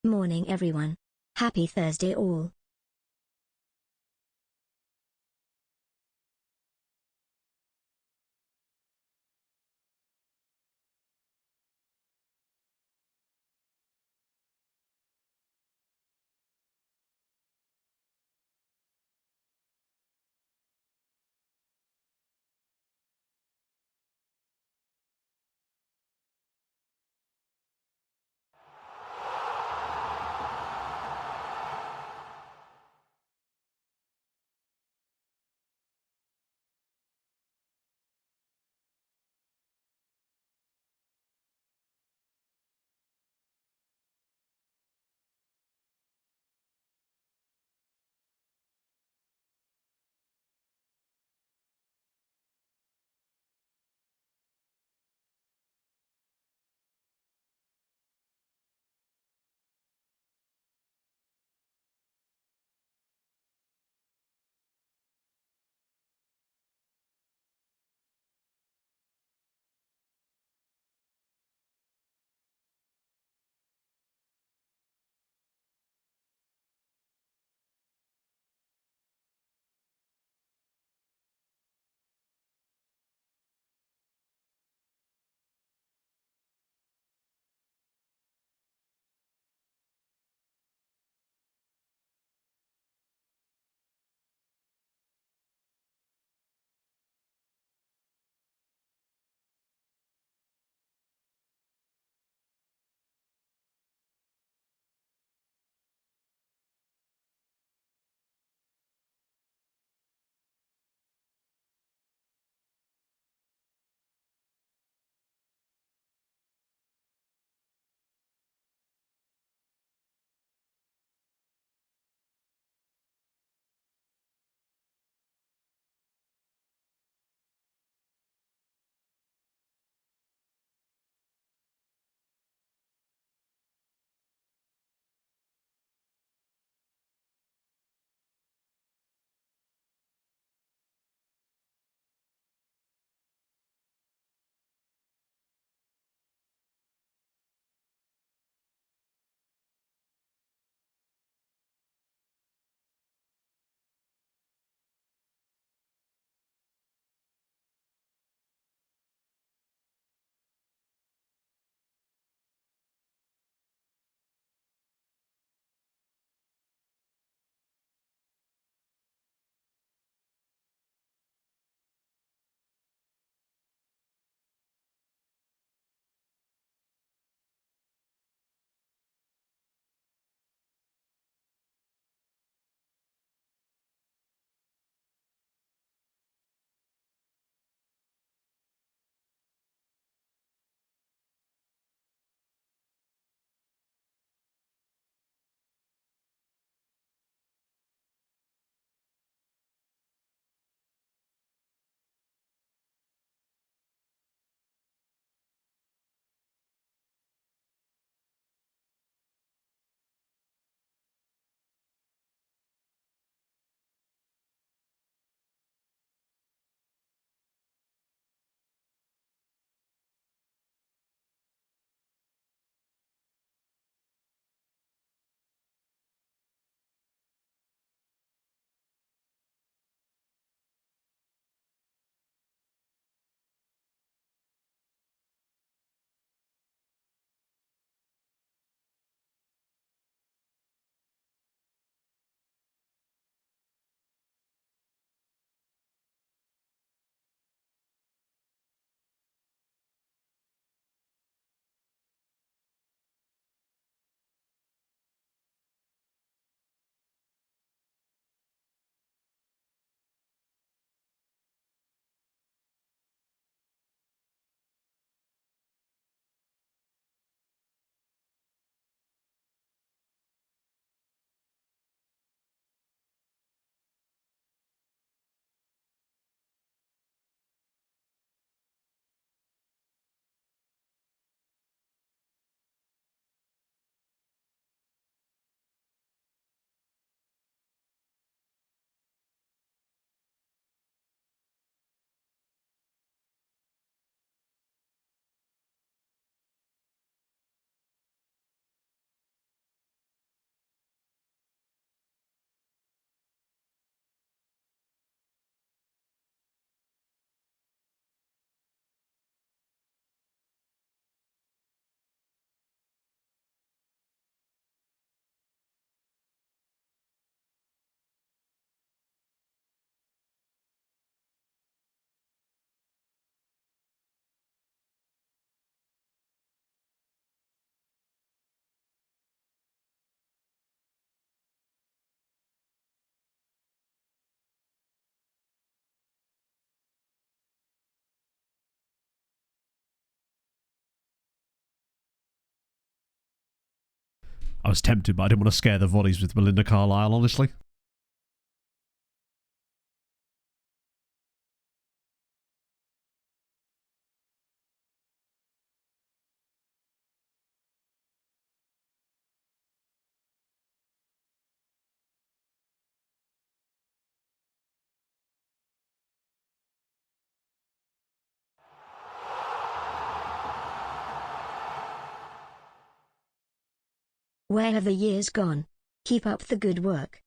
Morning everyone. Happy Thursday all. I was tempted, but I didn't want to scare the volleys with Belinda Carlisle, honestly. Where have the years gone? Keep up the good work.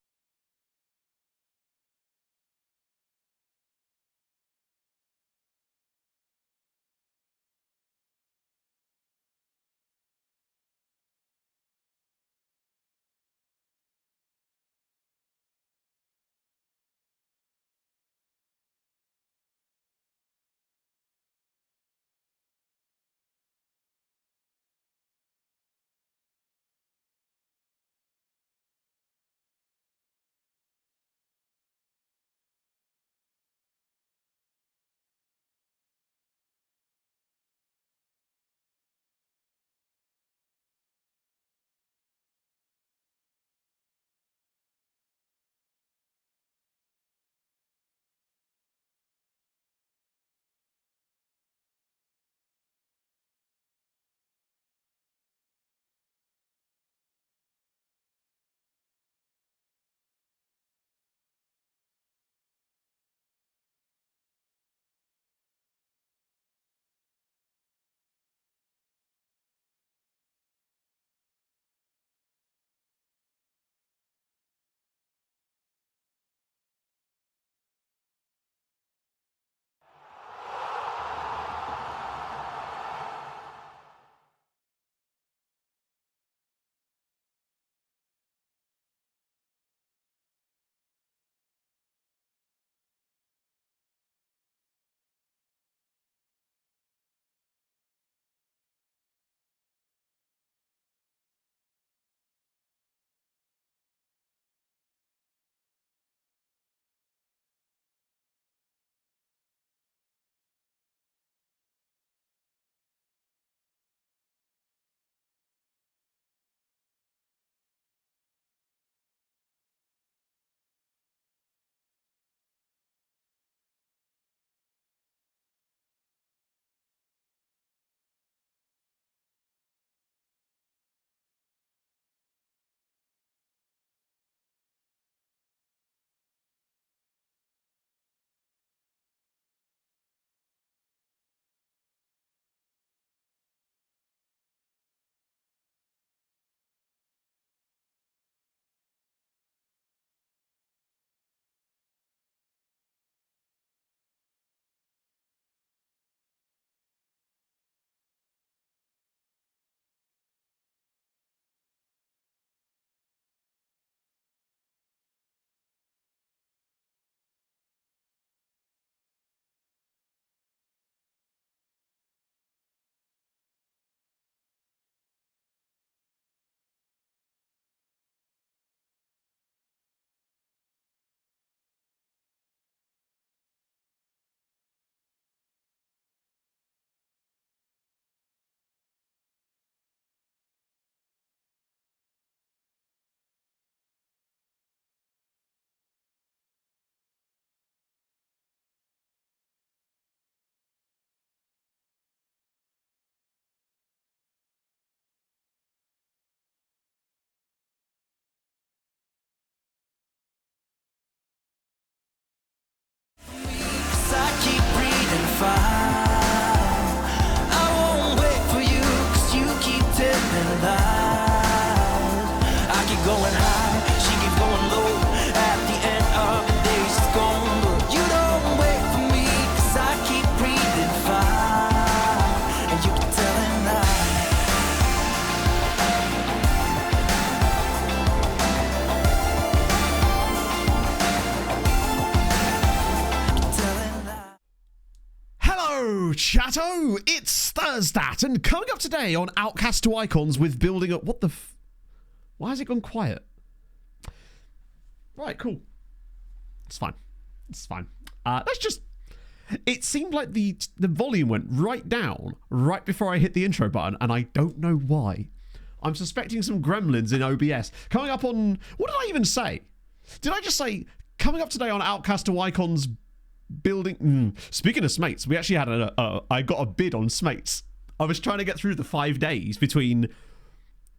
Chatto, it's Thursday, and coming up today on Outcasts to Icons with building up... What the Why has it gone quiet? Right, cool. It's fine. It's fine. Let's just... It seemed like the volume went right down right before I hit the intro button, and I don't know why. I'm suspecting some gremlins in OBS. Coming up on... What did I even say? Did I just say... Coming up today on Outcast to Icons building... Speaking of Smates, we actually had I got a bid on Smates. I was trying to get through the 5 days between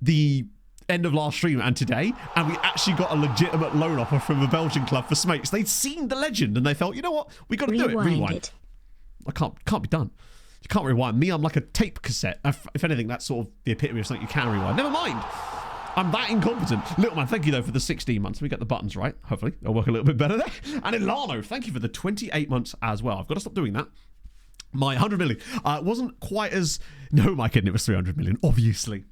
the end of last stream and today, and we actually got a legitimate loan offer from a Belgian club for Smates. They'd seen the legend, and they felt, you know what? We got to do it. Rewind. I can't be done. You can't rewind. Me, I'm like a tape cassette. If anything, that's sort of the epitome of something you can rewind. Never mind. I'm that incompetent. Little man, thank you, though, for the 16 months. We get the buttons right. Hopefully, they'll work a little bit better there. And Ilano, thank you for the 28 months as well. I've got to stop doing that. My 100 million wasn't quite as... No, am I kidding? It was 300 million, obviously.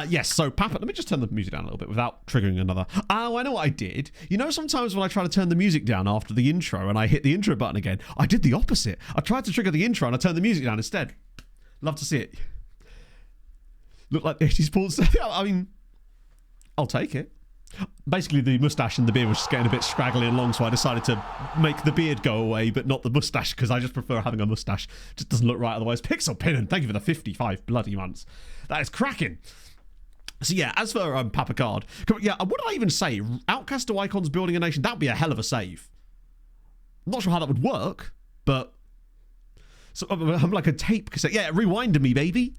Yes, so Papa, let me just turn the music down a little bit without triggering another. Oh, I know what I did. You know, sometimes when I try to turn the music down after the intro and I hit the intro button again, I did the opposite. I tried to trigger the intro and I turned the music down instead. Love to see it. Look like the 80s sports. I mean, I'll take it. Basically, the moustache and the beard was just getting a bit scraggly and long, so I decided to make the beard go away, but not the moustache, because I just prefer having a moustache. It just doesn't look right otherwise. Pixel Pin, thank you for the 55 bloody months. That is cracking. So yeah, as for Papa Card, yeah, what did I even say? Outcast to Icons building a nation, that'd be a hell of a save. I'm not sure how that would work, but so I'm like a tape cassette. Yeah, rewinded me, baby.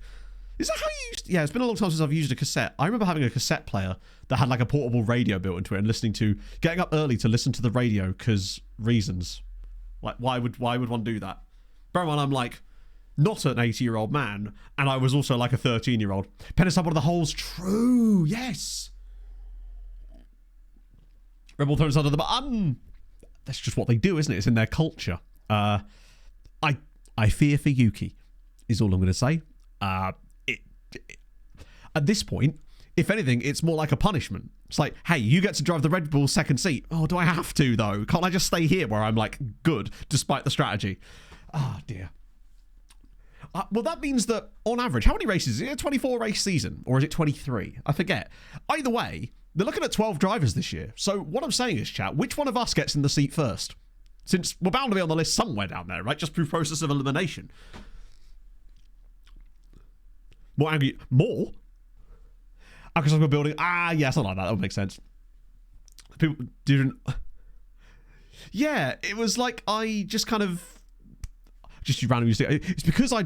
Is that how you used? Yeah, it's been a long time since I've used a cassette. I remember having a cassette player that had like a portable radio built into it and getting up early to listen to the radio because reasons. Like, why would one do that? Bear in mind, I'm like not an 80-year-old man, and I was also like a 13-year-old. Penis up one of the holes. True. Yes. Rebel throws under the button. That's just what they do, isn't it? It's in their culture. I fear for Yuki, is all I'm going to say. At this point, if anything, it's more like a punishment. It's like, hey, you get to drive the Red Bull second seat. Oh, do I have to, though? Can't I just stay here where I'm, like, good, despite the strategy? Oh, dear. Well, that means that, on average, how many races? Is it a 24-race season? Or is it 23? I forget. Either way, they're looking at 12 drivers this year. So what I'm saying is, chat, which one of us gets in the seat first? Since we're bound to be on the list somewhere down there, right? Just through process of elimination. More angry. More? Because we're building. Yeah, something like that. That would make sense. People didn't. Yeah, it was like I just kind of just randomly used it. It's because I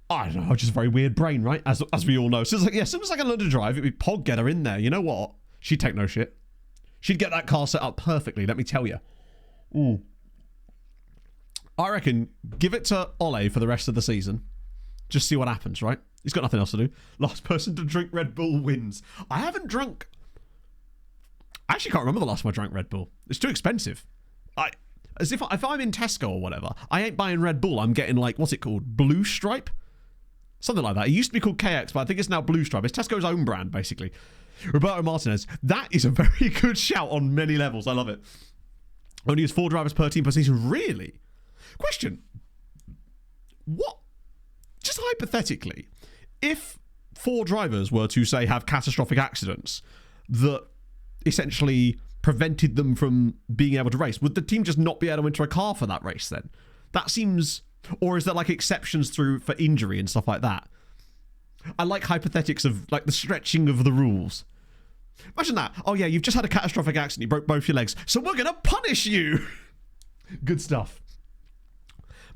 don't know. Just a very weird brain, right? As we all know. So it's like, yeah, as soon as I can learn to drive, it'd be Pog get her in there. You know what? She'd take no shit. She'd get that car set up perfectly. Let me tell you. I reckon give it to Ole for the rest of the season. Just see what happens, right? He's got nothing else to do. Last person to drink Red Bull wins. I haven't drunk... I actually can't remember the last time I drank Red Bull. It's too expensive. As if I'm in Tesco or whatever, I ain't buying Red Bull. I'm getting, like, what's it called? Blue Stripe? Something like that. It used to be called KX, but I think it's now Blue Stripe. It's Tesco's own brand, basically. Roberto Martinez. That is a very good shout on many levels. I love it. Only use 4 drivers per team per season. Really? Question. What? Just hypothetically, if 4 drivers were to, say, have catastrophic accidents that essentially prevented them from being able to race, would the team just not be able to enter a car for that race then? That seems... Or is there, like, exceptions for injury and stuff like that? I like hypothetics of, like, the stretching of the rules. Imagine that. Oh, yeah, you've just had a catastrophic accident. You broke both your legs. So we're going to punish you. Good stuff.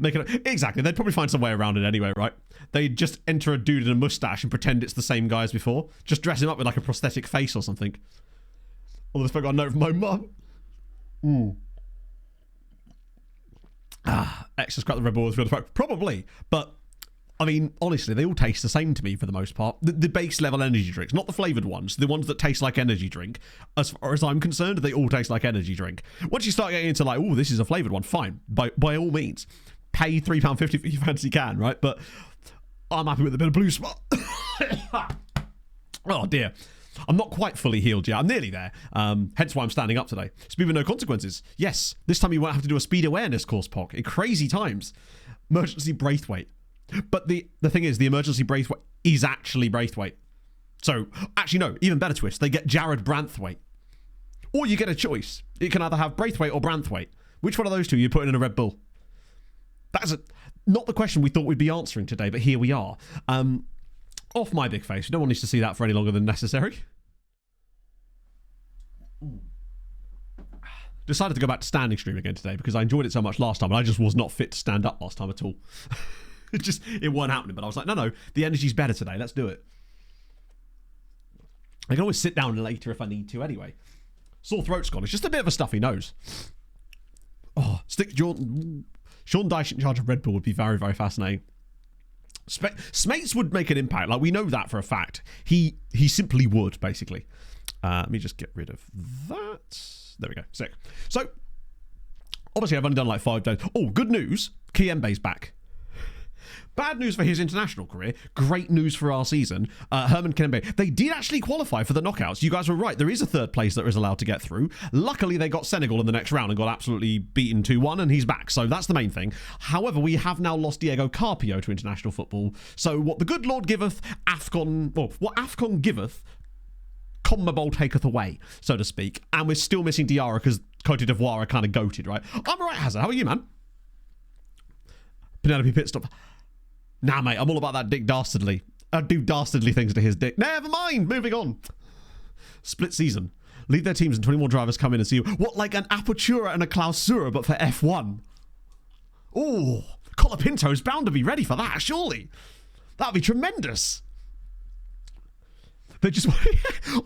Exactly. They'd probably find some way around it anyway, right? They'd just enter a dude in a mustache and pretend it's the same guy as before. Just dress him up with like a prosthetic face or something. Although I got a note from my mum. Extra scrap the Red Bull with the track. Probably. But, I mean, honestly, they all taste the same to me for the most part. The base level energy drinks, not the flavoured ones. The ones that taste like energy drink. As far as I'm concerned, they all taste like energy drink. Once you start getting into like, oh, this is a flavoured one, fine. By all means. Pay £3.50 for your fancy can, right? But I'm happy with a bit of blue spot. Oh dear. I'm not quite fully healed yet. I'm nearly there. Hence why I'm standing up today. Speed with no consequences. Yes, this time you won't have to do a speed awareness course, Pog. In crazy times. Emergency Braithwaite. But the thing is, the emergency Braithwaite is actually Braithwaite. So, actually no, even better twist. They get Jared Branthwaite. Or you get a choice. You can either have Braithwaite or Branthwaite. Which one of those two you put in a Red Bull? That's not the question we thought we'd be answering today, but here we are. Off my big face. No one needs to see that for any longer than necessary. Decided to go back to standing stream again today because I enjoyed it so much last time, and I just was not fit to stand up last time at all. It wasn't happening, but I was like, no, the energy's better today. Let's do it. I can always sit down later if I need to anyway. Sore throat's gone. It's just a bit of a stuffy nose. Oh, Sean Dyche in charge of Red Bull would be very, very fascinating. Smates would make an impact. Like, we know that for a fact. He simply would, basically. Let me just get rid of that. There we go. Sick. So, obviously, I've only done like 5 days. Oh, good news. Kiembe's back. Bad news for his international career. Great news for our season. Herman Kiembe. They did actually qualify for the knockouts. You guys were right. There is a third place that is allowed to get through. Luckily, they got Senegal in the next round and got absolutely beaten 2-1, and he's back. So that's the main thing. However, we have now lost Diego Carpio to international football. So what the good Lord giveth, what AFCON giveth, CONMEBOL taketh away, so to speak. And we're still missing Diarra because Cote d'Ivoire are kind of goated, right? I'm all right, Hazard. How are you, man? Penelope Pitstop. Nah, mate, I'm all about that Dick Dastardly. I do dastardly things to his dick. Never mind, moving on. Split season. Leave their teams and 21 drivers come in and see you. What, like an Apertura and a Clausura, but for F1? Oh, Colapinto's bound to be ready for that, surely. That'd be tremendous. They just...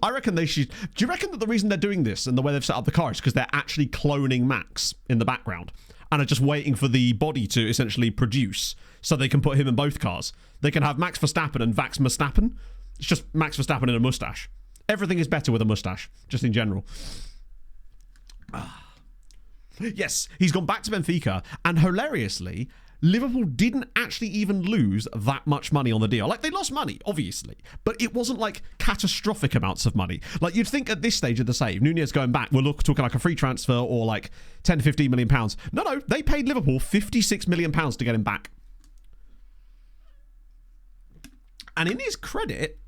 I reckon they should... Do you reckon that the reason they're doing this and the way they've set up the car is because they're actually cloning Max in the background and are just waiting for the body to essentially produce so they can put him in both cars? They can have Max Verstappen and Vax Verstappen. It's just Max Verstappen in a mustache. Everything is better with a mustache, just in general. Yes, he's gone back to Benfica, and hilariously, Liverpool didn't actually even lose that much money on the deal. Like, they lost money, obviously, but it wasn't like catastrophic amounts of money. Like, you'd think at this stage of the save, Nunez going back, we're talking like a free transfer or like 10 to 15 million pounds. No, they paid Liverpool 56 million pounds to get him back. And in his credit,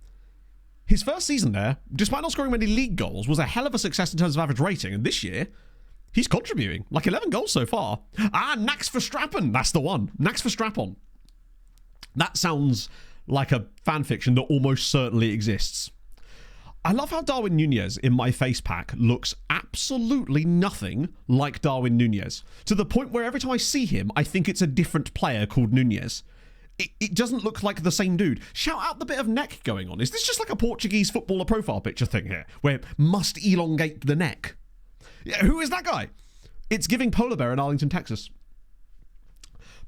his first season there, despite not scoring many league goals, was a hell of a success in terms of average rating. And this year, he's contributing. Like 11 goals so far. Max Verstappen. That's the one. Max Verstappen. That sounds like a fan fiction that almost certainly exists. I love how Darwin Nunez in my face pack looks absolutely nothing like Darwin Nunez. To the point where every time I see him, I think it's a different player called Nunez. It doesn't look like the same dude. Shout out the bit of neck going on. Is this just like a Portuguese footballer profile picture thing here? Where must elongate the neck? Yeah, who is that guy? It's giving Polar Bear in Arlington, Texas.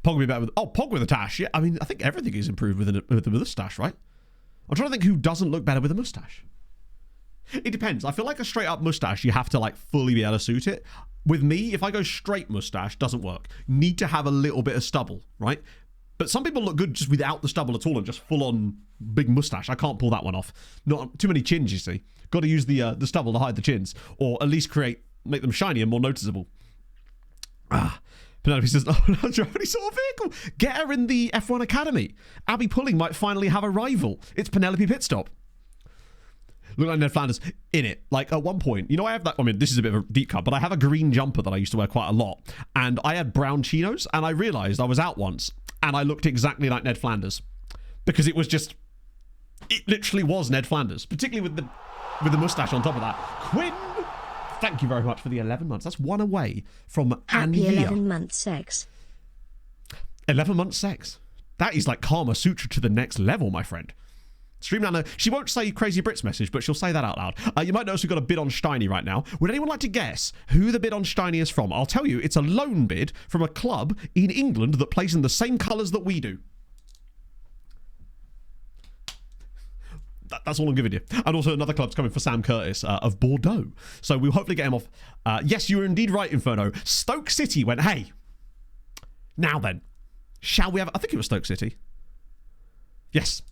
Pog be better with... Oh, Pog with a tash. Yeah, I mean, I think everything is improved with a mustache, right? I'm trying to think who doesn't look better with a mustache. It depends. I feel like a straight up mustache, you have to like fully be able to suit it. With me, if I go straight mustache, doesn't work. Need to have a little bit of stubble, right? But some people look good just without the stubble at all and just full on big mustache. I can't pull that one off. Not too many chins, you see. Got to use the stubble to hide the chins, or at least make them shiny and more noticeable. Penelope says, "Oh, not driving any sort of vehicle. Get her in the F1 Academy. Abby Pulling might finally have a rival. It's Penelope Pitstop." Look like Ned Flanders in it. Like at one point, you know, I have that. I mean, this is a bit of a deep cut, but I have a green jumper that I used to wear quite a lot, and I had brown chinos, and I realised I was out once, and I looked exactly like Ned Flanders because it literally was Ned Flanders, particularly with the mustache on top of that. Quinn, thank you very much for the 11 months. That's one away from Happy 11-month sex. 11 months sex. That is like Kama Sutra to the next level, my friend. Streamlander, she won't say Crazy Brits message, but she'll say that out loud. You might notice we've got a bid on Steiny right now. Would anyone like to guess who the bid on Steiny is from? I'll tell you, it's a loan bid from a club in England that plays in the same colours that we do. That's all I'm giving you. And also another club's coming for Sam Curtis of Bordeaux. So we'll hopefully get him off. Yes, you were indeed right, Inferno. Stoke City went, hey, now then, shall we have... I think it was Stoke City. Yes.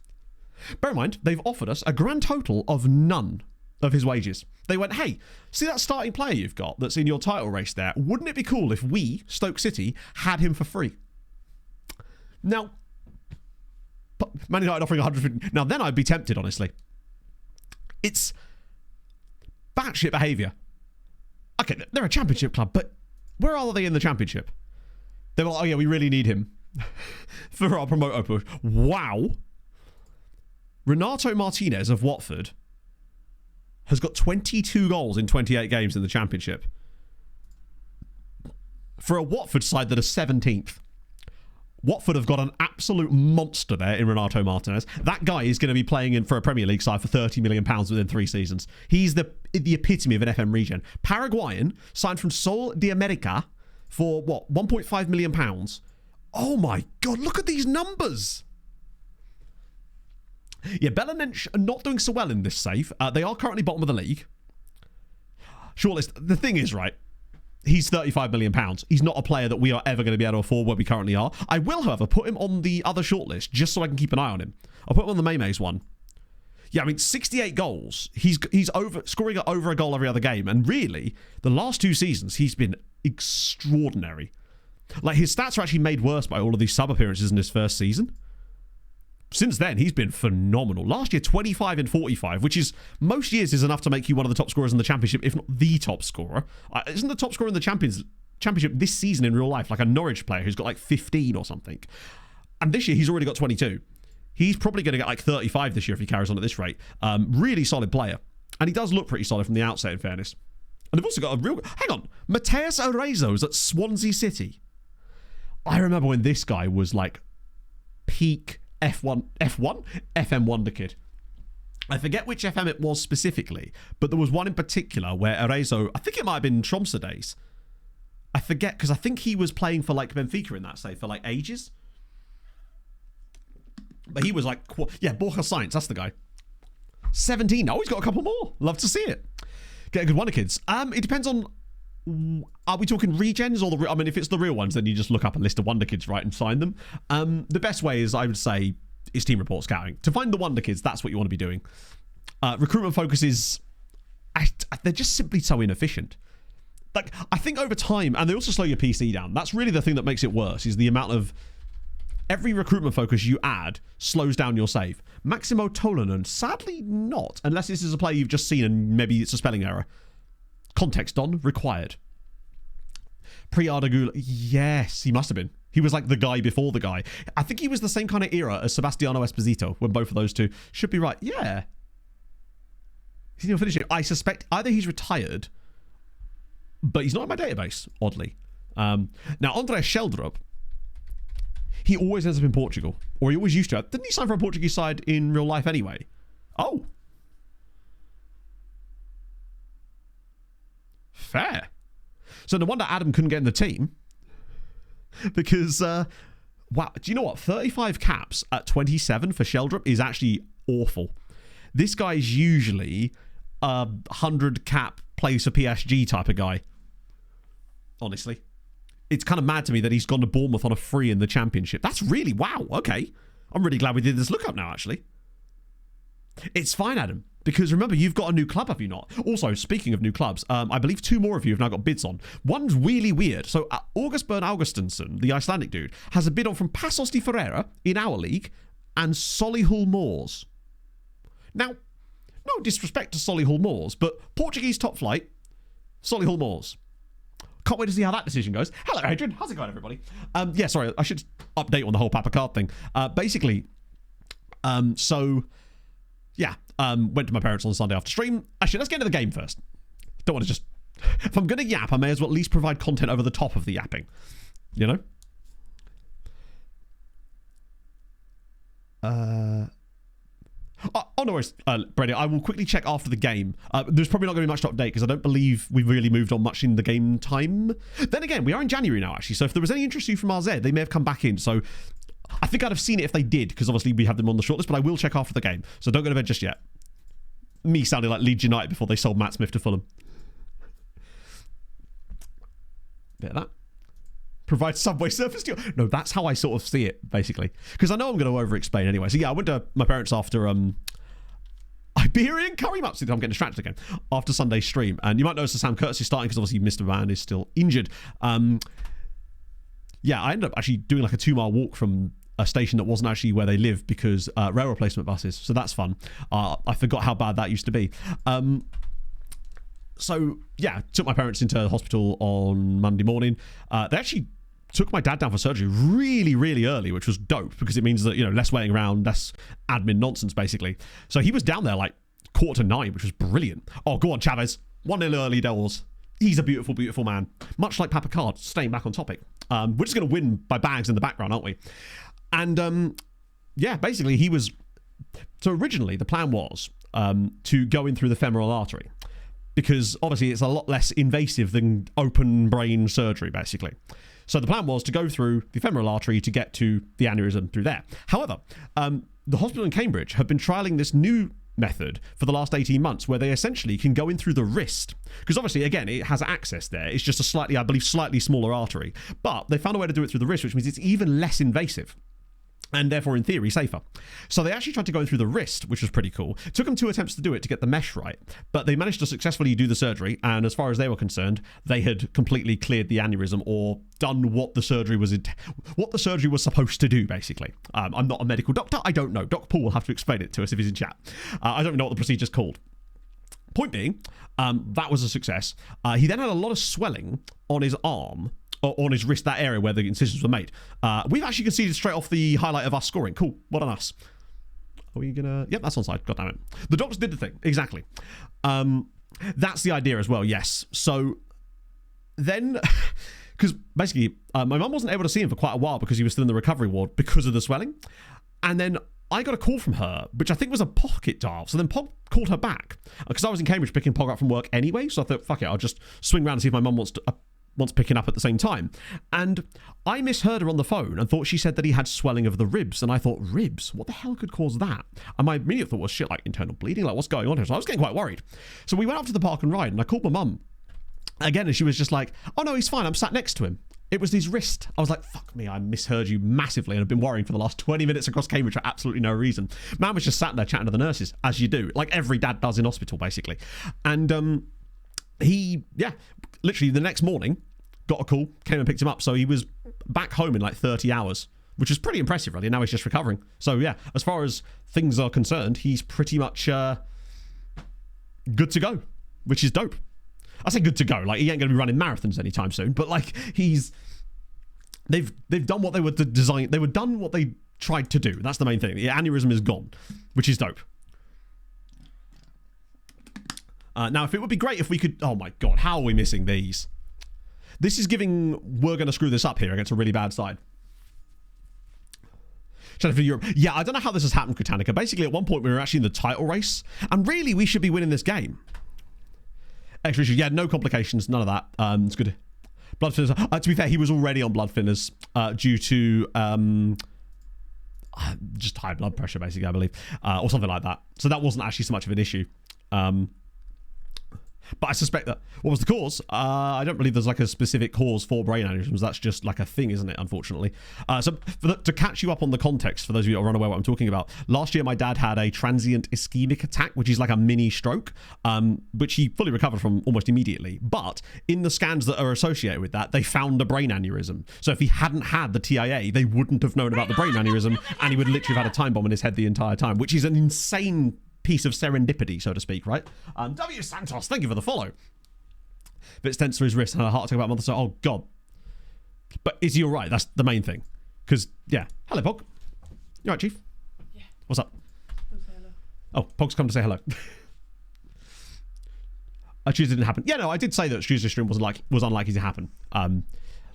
Bear in mind, they've offered us a grand total of none of his wages. They went, hey, see that starting player you've got that's in your title race there? Wouldn't it be cool if we, Stoke City, had him for free? Now, Man United offering 150... Now, then I'd be tempted, honestly. It's batshit behaviour. Okay, they're a championship club, but where are they in the championship? They were like, oh, yeah, we really need him for our promoter push. Wow. Renato Martinez of Watford has got 22 goals in 28 games in the Championship. For a Watford side that are 17th. Watford have got an absolute monster there in Renato Martinez. That guy is going to be playing in for a Premier League side for £30 million within 3 seasons. He's the epitome of an FM regen. Paraguayan, signed from Sol de America for, what, £1.5 million? Oh my God, look at these numbers. Yeah, Belenenses are not doing so well in this save. They are currently bottom of the league. Shortlist. The thing is, right, he's £35 million. He's not a player that we are ever going to be able to afford where we currently are. I will, however, put him on the other shortlist just so I can keep an eye on him. I'll put him on the Maymays one. Yeah, I mean, 68 goals. He's scoring over a goal every other game. And really, the last 2 seasons, he's been extraordinary. Like, his stats are actually made worse by all of these sub-appearances in his first season. Since then, he's been phenomenal. Last year, 25 and 45, which is, most years is enough to make you one of the top scorers in the Championship, if not the top scorer. Isn't the top scorer in the Championship this season in real life like a Norwich player who's got like 15 or something? And this year, he's already got 22. He's probably going to get like 35 this year if he carries on at this rate. Really solid player. And he does look pretty solid from the outset, in fairness. And they've also got a real... Hang on. Mateus Orezo's at Swansea City. I remember when this guy was like peak... FM Wonder Kid. I forget which FM it was specifically, but there was one in particular where Orezo, I think it might have been Tromsø days. I forget, because I think he was playing for like Benfica in that save for like ages. But he was like, yeah, Borja Sainz, that's the guy. 17. Oh, he's got a couple more. Love to see it. Get a good Wonder Kids. It depends on... Are we talking regens or the... I mean, if it's the real ones, then you just look up a list of Wonder Kids, right, and sign them. The best way is, I would say, is team report scouting. To find the Wonder Kids, that's what you want to be doing. Recruitment focus is... They're just simply so inefficient. Like, I think over time, and they also slow your PC down. That's really the thing that makes it worse, is the amount of... Every recruitment focus you add slows down your save. Maximo Tolanen, sadly not, unless this is a player you've just seen and maybe it's a spelling error. Context on, required. Priadagula, yes, he must have been. He was like the guy before the guy. I think he was the same kind of era as Sebastiano Esposito, when both of those two should be right. Yeah. He's not finishing. I suspect either he's retired, but he's not in my database, oddly. Now, André Sheldrup, he always ends up in Portugal, or he always used to. Didn't he sign for a Portuguese side in real life anyway? Oh. Fair. So no wonder Adam couldn't get in the team. Because, wow, do you know what? 35 caps at 27 for Sheldrup is actually awful. This guy's usually a 100 cap plays for PSG type of guy. Honestly. It's kind of mad to me that he's gone to Bournemouth on a free in the Championship. That's really, wow, okay. I'm really glad we did this lookup now, actually. It's fine, Adam. Because remember, you've got a new club, have you not? Also, speaking of new clubs, I believe 2 more of you have now got bids on. One's really weird. So, August Bern Augustinsson, the Icelandic dude, has a bid on from Passos de Ferreira in our league and Solihull Moors. Now, no disrespect to Solihull Moors, but Portuguese top flight, Solihull Moors. Can't wait to see how that decision goes. Hello, Adrian. How's it going, everybody? Yeah, sorry, I should update on the whole Papa Card thing. Basically, yeah, went to my parents on Sunday after stream. Actually, let's get into the game first. Don't want to just... If I'm going to yap, I may as well at least provide content over the top of the yapping. You know? Oh, no worries, Brady. I will quickly check after the game. There's probably not going to be much to update because I don't believe we've really moved on much in the game time. Then again, we are in January now, actually. So if there was any interest to you from RZ, they may have come back in. So I think I'd have seen it if they did, because obviously we have them on the shortlist, but I will check after the game. So don't go to bed just yet. Me sounding like Leeds United before they sold Matt Smith to Fulham. Bit of that. Provide subway surface to you. No, that's how I sort of see it, basically. Because I know I'm going to over-explain anyway. So yeah, I went to my parents after Iberian Curry Maps. I'm getting distracted again. After Sunday's stream. And you might notice the Sam Curtis is starting because obviously Mr. Van is still injured. Yeah, I ended up actually doing like a 2-mile walk from a station that wasn't actually where they live because rail replacement buses. So that's fun. I forgot how bad that used to be. So yeah, took my parents into the hospital on Monday morning. They actually took my dad down for surgery really, really early, which was dope because it means that, less waiting around, less admin nonsense, basically. So he was down there like 8:45, which was brilliant. Oh, go on, Chavez. 1-0 early doors. He's a beautiful, beautiful man. Much like Papa Card, staying back on topic. We're just going to win by bags in the background, aren't we? And, basically he was... So originally the plan was to go in through the femoral artery because obviously it's a lot less invasive than open brain surgery, basically. So the plan was to go through the femoral artery to get to the aneurysm through there. However, the hospital in Cambridge have been trialling this new method for the last 18 months where they essentially can go in through the wrist. Because obviously, again, it has access there. It's just a slightly smaller artery. But they found a way to do it through the wrist, which means it's even less invasive. And therefore, in theory, safer. So they actually tried to go in through the wrist, which was pretty cool. It took them 2 attempts to do it to get the mesh right. But they managed to successfully do the surgery. And as far as they were concerned, they had completely cleared the aneurysm or done what the surgery was supposed to do, basically. I'm not a medical doctor. I don't know. Doc Paul will have to explain it to us if he's in chat. I don't even know what the procedure's called. Point being, that was a success. He then had a lot of swelling on his arm, or on his wrist, that area where the incisions were made. We've actually conceded straight off the highlight of our scoring. Cool. Well done, us. Are we gonna... Yep, that's onside. God damn it. The doctors did the thing. Exactly. That's the idea as well, yes. So then... Because basically, my mum wasn't able to see him for quite a while because he was still in the recovery ward because of the swelling. And then I got a call from her, which I think was a pocket dial. So then Pog called her back. Because I was in Cambridge picking Pog up from work anyway. So I thought, fuck it, I'll just swing around and see if my mum wants picking up at the same time. And I misheard her on the phone and thought she said that he had swelling of the ribs. And I thought, ribs? What the hell could cause that? And my immediate thought was, shit, like internal bleeding? Like, what's going on here? So I was getting quite worried. So we went up to the park and ride and I called my mum again and she was just like, oh no, he's fine. I'm sat next to him. It was his wrist. I was like, fuck me, I misheard you massively and I've been worrying for the last 20 minutes across Cambridge for absolutely no reason. Man was just sat there chatting to the nurses, as you do, like every dad does in hospital, basically. And literally the next morning, got a call, came and picked him up. So he was back home in like 30 hours, which is pretty impressive, really. Now he's just recovering. So yeah, as far as things are concerned, he's pretty much good to go, which is dope. I say good to go, like he ain't going to be running marathons anytime soon, but like they've done what they were designed. They were done what they tried to do. That's the main thing. The aneurysm is gone, which is dope. Now, if it would be great if we could... Oh my God, how are we missing these? This is giving... We're going to screw this up here against a really bad side. For Europe. Yeah, I don't know how this has happened, Britannica. Basically, at one point, we were actually in the title race. And really, we should be winning this game. Extra issue. Yeah, no complications. None of that. It's good. Blood thinners. To be fair, he was already on blood thinners due to... just high blood pressure, basically, I believe. Or something like that. So that wasn't actually so much of an issue. But I suspect that... What was the cause? I don't believe there's like a specific cause for brain aneurysms. That's just like a thing, isn't it, unfortunately? So to catch you up on the context, for those of you who are unaware what I'm talking about, last year my dad had a transient ischemic attack, which is like a mini stroke, which he fully recovered from almost immediately. But in the scans that are associated with that, they found a brain aneurysm. So if he hadn't had the TIA, they wouldn't have known about the brain aneurysm, and he would literally have had a time bomb in his head the entire time, which is an insane piece of serendipity, so to speak, right? W. Santos, thank you for the follow. Bit stents through his wrist and had a heart attack about a month or so. Oh, God. But is he all right? That's the main thing. Because, yeah. Hello, Pog. You all right, Chief? Yeah. What's up? Hello. Oh, Pog's come to say hello. Tuesday didn't happen. Yeah, no, I did say that Tuesday's stream was unlikely to happen.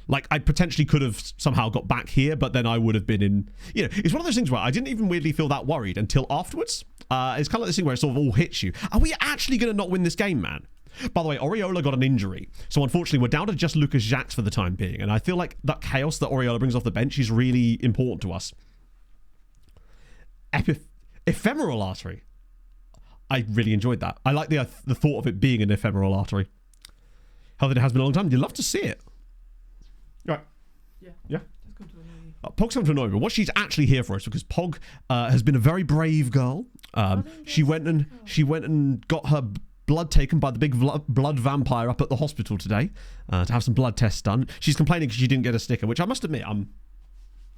Like, I potentially could have somehow got back here, but then I would have been in... You know, it's one of those things where I didn't even weirdly feel that worried until afterwards. It's kind of like this thing where it sort of all hits you. Are we actually going to not win this game, man? By the way, Oriola got an injury. So unfortunately, we're down to just Lucas Jacques for the time being. And I feel like that chaos that Oriola brings off the bench is really important to us. Ephemeral artery. I really enjoyed that. I like the thought of it being an ephemeral artery. How that it has been a long time. You'd love to see it. Right. Yeah. Yeah. Just come to annoy you. Pog's come to annoy me, but what she's actually here for is because Pog has been a very brave girl. She went and got her blood taken by the big blood vampire up at the hospital today to have some blood tests done. She's complaining because she didn't get a sticker, which I must admit I'm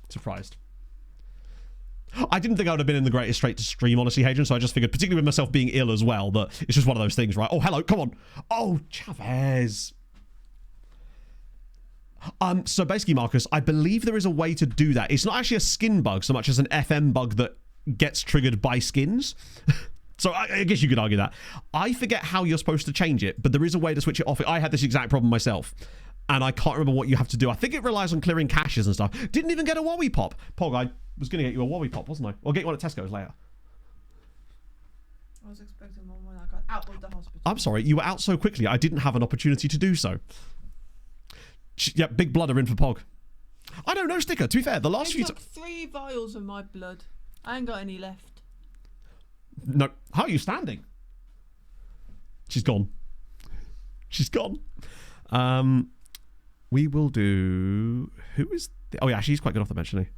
surprised. I didn't think I would have been in the greatest state to stream, honestly, Hadrian, so I just figured, particularly with myself being ill as well, that it's just one of those things, right? Oh, hello, come on. Oh, Chavez. So basically, Marcus, I believe there is a way to do that. It's not actually a skin bug so much as an FM bug that gets triggered by skins. So I guess you could argue that. I forget how you're supposed to change it, but there is a way to switch it off. I had this exact problem myself, and I can't remember what you have to do. I think it relies on clearing caches and stuff. Didn't even get a Wowie Pop. Pog, I was going to get you a Wowie Pop, wasn't I? I'll get you one at Tesco's later. I was expecting one when I got out of the hospital. I'm sorry, you were out so quickly, I didn't have an opportunity to do so. Yeah, big blooder in for Pog. I know, no sticker. To be fair, the last few... took 3 vials of my blood. I ain't got any left. No. How are you standing? She's gone. She's gone. We will do... Who is... Oh, yeah, she's quite good off the bench, isn't he?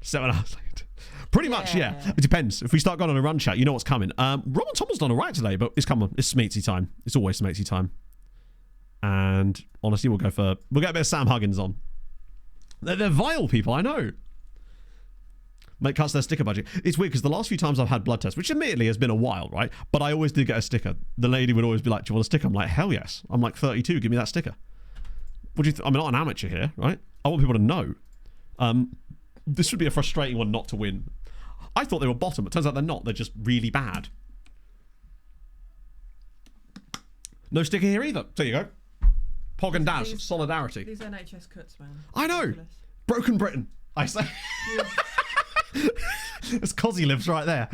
7 hours later. Pretty much, yeah. It depends. If we start going on a run chat, you know what's coming. Rob and Thomas done all right today, but it's coming. It's Smeatsy time. It's always Smeatsy time. And honestly, we'll get a bit of Sam Huggins on. They're vile people, I know. Make cuts their sticker budget. It's weird because the last few times I've had blood tests, which admittedly has been a while, right? But I always did get a sticker. The lady would always be like, "Do you want a sticker?" I'm like, "Hell yes." I'm like 32. Give me that sticker. What do you? I'm not an amateur here, right? I want people to know. This would be a frustrating one not to win. I thought they were bottom, but turns out they're not. They're just really bad. No sticker here either. There you go. Pog and Daz, solidarity. These NHS cuts, man. I know. Ridiculous. Broken Britain, I say. As Cozzy lives right there.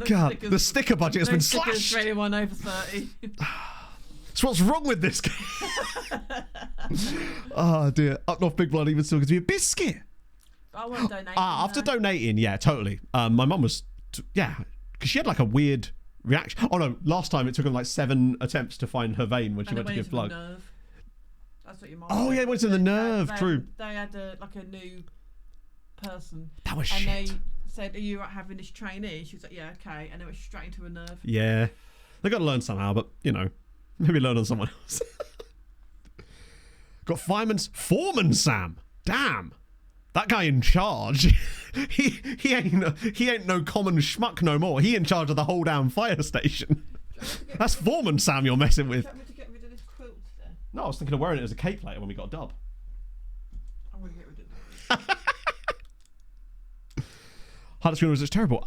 God, the sticker budget has been slashed. For anyone over 30. So what's wrong with this game? Oh dear. Up North Big Blood even still gives me a biscuit. I won't donate. After donating, yeah, totally. My mum was, because she had like a weird reaction. Oh no, last time it took them like 7 attempts to find her vein when she went to give blood. That's what your mum Oh said. yeah, it went to the nerve, true. They had a new person. That was and shit. And they said, "Are you having this trainee?" She was like, "Yeah, okay." And it went straight into a nerve. Yeah. They got to learn somehow, but, maybe learn on someone else. Got Foreman Sam. Damn. That guy in charge. he ain't no common schmuck no more. He in charge of the whole damn fire station. That's Foreman Sam you're messing with. Do you want me to get rid of this quilt then? No, I was thinking of wearing it as a cape later when we got a dub. I'm going to get rid of that. Highlight screen was terrible.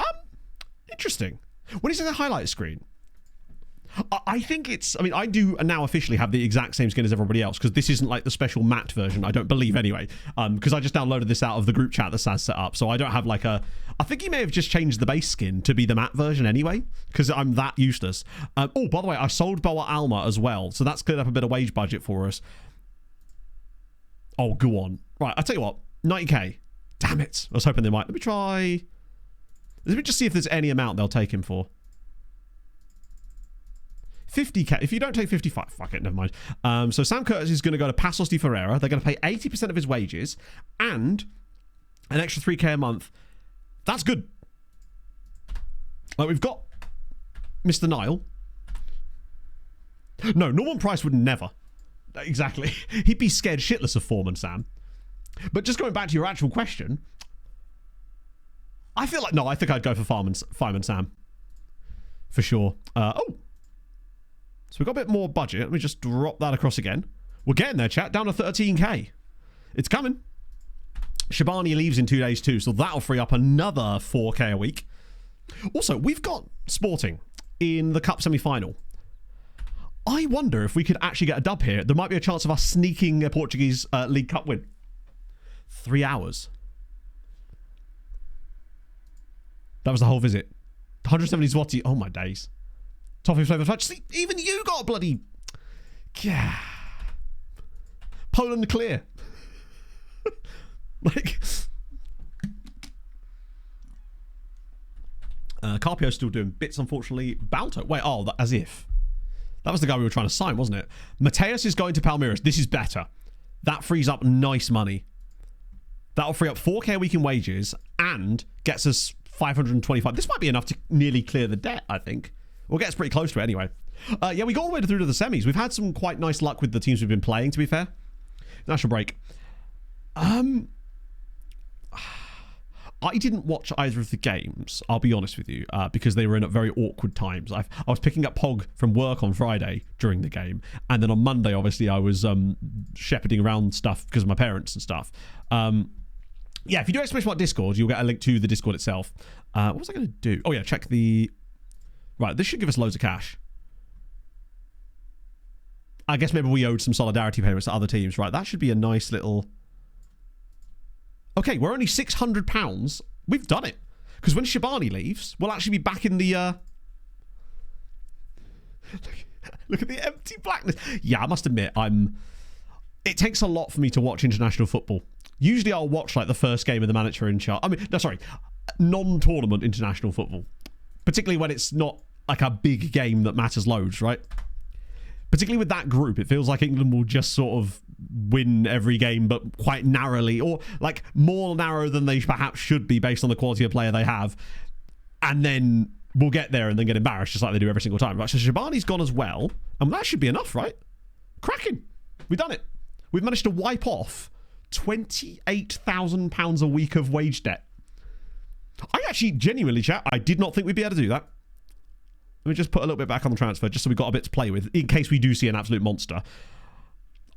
Interesting. When you say the highlight screen, I think it's... I mean, I do now officially have the exact same skin as everybody else because this isn't like the special matte version. I don't believe anyway. Because I just downloaded this out of the group chat that Saz set up. So I don't have like a... I think he may have just changed the base skin to be the matte version anyway because I'm that useless. Oh, by the way, I sold Boa Alma as well. So that's cleared up a bit of wage budget for us. Oh, go on. Right, I'll tell you what. 90k. Damn it. I was hoping they might. Let me try... Let me just see if there's any amount they'll take him for. 50k. If you don't take 55, fuck it, never mind. So Sam Curtis is going to go to Passos de Ferreira. They're going to pay 80% of his wages and an extra 3k a month. That's good. Like we've got Mr. Nile. No, Norman Price would never. Exactly. He'd be scared shitless of Foreman Sam. But just going back to your actual question, I feel like, no, I think I'd go for Fireman Sam. For sure. So we've got a bit more budget. Let me just drop that across again. We're getting there, chat. Down to 13k. It's coming. Shabani leaves in 2 days too, so that'll free up another 4k a week. Also, we've got Sporting in the Cup semi-final. I wonder if we could actually get a dub here. There might be a chance of us sneaking a Portuguese League Cup win. 3 hours. That was the whole visit. 170 zloty. Oh my days. Toffee flavour fudge. See, even you got a bloody... Yeah. Poland clear. Like... Carpio's still doing bits, unfortunately. Balto. Wait, as if. That was the guy we were trying to sign, wasn't it? Mateus is going to Palmeiras. This is better. That frees up nice money. That'll free up 4k a week in wages and gets us 525. This might be enough to nearly clear the debt, I think. We'll get us pretty close to it anyway. Yeah, we got all the way through to the semis. We've had some quite nice luck with the teams we've been playing, to be fair. National break. I didn't watch either of the games, I'll be honest with you, because they were in at very awkward times. I was picking up Pog from work on Friday during the game, and then on Monday, obviously, I was shepherding around stuff because of my parents and stuff. Yeah, if you do exclamation mark Discord, you'll get a link to the Discord itself. What was I going to do? Oh, yeah, check the... Right, this should give us loads of cash. I guess maybe we owed some solidarity payments to other teams. Right, that should be a nice little... Okay, we're only £600. We've done it. Because when Shabani leaves, we'll actually be back in the... Look at the empty blackness. Yeah, I must admit, it takes a lot for me to watch international football. Usually I'll watch like the first game of the manager in charge. I mean, no, sorry, non-tournament international football. Particularly when it's not like a big game that matters loads, right? Particularly with that group, it feels like England will just sort of win every game, but quite narrowly, or like more narrow than they perhaps should be based on the quality of player they have. And then we'll get there and then get embarrassed just like they do every single time. Right, so Shabani's gone as well, and that should be enough, right? Cracking. We've done it. We've managed to wipe off £28,000 a week of wage debt. I actually genuinely, chat, I did not think we'd be able to do that. Let me just put a little bit back on the transfer just so we've got a bit to play with in case we do see an absolute monster.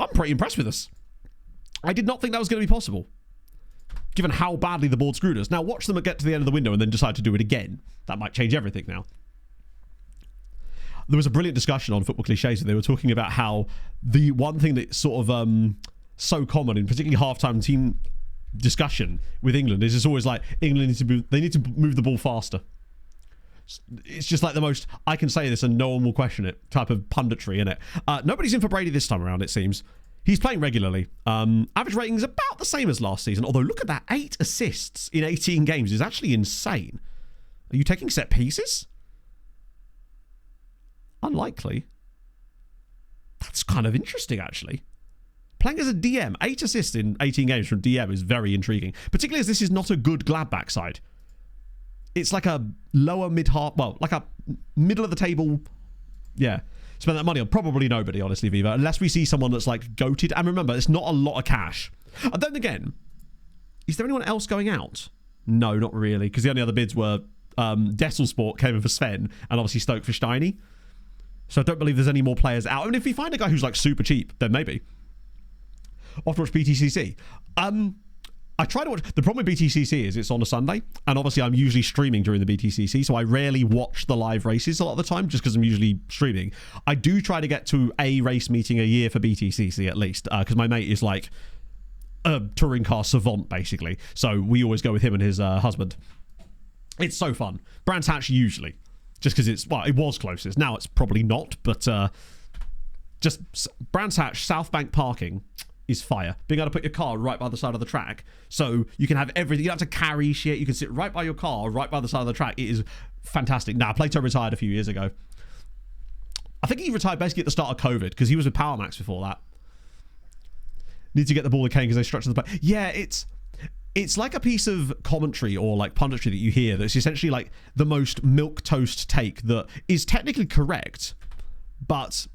I'm pretty impressed with us. I did not think that was going to be possible, given how badly the board screwed us. Now watch them get to the end of the window and then decide to do it again. That might change everything now. There was a brilliant discussion on Football Clichés where they were talking about how the one thing that's sort of so common in particularly halftime team discussion with England is it's always like England need to move the ball faster. It's just like the most I can say this and no one will question it type of punditry in it. Nobody's in for Brady this time around, it seems. He's playing regularly. Average rating is about the same as last season, although look at that, 8 assists in 18 games is actually insane. Are you taking set pieces? Unlikely. That's kind of interesting, actually. Playing as a DM, 8 assists in 18 games from DM is very intriguing, particularly as this is not a good Gladbach side. It's like a lower mid-half, well, like a middle of the table, yeah. Spend that money on probably nobody, honestly, Viva, unless we see someone that's like goated. And remember, it's not a lot of cash. And then again, is there anyone else going out? No, not really, because the only other bids were Desselsport came in for Sven, and obviously Stoke for Steiny. So I don't believe there's any more players out. I mean, if we find a guy who's like super cheap, then maybe. Off to watch BTCC. I try to watch. The problem with BTCC is it's on a Sunday, and obviously I'm usually streaming during the BTCC, so I rarely watch the live races a lot of the time, just because I'm usually streaming. I do try to get to a race meeting a year for BTCC at least, because my mate is like a touring car savant, basically. So we always go with him and his husband. It's so fun. Brands Hatch usually, just because it's, well, it was closest. Now it's probably not, but just Brands Hatch, South Bank parking is fire. Being able to put your car right by the side of the track, so you can have everything. You don't have to carry shit. You can sit right by your car, right by the side of the track. It is fantastic. Now, Plato retired a few years ago. I think he retired basically at the start of COVID because he was with Power Max before that. Need to get the ball again because they structure the play. Yeah, it's like a piece of commentary or like punditry that you hear that's essentially like the most milquetoast take that is technically correct, but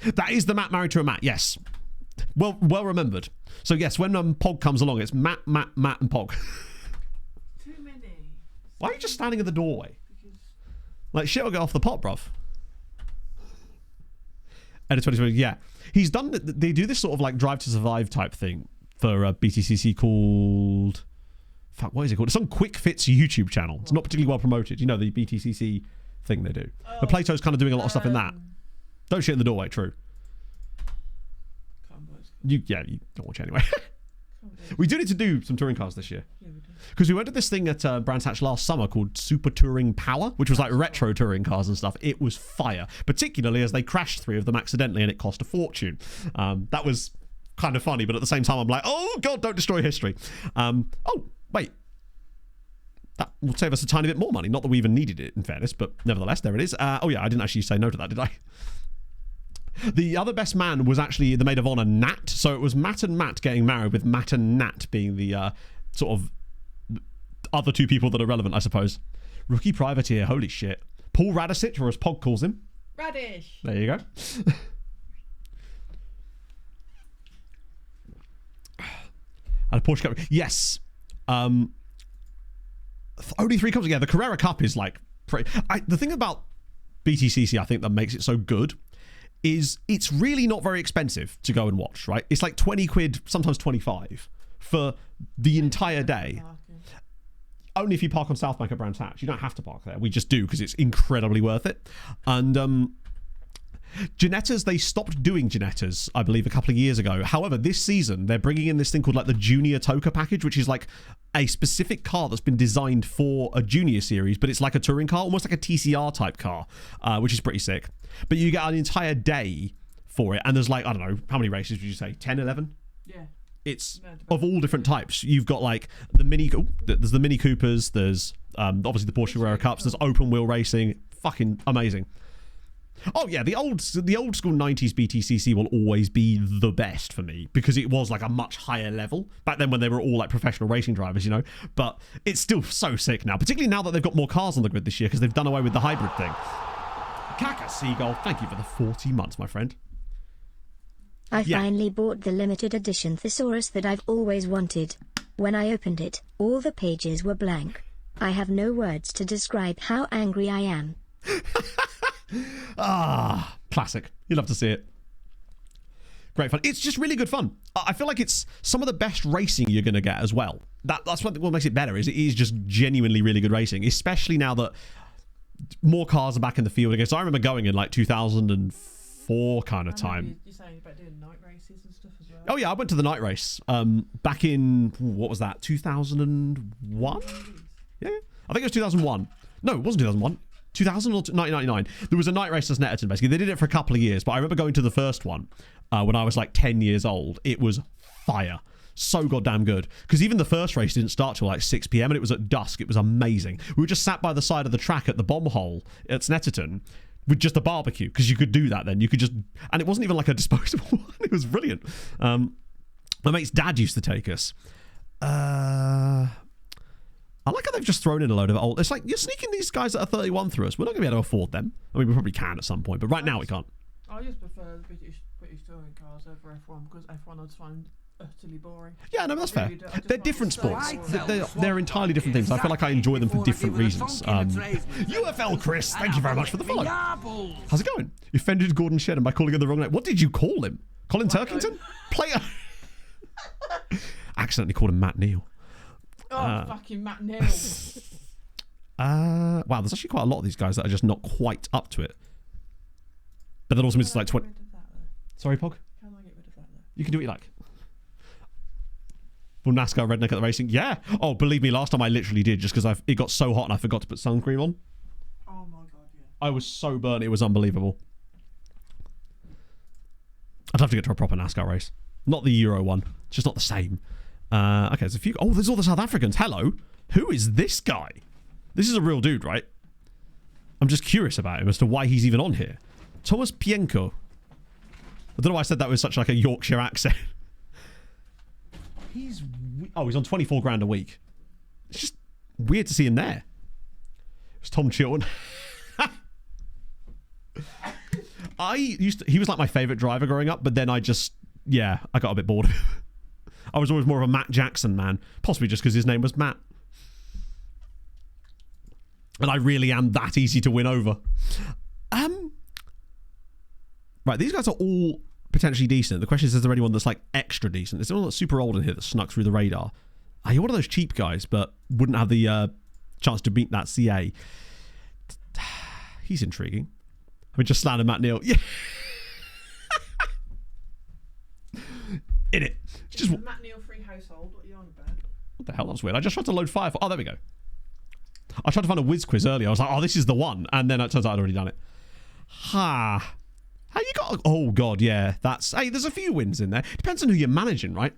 that is the Matt married to a Matt. Yes. Well remembered. So yes, when Pog comes along, it's Matt, and Pog. Too many. Why are you just standing at the doorway? Like shit will get off the pot, bruv. End of 2020, yeah. He's done. They do this sort of like Drive to Survive type thing for BTCC called. Fuck, what is it called? It's on Quick Fit's YouTube channel. It's not particularly well promoted. You know the BTCC thing they do. But Plato's kind of doing a lot of stuff in that. Don't shit in the doorway. True. You don't watch anyway. We do need to do some touring cars this year. Yeah, we do. Because we went to this thing at Brands Hatch last summer called Super Touring Power, which was like retro touring cars and stuff. It was fire, particularly as they crashed 3 of them accidentally and it cost a fortune. That was kind of funny, but at the same time, I'm like, oh God, don't destroy history. Oh, wait. That will save us a tiny bit more money. Not that we even needed it, in fairness, but nevertheless, there it is. Oh yeah, I didn't actually say no to that, did I? The other best man was actually the maid of honor, Nat. So it was Matt and Matt getting married, with Matt and Nat being the sort of other 2 people that are relevant, I suppose. Rookie privateer, holy shit. Paul Radicic, or as Pog calls him. Radish. There you go. And a Porsche Cup. Yes. Only 3 cups. Yeah, the Carrera Cup is like the thing about BTCC I think that makes it so good is it's really not very expensive to go and watch, right? It's like 20 quid, sometimes 25 for the entire day. Only if you park on South Bank at Brands Hatch. You don't have to park there. We just do because it's incredibly worth it. And Ginettas, they stopped doing Ginettas, I believe, a couple of years ago. However, this season, they're bringing in this thing called like the Junior Toka package, which is like a specific car that's been designed for a junior series, but it's like a touring car, almost like a TCR type car, which is pretty sick. But you get an entire day for it, and there's like, I don't know, how many races would you say? 10, 11? Yeah. It's of all different types. You've got like the there's the Mini Coopers, there's obviously the Porsche Carrera Cups, there's open wheel racing. Fucking amazing. Oh yeah, the old school 90s BTCC will always be the best for me because it was like a much higher level back then when they were all like professional racing drivers, you know. But it's still so sick now, particularly now that they've got more cars on the grid this year because they've done away with the hybrid thing. Kaka Seagull, thank you for the 40 months, my friend. I finally bought the limited edition thesaurus that I've always wanted. When I opened it, all the pages were blank. I have no words to describe how angry I am. Classic. You love to see it. Great fun. It's just really good fun. I feel like it's some of the best racing you're going to get as well. That's what makes it better. Is it is just genuinely really good racing, especially now that more cars are back in the field again. So I remember going in like 2004 kind of time. You're saying about doing night races and stuff as well. Oh yeah, I went to the night race back in what was that? 2001? Yeah, I think it was 2001. No, it wasn't 2001. 2000 or 1999. There was a night race at Snetterton, basically. They did it for a couple of years, but I remember going to the first one when I was like 10 years old. It was fire. So goddamn good. Because even the first race didn't start till like 6 p.m. and it was at dusk. It was amazing. We were just sat by the side of the track at the bomb hole at Snetterton with just a barbecue, because you could do that then. You could just... And it wasn't even like a disposable one. It was brilliant. My mate's dad used to take us. I like how they've just thrown in a load of old... It's like, you're sneaking these guys that are 31 through us. We're not going to be able to afford them. I mean, we probably can at some point, but right now we can't. I just prefer British touring cars over F1 because F1 I just find utterly boring. Yeah, no, that's fair. They're different sports. They're They're entirely different things. I feel like I enjoy them for different reasons. UFL Chris, thank you very much for the follow. How's it going? You offended Gordon Shedden by calling him the wrong name. What did you call him? Colin Turkington? Player. Accidentally called him Matt Neal. Fucking Matt Neal. Wow, there's actually quite a lot of these guys that are just not quite up to it. But that also means it's like 20. Sorry, Pog? Can I get rid of that though? You can do what you like. Well, NASCAR redneck at the racing. Yeah. Oh, believe me, last time I literally did just because it got so hot and I forgot to put sun cream on. Oh my god, yeah. I was so burnt, it was unbelievable. I'd love to get to a proper NASCAR race. Not the Euro one. It's just not the same. Okay, there's a few... Oh, there's all the South Africans. Hello. Who is this guy? This is a real dude, right? I'm just curious about him as to why he's even on here. Thomas Pienko. I don't know why I said that with such like a Yorkshire accent. He's on 24 grand a week. It's just weird to see him there. It's Tom Chilton. He was like my favourite driver growing up, but then I got a bit bored of him. I was always more of a Matt Jackson man, possibly just because his name was Matt. And I really am that easy to win over. Right, these guys are all potentially decent. The question is there anyone that's like extra decent? Is there anyone that's super old in here that snuck through the radar? You're one of those cheap guys, but wouldn't have the chance to beat that CA. He's intriguing. I mean, just slandered Matt Neal. Yeah. In it. It's just Matt Neal free household. What are you on about? What the hell? That's weird. I just tried to load Firefox. Oh, there we go. I tried to find a whiz quiz earlier. I was like, oh, this is the one. And then it turns out I'd already done it. Ha. How you got... Oh, God, yeah. Hey, there's a few wins in there. Depends on who you're managing, right?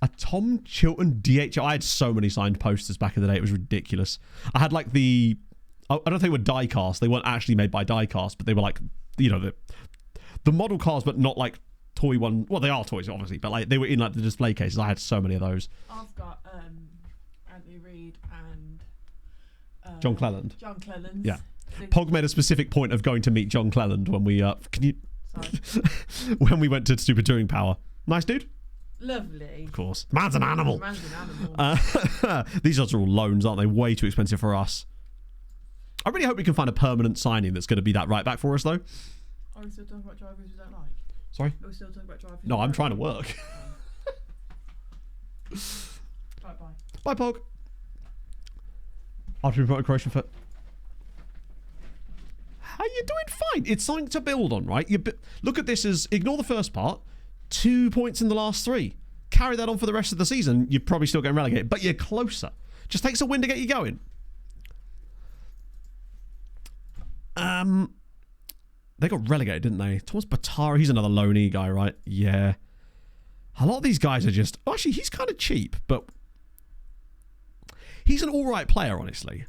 A Tom Chilton DH. I had so many signed posters back in the day. It was ridiculous. I had like the... I don't think they were die-cast. They weren't actually made by die-cast, but they were like, you know, the model cars, but not like toy one. Well, they are toys, obviously, but like they were in like the display cases. I had so many of those. I've got Anthony Reid and John Cleland. John Cleland. Yeah. Pog made a specific point of going to meet John Cleland when we when we went to Stupid Touring Power. Nice dude. Lovely. Of course. Man's an animal. Man's an animal. These are all loans, aren't they? Way too expensive for us. I really hope we can find a permanent signing that's going to be that right back for us, though. Are we still talking about drivers we don't like? Sorry? Are we still talking about drivers? No, I'm trying to work. Right, bye. Bye, Pog. After we promoted Croatian for... How you doing? Fine. It's something to build on, right? Look at this as... Ignore the first part. 2 points in the last 3. Carry that on for the rest of the season. You're probably still getting relegated, but you're closer. Just takes a win to get you going. They got relegated, didn't they? Thomas Batara, he's another loanee guy, right? Yeah. A lot of these guys are just... Oh, actually, he's kind of cheap, but... He's an alright player, honestly.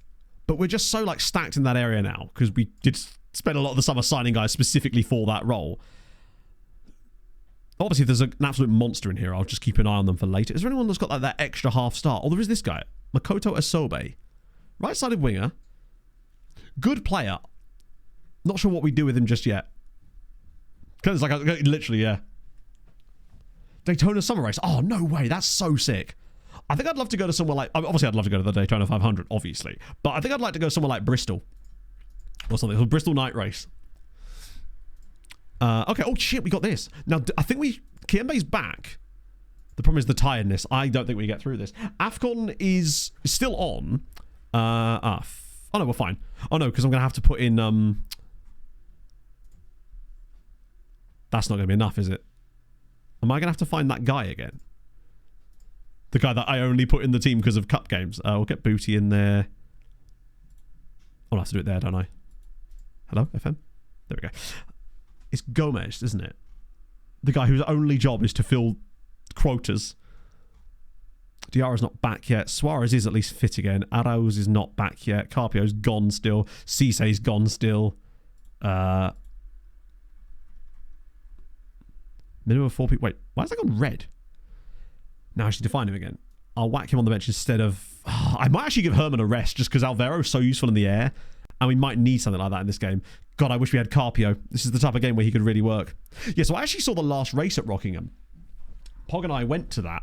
But we're just so, like, stacked in that area now, because we did spend a lot of the summer signing guys specifically for that role. Obviously, if there's an absolute monster in here, I'll just keep an eye on them for later. Is there anyone that's got like, that extra half star? Oh, there is this guy. Makoto Asobe. Right-sided winger. Good player. Not sure what we do with him just yet. Because it's like, literally, yeah. Daytona Summer Race. Oh, no way. That's so sick. I think I'd love to go to somewhere like... Obviously, I'd love to go to the Daytona 500, obviously. But I think I'd like to go somewhere like Bristol. Or something. Or Bristol Night Race. Okay. Oh, shit. We got this. Now, I think Kiembe's back. The problem is the tiredness. I don't think we get through this. AFCON is still on. Oh, no. We're fine. Oh, no. Because I'm going to have to put in... That's not going to be enough, is it? Am I going to have to find that guy again? The guy that I only put in the team because of cup games. We'll get Booty in there. I'll have to do it there, don't I? Hello, FM? There we go. It's Gomez, isn't it? The guy whose only job is to fill quotas. Diarra's not back yet. Suarez is at least fit again. Arauz is not back yet. Carpio's gone still. Cisse's gone still. Minimum of 4 people. Wait, why has that gone red? Now I should define him again. I'll whack him on the bench instead of... I might actually give Herman a rest just because Alvaro is so useful in the air. And we might need something like that in this game. God, I wish we had Carpio. This is the type of game where he could really work. Yeah, so I actually saw the last race at Rockingham. Pog and I went to that.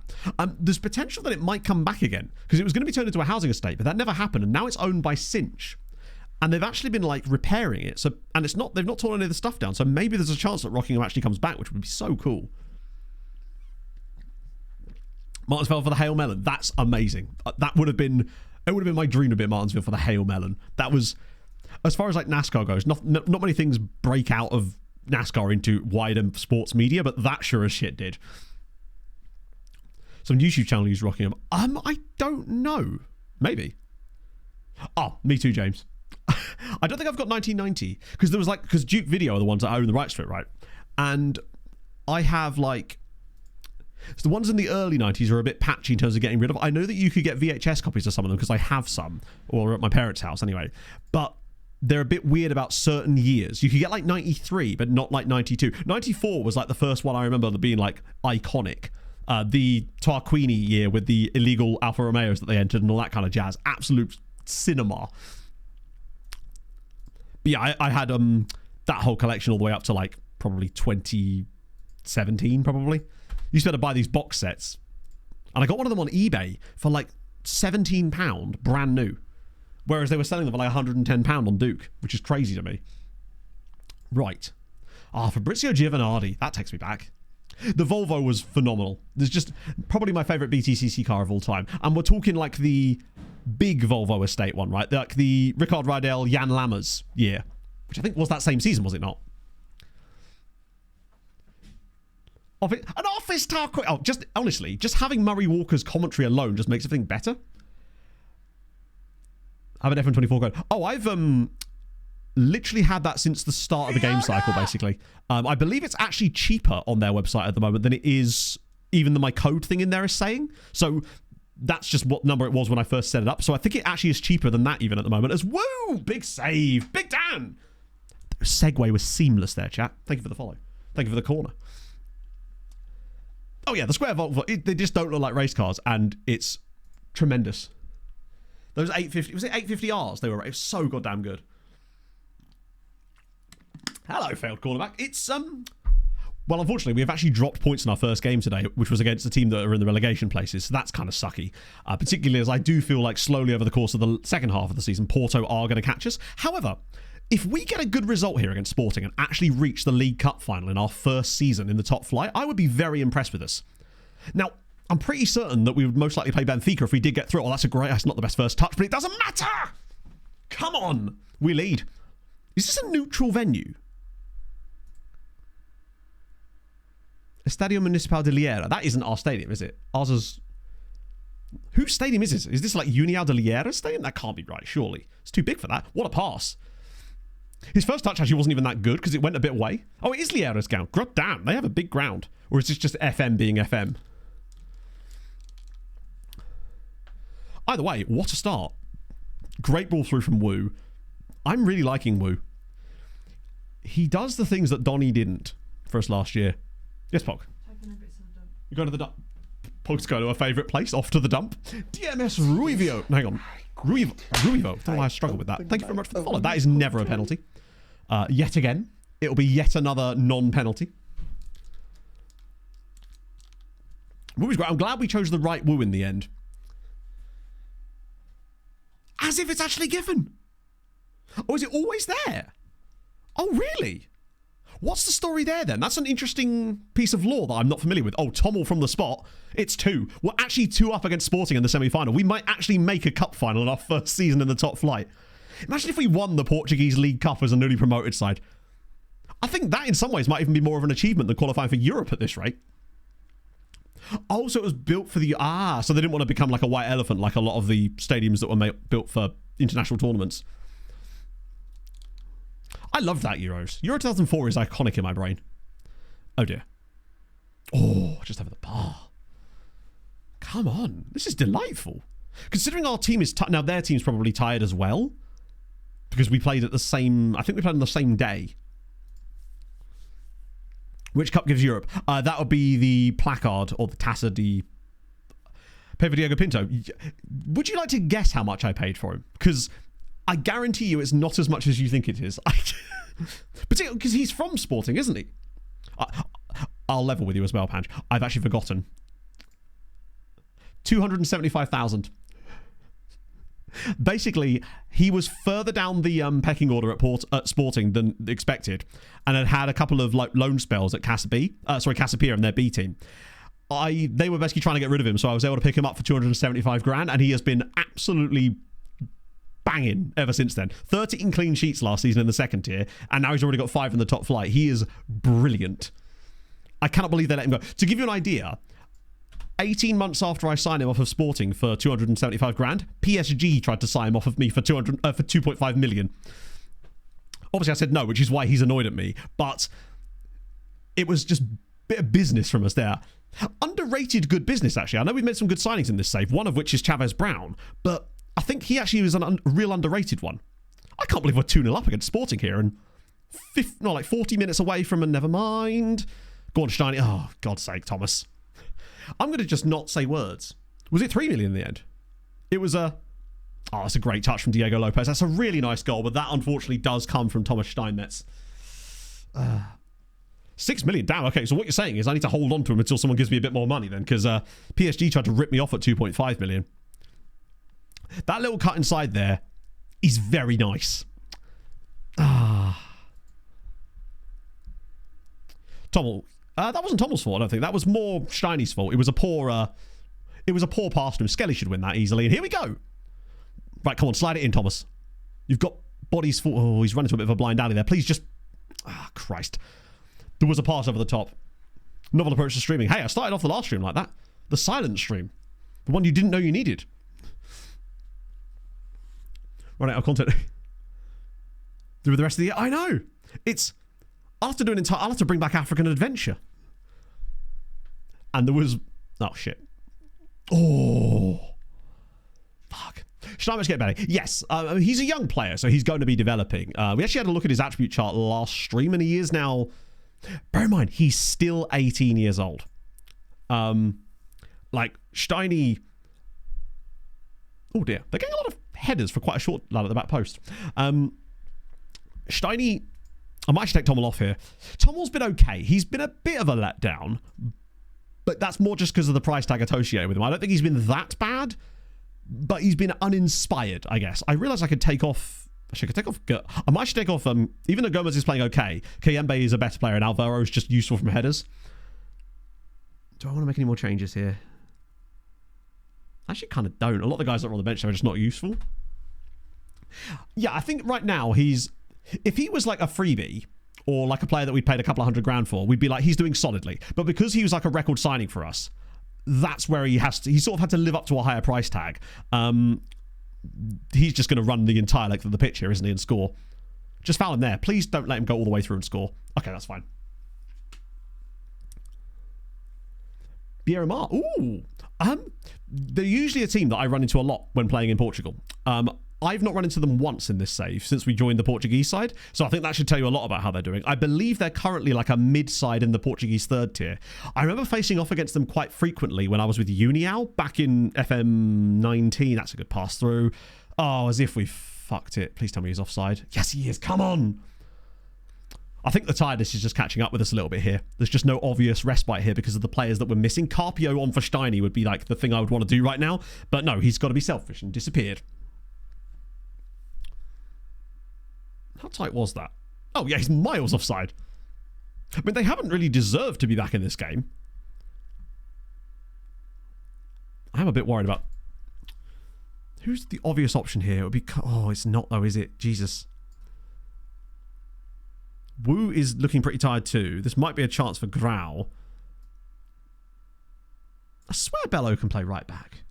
There's potential that it might come back again. Because it was going to be turned into a housing estate, but that never happened. And now it's owned by Cinch. And they've actually been, like, repairing it. So, and it's not... They've not torn any of the stuff down. So maybe there's a chance that Rockingham actually comes back, which would be so cool. Martinsville for the Hail Melon. That's amazing. That would have been... It would have been my dream to be at Martinsville for the Hail Melon. That was... As far as like NASCAR goes, not many things break out of NASCAR into wider sports media, but that sure as shit did. Some YouTube channel used Rockingham. I don't know. Maybe. Oh, me too, James. I don't think I've got 1990 because Duke Video are the ones that own the rights to it, right? And I have like... So the ones in the early 90s are a bit patchy in terms of getting rid of. I know that you could get VHS copies of some of them because I have some, or at my parents' house anyway. But they're a bit weird about certain years. You could get like 93, but not like 92. 94 was like the first one I remember being like iconic. The Tarquini year with the illegal Alfa Romeos that they entered and all that kind of jazz. Absolute cinema. But yeah, I had that whole collection all the way up to like probably 2017 probably. Used to be able to buy these box sets. And I got one of them on eBay for like £17 brand new. Whereas they were selling them for like £110 on Duke, which is crazy to me. Right. Fabrizio Giovanardi. That takes me back. The Volvo was phenomenal. There's just probably my favourite BTCC car of all time. And we're talking like the big Volvo estate one, right? Like the Rickard Rydell, Jan Lammers year. Which I think was that same season, was it not? An office Tarquini. Oh, just honestly, just having Murray Walker's commentary alone just makes everything better. I have an F124 code. Oh, I've literally had that since the start of the game cycle, basically. I believe it's actually cheaper on their website at the moment than it is even my code thing in there is saying. So that's just what number it was when I first set it up. So I think it actually is cheaper than that even at the moment as woo! Big save! Big Dan! The segue was seamless there, chat. Thank you for the follow. Thank you for the corner. Oh yeah, the Square Volvo, they just don't look like race cars, and it's tremendous. Those 850, was it 850Rs? It was so goddamn good. Hello, failed cornerback. It's Well, unfortunately, we have actually dropped points in our first game today, which was against a team that are in the relegation places. So that's kind of sucky. Particularly as I do feel like slowly over the course of the second half of the season, Porto are going to catch us. However, if we get a good result here against Sporting and actually reach the League Cup final in our first season in the top flight, I would be very impressed with us. Now, I'm pretty certain that we would most likely play Benfica if we did get through. Oh, that's not the best first touch, but it doesn't matter! Come on! We lead. Is this a neutral venue? Estadio Municipal de Liera. That isn't our stadium, is it? Ours is... Whose stadium is this? Is this like União de Liera stadium? That can't be right, surely. It's too big for that. What a pass. His first touch actually wasn't even that good because it went a bit away. Oh, it is Liera's ground. God damn, they have a big ground. Or is this just FM being FM? Either way, what a start. Great ball through from Wu. I'm really liking Wu. He does the things that Donny didn't for us last year. Yes, Pog. You go to the dump. Pog's go to a favourite place, off to the dump. DMS Ruivio. Hang on. Ruivo. I don't know why I struggle with that. Thank you very much for the follow. That is never a penalty. Yet again, it'll be yet another non-penalty. Wu's great. I'm glad we chose the right Wu in the end. As if it's actually given. Oh, is it always there? Oh, really? What's the story there then? That's an interesting piece of lore that I'm not familiar with. Oh, Tommel from the spot. It's 2. We're actually 2 up against Sporting in the semi-final. We might actually make a cup final in our first season in the top flight. Imagine if we won the Portuguese League Cup as a newly promoted side. I think that in some ways might even be more of an achievement than qualifying for Europe at this rate. Oh, so it was built for the... so they didn't want to become like a white elephant like a lot of the stadiums that were built for international tournaments. I love that Euros. Euro 2004 is iconic in my brain. Oh dear. Oh, just over the bar. Come on. This is delightful. Considering our team is... now, their team's probably tired as well. Because we played at the same... I think we played on the same day. Which cup gives Europe? That would be the placard or the Taça de... Pay for Diego Pinto. Would you like to guess how much I paid for him? Because I guarantee you it's not as much as you think it is. Particularly because he's from Sporting, isn't he? I'll level with you as well, Panj. I've actually forgotten. 275,000. Basically, he was further down the pecking order at Sporting than expected, and had a couple of loan spells at Casapia and their B team. They were basically trying to get rid of him, so I was able to pick him up for 275 grand, and he has been absolutely banging ever since then. 13 clean sheets last season in the second tier, and now he's already got 5 in the top flight. He is brilliant. I cannot believe they let him go. To give you an idea, 18 months after I signed him off of Sporting for 275 grand, PSG tried to sign him off of me for 2.5 million. Obviously, I said no, which is why he's annoyed at me. But it was just a bit of business from us there. Underrated good business, actually. I know we've made some good signings in this save, one of which is Chavez Brown, but I think he actually was a real underrated one. I can't believe we're 2-0 up against Sporting here and 40 minutes away from a never mind. Go on, Steiny. Oh, God's sake, Thomas. I'm going to just not say words. Was it 3 million in the end? It was a... Oh, that's a great touch from Diego Lopez. That's a really nice goal, but that unfortunately does come from Thomas Steinmetz. 6 million. Damn, okay, so what you're saying is I need to hold on to him until someone gives me a bit more money then, because PSG tried to rip me off at 2.5 million. That little cut inside there is very nice. Tommel. That wasn't Tommel's fault, I don't think. That was more Steiny's fault. It was a poor pass to him. Skelly should win that easily. And here we go. Right, come on, slide it in, Thomas. You've got bodies full. Oh, he's run into a bit of a blind alley there. Please just... Christ. There was a pass over the top. Novel approach to streaming. Hey, I started off the last stream like that. The silent stream. The one you didn't know you needed. Run out of content. Do the rest of the year. I know. It's... I'll have to do I'll have to bring back African Adventure. And there was... Oh, shit. Oh. Fuck. Should I much get better? Yes. He's a young player, so he's going to be developing. We actually had a look at his attribute chart last stream, and he is now... Bear in mind, he's still 18 years old. Steiny... Oh, dear. They're getting a lot of headers for quite a short lad at the back post. Steiny... I might actually take Tommel off here. Tommel's been okay. He's been a bit of a letdown, but that's more just because of the price tag associated with him. I don't think he's been that bad, but he's been uninspired, I guess. I realise I could take off... Actually, I could take off... I might actually take off... even though Gomez is playing okay, Kayembe is a better player, and Alvaro is just useful from headers. Do I want to make any more changes here? I actually kind of don't. A lot of the guys that are on the bench are just not useful. Yeah, I think right now he's... If he was like a freebie, or like a player that we paid a couple of $100,000 for, we'd be like, he's doing solidly. But because he was like a record signing for us, that's where he has to... He sort of had to live up to a higher price tag. He's just going to run the entire length of the pitch here, isn't he, and score. Just foul him there. Please don't let him go all the way through and score. Okay, that's fine. Bieremar. Ooh. They're usually a team that I run into a lot when playing in Portugal. I've not run into them once in this save since we joined the Portuguese side, so I think that should tell you a lot about how they're doing. I believe they're currently like a mid-side in the Portuguese third tier. I remember facing off against them quite frequently when I was with Unial back in FM19. That's a good pass through. Oh, as if we fucked it. Please tell me he's offside. Yes, he is. Come on. I think the tiredness is just catching up with us a little bit here. There's just no obvious respite here because of the players that we're missing. Carpio on for Steiny would be like the thing I would want to do right now, but no, he's got to be selfish and disappeared. How tight was that? Oh, yeah, he's miles offside. I mean, they haven't really deserved to be back in this game. I'm a bit worried about... Who's the obvious option here? It would be... Oh, it's not, though, is it? Jesus. Wu is looking pretty tired, too. This might be a chance for Grau. I swear Bello can play right back.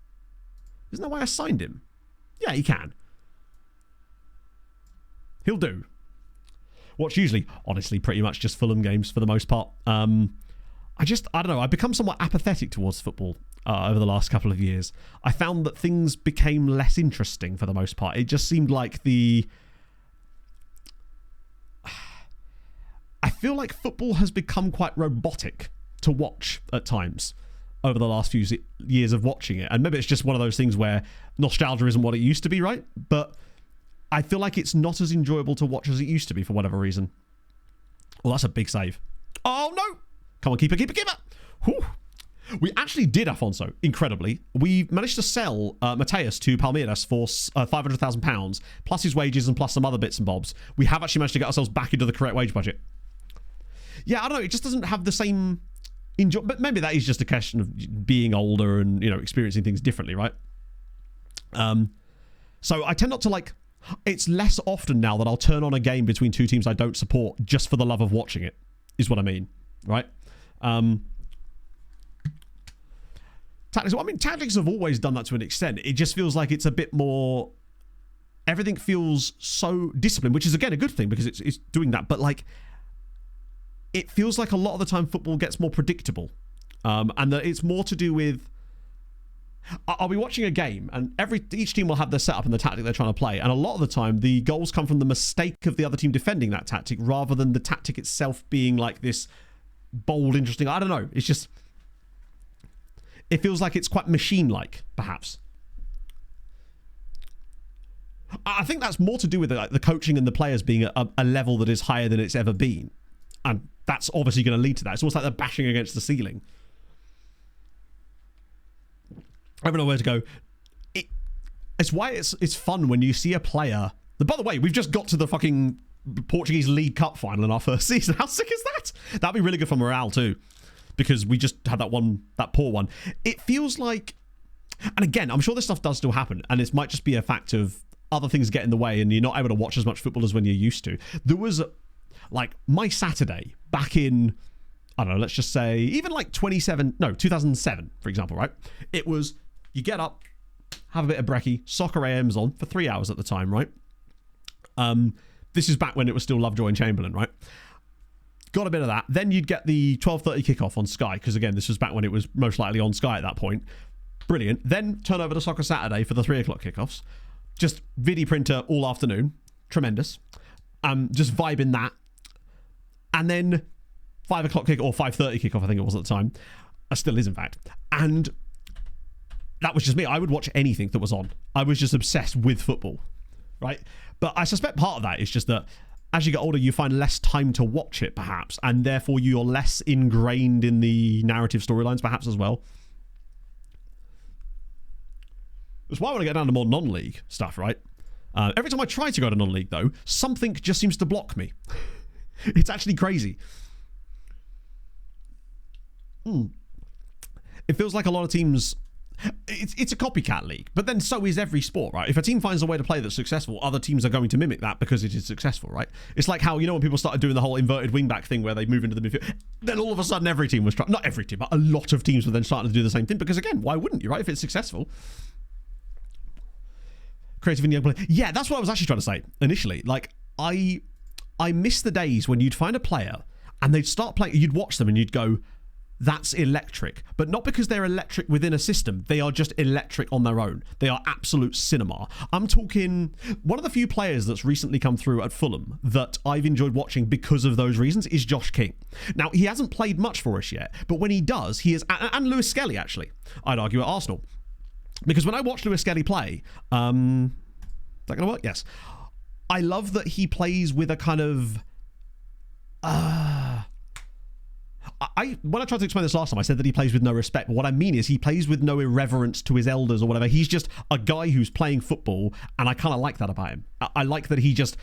Isn't that why I signed him? Yeah, he can. He'll do. What's usually, honestly, pretty much just Fulham games for the most part. I don't know. I've become somewhat apathetic towards football over the last couple of years. I found that things became less interesting for the most part. It just seemed like the... I feel like football has become quite robotic to watch at times over the last few years of watching it. And maybe it's just one of those things where nostalgia isn't what it used to be, right? But... I feel like it's not as enjoyable to watch as it used to be for whatever reason. Well, that's a big save. Oh, no. Come on, keeper. Whew. We actually did, Afonso, incredibly. We managed to sell Mateus to Palmeiras for £500,000, plus his wages and plus some other bits and bobs. We have actually managed to get ourselves back into the correct wage budget. Yeah, I don't know. It just doesn't have the same... But maybe that is just a question of being older and, experiencing things differently, right? So I tend not to, like... It's less often now that I'll turn on a game between two teams I don't support just for the love of watching it, is what I mean, right? Tactics. Well, I mean, tactics have always done that to an extent. It just feels like it's a bit more... Everything feels so disciplined, which is, again, a good thing because it's doing that. But, like, it feels like a lot of the time football gets more predictable. And that it's more to do with... I'll be watching a game and each team will have their setup and the tactic they're trying to play, and a lot of the time the goals come from the mistake of the other team defending that tactic rather than the tactic itself being like this bold, interesting... I don't know, it's just... It feels like it's quite machine-like, perhaps. I think that's more to do with the coaching and the players being a level that is higher than it's ever been, and that's obviously going to lead to that. It's almost like they're bashing against the ceiling. I don't know where to go. It's why it's fun when you see a player... By the way, we've just got to the fucking Portuguese League Cup final in our first season. How sick is that? That'd be really good for morale too, because we just had that poor one. It feels like... And again, I'm sure this stuff does still happen, and it might just be a fact of other things get in the way and you're not able to watch as much football as when you're used to. There was, my Saturday back in... I don't know, let's just say, even like 2007, for example, right? It was... You get up, have a bit of brekkie, soccer AM's on for 3 hours at the time, right? This is back when it was still Lovejoy and Chamberlain, right? Got a bit of that. Then you'd get the 12:30 kickoff on Sky, because again, this was back when it was most likely on Sky at that point. Brilliant. Then turn over to Soccer Saturday for the 3 o'clock kickoffs. Just video printer all afternoon. Tremendous. Just vibing that. And then 5 o'clock kick or 5:30 kickoff, I think it was at the time. Still is, in fact. And that was just me. I would watch anything that was on. I was just obsessed with football, right? But I suspect part of that is just that as you get older, you find less time to watch it, perhaps, and therefore you're less ingrained in the narrative storylines, perhaps, as well. That's why I want to get down to more non-league stuff, right? Every time I try to go to non-league, though, something just seems to block me. It's actually crazy. It feels like a lot of teams... It's a copycat league, but then so is every sport, right? If a team finds a way to play that's successful, other teams are going to mimic that because it is successful, right? It's like how, when people started doing the whole inverted wingback thing where they move into the midfield, then all of a sudden every team was trying... Not every team, but a lot of teams were then starting to do the same thing because, again, why wouldn't you, right? If it's successful... Creative and young player. Yeah, that's what I was actually trying to say initially. Like, I miss the days when you'd find a player and they'd start playing, you'd watch them and you'd go, that's electric. But not because they're electric within a system. They are just electric on their own. They are absolute cinema. I'm talking, one of the few players that's recently come through at Fulham that I've enjoyed watching because of those reasons is Josh King. Now, he hasn't played much for us yet, but when he does, he is, and Lewis Skelly, actually, I'd argue, at Arsenal. Because when I watch Lewis Skelly play, is that going to work? Yes. I love that he plays with a kind of... when I tried to explain this last time, I said that he plays with no respect. But what I mean is he plays with no irreverence to his elders or whatever. He's just a guy who's playing football, and I kind of like that about him. I like that he just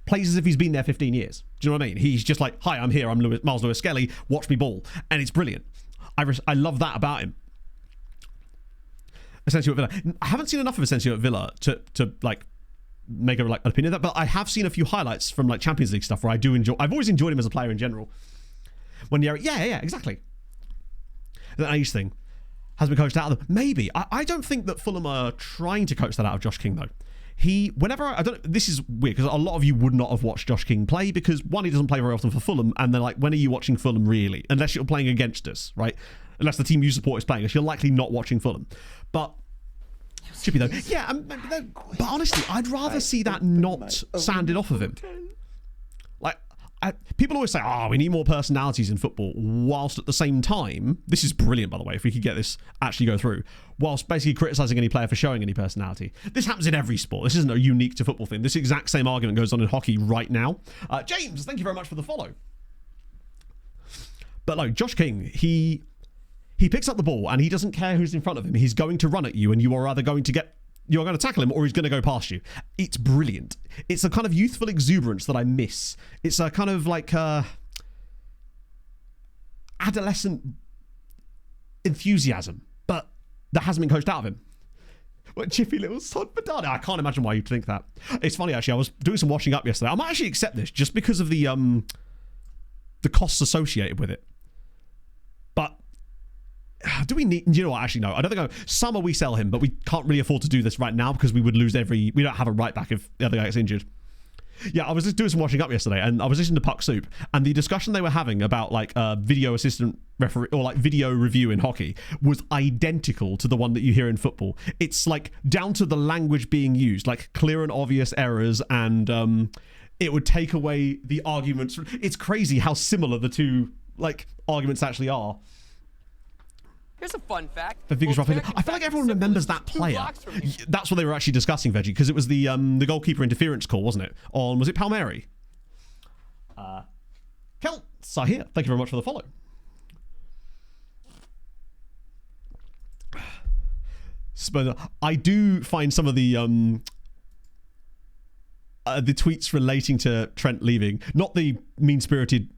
plays as if he's been there 15 years. Do you know what I mean? He's just like, hi, I'm here. I'm Miles Lewis Skelly. Watch me ball. And it's brilliant. I love that about him. Asensio at Villa. I haven't seen enough of Asensio at Villa to like make an opinion of that, but I have seen a few highlights from like Champions League stuff where I do enjoy. I've always enjoyed him as a player in general. When you're exactly. The age thing has been coached out of them. Maybe I don't think that Fulham are trying to coach that out of Josh King though. This is weird because a lot of you would not have watched Josh King play because one, he doesn't play very often for Fulham, and they're like, when are you watching Fulham really? Unless you're playing against us, right? Unless the team you support is playing us, you're likely not watching Fulham. But Chippy though, yeah. But honestly, I'd rather see that not sanded off of him. Like, people always say, we need more personalities in football, whilst at the same time, this is brilliant, by the way, if we could get this actually go through, whilst basically criticising any player for showing any personality. This happens in every sport. This isn't a unique to football thing. This exact same argument goes on in hockey right now. James, thank you very much for the follow. But like, Josh King, he picks up the ball and he doesn't care who's in front of him. He's going to run at you and you are either going to tackle him or he's going to go past you. It's brilliant. It's a kind of youthful exuberance that I miss. It's a kind of like adolescent enthusiasm, but that hasn't been coached out of him. What chippy little sod banana. I can't imagine why you'd think that. It's funny, actually. I was doing some washing up yesterday. I might actually accept this just because of the costs associated with it. But do we need... You know what? Actually, no. I don't think... Summer we sell him, but we can't really afford to do this right now because we would lose we don't have a right back if the other guy gets injured. Yeah, I was just doing some washing up yesterday and I was listening to Puck Soup and the discussion they were having about like video assistant referee or like video review in hockey was identical to the one that you hear in football. It's like down to the language being used, like clear and obvious errors, and it would take away the arguments. It's crazy how similar the two like arguments actually are. Here's a fun fact. I feel like everyone remembers that player. That's what they were actually discussing, Veggie, because it was the goalkeeper interference call, wasn't it? Was it Palmieri? Kel Sahir, thank you very much for the follow. I do find some of the tweets relating to Trent leaving, not the mean-spirited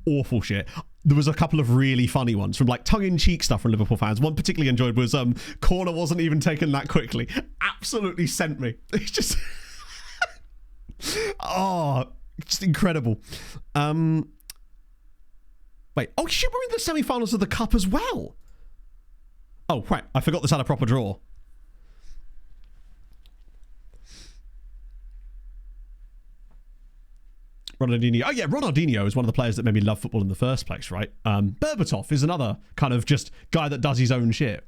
awful shit. There was a couple of really funny ones from like tongue-in-cheek stuff from Liverpool fans. One particularly enjoyed was corner wasn't even taken that quickly. Absolutely sent me. It's just just incredible. Wait, shit, we're in the semi-finals of the cup as well. Oh right, I forgot this had a proper draw. Ronaldinho. Oh yeah, Ronaldinho is one of the players that made me love football in the first place, right? Berbatov is another kind of just guy that does his own shit.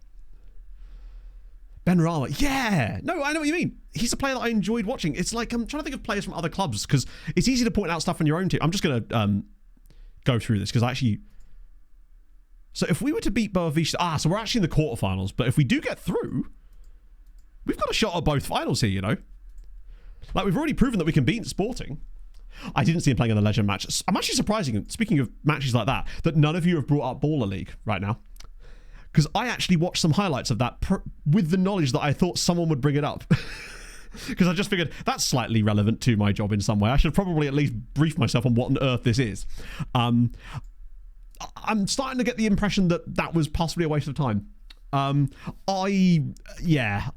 Ben Rama, yeah. No, I know what you mean. He's a player that I enjoyed watching. It's like I'm trying to think of players from other clubs because it's easy to point out stuff on your own team. I'm just going to go through this because so if we were to beat Boavista, so we're actually in the quarterfinals, but if we do get through, we've got a shot at both finals here, you know? Like we've already proven that we can beat Sporting. I didn't see him playing in the Legend match. I'm actually surprising, speaking of matches like that, that none of you have brought up Baller League right now. Because I actually watched some highlights of that with the knowledge that I thought someone would bring it up. Because I just figured that's slightly relevant to my job in some way. I should probably at least brief myself on what on earth this is. I'm starting to get the impression that that was possibly a waste of time. I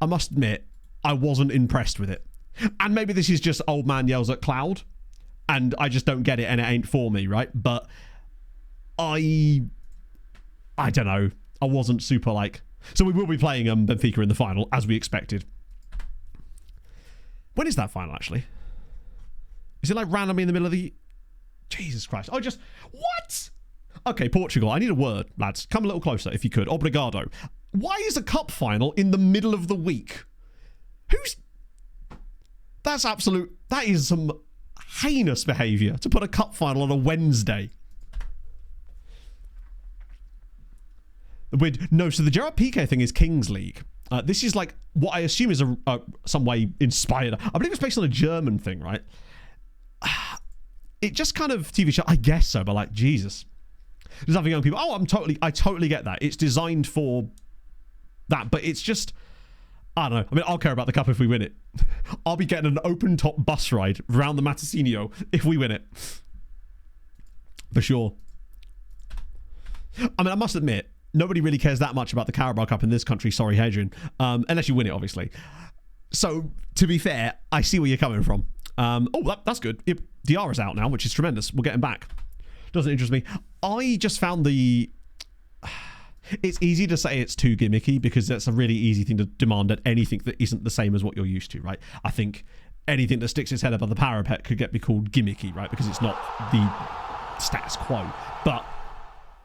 must admit, I wasn't impressed with it. And maybe this is just old man yells at cloud, and I just don't get it, and it ain't for me, right? But I don't know. I wasn't super like... So we will be playing Benfica in the final, as we expected. When is that final, actually? Is it like randomly in the middle of the... Jesus Christ. What? Okay, Portugal. I need a word, lads. Come a little closer, if you could. Obrigado. Why is a cup final in the middle of the week? That is some heinous behaviour to put a cup final on a Wednesday. No, so the Gerard Piqué thing is Kings League. This is like what I assume is some way inspired. I believe it's based on a German thing, right? It just kind of TV show, I guess so, but like, Jesus. There's nothing young people. I totally get that. It's designed for that, but it's just, I don't know. I mean, I'll care about the cup if we win it. I'll be getting an open top bus ride around the Matosinhio if we win it. For sure. I mean, I must admit, nobody really cares that much about the Carabao Cup in this country. Sorry, Hadrian. Unless you win it, obviously. So, to be fair, I see where you're coming from. That's good. Diarra's out now, which is tremendous. We'll get him back. Doesn't interest me. I just found it's easy to say it's too gimmicky because that's a really easy thing to demand at anything that isn't the same as what you're used to, right? I think anything that sticks its head above the parapet could be called gimmicky, right? Because it's not the status quo. But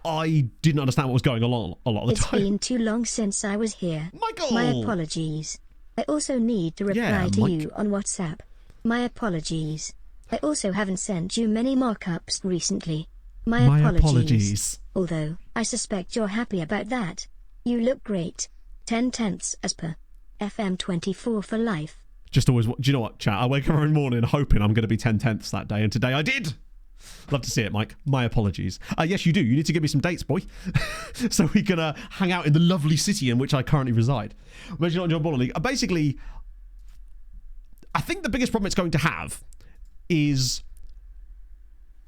I didn't understand what was going on a lot of the time. It's been too long since I was here. Michael! My apologies. I also need to reply to you on WhatsApp. My apologies. I also haven't sent you many markups recently. My apologies. Although, I suspect you're happy about that. You look great. 10/10 as per. FM24 for life. Just always, do you know what, chat? I wake up every morning hoping I'm going to be 10/10 that day, and today I did. Love to see it, Mike. My apologies. Yes, you do. You need to give me some dates, boy. So we can hang out in the lovely city in which I currently reside. Imagine not in your Baller League. Basically, I think the biggest problem it's going to have is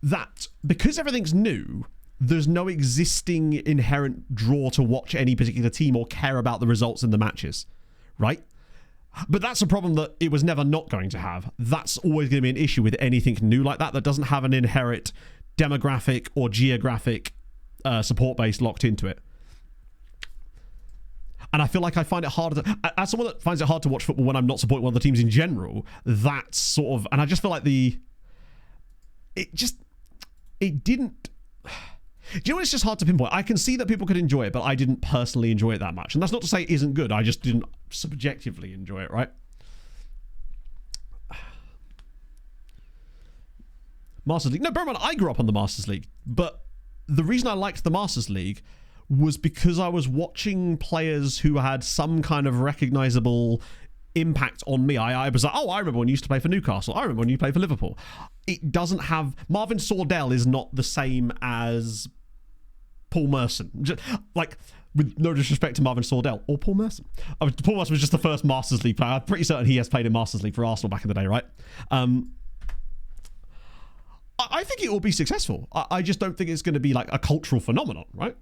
that because everything's new, there's no existing inherent draw to watch any particular team or care about the results in the matches, right? But that's a problem that it was never not going to have. That's always going to be an issue with anything new like that doesn't have an inherent demographic or geographic support base locked into it. And I feel like I find it harder as someone that finds it hard to watch football when I'm not supporting one of the teams in general, that's sort of, and I just feel like it didn't. Do you know what? It's just hard to pinpoint. I can see that people could enjoy it, but I didn't personally enjoy it that much. And that's not to say it isn't good. I just didn't subjectively enjoy it, right? Masters League. No, bear in mind, I grew up on the Masters League. But the reason I liked the Masters League was because I was watching players who had some kind of recognizable impact on me. I was like, I remember when you used to play for Newcastle. I remember when you played for Liverpool. It doesn't have... Marvin Sordell is not the same as Paul Merson. Just, like, with no disrespect to Marvin Sordell or Paul Merson. Paul Merson was just the first Masters League player. I'm pretty certain he has played in Masters League for Arsenal back in the day, right? I think it will be successful. I just don't think it's going to be like a cultural phenomenon, right?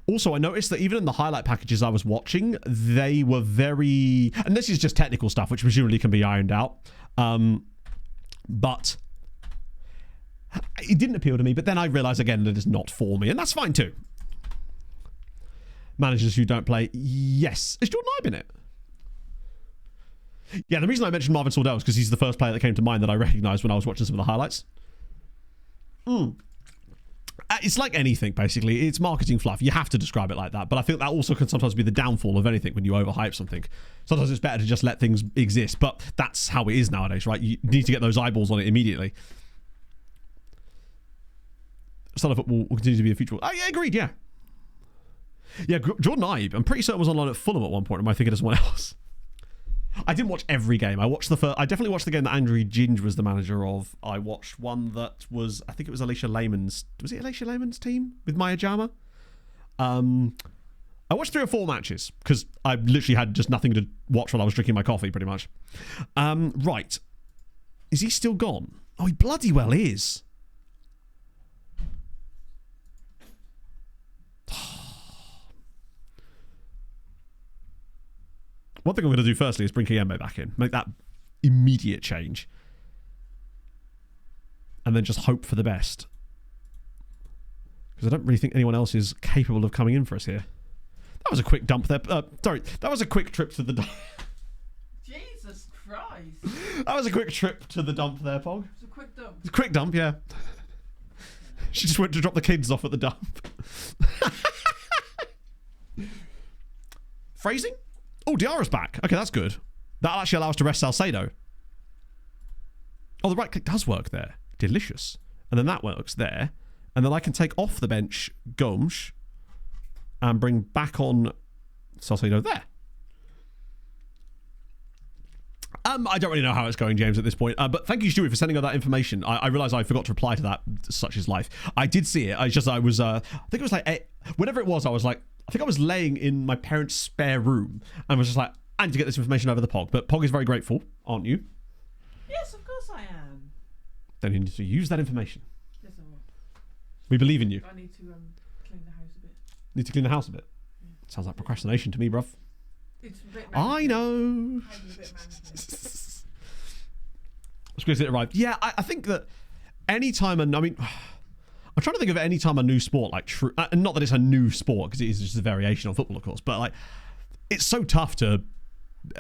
Also, I noticed that even in the highlight packages I was watching, they were very... And this is just technical stuff, which presumably can be ironed out. But it didn't appeal to me. But then I realised again that it's not for me. And that's fine too. Managers who don't play... Yes. Is Jordan Ibe in it? Yeah, the reason I mentioned Marvin Sordell is because he's the first player that came to mind that I recognised when I was watching some of the highlights. It's like anything, basically. It's marketing fluff. You have to describe it like that. But I think that also can sometimes be the downfall of anything when you overhype something. Sometimes it's better to just let things exist. But that's how it is nowadays, right? You need to get those eyeballs on it immediately. Southern football will continue to be a future. Oh, yeah, agreed, yeah. Yeah, Jordan Ibe, I'm pretty certain was online at Fulham at one point. Am I thinking of someone else? I didn't watch every game. I definitely watched the game that Andrew Ginge was the manager of. I watched one that was, I think it was Alicia Lehman's. Was it Alicia Lehman's team with Maya Jama? I watched 3 or 4 matches because I literally had just nothing to watch while I was drinking my coffee, pretty much. Right. Is he still gone? Oh, he bloody well is. One thing I'm going to do firstly is bring Kiyembe back in. Make that immediate change. And then just hope for the best. Because I don't really think anyone else is capable of coming in for us here. That was a quick dump there. Sorry, that was a quick trip to the dump. Jesus Christ. That was a quick trip to the dump there, Pog. It's a quick dump. It's a quick dump, yeah. She just went to drop the kids off at the dump. Phrasing? Oh, Diarra's back. Okay, that's good. That'll actually allow us to rest Salcedo. Oh, the right click does work there. Delicious. And then that works there. And then I can take off the bench Gomes and bring back on Salcedo there. I don't really know how it's going, James, at this point. But thank you, Stewie, for sending all that information. I realised I forgot to reply to that. Such is life. I did see it. I was, I think it was like, whenever it was, I was like, I think I was laying in my parents' spare room and was just like, I need to get this information over the Pog. But Pog is very grateful, aren't you? Yes, of course I am. Then you need to use that information. Yes, I will. We believe in you. I need to clean the house a bit. Need to clean the house a bit. Yeah. Sounds like procrastination to me, bruv. It's a bit I know. I'm a bit manic. It's good to arrive. Yeah, I think that any time, I'm trying to think of any time a new sport, like, not that it's a new sport, because it is just a variation on football, of course, but, like, it's so tough to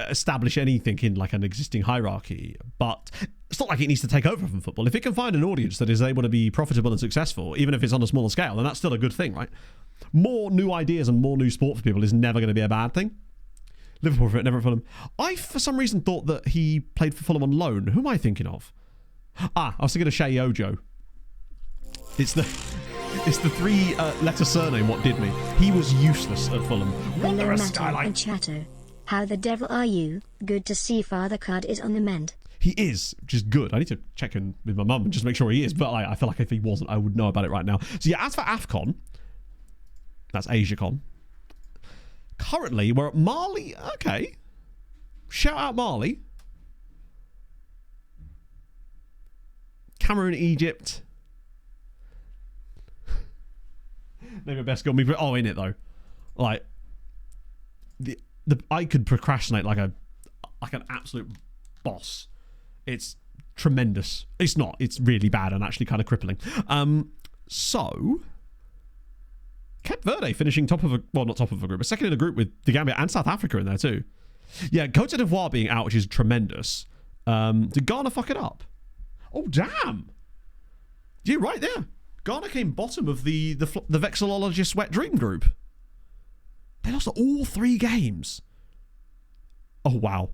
establish anything in, like, an existing hierarchy, but it's not like it needs to take over from football. If it can find an audience that is able to be profitable and successful, even if it's on a smaller scale, then that's still a good thing, right? More new ideas and more new sport for people is never going to be a bad thing. Liverpool for it, never at Fulham. I, for some reason, thought that he played for Fulham on loan. Who am I thinking of? I was thinking of Shea Ojo. It's the 3-letter surname. What did me? He was useless at Fulham. Wonder a skyline. And Chateau. How the devil are you? Good to see Father Card is on the mend. He is, which is good. I need to check in with my mum and just make sure he is. But I feel like if he wasn't, I would know about it right now. So yeah, as for AFCON, that's AsiaCon. Currently, we're at Mali. Okay. Shout out Mali. Cameroon, Egypt. Maybe best go me. Oh, in it though. Like I could procrastinate like an absolute boss. It's tremendous. It's not. It's really bad and actually kind of crippling. So Cape Verde finishing top of not top of a group, but second in a group with the Gambia and South Africa in there too. Yeah, Cote d'Ivoire being out, which is tremendous. Did Ghana fuck it up? Oh damn! Yeah, right there. Ghana came bottom of the Vexillologist Wet Dream group. They lost all 3 games. Oh wow.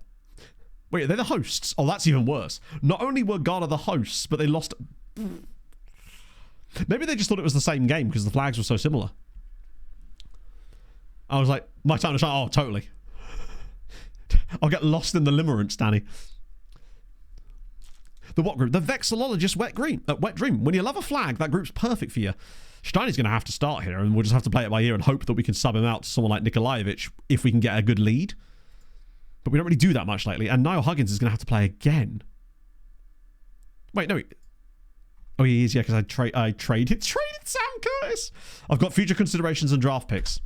Wait, are they the hosts? Oh, that's even worse. Not only were Ghana the hosts, but they lost. Maybe they just thought it was the same game because the flags were so similar. I was like, my time to shine. Oh, totally. I'll get lost in the limerence, Danny. The what group? The Vexillologist Wet Dream. When you love a flag, that group's perfect for you. Steiny's going to have to start here, and we'll just have to play it by ear and hope that we can sub him out to someone like Nikolaevich if we can get a good lead. But we don't really do that much lately, and Niall Huggins is going to have to play again. Wait, no. Oh, he is, yeah, because I traded Sam Curtis. I've got future considerations and draft picks.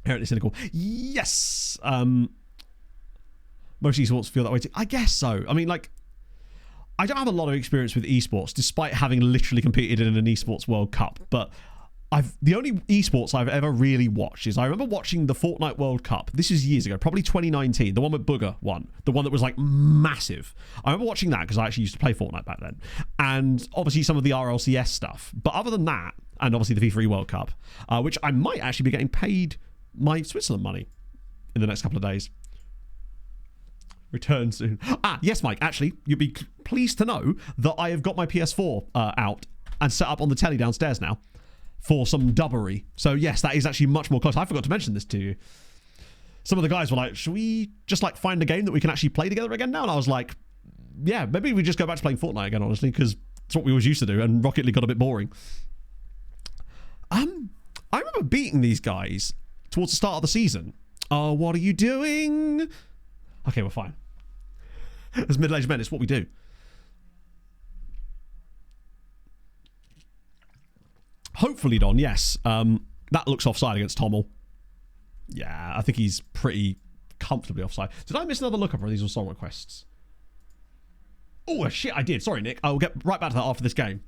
Apparently cynical. Yes. Most esports feel that way too. I guess so. I mean, like, I don't have a lot of experience with esports, despite having literally competed in an esports World Cup. But the only esports I've ever really watched is I remember watching the Fortnite World Cup. This is years ago, probably 2019. The one with Booger won. The one that was like massive. I remember watching that because I actually used to play Fortnite back then. And obviously some of the RLCS stuff. But other than that, and obviously the FIFA World Cup, which I might actually be getting paid my Switzerland money in the next couple of days. Return soon. Yes, Mike, actually, you'd be pleased to know that I have got my PS4 out and set up on the telly downstairs now for some dubbery. So, yes, that is actually much more close. I forgot to mention this to you. some of the guys were like, should we just like find a game that we can actually play together again now? And I was like, yeah, maybe we just go back to playing Fortnite again, honestly, because it's what we always used to do, and Rocket League got a bit boring. I remember beating these guys towards the start of the season. Oh, what are you doing? Okay, we're fine. As middle-aged men, it's what we do. Hopefully, Don, yes. That looks offside against Tommel. Yeah, I think he's pretty comfortably offside. Did I miss another lookup, or are these all song requests? Oh, shit, I did. Sorry, Nick. I'll get right back to that after this game.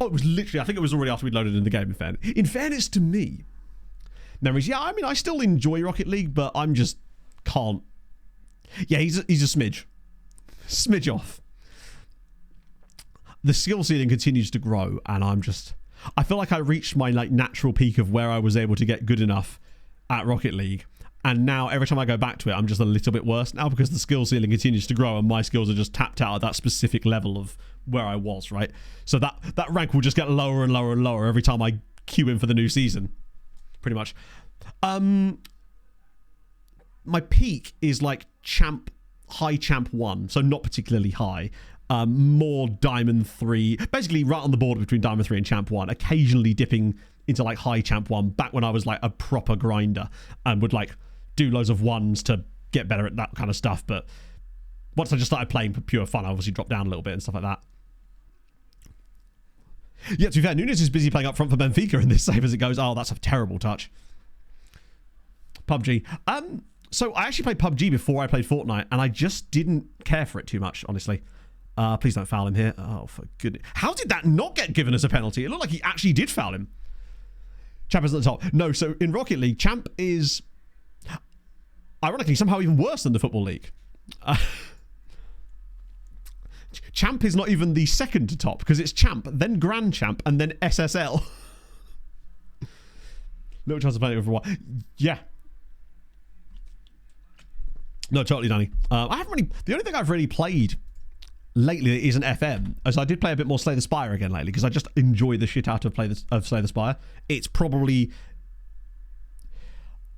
Oh, it was literally, I think it was already after we'd loaded in the game, in fairness to me. Memories, yeah, I mean, I still enjoy Rocket League, but I'm just can't. Yeah, he's a smidge. Smidge off. The skill ceiling continues to grow, and I feel like I reached my like natural peak of where I was able to get good enough at Rocket League. And now every time I go back to it, I'm just a little bit worse now because the skill ceiling continues to grow and my skills are just tapped out at that specific level of where I was, right? So that rank will just get lower and lower and lower every time I queue in for the new season. Pretty much. My peak is like high champ 1, so not particularly high. More diamond 3, basically right on the border between diamond 3 and champ 1, occasionally dipping into like high champ 1 back when I was like a proper grinder and would like do loads of ones to get better at that kind of stuff. But once I just started playing for pure fun, I obviously dropped down a little bit and stuff like that. Yeah, to be fair, Nunes is busy playing up front for Benfica in this save as it goes. Oh, that's a terrible touch. PUBG. So I actually played PUBG before I played Fortnite, and I just didn't care for it too much, honestly. Please don't foul him here. Oh, for goodness. How did that not get given as a penalty? It looked like he actually did foul him. Champ is at the top. No, so in Rocket League, Champ is, ironically, somehow even worse than the Football League. Champ is not even the second to top, because it's Champ, then Grand Champ, and then SSL. Little chance of playing it for a while. Yeah. No, totally, Danny. I haven't really, the only thing I've really played lately that isn't FM, as I did play a bit more Slay the Spire again lately, because I just enjoy the shit out of Slay the Spire. It's probably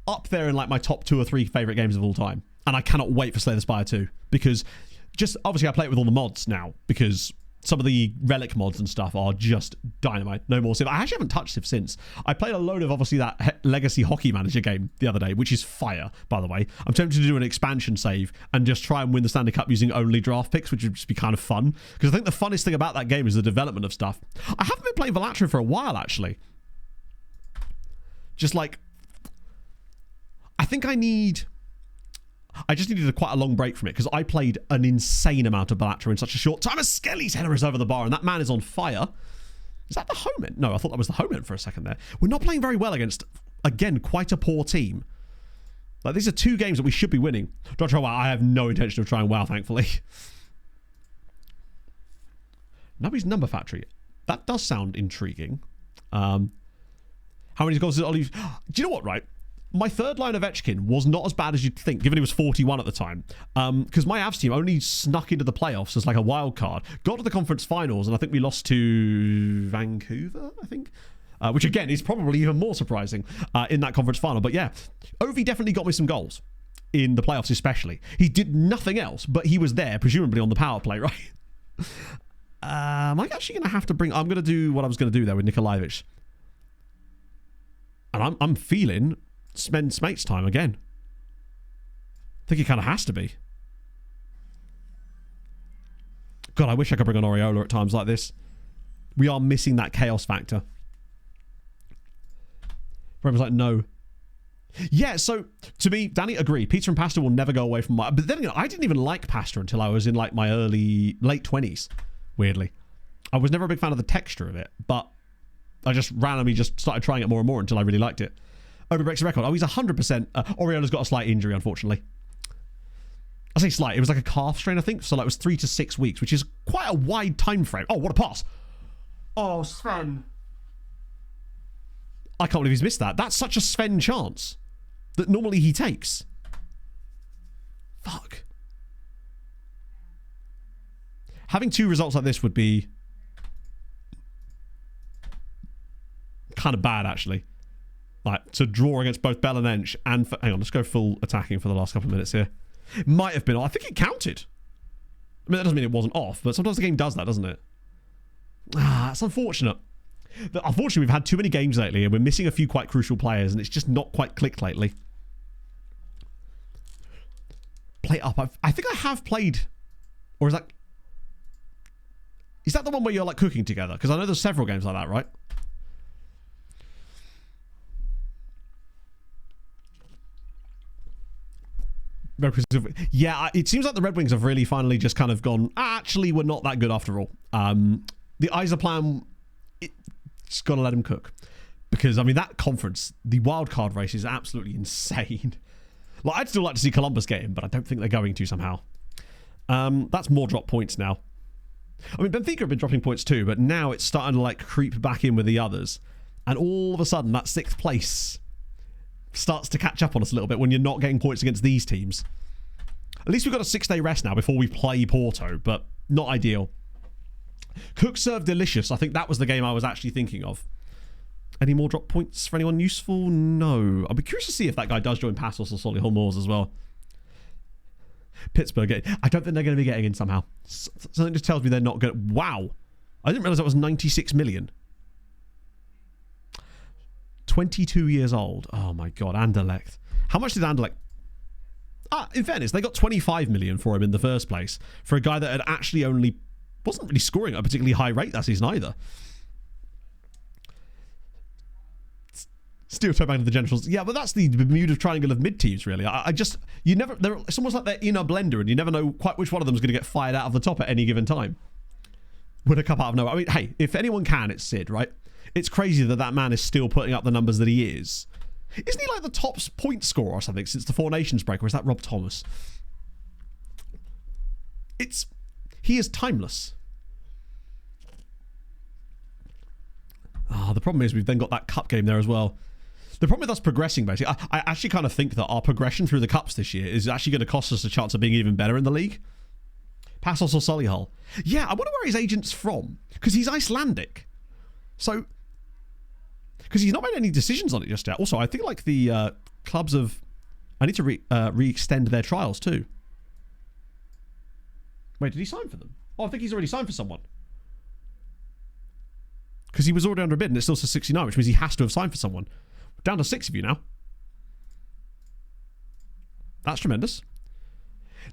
up there in like my top 2 or 3 favourite games of all time. And I cannot wait for Slay the Spire 2, because just obviously I play it with all the mods now, because some of the relic mods and stuff are just dynamite. No more Civ. I actually haven't touched Civ since. I played a load of obviously that Legacy Hockey Manager game the other day, which is fire, by the way. I'm tempted to do an expansion save and just try and win the Stanley Cup using only draft picks, which would just be kind of fun. Because I think the funnest thing about that game is the development of stuff. I haven't been playing Velatria for a while, actually. Just like, I think I just needed quite a long break from it because I played an insane amount of Balatro in such a short time. As Skelly's header is over the bar and that man is on fire. Is that the home end? No, I thought that was the home end for a second there. We're not playing very well against, again, quite a poor team. Like, these are 2 games that we should be winning. Don't try WoW. I have no intention of trying WoW, thankfully. Naby's Number Factory. That does sound intriguing. How many goals did Ollie... Do you know what, right? My third line of Etchkin was not as bad as you'd think, given he was 41 at the time. Because my Avs team only snuck into the playoffs as like a wild card. Got to the conference finals, and I think we lost to Vancouver, I think. Which, again, is probably even more surprising in that conference final. But yeah, Ovi definitely got me some goals. In the playoffs especially. He did nothing else, but he was there, presumably on the power play, right? Am I actually going to have to bring... I'm going to do what I was going to do there with Nikolaevich. And I'm feeling... spend Smate's time again. I think it kind of has to be. God, I wish I could bring on Oriola at times like this. We are missing that chaos factor. Everyone's like, no. Yeah, so to me, Danny, agree. Pizza and pasta will never go away from my... But then again, I didn't even like pasta until I was in like my late 20s, weirdly. I was never a big fan of the texture of it, but I just randomly just started trying it more and more until I really liked it. Obi breaks the record. Oh, he's 100%. Oriola's got a slight injury, unfortunately. I say slight. It was like a calf strain, I think. So like it was 3 to 6 weeks, which is quite a wide time frame. Oh, what a pass. Oh, Sven. I can't believe he's missed that. That's such a Sven chance that normally he takes. Fuck. Having 2 results like this would be kind of bad, actually. like to draw against both Bell and Ench, and hang on, let's go full attacking for the last couple of minutes here. It might have been. I think it counted. I mean, that doesn't mean it wasn't off, but sometimes the game does that, doesn't it? It's unfortunate. Unfortunately, we've had too many games lately, and we're missing a few quite crucial players, and it's just not quite clicked lately. Play up. I think I have played, or is that the one where you're like cooking together? Because I know there's several games like that, right? Yeah, it seems like the Red Wings have really finally just kind of gone, actually, we're not that good after all. The Isa plan, it's got to let them cook. Because, I mean, that conference, the wildcard race is absolutely insane. Like, I'd still like to see Columbus get in, but I don't think they're going to somehow. That's more drop points now. I mean, Benfica have been dropping points too, but now it's starting to, like, creep back in with the others. And all of a sudden, that 6th place starts to catch up on us a little bit when you're not getting points against these teams. At least we've got a 6-day rest now before we play Porto, but not ideal. Cook served delicious. I think that was the game I was actually thinking of. Any more drop points for anyone useful? No. I'll be curious to see if that guy does join Passos or Solihull Moors as well. Pittsburgh. I don't think they're going to be getting in somehow. Something just tells me they're not good. Wow. I didn't realize that was 96 million. 22 years old. Oh my God. Anderlecht. How much did Anderlecht... in fairness, they got 25 million for him in the first place. For a guy that had actually only... wasn't really scoring at a particularly high rate that season either. Steel toe back to the Generals. Yeah, but that's the Bermuda Triangle of mid-teams, really. You never... It's almost like they're in a blender and you never know quite which one of them is going to get fired out of the top at any given time. Win a cup out of nowhere. I mean, hey, if anyone can, it's Sid, right? It's crazy that man is still putting up the numbers that he is. Isn't he like the top point scorer or something since the Four Nations break, or is that Rob Thomas? He is timeless. The problem is we've then got that cup game there as well. The problem with us progressing, basically, I actually kind of think that our progression through the cups this year is actually going to cost us a chance of being even better in the league. Passos or Solihull. Yeah, I wonder where his agent's from, because he's Icelandic. So, because he's not made any decisions on it just yet. Also, I think like the clubs have... I need to re-extend their trials too. Wait, did he sign for them? Oh, I think he's already signed for someone. Because he was already under a bid and it still says 69, which means he has to have signed for someone. Down to 6 of you now. That's tremendous.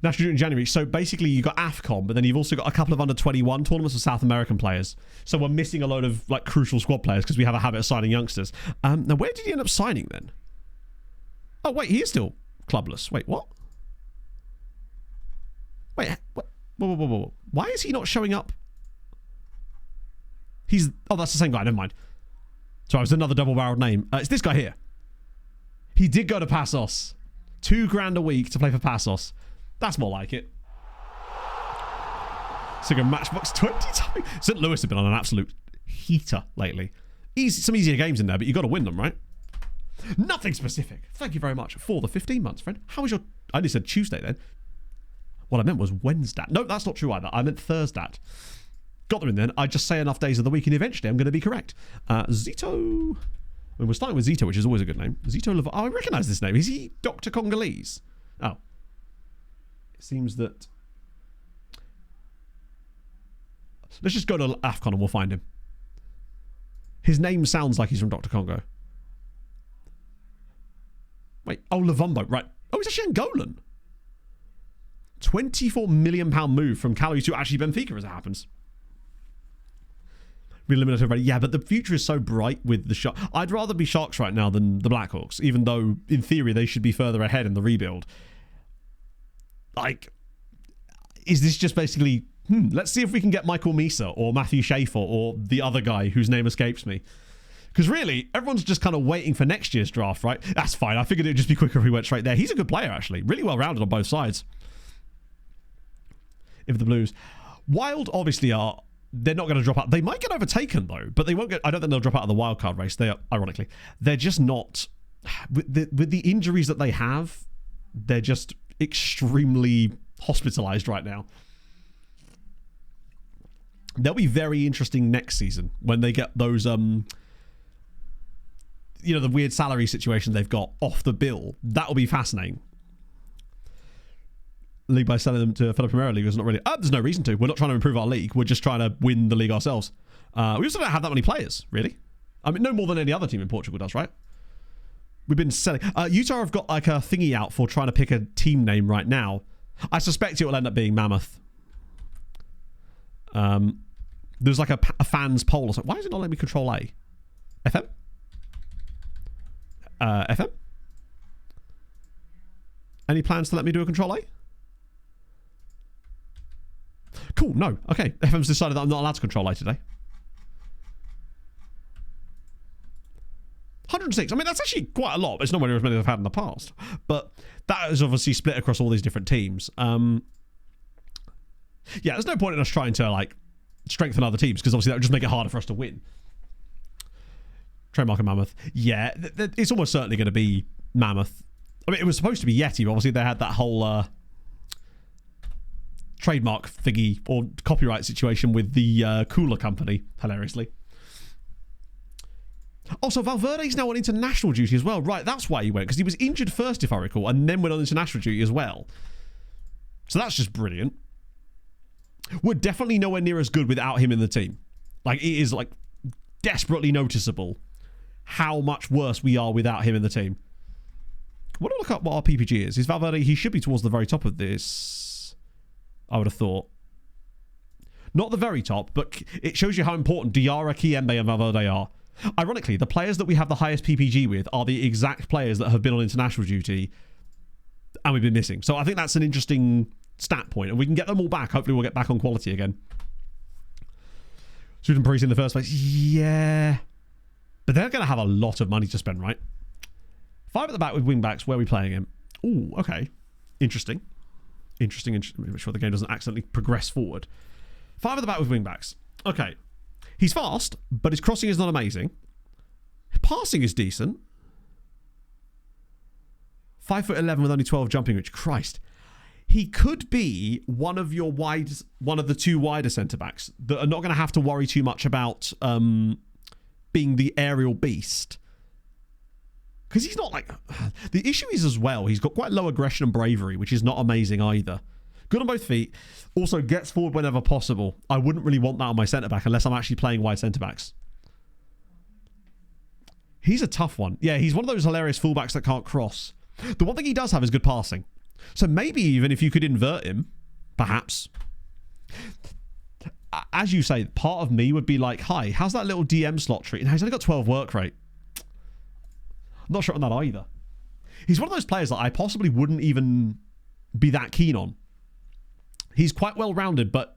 National Junior in January. So basically you got AFCON, but then you've also got a couple of under 21 tournaments of South American players. So we're missing a load of like crucial squad players because we have a habit of signing youngsters. Now where did he end up signing then? Oh wait, he is still clubless. Wait, what? Wait, what? Whoa. Why is he not showing up? Oh, that's the same guy. Never mind. Sorry, it was another double-barreled name. It's this guy here. He did go to Passos. $2,000 a week to play for Passos. That's more like it. So go Matchbox 20 times. St. Louis have been on an absolute heater lately. Some easier games in there, but you've got to win them, right? Nothing specific. Thank you very much for the 15 months, friend. How was your... I only said Tuesday then. What I meant was Wednesday. No, that's not true either. I meant Thursday. Got them in then. I just say enough days of the week and eventually I'm going to be correct. Zito. I mean, we're starting with Zito, which is always a good name. Zito I recognise this name. Is he Dr. Congolese? Oh. It seems that... Let's just go to AFCON and we'll find him. His name sounds like he's from Dr. Congo. Wait. Oh, Luvumbo. Right. Oh, he's actually Angolan. £24 million move from Cali to actually Benfica as it happens. Eliminated already. Yeah, but the future is so bright with the Sharks. I'd rather be Sharks right now than the Blackhawks, even though in theory they should be further ahead in the rebuild. Like, is this just basically, let's see if we can get Michael Misa or Matthew Schaefer or the other guy whose name escapes me. Because really, everyone's just kind of waiting for next year's draft, right? That's fine. I figured it would just be quicker if we went straight there. He's a good player, actually. Really well-rounded on both sides. If the Blues. Wild, obviously, they're not going to drop out. They might get overtaken, though, but they won't get... I don't think they'll drop out of the wildcard race. They are, ironically. They're just not... With the injuries that they have, they're just extremely hospitalized right now. They'll be very interesting next season when they get those... you know, the weird salary situation they've got off the bill. That'll be fascinating. League by selling them to fellow Premier League is not really... there's no reason to. We're not trying to improve our league. We're just trying to win the league ourselves. We also don't have that many players, really. I mean, no more than any other team in Portugal does, right? We've been selling... Utah have got like a thingy out for trying to pick a team name right now. I suspect it will end up being Mammoth. There's like a fans poll or something. Why is it not letting me control A? FM? FM? Any plans to let me do a control A? Cool, no. Okay, FM's decided that I'm not allowed to control A today. 106. I mean, that's actually quite a lot. It's nowhere near as many as I've had in the past. But that is obviously split across all these different teams. Yeah, there's no point in us trying to, like, strengthen other teams, because obviously that would just make it harder for us to win. Trademark and Mammoth. Yeah, it's almost certainly going to be Mammoth. I mean, it was supposed to be Yeti, but obviously they had that whole trademark thingy or copyright situation with the Cooler Company, hilariously. Also, Valverde's now on international duty as well. Right, that's why he went, because he was injured first, if I recall, and then went on international duty as well. So that's just brilliant. We're definitely nowhere near as good without him in the team. Like, it is, like, desperately noticeable how much worse we are without him in the team. I want to look up what our PPG is. Is Valverde, he should be towards the very top of this, I would have thought. Not the very top, but it shows you how important Diarra, Kiembe, and Valverde are. Ironically, the players that we have the highest PPG with are the exact players that have been on international duty and we've been missing. So I think that's an interesting stat point, and we can get them all back. Hopefully we'll get back on quality again. Sweden Paris in the first place. Yeah. But they're going to have a lot of money to spend, right? 5 at the back with wingbacks. Where are we playing him? Ooh, okay. Interesting. Interesting. Make sure the game doesn't accidentally progress forward. 5 at the back with wingbacks. Okay. He's fast, but his crossing is not amazing. Passing is decent. 5'11" with only 12 jumping reach. Christ. He could be one of the 2 wider centre-backs that are not going to have to worry too much about being the aerial beast. Because he's not like... The issue is as well, he's got quite low aggression and bravery, which is not amazing either. Good on both feet. Also gets forward whenever possible. I wouldn't really want that on my centre-back unless I'm actually playing wide centre-backs. He's a tough one. Yeah, he's one of those hilarious fullbacks that can't cross. The one thing he does have is good passing. So maybe even if you could invert him, perhaps. As you say, part of me would be like, hi, how's that little DM slot treat? And he's only got 12 work rate. I'm not sure on that either. He's one of those players that I possibly wouldn't even be that keen on. He's quite well-rounded, but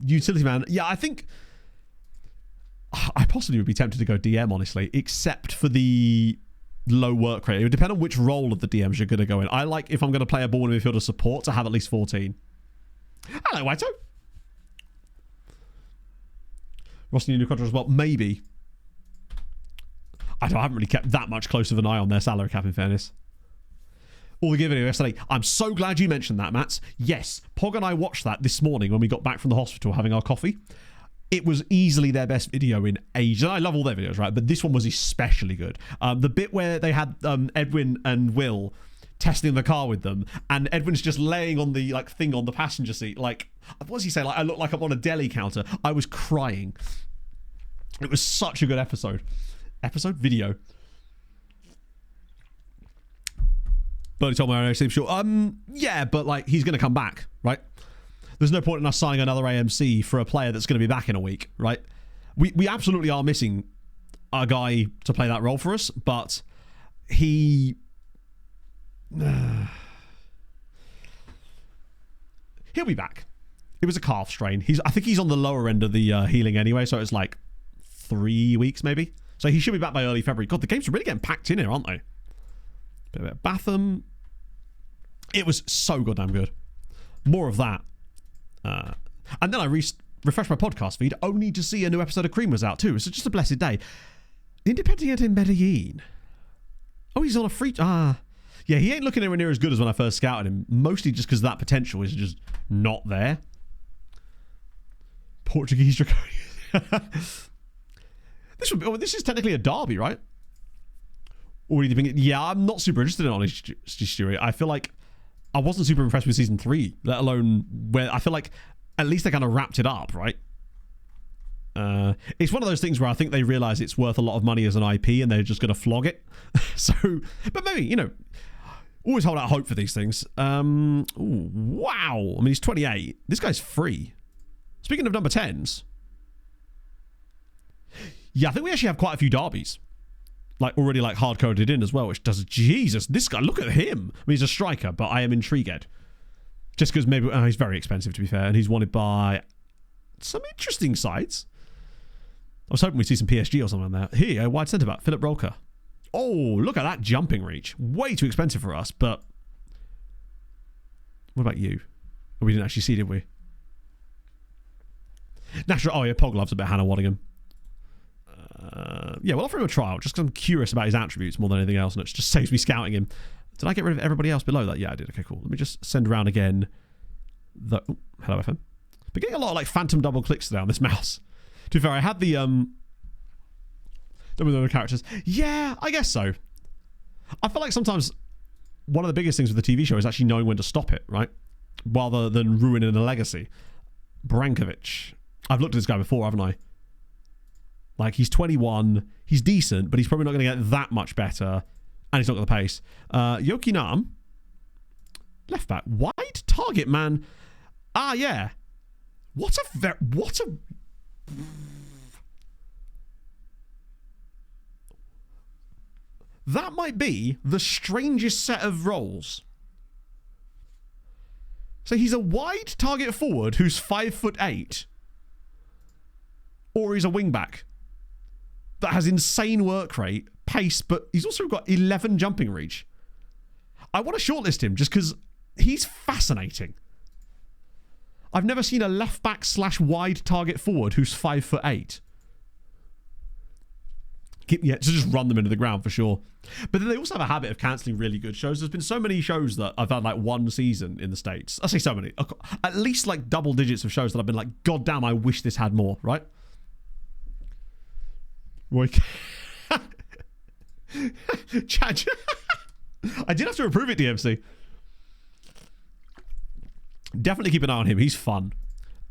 utility man. Yeah, I think I possibly would be tempted to go DM, honestly, except for the low work rate. It would depend on which role of the DMs you're going to go in. I like, if I'm going to play a ball in midfielder support, to have at least 14. Hello, Whiteo. Rossi new contract as well. Maybe. I haven't really kept that much close of an eye on their salary cap, in fairness. All the gear video yesterday. I'm so glad you mentioned that, Mats. Yes, Pog and I watched that this morning when we got back from the hospital having our coffee. It was easily their best video in ages. And I love all their videos, right? But this one was especially good. The bit where they had Edwin and Will testing the car with them, and Edwin's just laying on the thing on the passenger seat. Like, what does he say? Like, I look like I'm on a deli counter. I was crying. It was such a good episode. Video. Bernie told me I sleep short. Yeah, but he's going to come back, right? There's no point in us signing another AMC for a player that's going to be back in a week, right? We absolutely are missing a guy to play that role for us, but he'll be back. It was a calf strain. I think he's on the lower end of the healing anyway, so it's 3 weeks maybe. So he should be back by early February. God, the games are really getting packed in here, aren't they? Bit of Batham. It was so goddamn good. More of that. And then I refreshed my podcast feed only to see a new episode of Cream was out too. It's just a blessed day. Independiente Medellin. Oh, he's on a free... yeah, he ain't looking anywhere near as good as when I first scouted him. Mostly just because that potential is just not there. Portuguese Draconian. This is technically a derby, right? Or do you think? Yeah, I'm not super interested in Honesty Stewie. I feel like I wasn't super impressed with season 3, let alone where I feel like at least they kind of wrapped it up, right? It's one of those things where I think they realize it's worth a lot of money as an IP and they're just going to flog it. So, but maybe, you know, always hold out hope for these things. Ooh, wow. I mean, he's 28. This guy's free. Speaking of number 10s. Yeah, I think we actually have quite a few derbies. Like, already, like, hard-coded in as well, which does... Jesus, this guy, look at him. I mean, he's a striker, but I am intrigued. Just because maybe... he's very expensive, to be fair, and he's wanted by some interesting sides. I was hoping we'd see some PSG or something there. Here, wide centre-back, Philip Rolker. Oh, look at that jumping reach. Way too expensive for us, but... What about you? Oh, we didn't actually see, did we? Natural... Oh, yeah, Pog loves a bit Hannah Waddingham. Yeah, we'll offer him a trial, just because I'm curious about his attributes more than anything else, and it just saves me scouting him. Did I get rid of everybody else below that? Yeah, I did. Okay, cool. Let me just send around again. Hello, FM. But getting a lot of, like, phantom double clicks today on this mouse. To be fair, I had the with other characters. Yeah, I guess so. I feel like sometimes one of the biggest things with the TV show is actually knowing when to stop it, right? Rather than ruining a legacy. Brankovic. I've looked at this guy before, haven't I? Like, he's 21. He's decent, but he's probably not going to get that much better. And he's not got the pace. Yoki Nam. Left back. Wide target, man. Ah, yeah. What a... That might be the strangest set of roles. So he's a wide target forward who's 5'8", or he's a wing back that has insane work rate, pace, but he's also got 11 jumping reach. I want to shortlist him just because he's fascinating. I've never seen a left back / wide target forward who's 5'8". Yeah, to just run them into the ground for sure. But then they also have a habit of cancelling really good shows. There's been so many shows that I've had like one season in the States. I say so many. At least like double digits of shows that I've been like, God damn, I wish this had more, right? Roy. Chad. I did have to approve it, DMC. Definitely keep an eye on him. He's fun.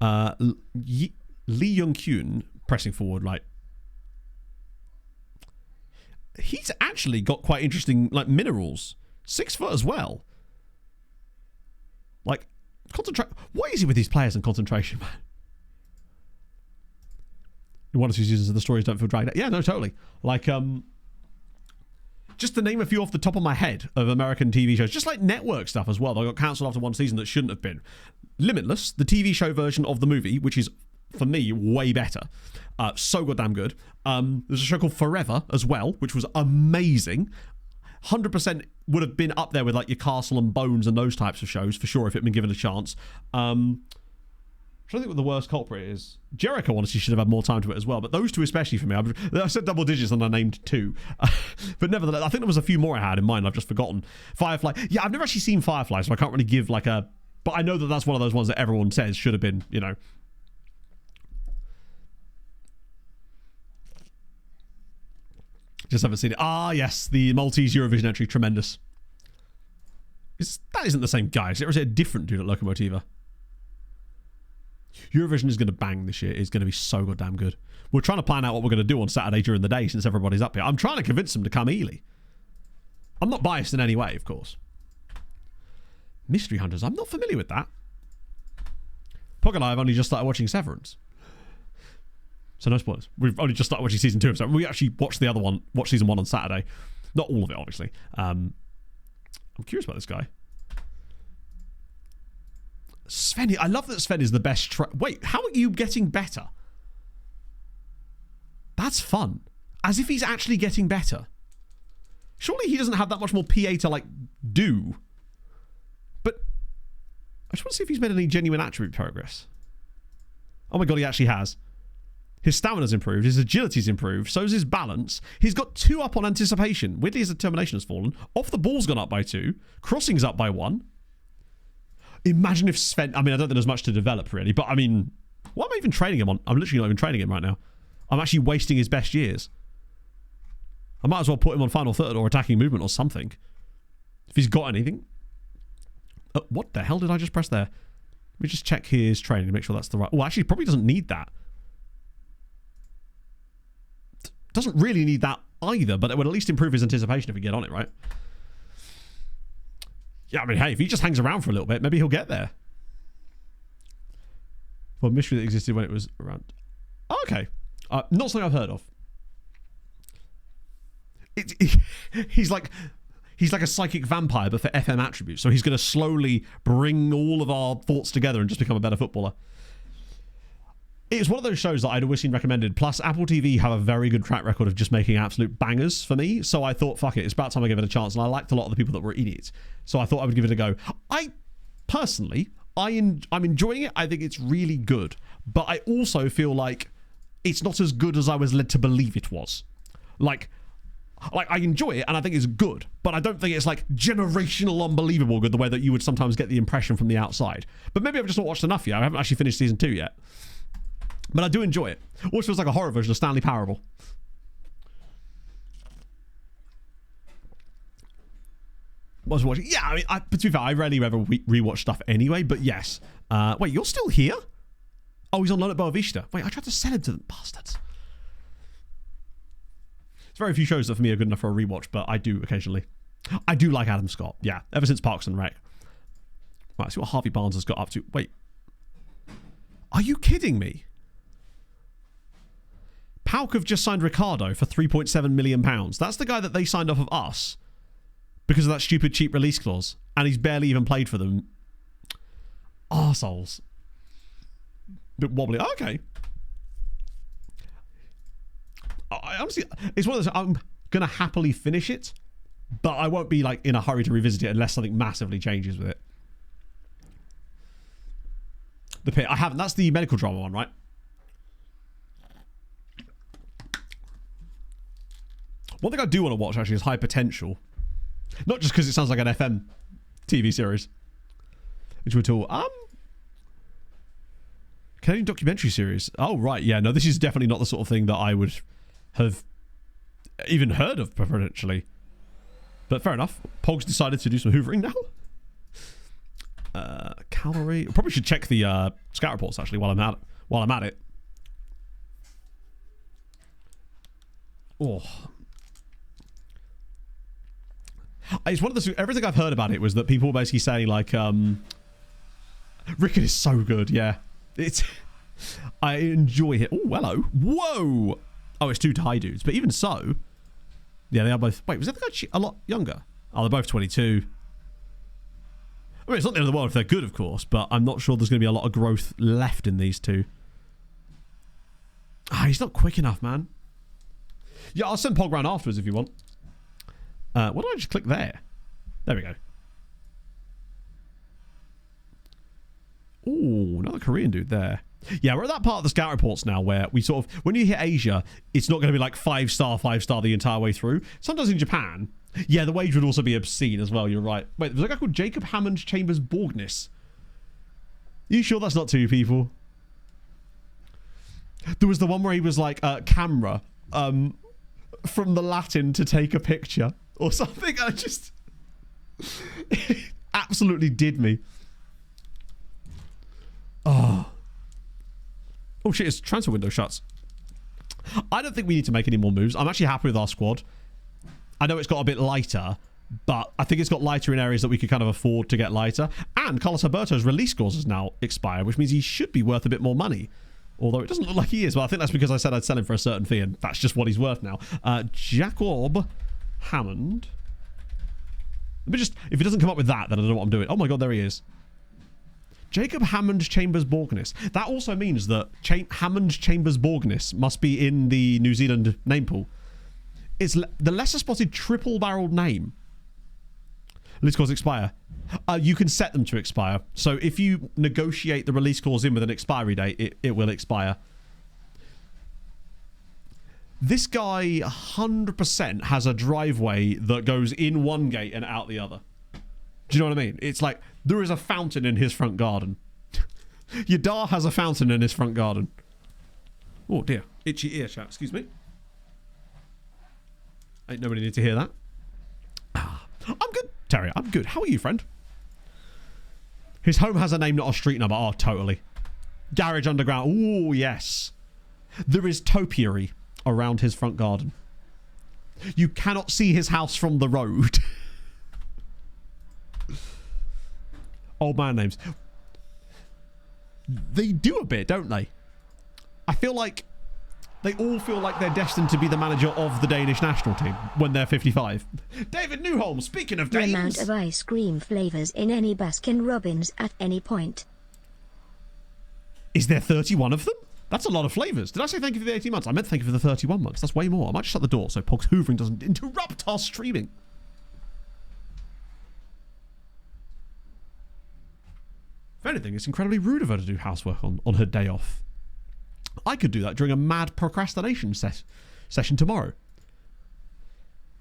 Lee Young-kyun pressing forward, like, he's actually got quite interesting, like, minerals. 6 foot as well. Like, concentrate. What is it with these players and concentration, man? One or two seasons of the stories don't feel dragged out. Yeah, no, totally. Like, just to name a few off the top of my head of American TV shows, just like network stuff as well. They got cancelled after one season that shouldn't have been. Limitless, the TV show version of the movie, which is, for me, way better. So goddamn good. There's a show called Forever as well, which was amazing. 100% would have been up there with like your Castle and Bones and those types of shows for sure if it had been given a chance. I'm trying to think what the worst culprit is. Jericho honestly should have had more time to it as well, but those two especially for me. I said double digits and I named 2. But nevertheless, I think there was a few more I had in mind. I've just forgotten. Firefly. Yeah, I've never actually seen Firefly, so I can't really give like a... But I know that that's one of those ones that everyone says should have been, you know... Just haven't seen it. Ah, yes, the Maltese Eurovision entry, tremendous. That isn't the same guy, is it? Or is it a different dude at Locomotiva? Eurovision is going to bang this year. It's going to be so goddamn good. We're trying to plan out what we're going to do on Saturday during the day since everybody's up here. I'm trying to convince them to come Ely. I'm not biased in any way, of course. Mystery Hunters. I'm not familiar with that. Pog and I have only just started watching Severance. So no spoilers. We've only just started watching season 2 of Severance. We actually watched the other one, watched season 1 on Saturday. Not all of it, obviously. I'm curious about this guy. Sven, I love that Sven is the best. Wait, how are you getting better? That's fun. As if he's actually getting better. Surely he doesn't have that much more PA to, like, do. But I just want to see if he's made any genuine attribute progress. Oh my god, he actually has. His stamina's improved, his agility's improved, so is his balance. He's got 2 up on anticipation. Weirdly, his determination has fallen. Off the ball's gone up by 2. Crossing's up by 1. Imagine if Sven... I mean, I don't think there's much to develop, really. But, I mean, what am I even training him on? I'm literally not even training him right now. I'm actually wasting his best years. I might as well put him on final third or attacking movement or something. If he's got anything. What the hell did I just press there? Let me just check his training to make sure that's the right... Well, actually, probably doesn't need that. Doesn't really need that either, but it would at least improve his anticipation if we get on it, right? Yeah, I mean, hey, if he just hangs around for a little bit, maybe he'll get there. Well, mystery that existed when it was around. Oh, okay. Not something I've heard of. He's like a psychic vampire, but for FM attributes. So he's going to slowly bring all of our thoughts together and just become a better footballer. It's one of those shows that I'd always seen recommended. Plus, Apple TV have a very good track record of just making absolute bangers for me. So I thought, fuck it, it's about time I give it a chance. And I liked a lot of the people that were in it. So I thought I would give it a go. I'm enjoying it. I think it's really good. But I also feel like it's not as good as I was led to believe it was. Like I enjoy it and I think it's good, but I don't think it's like generational unbelievable good the way that you would sometimes get the impression from the outside. But maybe I've just not watched enough yet. I haven't actually finished season 2 yet. But I do enjoy it. Also feels like a horror version of Stanley Parable. Was watching? Yeah, I mean, to be fair, I rarely ever rewatch stuff anyway, but yes. Wait, you're still here? Oh, he's on loan at Boa Vista. Wait, I tried to sell him to them bastards. There's very few shows that for me are good enough for a rewatch, but I do occasionally. I do like Adam Scott. Yeah, ever since Parks and Rec. Right, let's see what Harvey Barnes has got up to. Wait. Are you kidding me? Pauk have just signed Ricardo for £3.7 million. That's the guy that they signed off of us because of that stupid cheap release clause. And he's barely even played for them. Arseholes. Bit wobbly. Okay. I honestly, it's one of those, I'm going to happily finish it, but I won't be like in a hurry to revisit it unless something massively changes with it. The Pit. I haven't. That's the medical drama one, right? One thing I do want to watch actually is High Potential. Not just because it sounds like an FM TV series. Which we're told. Canadian documentary series. Oh, right. Yeah, no, this is definitely not the sort of thing that I would have even heard of potentially. But fair enough. Pog's decided to do some hoovering now. Cavalry. Probably should check the scout reports actually while I'm at it. Oh. It's one of the everything I've heard about it was that people were basically saying like Rickard is so good, yeah. It's I enjoy it. Oh, hello. Whoa. Oh, it's 2 Thai dudes, but even so, yeah, they are both. Wait, was that the guy a lot younger? Oh, they're both 22. I mean, it's not the end of the world if they're good, of course, but I'm not sure there's going to be a lot of growth left in these two. He's not quick enough, man. Yeah, I'll send Pog round afterwards if you want. What did I just click there? There we go. Ooh, another Korean dude there. Yeah, we're at that part of the scout reports now where we sort of, when you hit Asia, it's not going to be like 5-star the entire way through. Sometimes in Japan, yeah, the wage would also be obscene as well, you're right. Wait, there's a guy called Jacob Hammond Chambers Borgness. You sure that's not 2 people? There was the one where he was like, camera, from the Latin to take a picture or something. I just it absolutely did me. Oh shit, his transfer window shuts. I don't think we need to make any more moves. I'm actually happy with our squad. I know it's got a bit lighter, but I think it's got lighter in areas that we could kind of afford to get lighter. And Carlos Alberto's release clause has now expired, which means he should be worth a bit more money. Although it doesn't look like he is. But I think that's because I said I'd sell him for a certain fee, and that's just what he's worth now. Jacob Hammond. Let me just... If he doesn't come up with that, then I don't know what I'm doing. Oh my god, there he is. Jacob Hammond Chambers Borgness. That also means that Hammond Chambers Borgness must be in the New Zealand name pool. It's the lesser spotted triple-barreled name. Release clause expire. You can set them to expire. So if you negotiate the release clause in with an expiry date, it will expire. This guy 100% has a driveway that goes in one gate and out the other. Do you know what I mean? It's like there is a fountain in his front garden. Yadar has a fountain in his front garden. Oh dear, itchy ear chat. Excuse me. Ain't nobody need to hear that. I'm good, Terry. I'm good. How are you, friend? His home has a name, not a street number. Oh, totally. Garage Underground. Oh, yes. There is topiary around his front garden. You cannot see his house from the road. Old man names. They do a bit, don't they? I feel like they all feel like they're destined to be the manager of the Danish national team when they're 55. David Newholm, speaking of The Danes. amount of ice cream flavors in any Baskin Robbins at any point. Is there 31 of them? That's a lot of flavors. Did I say thank you for the 18 months? I meant thank you for the 31 months. That's way more. I might just shut the door so Pog's hoovering doesn't interrupt our streaming. If anything, it's incredibly rude of her to do housework on her day off. I could do that during a mad procrastination session tomorrow.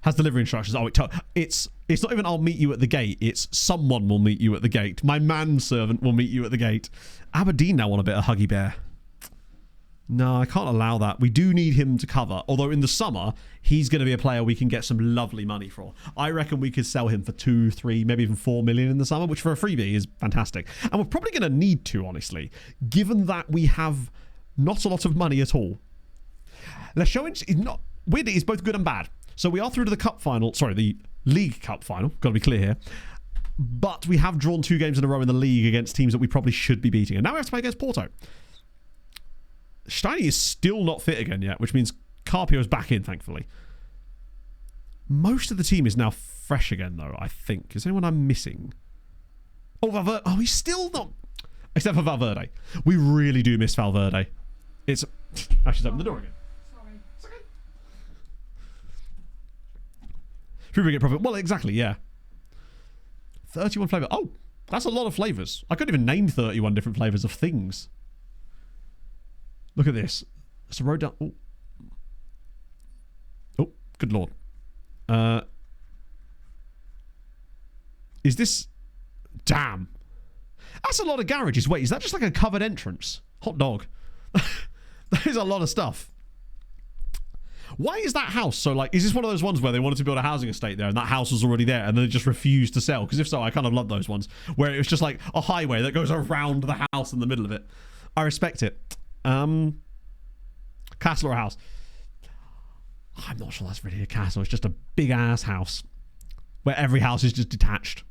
Has delivery instructions. Oh, it's not even I'll meet you at the gate. It's someone will meet you at the gate. My manservant will meet you at the gate. Aberdeen now want a bit of Huggy Bear. No, I can't allow that. We do need him to cover. Although in the summer, he's going to be a player we can get some lovely money for. I reckon we could sell him for 2, 3, maybe even 4 million in the summer, which for a freebie is fantastic. And we're probably going to need to, honestly, given that we have not a lot of money at all. Leixões is not... Weirdly, it's both good and bad. So we are through to the cup final. Sorry, the League Cup final. Got to be clear here. But we have drawn 2 games in a row in the league against teams that we probably should be beating. And now we have to play against Porto. Steiny is still not fit again yet, which means Carpio is back in, thankfully. Most of the team is now fresh again, though, I think. Is anyone I'm missing? Oh, Valverde. Oh, he's still not... Except for Valverde. We really do miss Valverde. It's... Oh, she's opened the door again. Sorry. It's okay. Should we get profit? Well, exactly, yeah. 31 flavour. Oh, that's a lot of flavours. I couldn't even name 31 different flavours of things. Look at this. It's a road down... Oh. Oh, good lord. Is this... Damn. That's a lot of garages. Wait, is that just like a covered entrance? Hot dog. That is a lot of stuff. Why is that house so like... Is this one of those ones where they wanted to build a housing estate there and that house was already there and then they just refused to sell? Because if so, I kind of love those ones. Where it was just like a highway that goes around the house in the middle of it. I respect it. Castle or a house? I'm not sure that's really a castle. It's just a big ass house where every house is just detached.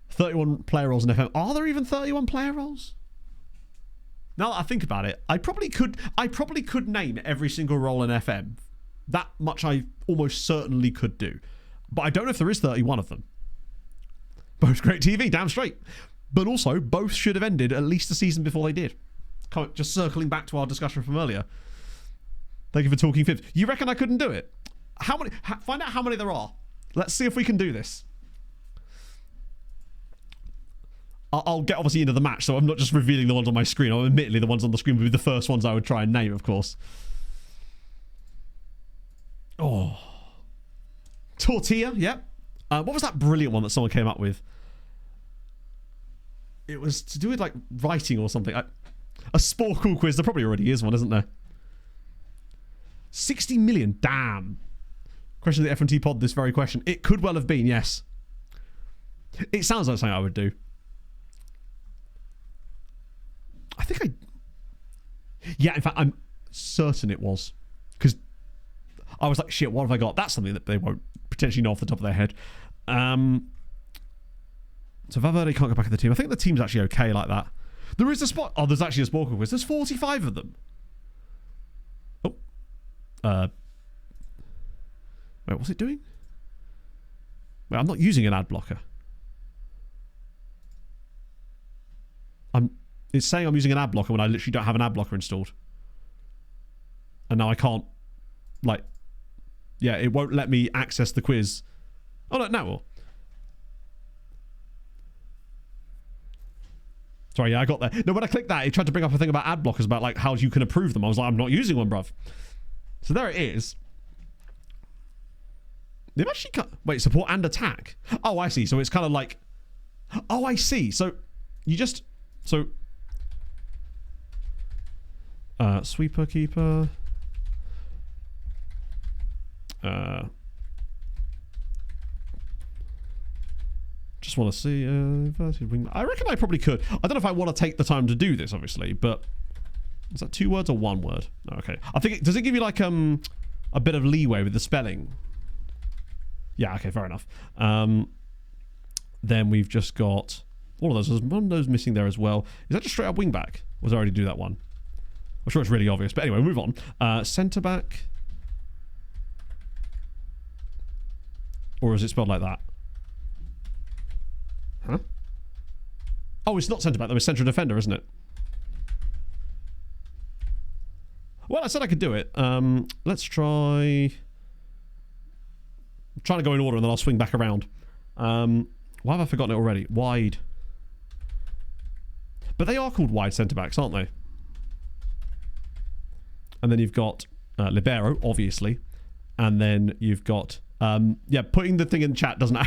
31 player roles in FM. Are there even 31 player roles? Now that I think about it, I probably could name every single role in FM. That much I almost certainly could do. But I don't know if there is 31 of them. Both great TV, damn straight. But also, both should have ended at least a season before they did. Just circling back to our discussion from earlier. Thank you for talking fibs. You reckon I couldn't do it? How many? Find out how many there are. Let's see if we can do this. I'll get obviously into the match, so I'm not just revealing the ones on my screen. Admittedly, the ones on the screen would be the first ones I would try and name, of course. Oh. Tortilla, yep. What was that brilliant one that someone came up with? It was to do with like writing or something. A Sporkle quiz. There probably already is one, isn't there? 60 million. Damn. Question of the F1T pod, this very question. It could well have been, yes. It sounds like something I would do. I think Yeah, in fact, I'm certain it was. Because I was like, shit, what have I got? That's something that they won't potentially know off the top of their head. So Valverde can't go back in the team. I think the team's actually okay like that. There is a spot... Oh, there's actually a Sporkle quiz. There's 45 of them. Oh. Wait, what's it doing? Wait, I'm not using an ad blocker. It's saying I'm using an ad blocker when I literally don't have an ad blocker installed. And now I can't... Like... Yeah, it won't let me access the quiz. Oh, no, now it will. Sorry, yeah, I got there. No, when I clicked that, it tried to bring up a thing about ad blockers, about like how you can approve them. I was like, I'm not using one, bruv. So there it is. They've actually got... Wait, support and attack? Oh, I see. So it's kind of like... Oh, I see. So you just... So... Sweeper keeper. Just want to see inverted wing. I reckon I probably could. I don't know if I want to take the time to do this, obviously, but is that 2 words or 1 word? No, okay. I think does it give you like a bit of leeway with the spelling? Yeah, okay, fair enough. Then we've just got all of those. There's one of those missing there as well. Is that just straight up wing back? Or was I already do that one? I'm sure it's really obvious, but anyway, move on. Centre back. Or is it spelled like that? Huh? Oh, it's not centre back though, it's central defender, isn't it? Well, I said I could do it. Let's try... I'm trying to go in order and then I'll swing back around. Why have I forgotten it already? Wide. But they are called wide centre-backs, aren't they? And then you've got libero, obviously. And then you've got... yeah, putting the thing in chat doesn't...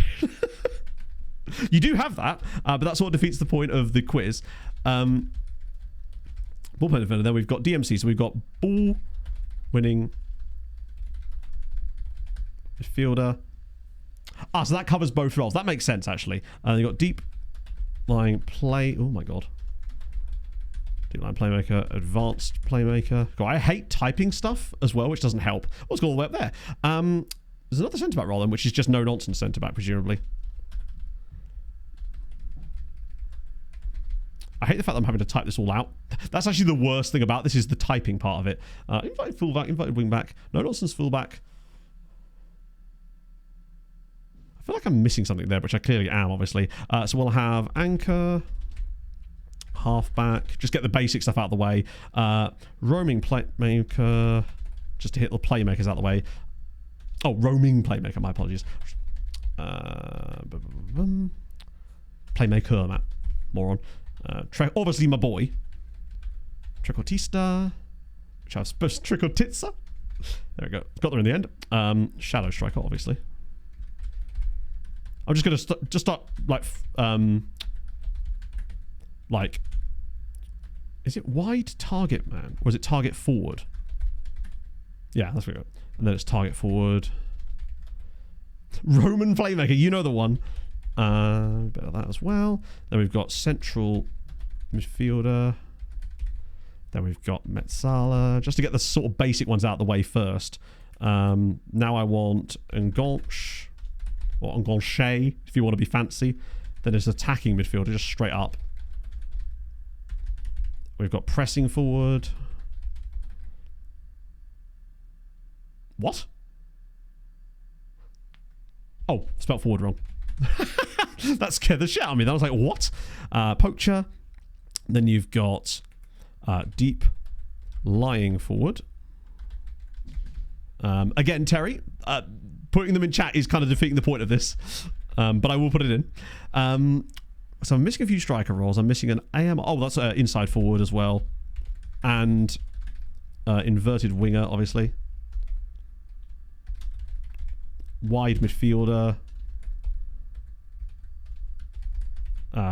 You do have that, but that sort of defeats the point of the quiz. Ball playing defender. Then we've got DMC, so we've got ball winning midfielder. Ah, so that covers both roles. That makes sense, actually. You've got deep lying play. Oh my god. Deep line playmaker, advanced playmaker. God, I hate typing stuff as well, which doesn't help. What's going all the way up there? There's another centre back role then, which is just no nonsense centre back, presumably. I hate the fact that I'm having to type this all out. That's actually the worst thing about this, is the typing part of it. Invited fullback, invited wingback, no nonsense fullback. I feel like I'm missing something there, which I clearly am, obviously. So we'll have anchor, halfback, just get the basic stuff out of the way. Roaming playmaker, just to hit the playmakers out of the way. Oh, roaming playmaker, my apologies. Playmaker, Matt. Moron. Obviously my boy. Tricotista. Which I was supposed to Tricotitza. There we go. Got there in the end. Shadow striker, obviously. I'm just going to start like, is it wide target man? Or is it target forward? Yeah, that's what we got. And then it's target forward. Roman playmaker, you know the one. Bit of that as well. Then we've got central midfielder. Then we've got Metzala. Just to get the sort of basic ones out of the way first. Now I want Enganche. Or Enganche, if you want to be fancy. Then there's attacking midfielder, just straight up. We've got pressing forward. What? Oh, spelled forward wrong. That scared the shit out of me. I was like, what? Poacher. Then you've got deep lying forward. Again, Terry, putting them in chat is kind of defeating the point of this. But I will put it in. So I'm missing a few striker roles. I'm missing an AM. Oh, that's inside forward as well. And inverted winger, obviously. Wide midfielder.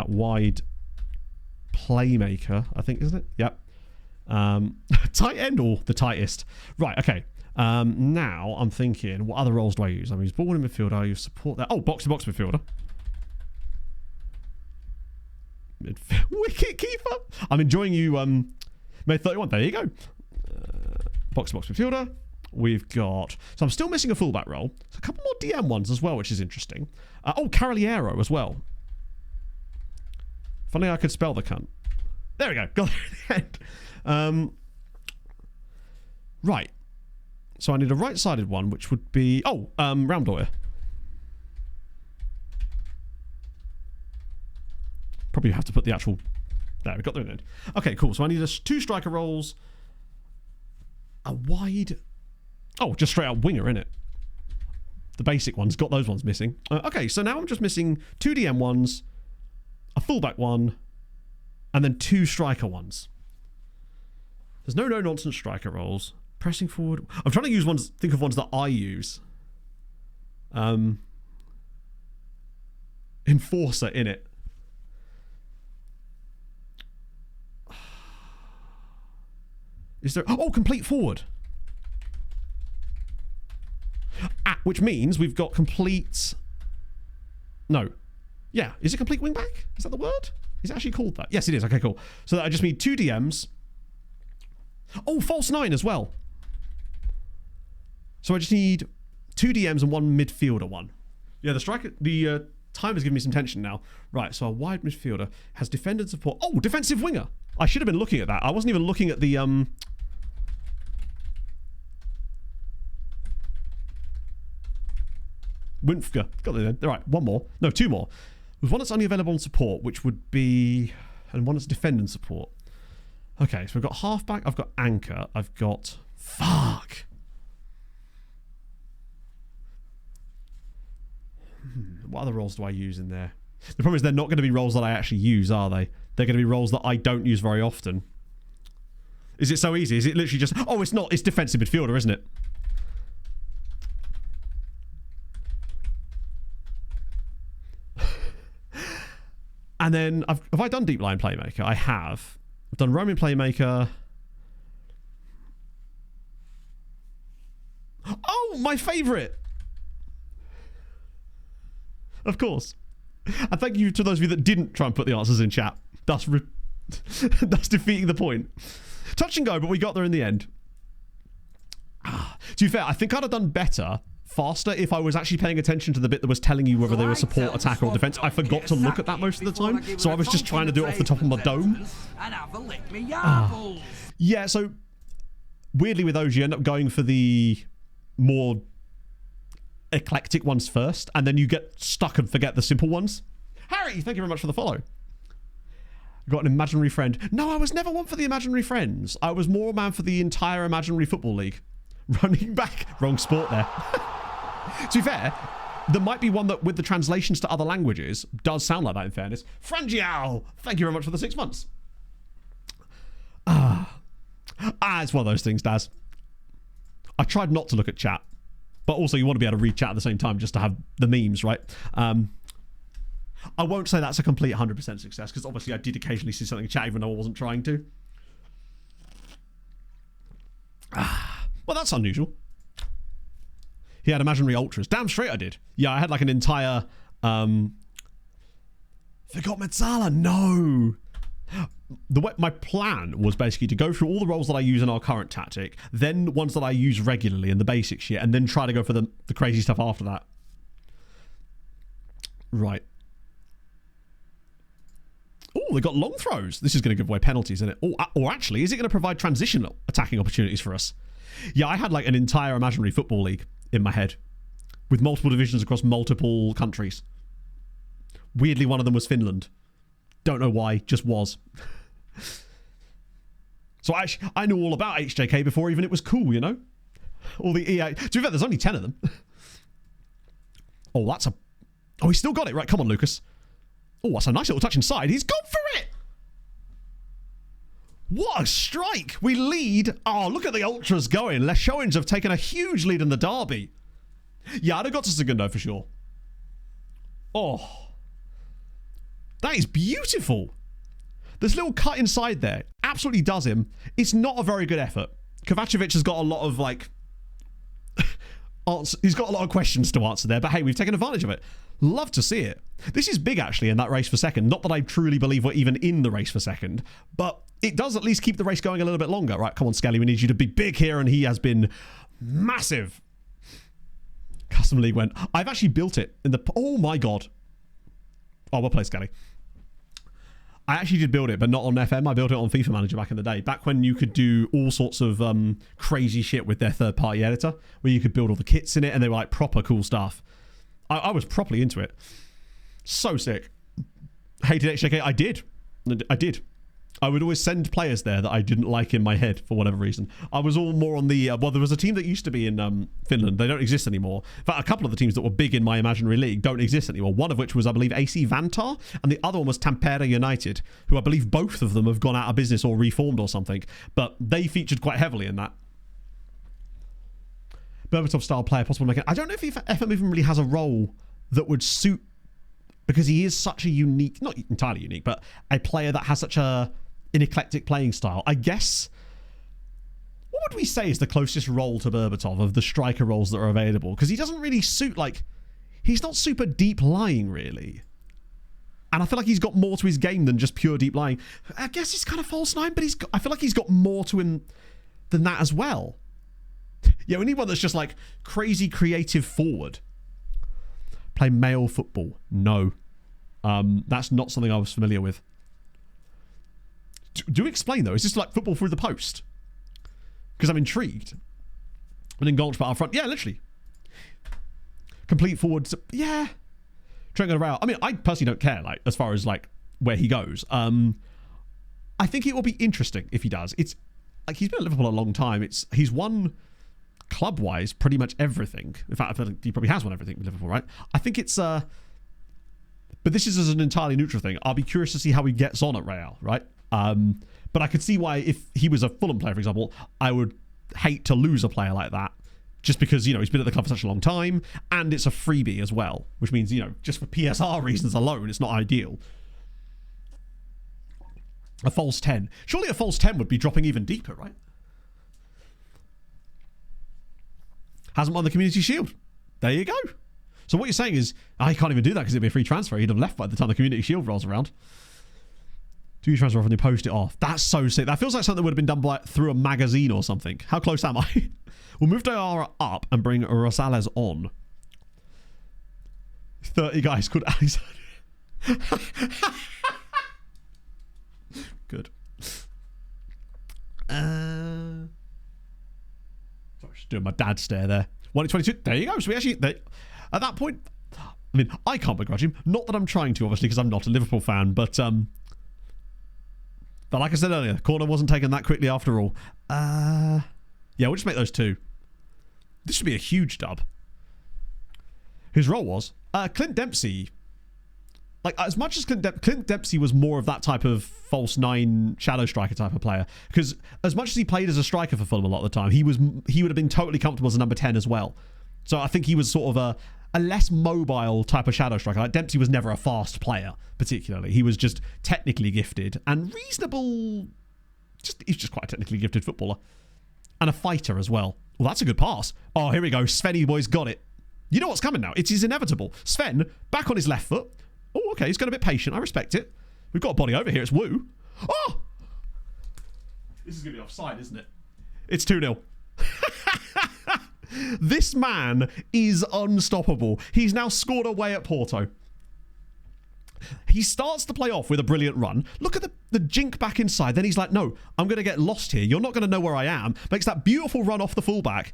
Wide playmaker, I think, isn't it? Yep. Tight end or the tightest. Right, okay. Now I'm thinking, what other roles do I use? I use ball winning midfielder, I use support there. Oh, box-to-box midfielder. Wicket keeper. I'm enjoying you, May 31. There you go. Box-to-box midfielder. We've got... So I'm still missing a fullback role. So a couple more DM ones as well, which is interesting. Oh, Caroliero as well. If only I could spell the cunt. There we go. Got it in the end. Right. So I need a right-sided one, which would be... Oh, Ramdoyer. Probably have to put the actual... There, we got there in the end. Okay, cool. So I need 2 striker roles. A wide... Oh, just straight up winger, innit? The basic ones. Got those ones missing. Okay, so now I'm just missing 2 DM ones, a fullback one, and then 2 striker ones. There's no no-nonsense striker roles. Pressing forward. I'm trying to use ones, think of ones that I use. Enforcer in it. Is there... Oh, complete forward. Which means we've got complete... No. Yeah. Is it complete wing back? Is that the word? Is it actually called that? Yes, it is. Okay, cool. So I just need 2 DMs. Oh, false 9 as well. So I just need 2 DMs and 1 midfielder one. Yeah, the striker... The timer's giving me some tension now. Right, so a wide midfielder has defended support. Oh, defensive winger. I should have been looking at that. I wasn't even looking at the... Winfka. Got it then. All right, 1 more. No, 2 more. There's one that's only available on support, which would be... And one that's defending support. Okay, so we've got halfback. I've got anchor. I've got... Fuck! What other roles do I use in there? The problem is they're not going to be roles that I actually use, are they? They're going to be roles that I don't use very often. Is it so easy? Is it literally just... Oh, it's not. It's defensive midfielder, isn't it? And then, have I done Deep Line Playmaker? I have. I've done Roaming Playmaker. Oh, my favourite! Of course. And thank you to those of you that didn't try and put the answers in chat. That's defeating the point. Touch and go, but we got there in the end. To be fair, I think I'd have done better, faster, if I was actually paying attention to the bit that was telling you whether they were support, attack, or defense. I forgot to look at that most of the time, so I was just trying to do it off the top of my dome. Yeah, so weirdly with those, you end up going for the more eclectic ones first, and then you get stuck and forget the simple ones. Harry, thank you very much for the follow. Got an imaginary friend. No, I was never one for the imaginary friends. I was more a man for the entire imaginary football league. Running back. Wrong sport there. To be fair, there might be one that with the translations to other languages does sound like that, in fairness. Frangial, thank you very much for the 6 months. It's one of those things, Daz. I tried not to look at chat, but also you want to be able to read chat at the same time just to have the memes, right? I won't say that's a complete 100% success, because obviously I did occasionally see something in chat even though I wasn't trying to. Well, that's unusual. He had imaginary ultras. Damn straight I did. Yeah, I had like an entire... Forgot Metzala. No! My plan was basically to go through all the roles that I use in our current tactic, then ones that I use regularly in the basic shit, and then try to go for the crazy stuff after that. Right. Oh, they got long throws. This is going to give away penalties, isn't it? Oh, or actually, is it going to provide transitional attacking opportunities for us? Yeah, I had like an entire imaginary football league in my head with multiple divisions across multiple countries. Weirdly, one of them was Finland. Don't know why, just was. So I knew all about HJK before even it was cool, you know? All the EA... To be fair, there's only 10 of them. Oh, that's a... Oh, he's still got it. Right, come on, Lucas. Oh, that's a nice little touch inside. He's gone for it! What a strike! We lead. Oh, look at the ultras going. Leixões have taken a huge lead in the derby. Yeah, I'd have got to Segundo for sure. Oh. That is beautiful. This little cut inside there absolutely does him. It's not a very good effort. Kovacevic has got a lot of, like... he's got a lot of questions to answer there, but hey, we've taken advantage of it. Love to see it. This is big, actually, in that race for second. Not that I truly believe we're even in the race for second, but it does at least keep the race going a little bit longer. Right, come on, Skelly, we need you to be big here, and he has been massive. Custom League went. I've actually built it in the... Oh, my God. Oh, well played, Skelly. I actually did build it, but not on FM. I built it on FIFA Manager back in the day. Back when you could do all sorts of crazy shit with their third-party editor, where you could build all the kits in it, and they were like proper cool stuff. I was properly into it. So sick. Hated HJK. I did. I would always send players there that I didn't like in my head for whatever reason. I was all more on the... well, there was a team that used to be in Finland. They don't exist anymore. In fact, a couple of the teams that were big in my imaginary league don't exist anymore. One of which was, I believe, AC Vantar, and the other one was Tampere United, who I believe both of them have gone out of business or reformed or something. But they featured quite heavily in that. Berbatov-style player, possible to make it. I don't know if FM even really has a role that would suit... Because he is such a unique... Not entirely unique, but a player that has such an eclectic playing style. I guess What would we say is the closest role to Berbatov of the striker roles that are available? Because he doesn't really suit, like, he's not super deep lying, really. And I feel like he's got more to his game than just pure deep lying. I guess he's kind of false nine, but I feel like he's got more to him than that as well. Yeah, we need one that's just like crazy creative forward. Play male football. No. That's not something I was familiar with. Do explain, though. Is this like football through the post? Because I'm intrigued. And then Gaunch out front. Yeah, literally. Complete forward. Yeah. Trent around. I mean, I personally don't care, like, as far as like where he goes. I think it will be interesting if he does. It's like he's been at Liverpool a long time. He's won club-wise pretty much everything. In fact, I feel like he probably has won everything with Liverpool, right? I think it's but this is as an entirely neutral thing. I'll be curious to see how he gets on at Real, right? But I could see why if he was a Fulham player, for example, I would hate to lose a player like that. Just because, you know, he's been at the club for such a long time, and it's a freebie as well, which means, you know, just for PSR reasons alone, it's not ideal. A false 10. Surely a false 10 would be dropping even deeper, right? Hasn't won the Community Shield. There you go. So what you're saying is, I can't even do that because it'd be a free transfer. He'd have left by the time the Community Shield rolls around. Do you transfer off and you post it off? That's so sick. That feels like something that would have been done by, through a magazine or something. How close am I? We'll move Diarra up and bring Rosales on. 30 guys called Alexander. Good. Sorry, just doing my dad stare there. 1 in 22. There you go. So we actually, at that point, I mean, I can't begrudge him. Not that I'm trying to, obviously, because I'm not a Liverpool fan, but like I said earlier, the corner wasn't taken that quickly after all. Yeah, we'll just make those two. This should be a huge dub. His role was Clint Dempsey. Like, as much as Clint Dempsey was more of that type of false nine shadow striker type of player, because as much as he played as a striker for Fulham a lot of the time, he would have been totally comfortable as a number 10 as well. So I think he was sort of a less mobile type of shadow striker. Like, Dempsey was never a fast player, particularly. He was just technically gifted and reasonable. He's just quite a technically gifted footballer. And a fighter as well. Well, that's a good pass. Oh, here we go. Svenny boy's got it. You know what's coming now. It is inevitable. Sven, back on his left foot. Oh, okay. He's got a bit patient. I respect it. We've got a body over here. It's Woo. Oh! This is going to be offside, isn't it? It's 2-0. This man is unstoppable. He's now scored away at Porto. He starts to play off with a brilliant run. Look at the jink back inside. Then he's like, no, I'm going to get lost here. You're not going to know where I am. Makes that beautiful run off the fullback.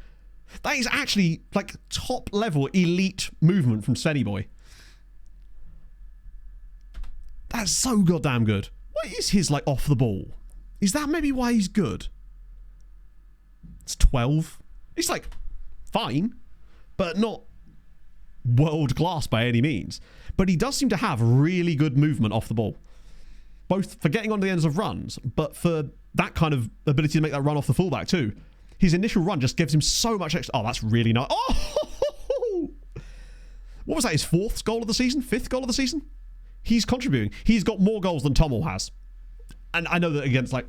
That is actually like top level elite movement from Svenny boy. That's so goddamn good. What is his like off the ball? Is that maybe why he's good? It's 12. It's like fine, but not world class by any means. But he does seem to have really good movement off the ball. Both for getting on the ends of runs, but for that kind of ability to make that run off the fullback too. His initial run just gives him so much extra. Oh, that's really nice. Oh! What was that, his 4th goal of the season? 5th goal of the season? He's contributing. He's got more goals than Tommel has. And I know that against, like...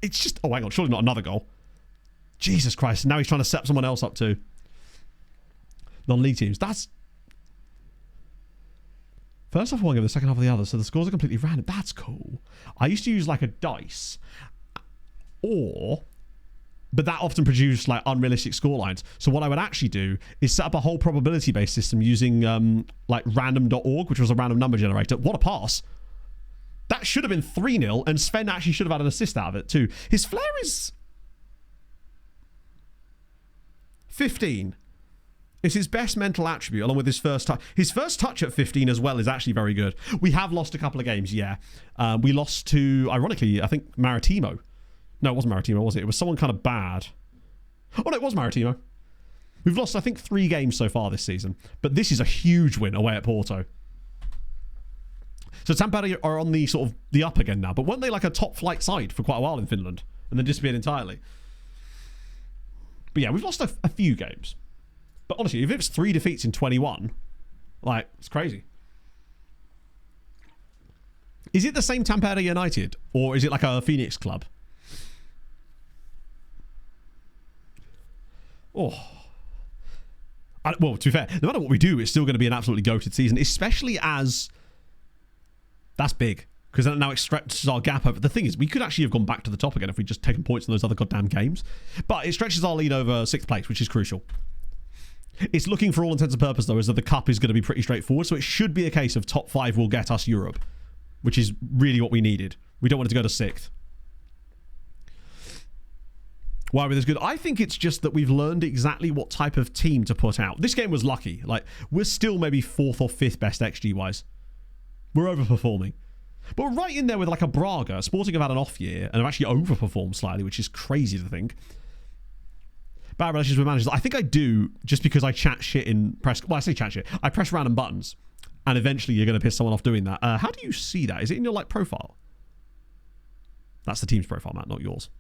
It's just... Oh, hang on. Surely not another goal. Jesus Christ. Now he's trying to set someone else up too. Non-league teams. That's... First half of one game, the second half of the other, so the scores are completely random. That's cool. I used to use like a dice, but that often produced like unrealistic scorelines. So what I would actually do is set up a whole probability-based system using like random.org, which was a random number generator. What a pass. That should have been 3-0, and Sven actually should have had an assist out of it too. His flair is 15. It's his best mental attribute, along with his first touch. His first touch at 15 as well is actually very good. We have lost a couple of games, yeah. We lost to, ironically, I think Maritimo. No, it wasn't Maritimo, was it? It was someone kind of bad. Oh, no, it was Maritimo. We've lost, I think, 3 games so far this season. But this is a huge win away at Porto. So Tampere are on the sort of the up again now. But weren't they like a top flight side for quite a while in Finland? And then disappeared entirely. But yeah, we've lost a few games. But honestly, if it's 3 defeats in 21, like, it's crazy. Is it the same Tampere United? Or is it like a Phoenix club? Well, to be fair, no matter what we do, it's still going to be an absolutely goated season, especially as that's big. Because that now stretches our gap over. The thing is, we could actually have gone back to the top again if we'd just taken points in those other goddamn games. But it stretches our lead over 6th place, which is crucial. It's looking, for all intents and purposes, though, as though the cup is going to be pretty straightforward. So it should be a case of top 5 will get us Europe, which is really what we needed. We don't want it to go to 6th. Why were this good? I think it's just that we've learned exactly what type of team to put out. This game was lucky. Like, we're still maybe 4th or 5th best XG-wise. We're overperforming. But we're right in there with like a Braga. Sporting have had an off year and have actually overperformed slightly, which is crazy to think. Bad relations with managers. I think I do just because I chat shit in press. Well, I say chat shit. I press random buttons, and eventually you're going to piss someone off doing that. How do you see that? Is it in your like profile? That's the team's profile, Matt, not yours.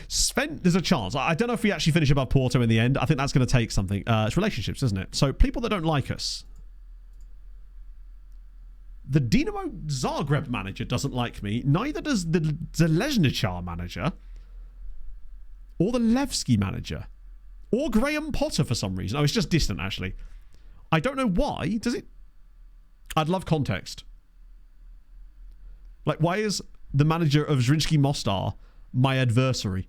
Sven, there's a chance. I don't know if we actually finish above Porto in the end. I think that's going to take something. It's relationships, isn't it? So people that don't like us. The Dinamo Zagreb manager doesn't like me. Neither does the Lešničar manager. Or the Levski manager. Or Graham Potter for some reason. Oh, it's just distant, actually. I don't know why. Does it? I'd love context. Like, why is the manager of Zrinjski Mostar my adversary?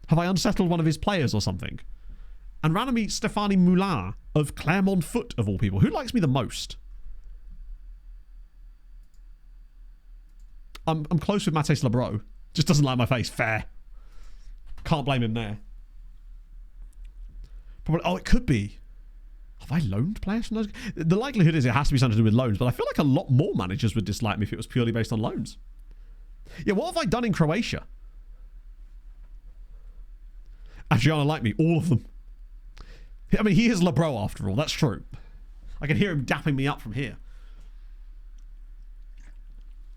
Have I unsettled one of his players or something? And randomly, Stéphane Moulin of Clermont Foot, of all people. Who likes me the most? I'm close with Mathis Lebro. Just doesn't like my face. Fair. Can't blame him there. Probably, oh, it could be. Have I loaned players from those? The likelihood is it has to be something to do with loans, but I feel like a lot more managers would dislike me if it was purely based on loans. Yeah, what have I done in Croatia? Adriano like me. All of them. I mean, he is Lebro after all. That's true. I can hear him dapping me up from here.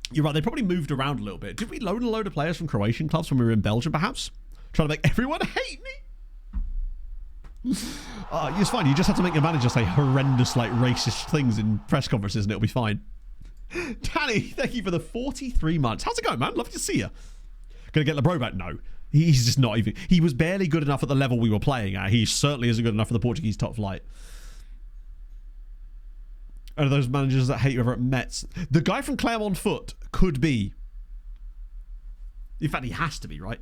You're right, they probably moved around a little bit. Did we loan a load of players from Croatian clubs when we were in Belgium, perhaps? Trying to make everyone hate me? It's fine. You just have to make your manager say horrendous, like, racist things in press conferences and it'll be fine. Danny, thank you for the 43 months. How's it going, man? Lovely to see you. Gonna get Lebro back? No. He's just not even... He was barely good enough at the level we were playing at. He certainly isn't good enough for the Portuguese top flight. Are those managers that hate you over at Metz? The guy from Clermont Foot could be. In fact, he has to be, right?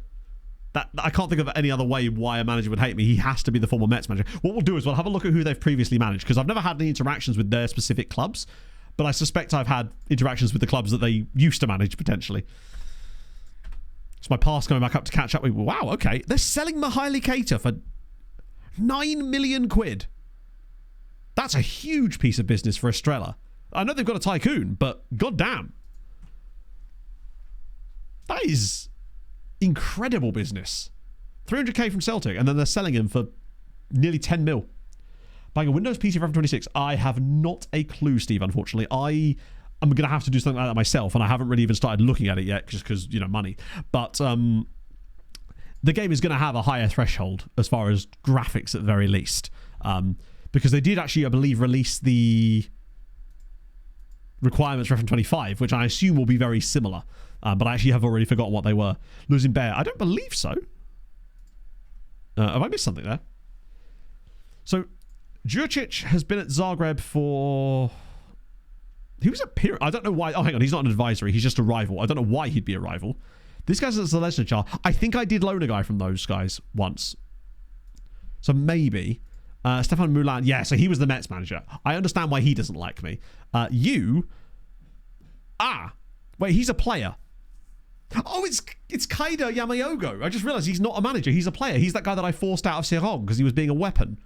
I can't think of any other way why a manager would hate me. He has to be the former Metz manager. What we'll do is we'll have a look at who they've previously managed, because I've never had any interactions with their specific clubs, but I suspect I've had interactions with the clubs that they used to manage, potentially. It's my past coming back up to catch up with. Wow, okay. They're selling Mihaly Keita for 9 million quid. That's a huge piece of business for Estrella. I know they've got a tycoon, but goddamn. That is incredible business. 300k from Celtic, and then they're selling him for nearly 10 mil. Buying a Windows PC for F26, I have not a clue, Steve, unfortunately. I'm going to have to do something like that myself, and I haven't really even started looking at it yet, just because, you know, money. But the game is going to have a higher threshold as far as graphics at the very least. Because they did actually, I believe, release the requirements for F25, which I assume will be very similar. But I actually have already forgotten what they were. Losing Bear. I don't believe so. Have I missed something there? So, Djurcic has been at Zagreb for... He was at I don't know why. Oh, hang on. He's not an advisory. He's just a rival. I don't know why he'd be a rival. This guy's at Lešničar. I think I did loan a guy from those guys once. So maybe... Stéphane Moulin, yeah, so he was the Mets manager. I understand why he doesn't like me. Wait, he's a player. Oh, it's Kaida Yamayogo. I just realised he's not a manager. He's a player. He's that guy that I forced out of Sirong because he was being a weapon.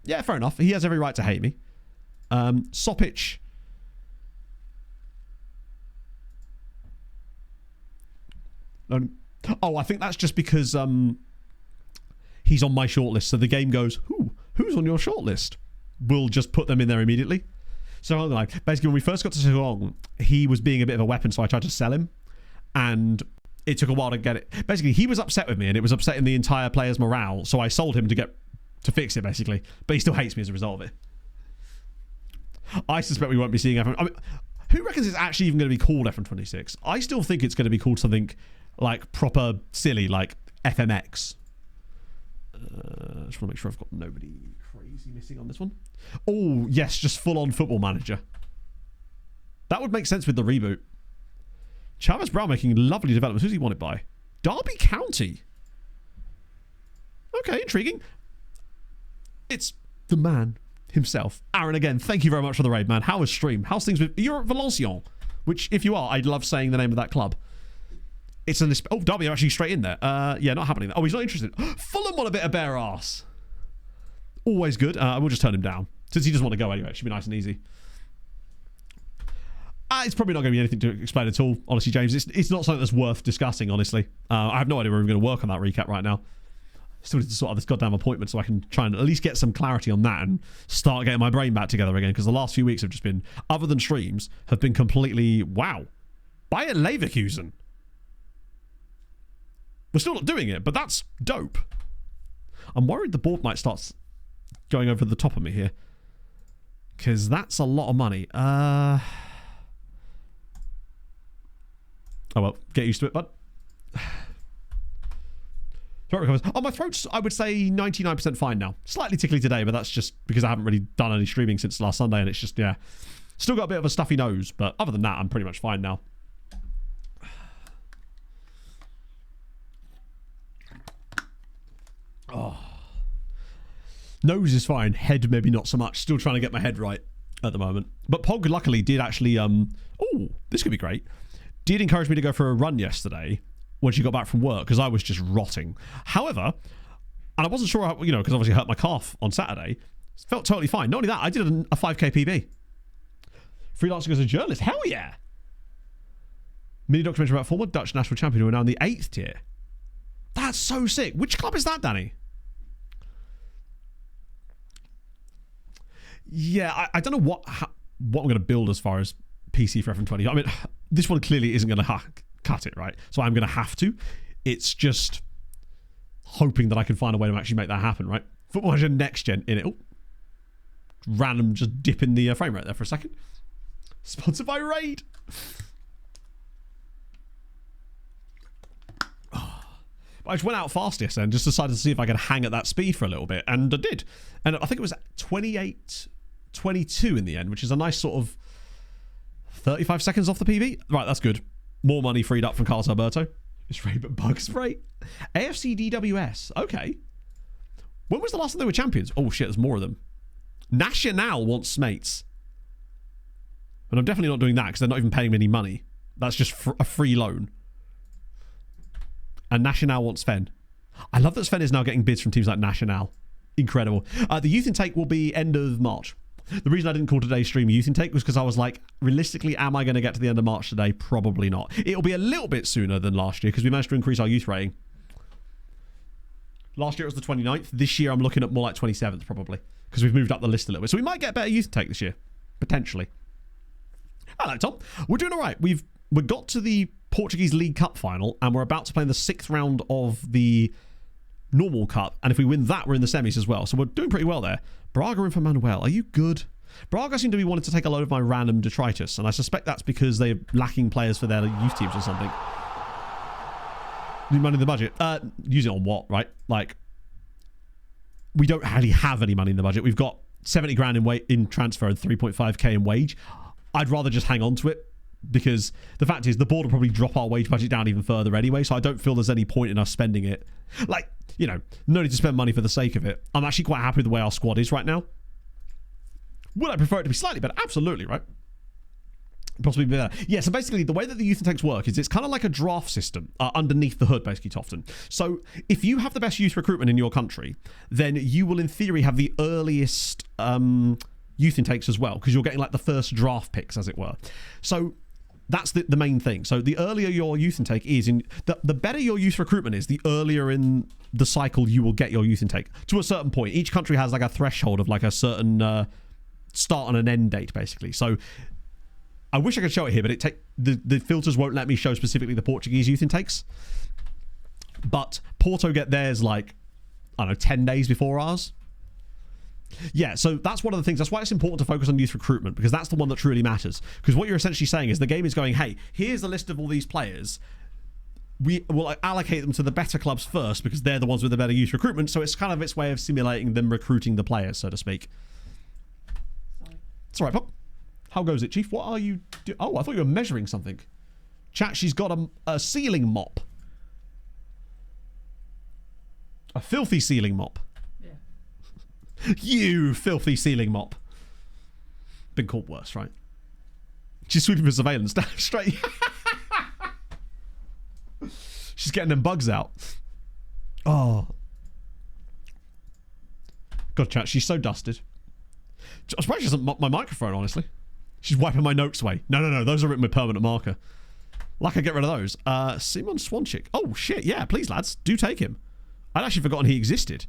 Yeah, fair enough. He has every right to hate me. Sopic. I think that's just because he's on my shortlist. So the game goes, who's on your shortlist? We'll just put them in there immediately. So like basically when we first got to Sirong, he was being a bit of a weapon, so I tried to sell him. And it took a while to get it. Basically, he was upset with me, and it was upsetting the entire player's morale. So I sold him to fix it, basically. But he still hates me as a result of it. I suspect we won't be seeing F1. I mean, who reckons it's actually even going to be called F126? I still think it's going to be called something like proper silly, like FMX. Just want to make sure I've got nobody crazy missing on this one. Oh, yes, just full-on Football Manager. That would make sense with the reboot. Chavez Brown making lovely developments. Who's he wanted by? Derby County. Okay, intriguing. It's the man himself. Aaron, again, thank you very much for the raid, man. How was stream? How's things with... You're at Valenciennes, which, if you are, I'd love saying the name of that club. It's an... Oh, Derby are actually straight in there. Yeah, not happening. Oh, he's not interested. Fulham want a bit of bare ass. Always good. I will just turn him down. Since he doesn't want to go anyway. It should be nice and easy. It's probably not going to be anything to explain at all, honestly, James. It's not something that's worth discussing, honestly. I have no idea where we're going to work on that recap right now. Still need to sort out this goddamn appointment so I can try and at least get some clarity on that and start getting my brain back together again, because the last few weeks have just been, other than streams, have been completely, wow. Bayer Leverkusen. We're still not doing it, but that's dope. I'm worried the board might start going over the top of me here, because that's a lot of money. Oh well, get used to it, bud. Throat recovers. Oh, my throat's, I would say, 99% fine now. Slightly tickly today, but that's just because I haven't really done any streaming since last Sunday, and it's just, yeah. Still got a bit of a stuffy nose, but other than that, I'm pretty much fine now. Oh. Nose is fine. Head, maybe not so much. Still trying to get my head right at the moment. But Pog, luckily, did actually, oh, this could be great. Did encourage me to go for a run yesterday when she got back from work, because I was just rotting. However, and I wasn't sure how, because obviously I hurt my calf on Saturday. Felt totally fine. Not only that, I did a 5k PB. Freelancing as a journalist. Hell yeah. Mini documentary about former Dutch national champion who are now in the 8th tier. That's so sick. Which club is that, Danny? Yeah, I don't know what I'm going to build as far as PC for FM20. I mean, this one clearly isn't going to cut it, right? So I'm going to have to. It's just hoping that I can find a way to actually make that happen, right? Football Manager Next Gen in it. Oh, random just dip in the frame rate there for a second. Sponsored by Raid. Oh. I just went out fast yesterday and just decided to see if I could hang at that speed for a little bit, and I did. And I think it was 28:22 in the end, which is a nice sort of 35 seconds off the PB. Right, that's good. More money freed up from Carlos Alberto. It's Ray but bug spray. AFC DWS. Okay. When was the last time they were champions? Oh shit, there's more of them. Nacional wants Smates. And I'm definitely not doing that because they're not even paying me any money. That's just a free loan. And Nacional wants Sven. I love that Sven is now getting bids from teams like Nacional. Incredible. The youth intake will be end of March. The reason I didn't call today's stream youth intake was because I was like, realistically, am I going to get to the end of March today? Probably not. It'll be a little bit sooner than last year because we managed to increase our youth rating. Last year it was the 29th. This year I'm looking at more like 27th probably because we've moved up the list a little bit. So we might get a better youth intake this year. Potentially. Hello, Tom. We're doing all right. We got to the Portuguese League Cup final and we're about to play in the 6th round of the normal cup, and if we win that, we're in the semis as well. So we're doing pretty well there. Braga in for Manuel. Are you good? Braga seem to be wanting to take a load of my random detritus, and I suspect that's because they're lacking players for their youth teams or something. Need money in the budget. Use it on what, right? Like, we don't really have any money in the budget. We've got 70 grand in transfer and 3.5k in wage. I'd rather just hang on to it because the fact is the board will probably drop our wage budget down even further anyway, so I don't feel there's any point in us spending it. Like, no need to spend money for the sake of it. I'm actually quite happy with the way our squad is right now. Would I prefer it to be slightly better? Absolutely, right? Possibly better. Yeah, so basically the way that the youth intakes work is it's kind of like a draft system underneath the hood, basically, Tofton. So if you have the best youth recruitment in your country, then you will in theory have the earliest youth intakes as well, because you're getting like the first draft picks, as it were. So that's the main thing. So the earlier your youth intake is, the better your youth recruitment is, the earlier in the cycle you will get your youth intake. To a certain point, each country has like a threshold of like a certain start and an end date, basically. So I wish I could show it here, but the filters won't let me show specifically the Portuguese youth intakes. But Porto get theirs like, I don't know, 10 days before ours. Yeah, so that's one of the things. That's why it's important to focus on youth recruitment, because that's the one that truly matters. Because what you're essentially saying is the game is going, hey, here's a list of all these players. we will allocate them to the better clubs first because they're the ones with the better youth recruitment. So it's kind of its way of simulating them recruiting the players, so to speak. Sorry. It's all right, Pop. How goes it, Chief? What are you doing? Oh, I thought you were measuring something. Chat, she's got a ceiling mop. A filthy ceiling mop. Yeah. You filthy ceiling mop. Been called worse, right? She's sweeping for surveillance. Straight. She's getting them bugs out. Oh. God, chat, she's so dusted. I'm surprised she doesn't mop my microphone, honestly. She's wiping my notes away. No. Those are written with permanent marker. Like I get rid of those. Simon Swanchick. Oh, shit. Yeah, please, lads. Do take him. I'd actually forgotten he existed.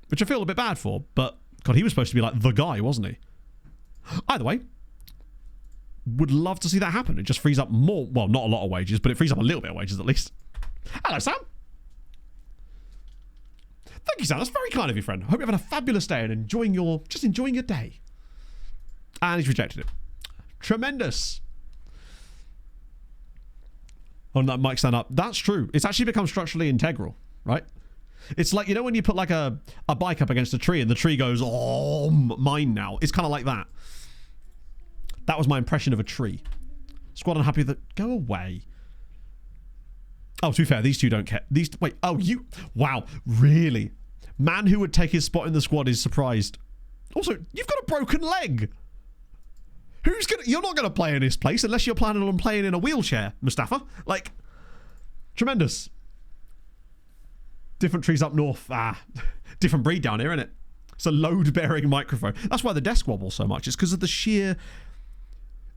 Which I feel a bit bad for. But, God, he was supposed to be like the guy, wasn't he? Either way. Would love to see that happen. It just frees up more. Well, not a lot of wages, but it frees up a little bit of wages at least. Hello, Sam. Thank you, Sam. That's very kind of you, friend. I hope you're having a fabulous day and enjoying your day. And he's rejected it. Tremendous. Oh, that mic stand up. That's true. It's actually become structurally integral, right? It's like, you know when you put like a bike up against a tree and the tree goes, oh, mine now. It's kind of like that. That was my impression of a tree. Squad unhappy that... Go away. Oh, to be fair, these two don't care. Wait, oh, you... Wow, really? Man who would take his spot in the squad is surprised. Also, you've got a broken leg. Who's gonna... You're not going to play in this place unless you're planning on playing in a wheelchair, Mustafa. Like, tremendous. Different trees up north. Different breed down here, innit? It's a load-bearing microphone. That's why the desk wobbles so much. It's because of the sheer...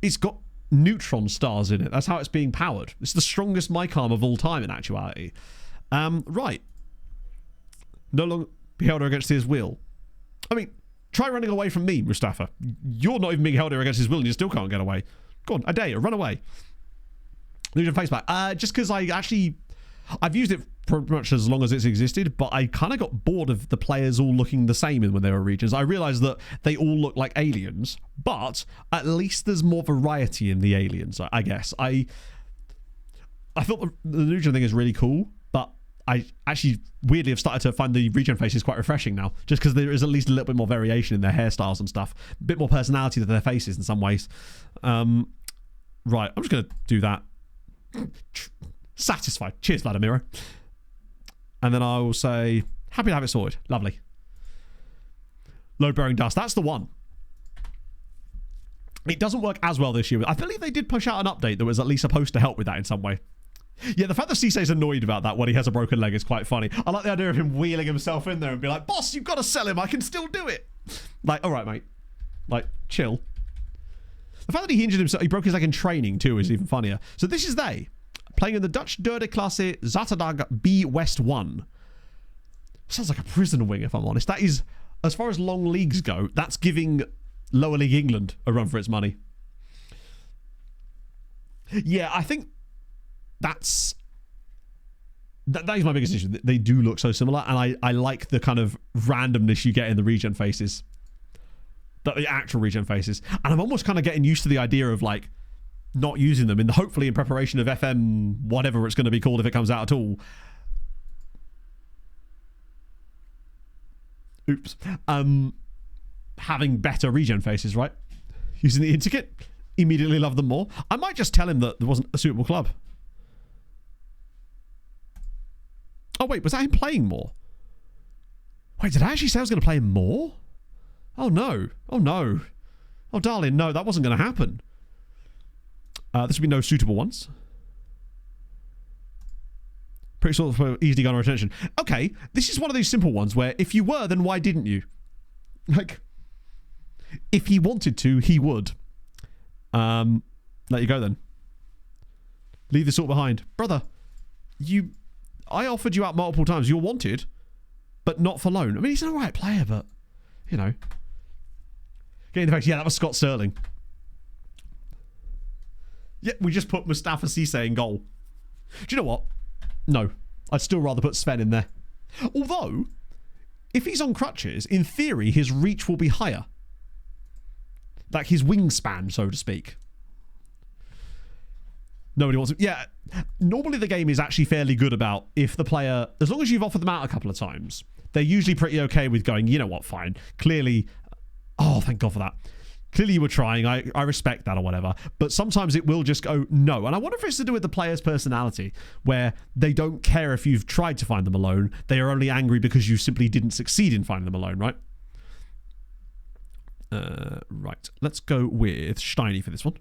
It's got neutron stars in it. That's how it's being powered. It's the strongest mic arm of all time in actuality. Right. No longer be held against his will. I mean, try running away from me, Mustafa. You're not even being held against his will and you still can't get away. Go on, I dare you. Run away. Lose your face back. Just because I've used it pretty much as long as it's existed, but I kind of got bored of the players all looking the same when they were regions. I realised that they all look like aliens, but at least there's more variety in the aliens, I guess. I thought the region thing is really cool, but I actually weirdly have started to find the region faces quite refreshing now, just because there is at least a little bit more variation in their hairstyles and stuff, a bit more personality to their faces in some ways. Right, I'm just going to do that. Satisfied. Cheers, Vladimiro. And then I will say, happy to have it sorted. Lovely. Load-bearing dust. That's the one. It doesn't work as well this year. I believe they did push out an update that was at least supposed to help with that in some way. Yeah, the fact that Cissé's annoyed about that when he has a broken leg is quite funny. I like the idea of him wheeling himself in there and be like, boss, you've got to sell him. I can still do it. Like, all right, mate. Like, chill. The fact that he injured himself, he broke his leg in training too, is even funnier. So this is they. Playing in the Dutch Derde Klasse Zaterdag B West 1. Sounds like a prison wing, if I'm honest. That is, as far as long leagues go, that's giving Lower League England a run for its money. Yeah, I think that is my biggest issue. They do look so similar, and I like the kind of randomness you get in the regen faces. The actual regen faces. And I'm almost kind of getting used to the idea of, like, not using them hopefully in preparation of FM whatever it's going to be called if it comes out at all. Oops. Having better regen faces, right? Using the in-ticket, immediately love them more. I might just tell him that there wasn't a suitable club. Oh wait, was that him playing more? Wait, did I actually say I was going to play him more? Oh no. Oh no. Oh darling, no, that wasn't going to happen. This would be no suitable ones. Pretty sort of easy gun retention. Okay, this is one of these simple ones where if you were, then why didn't you? Like, if he wanted to, he would. Let you go then. Leave this all behind. Brother, I offered you out multiple times. You're wanted, but not for loan. I mean, he's an alright player, but, you know. Getting the fact, yeah, that was Scott Sterling. Yeah, we just put Mustafa Cissé in goal. Do you know what? No. I'd still rather put Sven in there. Although, if he's on crutches, in theory, his reach will be higher. Like his wingspan, so to speak. Nobody wants to. Yeah, normally the game is actually fairly good about if the player, as long as you've offered them out a couple of times, they're usually pretty okay with going, you know what, fine. Clearly, oh, thank God for that. Clearly you were trying. I respect that or whatever. But sometimes it will just go, no. And I wonder if it's to do with the player's personality, where they don't care if you've tried to find them alone. They are only angry because you simply didn't succeed in finding them alone, right? Right. Let's go with Steiny for this one.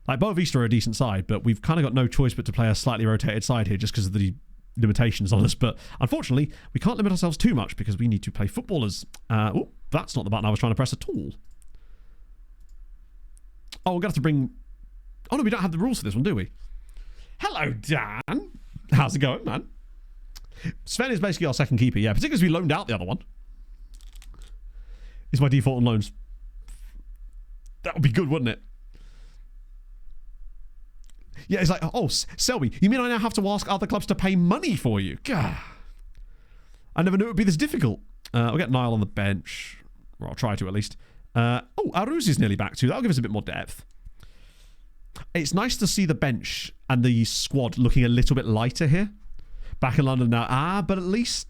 Like, Boa Vista are a decent side, but we've kind of got no choice but to play a slightly rotated side here just because of the limitations on us. But unfortunately, we can't limit ourselves too much because we need to play footballers. Oh, that's not the button I was trying to press at all. Oh, we're going to have to bring... Oh, no, we don't have the rules for this one, do we? Hello, Dan. How's it going, man? Sven is basically our second keeper, yeah. Particularly as we loaned out the other one. Is my default on loans. That would be good, wouldn't it? Yeah, it's like, oh, Selby, you mean I now have to ask other clubs to pay money for you? Gah. I never knew it would be this difficult. I'll get Niall on the bench. Or I'll try to, at least. Oh, Aruz is nearly back too. That'll give us a bit more depth. It's nice to see the bench and the squad looking a little bit lighter here. Back in London now. But at least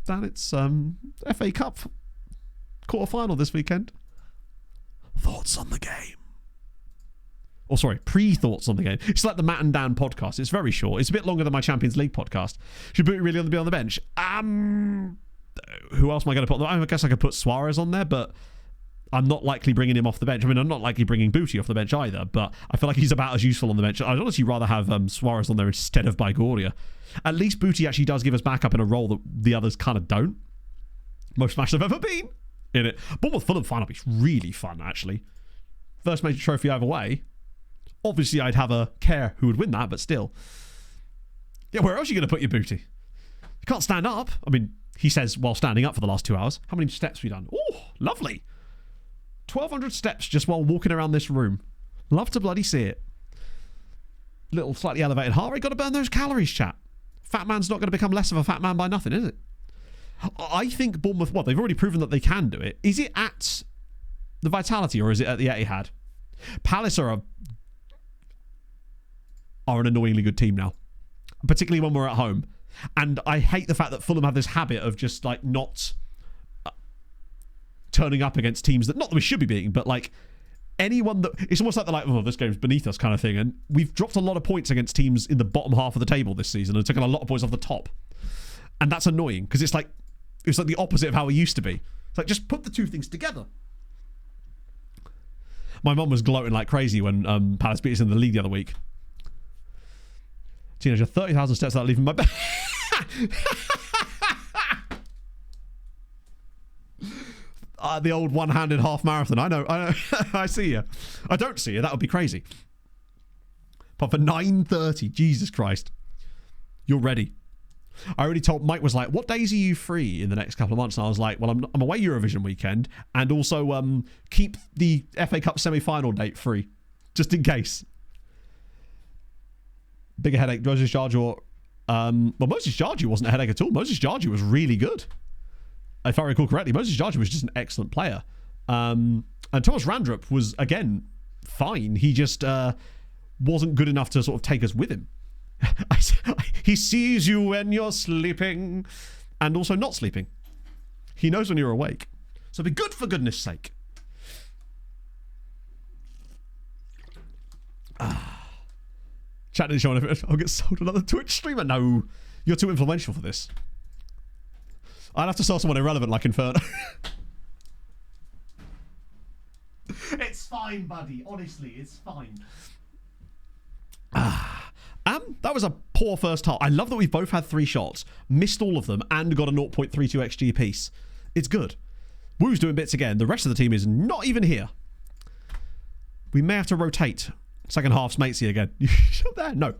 that it's FA Cup quarter-final this weekend. Thoughts on the game? Oh, sorry, pre-thoughts on the game. It's like the Matt and Dan podcast. It's very short. It's a bit longer than my Champions League podcast. Should Booty really be on the bench? Who else am I going to put on? I guess I could put Suarez on there, but I'm not likely bringing him off the bench. I mean, I'm not likely bringing Booty off the bench either, but I feel like he's about as useful on the bench. I'd honestly rather have Suarez on there instead of Baigorria. At least Booty actually does give us backup in a role that the others kind of don't. Most matches I've ever been in it. Bournemouth Fulham final is really fun, actually. First major trophy either way. Obviously, I'd have a care who would win that, but still. Yeah, where else are you going to put your Booty? You can't stand up. I mean, he says while standing up for the last 2 hours. How many steps have we done? Oh, lovely. 1,200 steps just while walking around this room. Love to bloody see it. Little slightly elevated heart rate. Got to burn those calories, chat. Fat man's not going to become less of a fat man by nothing, is it? I think Bournemouth, well, they've already proven that they can do it. Is it at the Vitality or is it at the Etihad? Palace are an annoyingly good team now, particularly when we're at home. And I hate the fact that Fulham have this habit of just like not turning up against teams that, not that we should be beating, but like anyone that, it's almost like they're like, oh, this game's beneath us kind of thing. And we've dropped a lot of points against teams in the bottom half of the table this season and taken a lot of points off the top. And that's annoying because it's like the opposite of how we used to be. It's like, just put the two things together. My mum was gloating like crazy when Palace beat us in the league the other week. Teenager, 30,000 steps without leaving my bed. The old one-handed half marathon. I know. I see you. I don't see you. That would be crazy. But for 9:30, Jesus Christ. You're ready. I already told Mike, was like, what days are you free in the next couple of months? And I was like, well, I'm away Eurovision weekend and also keep the FA Cup semi-final date free just in case. Bigger headache. Moses Jarju. Well, Moses Jarju wasn't a headache at all. Moses Jarju was really good. If I recall correctly, Moses Jarju was just an excellent player. And Thomas Randrup was, again, fine. He just wasn't good enough to sort of take us with him. He sees you when you're sleeping and also not sleeping. He knows when you're awake. So be good for goodness sake. Chat didn't show if I'll get sold another Twitch streamer. No, you're too influential for this. I'd have to sell someone irrelevant like Inferno. It's fine, buddy. Honestly, it's fine. That was a poor first half. I love that we've both had 3 shots, missed all of them, and got a 0.32 XG piece. It's good. Woo's doing bits again. The rest of the team is not even here. We may have to rotate. Second half's matesy again. You shut there? No.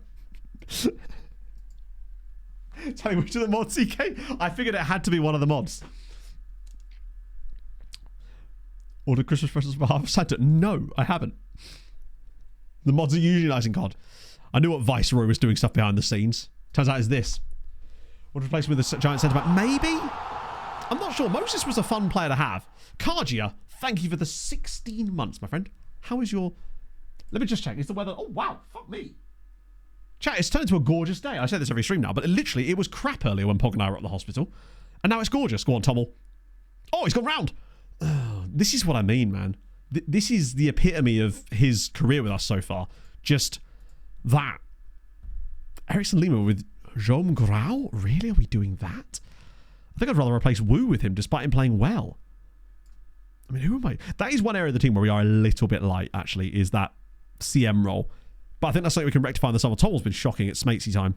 Tell me which of the mods, CK? I figured it had to be one of the mods. Ordered Christmas presents for half Santa? No, I haven't. The mods are usually nice and COD. I knew what Viceroy was doing stuff behind the scenes. Turns out it's this. What replace with a giant centre back? Maybe? I'm not sure. Moses was a fun player to have. Cargia, thank you for the 16 months, my friend. How is your Let me just check. Is the weather... Oh, wow. Fuck me. Chat, it's turned into a gorgeous day. I say this every stream now, but literally, it was crap earlier when Pog and I were at the hospital. And now it's gorgeous. Go on, Tommel. Oh, he's gone round. This is what I mean, man. This is the epitome of his career with us so far. Just that. Ericsson Lima with Jaume Grau? Really? Are we doing that? I think I'd rather replace Wu with him, despite him playing well. I mean, who am I? That is one area of the team where we are a little bit light, actually, is that CM role. But I think that's something we can rectify in the summer. Tommel's been shocking. It's Smatesy time.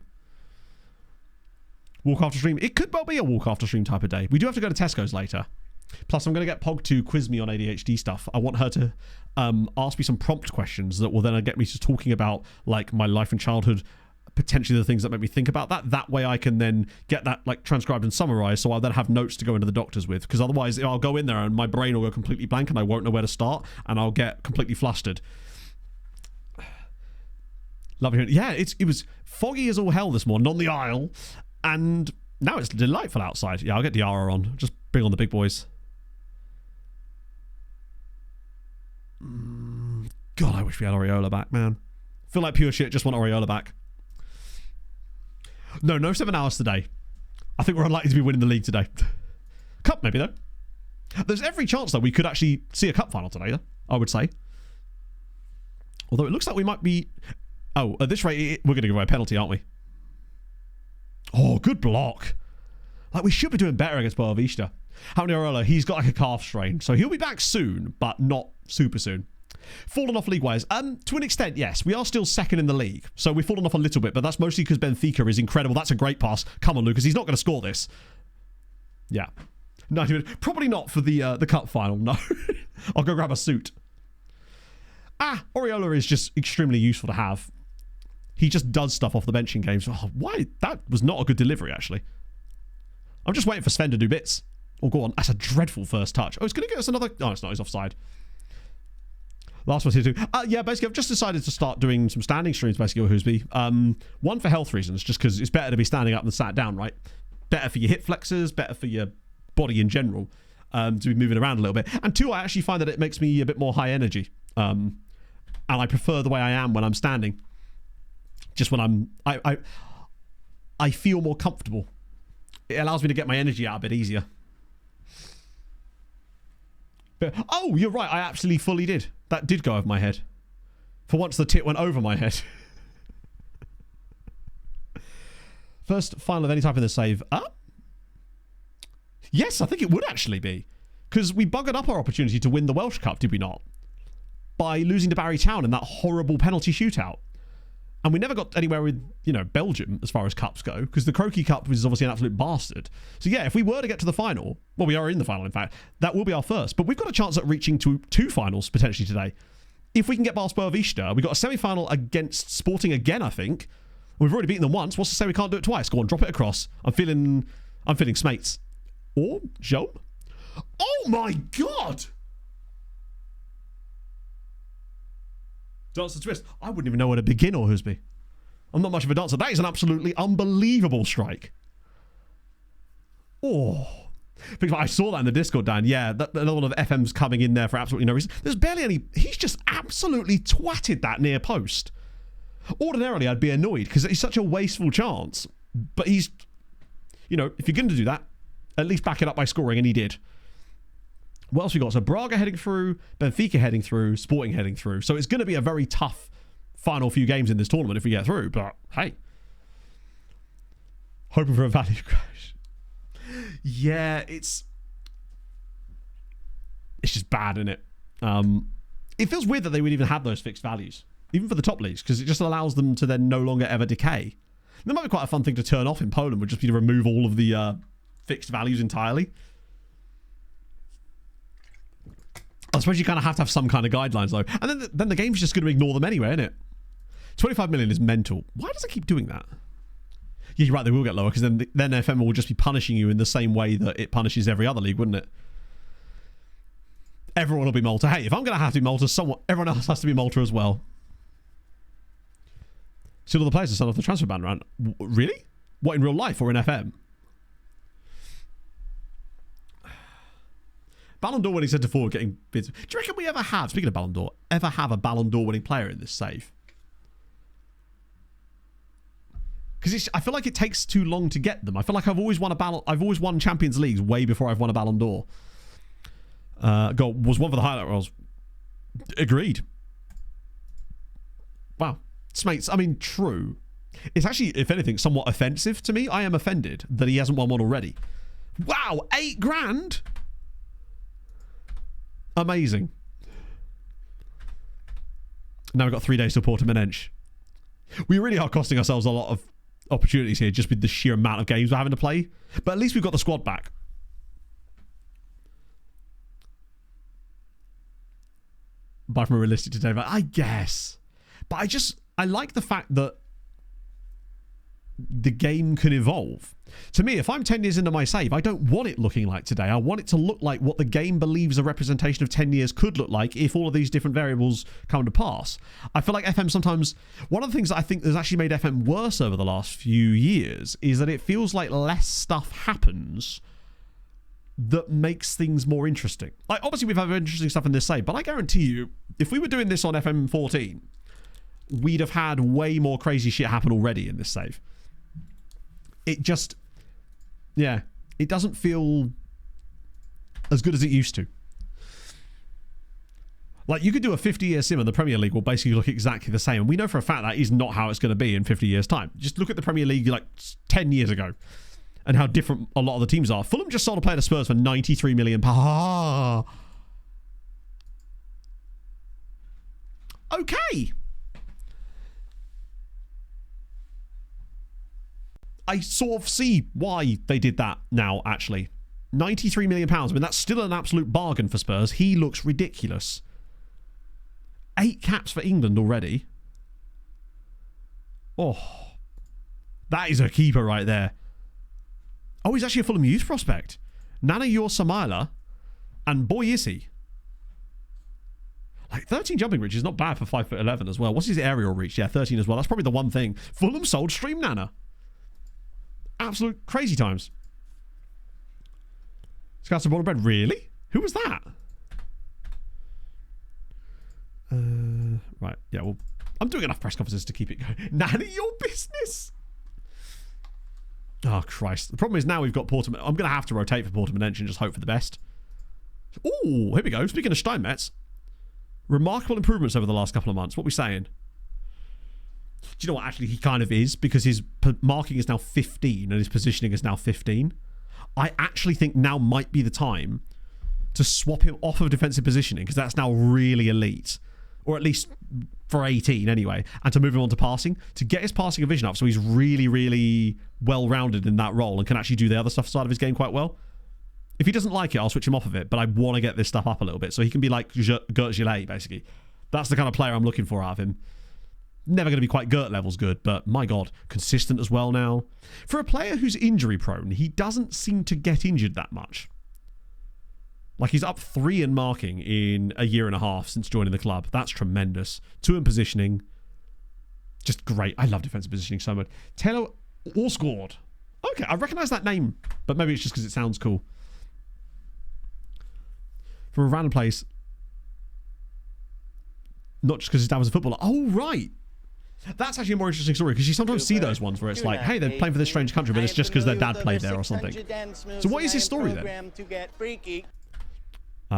Walk after stream. It could well be a walk after stream type of day. We do have to go to Tesco's later. Plus, I'm going to get Pog to quiz me on ADHD stuff. I want her to ask me some prompt questions that will then get me to talking about like my life and childhood, potentially the things that make me think about that. That way I can then get that like transcribed and summarized, so I'll then have notes to go into the doctors with, because otherwise I'll go in there and my brain will go completely blank and I won't know where to start and I'll get completely flustered. Love hearing. Yeah, it was foggy as all hell this morning on the Isle, and now it's delightful outside. Yeah, I'll get Diarra on. Just bring on the big boys. God, I wish we had Oriola back, man. Feel like pure shit, just want Oriola back. No 7 hours today. I think we're unlikely to be winning the league today. Cup maybe, though. There's every chance, though, we could actually see a cup final today, though, I would say. Although it looks like we might be... Oh, at this rate, we're going to give away a penalty, aren't we? Oh, good block. Like, we should be doing better against Boavista. How many Oriola? He's got like a calf strain, so he'll be back soon, but not super soon. Fallen off league-wise. To an extent, yes. We are still second in the league, so we've fallen off a little bit, but that's mostly because Benfica is incredible. That's a great pass. Come on, Lucas. He's not going to score this. Yeah. 90 minutes. Probably not for the cup final, no. I'll go grab a suit. Oriola is just extremely useful to have. He just does stuff off the bench in games. Oh, why? That was not a good delivery, actually. I'm just waiting for Sven to do bits. Oh, go on. That's a dreadful first touch. Oh, it's going to get us another... Oh, it's not. He's offside. Last one's here too. Yeah, basically, I've just decided to start doing some standing streams, basically, with Hoosby. One for health reasons, just because it's better to be standing up than sat down, right? Better for your hip flexors, better for your body in general, to be moving around a little bit. And two, I actually find that it makes me a bit more high energy. And I prefer the way I am when I'm standing. Just when I'm... I feel more comfortable. It allows me to get my energy out a bit easier. But, oh, you're right. I absolutely fully did. That did go over my head. For once, the tit went over my head. First final of any type in the save. Yes, I think it would actually be. Because we buggered up our opportunity to win the Welsh Cup, did we not? By losing to Barry Town in that horrible penalty shootout. And we never got anywhere with, Belgium as far as cups go, because the Croquis Cup was obviously an absolute bastard. So yeah, if we were to get to the final, well, we are in the final, in fact, that will be our first. But we've got a chance at reaching to 2 finals potentially today. If we can get past Boavista, we've got a semi-final against Sporting again, I think. We've already beaten them once. What's to say we can't do it twice? Go on, drop it across. I'm feeling Smates. Or Joe. Oh my God! Dancer twist. I wouldn't even know where to begin, or Hoosby. I'm not much of a dancer. That is an absolutely unbelievable strike. Oh. I saw that in the Discord, Dan. Yeah, another one of FM's coming in there for absolutely no reason. There's barely any... He's just absolutely twatted that near post. Ordinarily, I'd be annoyed because it's such a wasteful chance. But he's... if you're going to do that, at least back it up by scoring, and he did. What else we got? So Braga heading through, Benfica heading through, Sporting heading through. So it's going to be a very tough final few games in this tournament if we get through. But hey, hoping for a value crash. Yeah, it's just bad, isn't it? It feels weird that they would even have those fixed values, even for the top leagues, because it just allows them to then no longer ever decay. That might be quite a fun thing to turn off in Poland, would just be to remove all of the fixed values entirely. I suppose you kind of have to have some kind of guidelines, though. And then the game's just going to ignore them anyway, isn't it? 25 million is mental. Why does it keep doing that? Yeah, you're right, they will get lower, because then FM will just be punishing you in the same way that it punishes every other league, wouldn't it? Everyone will be Malta. Hey, if I'm going to have to be Malta, everyone else has to be Malta as well. See all the players are signed off the transfer ban round. Really? What, in real life or in FM? Ballon d'Or winning centre forward getting bids. Do you reckon we ever have, speaking of Ballon d'Or, ever have a Ballon d'Or winning player in this save? Because I feel like it takes too long to get them. I feel like I've always won Champions Leagues way before I've won a Ballon d'Or. Was one for the highlight rolls. Agreed. Wow. Smates, I mean, true. It's actually, if anything, somewhat offensive to me. I am offended that he hasn't won one already. Wow, 8 grand? Amazing. Now we've got 3 days to Portimonense. We really are costing ourselves a lot of opportunities here just with the sheer amount of games we're having to play. But at least we've got the squad back. Buy from a realistic today, but I guess. But I like the fact that the game can evolve. To me, if I'm 10 years into my save, I don't want it looking like today. I want it to look like what the game believes a representation of 10 years could look like if all of these different variables come to pass. I feel like FM sometimes... One of the things that I think has actually made FM worse over the last few years is that it feels like less stuff happens that makes things more interesting. Like, obviously, we've had interesting stuff in this save, but I guarantee you, if we were doing this on FM 14, we'd have had way more crazy shit happen already in this save. It just... Yeah. It doesn't feel as good as it used to. Like, you could do a 50-year sim and the Premier League will basically look exactly the same. And we know for a fact that is not how it's going to be in 50 years' time. Just look at the Premier League, like, 10 years ago. And how different a lot of the teams are. Fulham just sold a player to Spurs for £93 million. Okay. I sort of see why they did that now, actually. £93 million. I mean, that's still an absolute bargain for Spurs. He looks ridiculous. 8 caps for England already. Oh. That is a keeper right there. Oh, he's actually a Fulham youth prospect. Nana Samaila. And boy, is he. Like, 13 jumping reach is not bad for 5'11" as well. What's his aerial reach? Yeah, 13 as well. That's probably the one thing. Fulham sold Stream Nana. Absolute crazy times. Scouts of Born and Bread. Really? Who was that? Right. Yeah, well, I'm doing enough press conferences to keep it going. Nana, your business? Oh, Christ. The problem is now we've got Portimonense. I'm going to have to rotate for Portimonense and just hope for the best. Oh, here we go. Speaking of Steinmetz, remarkable improvements over the last couple of months. What are we saying? Do you know what? Actually, he kind of is, because his marking is now 15 and his positioning is now 15. I actually think now might be the time to swap him off of defensive positioning, because that's now really elite. Or at least for 18 anyway. And to move him on to passing, to get his passing and vision up so he's really, really well-rounded in that role and can actually do the other stuff side of his game quite well. If he doesn't like it, I'll switch him off of it, but I want to get this stuff up a little bit so he can be like Gert Gillet, basically. That's the kind of player I'm looking for out of him. Never going to be quite Gert levels good, but my God, consistent as well now. For a player who's injury prone, he doesn't seem to get injured that much. Like, he's up 3 in marking in a year and a half since joining the club. That's tremendous. 2 in positioning. Just great. I love defensive positioning so much. Taylor Orsgaard. Okay, I recognise that name, but maybe it's just because it sounds cool. From a random place. Not just because his dad was a footballer. Oh, right. That's actually a more interesting story, because you sometimes see those ones where it's like, hey, they're playing for this strange country, but it's just because their dad played there or something. So what is his story then?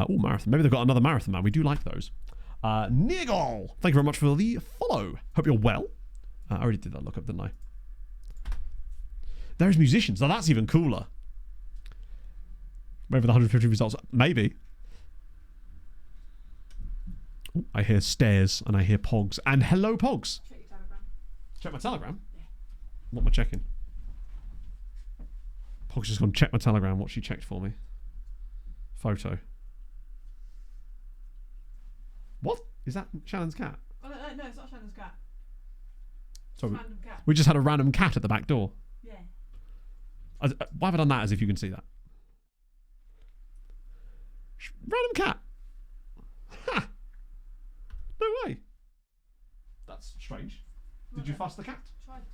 Marathon. Maybe they've got another marathon man. We do like those. Nigel, thank you very much for the follow. Hope you're well. I already did that lookup, didn't I? There's musicians. Now that's even cooler. Maybe the 150 results. Maybe. Ooh, I hear stairs and I hear Pogs. And hello, Pogs. Check your Telegram. Check my Telegram? Yeah. What am I checking? Pogs just gone check my Telegram. What she checked for me. Photo. What? Is that Shannon's cat? Oh, no, it's not Shannon's cat. So Random cat. we just had a random cat at the back door. Yeah. Why have I done that as if you can see that? Random cat. Ha! No way. That's strange. Did you fuss the cat? Tried to.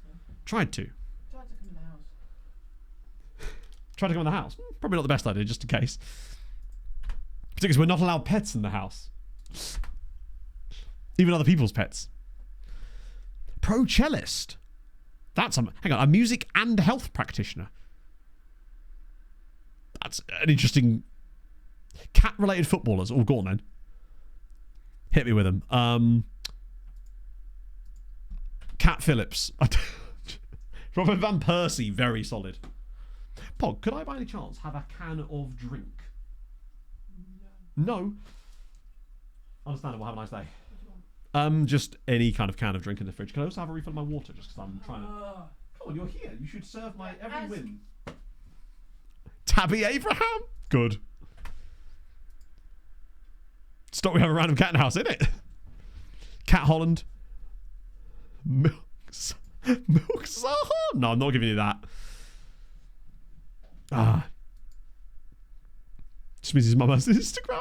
Tried to. Tried to come in the house. Tried to come in the house. Probably not the best idea, just in case. Particularly because we're not allowed pets in the house. Even other people's pets. Pro cellist. That's hang on, a music and health practitioner. That's an interesting. Cat-related footballers. Oh, go on then. Hit me with them. Cat Phillips. Robert Van Persie, very solid. Pog, could I by any chance have a can of drink? No. Understandable. Have a nice day. Just any kind of can of drink in the fridge. Can I also have a refill of my water? Just because I'm trying to. Come on, you're here. You should serve my every win. Tabby Abraham. Good. Stop. We have a random cat in the house, innit? Cat Holland. Milk Zaha? No, I'm not giving you that. Just means his mum has Instagram.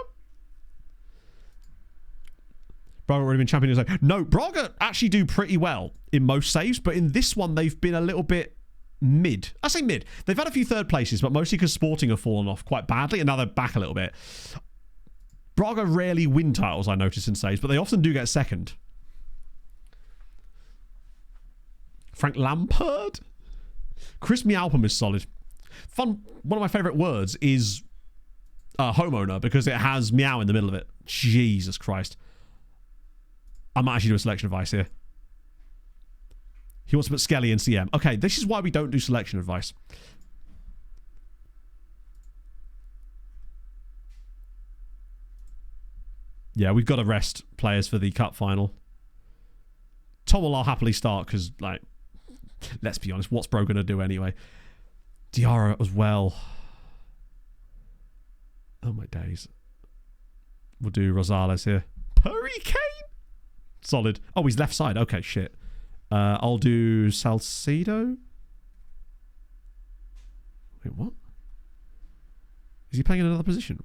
Braga would have been champion. No, Braga actually do pretty well in most saves, but in this one they've been a little bit mid. I say mid. They've had a few third places, but mostly because Sporting have fallen off quite badly, and now they're back a little bit. Braga rarely win titles, I notice, in saves, but they often do get second. Frank Lampard? Chris Meowpam is solid. Fun. One of my favourite words is homeowner because it has meow in the middle of it. Jesus Christ. I might actually do a selection advice here. He wants to put Skelly in CM. Okay, this is why we don't do selection advice. Yeah, we've got to rest players for the cup final. Tom will happily start because, like, let's be honest, what's Bro going to do anyway? Diarra as well. Oh, my days. We'll do Rosales here. Hurricane? Solid. Oh, he's left side. Okay, shit. I'll do Salcedo. Wait, what? Is he playing in another position?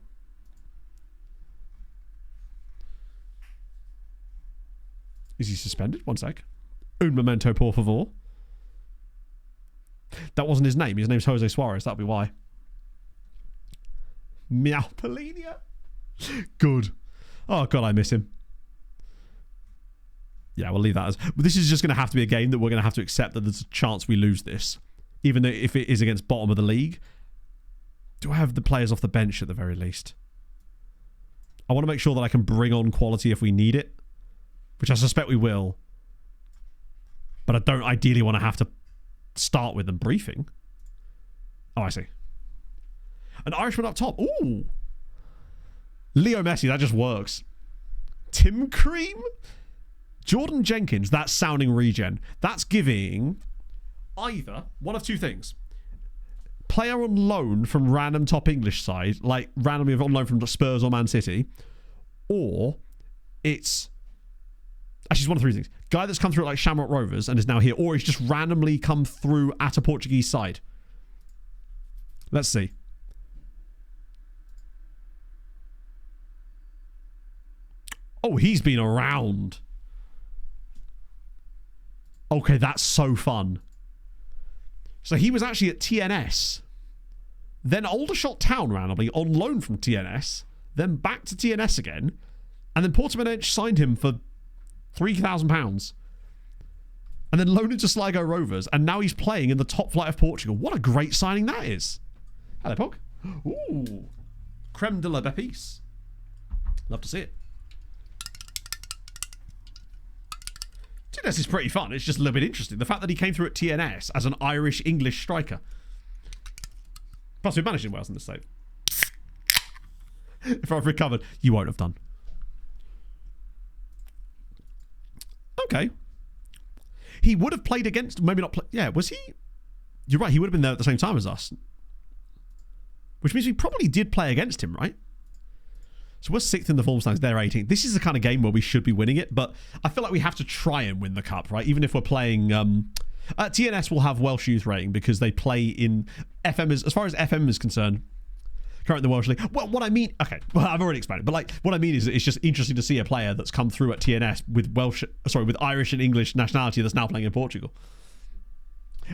Is he suspended? One sec. Un momento, por favor. That wasn't his name. His name's Jose Suarez. That'll be why. Meow Polinia. Good. Oh, God, I miss him. Yeah, we'll leave that as... But this is just going to have to be a game that we're going to have to accept that there's a chance we lose this. Even though if it is against bottom of the league. Do I have the players off the bench at the very least? I want to make sure that I can bring on quality if we need it. Which I suspect we will. But I don't ideally want to have to start with them briefing. Oh, I see. An Irishman up top. Ooh. Leo Messi, that just works. Tim Cream? Jordan Jenkins, that's sounding regen. That's giving either one of two things. Player on loan from random top English side, like randomly on loan from Spurs or Man City, or it's actually it's one of three things. Guy that's come through like Shamrock Rovers and is now here, or he's just randomly come through at a Portuguese side. Let's see. Oh, he's been around. Okay, that's so fun. So he was actually at TNS. Then Aldershot Town randomly on loan from TNS. Then back to TNS again. And then Portimonense signed him for £3,000. And then loaned to Sligo Rovers. And now he's playing in the top flight of Portugal. What a great signing that is. Hello, Pog. Ooh. Creme de la Bepis. Love to see it. TNS is pretty fun. It's just a little bit interesting. The fact that he came through at TNS as an Irish-English striker. Plus, we managed in Wales in the save. If I've recovered, you won't have done. Okay. He would have played against... Maybe not... Yeah, was he... You're right, he would have been there at the same time as us. Which means we probably did play against him, right? So we're 6th in the form standings, they're 18th. This is the kind of game where we should be winning it, but I feel like we have to try and win the cup, right? Even if we're playing... TNS will have Welsh youth rating because they play in... FM is... As far as FM is concerned, currently the Welsh League... Well, what I mean... Okay, well, I've already explained it, but like, what I mean is it's just interesting to see a player that's come through at TNS with Welsh... Sorry, with Irish and English nationality that's now playing in Portugal.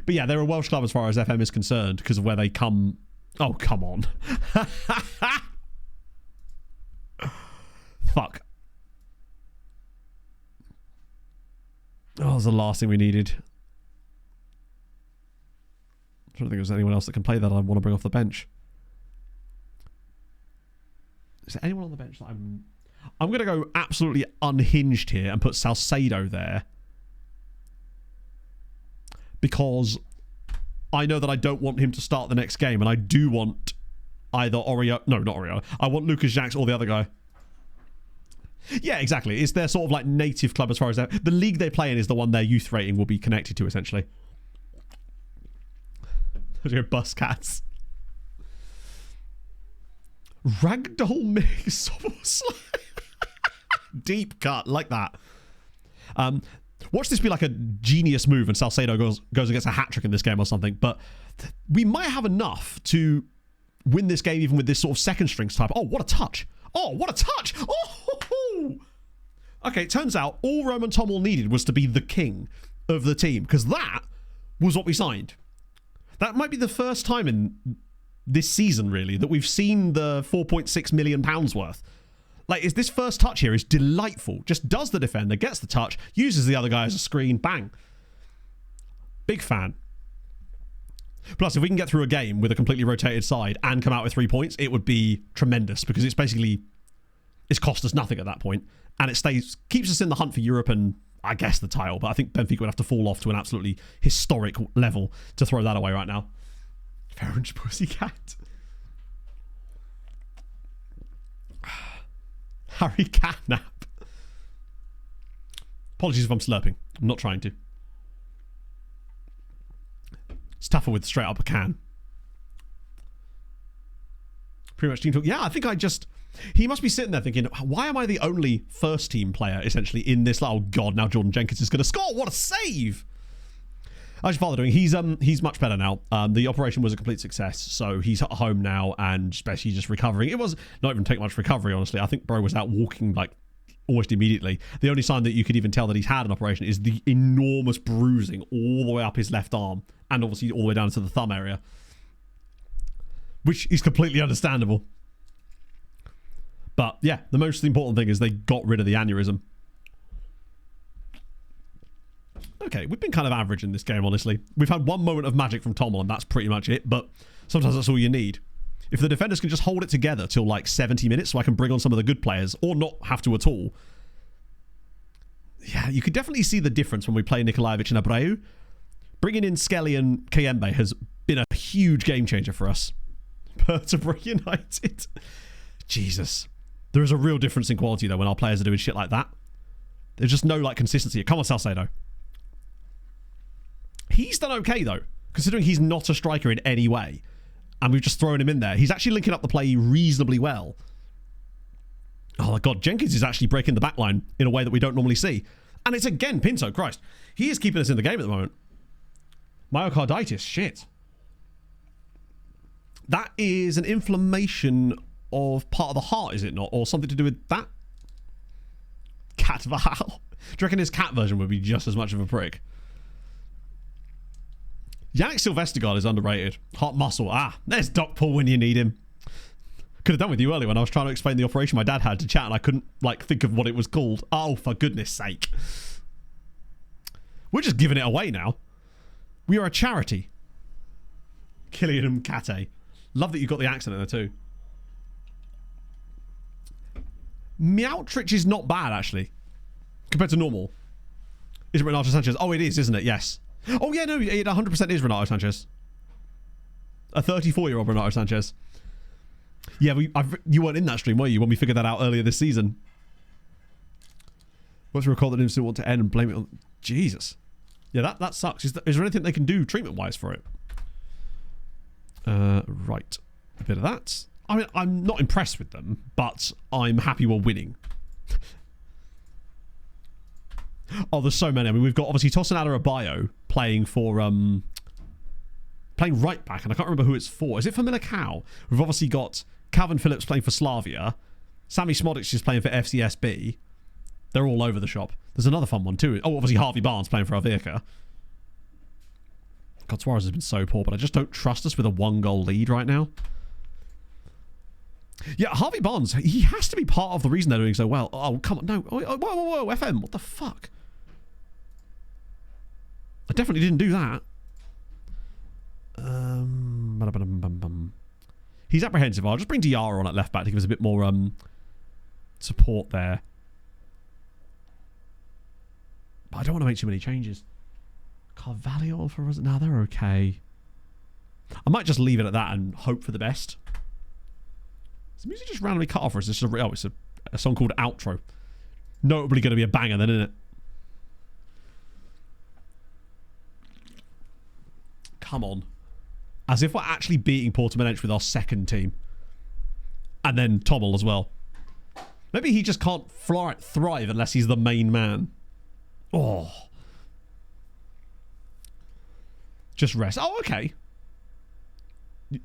But yeah, they're a Welsh club as far as FM is concerned because of where they come... Oh, come on. Fuck. Oh, that was the last thing we needed. I don't think there's anyone else that can play that I want to bring off the bench. Is there anyone on the bench that I'm going to go absolutely unhinged here and put Salcedo there. Because I know that I don't want him to start the next game, and I do want either Oreo... No, not Oreo. I want Lucas Jacques or the other guy. Yeah, exactly. It's their sort of like native club as far as that. The league they play in is the one their youth rating will be connected to, essentially. Bus cats. Ragdoll mix. Deep cut, like that. Watch this be like a genius move and Salcedo goes and gets a hat-trick in this game or something. But we might have enough to win this game even with this sort of second strings type. Oh, what a touch. Oh, what a touch. Oh! Okay, it turns out all Roman Tommel needed was to be the king of the team, because that was what we signed. That might be the first time in this season, really, that we've seen the £4.6 million worth. Like, this first touch here is delightful. Just does the defender, gets the touch, uses the other guy as a screen, bang. Big fan. Plus, if we can get through a game with a completely rotated side and come out with 3 points, it would be tremendous, because it's basically, it's cost us nothing at that point, and it keeps us in the hunt for Europe and, I guess, the title. But I think Benfica would have to fall off to an absolutely historic level to throw that away right now. Orange Pussycat. Harry Catnap. Apologies if I'm slurping. I'm not trying to. It's tougher with straight up a can. Pretty much team talk. Yeah, I think he must be sitting there thinking, why am I the only first team player essentially in this? Oh God, now Jordan Jenkins is going to score. What a save! How's your father doing? He's much better now. The operation was a complete success, so he's at home now and basically just recovering. It was not even take much recovery, honestly. I think bro was out walking like almost immediately. The only sign that you could even tell that he's had an operation is the enormous bruising all the way up his left arm and obviously all the way down to the thumb area, which is completely understandable. But yeah, the most important thing is they got rid of the aneurysm. Okay, we've been kind of average in this game, honestly. We've had one moment of magic from Tommel, and that's pretty much it, but sometimes that's all you need. If the defenders can just hold it together till like 70 minutes so I can bring on some of the good players, or not have to at all. Yeah, you could definitely see the difference when we play Nikolaevic and Abreu. Bringing in Skelly and Kayembe has been a huge game changer for us. Peterborough United. Jesus. There is a real difference in quality, though, when our players are doing shit like that. There's just no like consistency. Come on, Salcedo. He's done okay, though, considering he's not a striker in any way. And we've just thrown him in there. He's actually linking up the play reasonably well. Oh, my God. Jenkins is actually breaking the back line in a way that we don't normally see. And it's again Pinto. Christ. He is keeping us in the game at the moment. Myocarditis. Shit. That is an inflammation of part of the heart, is it not? Or something to do with that? Cat Val. Do you reckon his cat version would be just as much of a prick? Yannick Silvestergaard is underrated. Heart muscle. Ah, there's Doc Paul when you need him. Could have done with you earlier when I was trying to explain the operation my dad had to chat and I couldn't like think of what it was called. Oh, for goodness sake. We're just giving it away now. We are a charity. Killian Mkate. Love that you got the accent in there too. Meowtrich is not bad, actually. Compared to normal. Is it Renato Sanchez? Oh, it is, isn't it? Yes. Oh, yeah, no, it 100% is Renato Sanchez. A 34-year-old Renato Sanchez. Yeah, you weren't in that stream, were you, when we figured that out earlier this season? What's the recall that didn't still want to end and blame it on... Jesus. Yeah, that sucks. Is there anything they can do treatment-wise for it? Right. A bit of that. I mean, I'm not impressed with them, but I'm happy we're winning. Oh, there's so many. I mean, we've got obviously Tosin Adarabioyo playing for playing right back, and I can't remember who it's for. Is it for Millicao? We've obviously got Calvin Phillips playing for Slavia. Sammy Smodic is playing for FCSB. They're all over the shop. There's another fun one too. Oh, obviously Harvey Barnes playing for Alverca. God, Suarez has been so poor, but I just don't trust us with a 1-goal lead right now. Yeah, Harvey Barnes, he has to be part of the reason they're doing so well. Oh, come on. No. Whoa, FM. What the fuck? I definitely didn't do that. He's apprehensive. I'll just bring Diarra on at left back to give us a bit more support there. But I don't want to make too many changes. Carvalho for us. Now they're okay. I might just leave it at that and hope for the best. Is the music just randomly cut off, or is this it's a song called Outro? Notably going to be a banger then, isn't it? Come on. As if we're actually beating Portimonense with our second team. And then Tommel as well. Maybe he just can't thrive unless he's the main man. Oh. Just rest. Oh, okay.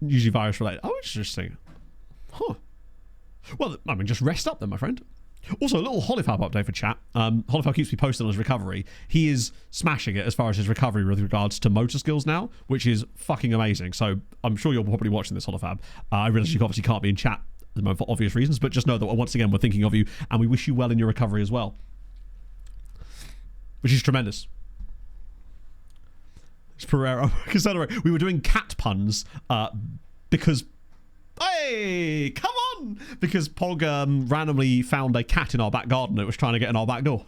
Usually virus related. Oh, interesting. Huh. Well, I mean, just rest up then, my friend. Also, a little Holifab update for chat. Holifab keeps me posted on his recovery. He is smashing it as far as his recovery with regards to motor skills now, which is fucking amazing. So I'm sure you're probably watching this, Holifab. I realise you obviously can't be in chat at the moment for obvious reasons, but just know that once again, we're thinking of you and we wish you well in your recovery as well. Which is tremendous. It's Pereira. We were doing cat puns because... Hey, come on! Because Pog randomly found a cat in our back garden that was trying to get in our back door.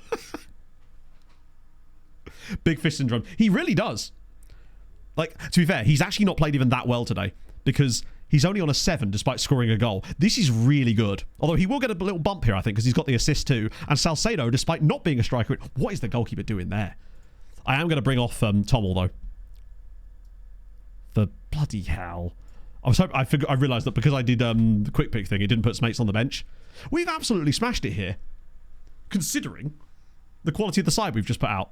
Big fish syndrome. He really does. Like, to be fair, he's actually not played even that well today because he's only on a 7 despite scoring a goal. This is really good. Although he will get a little bump here, I think, because he's got the assist too. And Salcedo, despite not being a striker, what is the goalkeeper doing there? I am going to bring off Tommel, though. The bloody hell. I realised that because I did the quick pick thing, it didn't put Smates on the bench. We've absolutely smashed it here, considering the quality of the side we've just put out.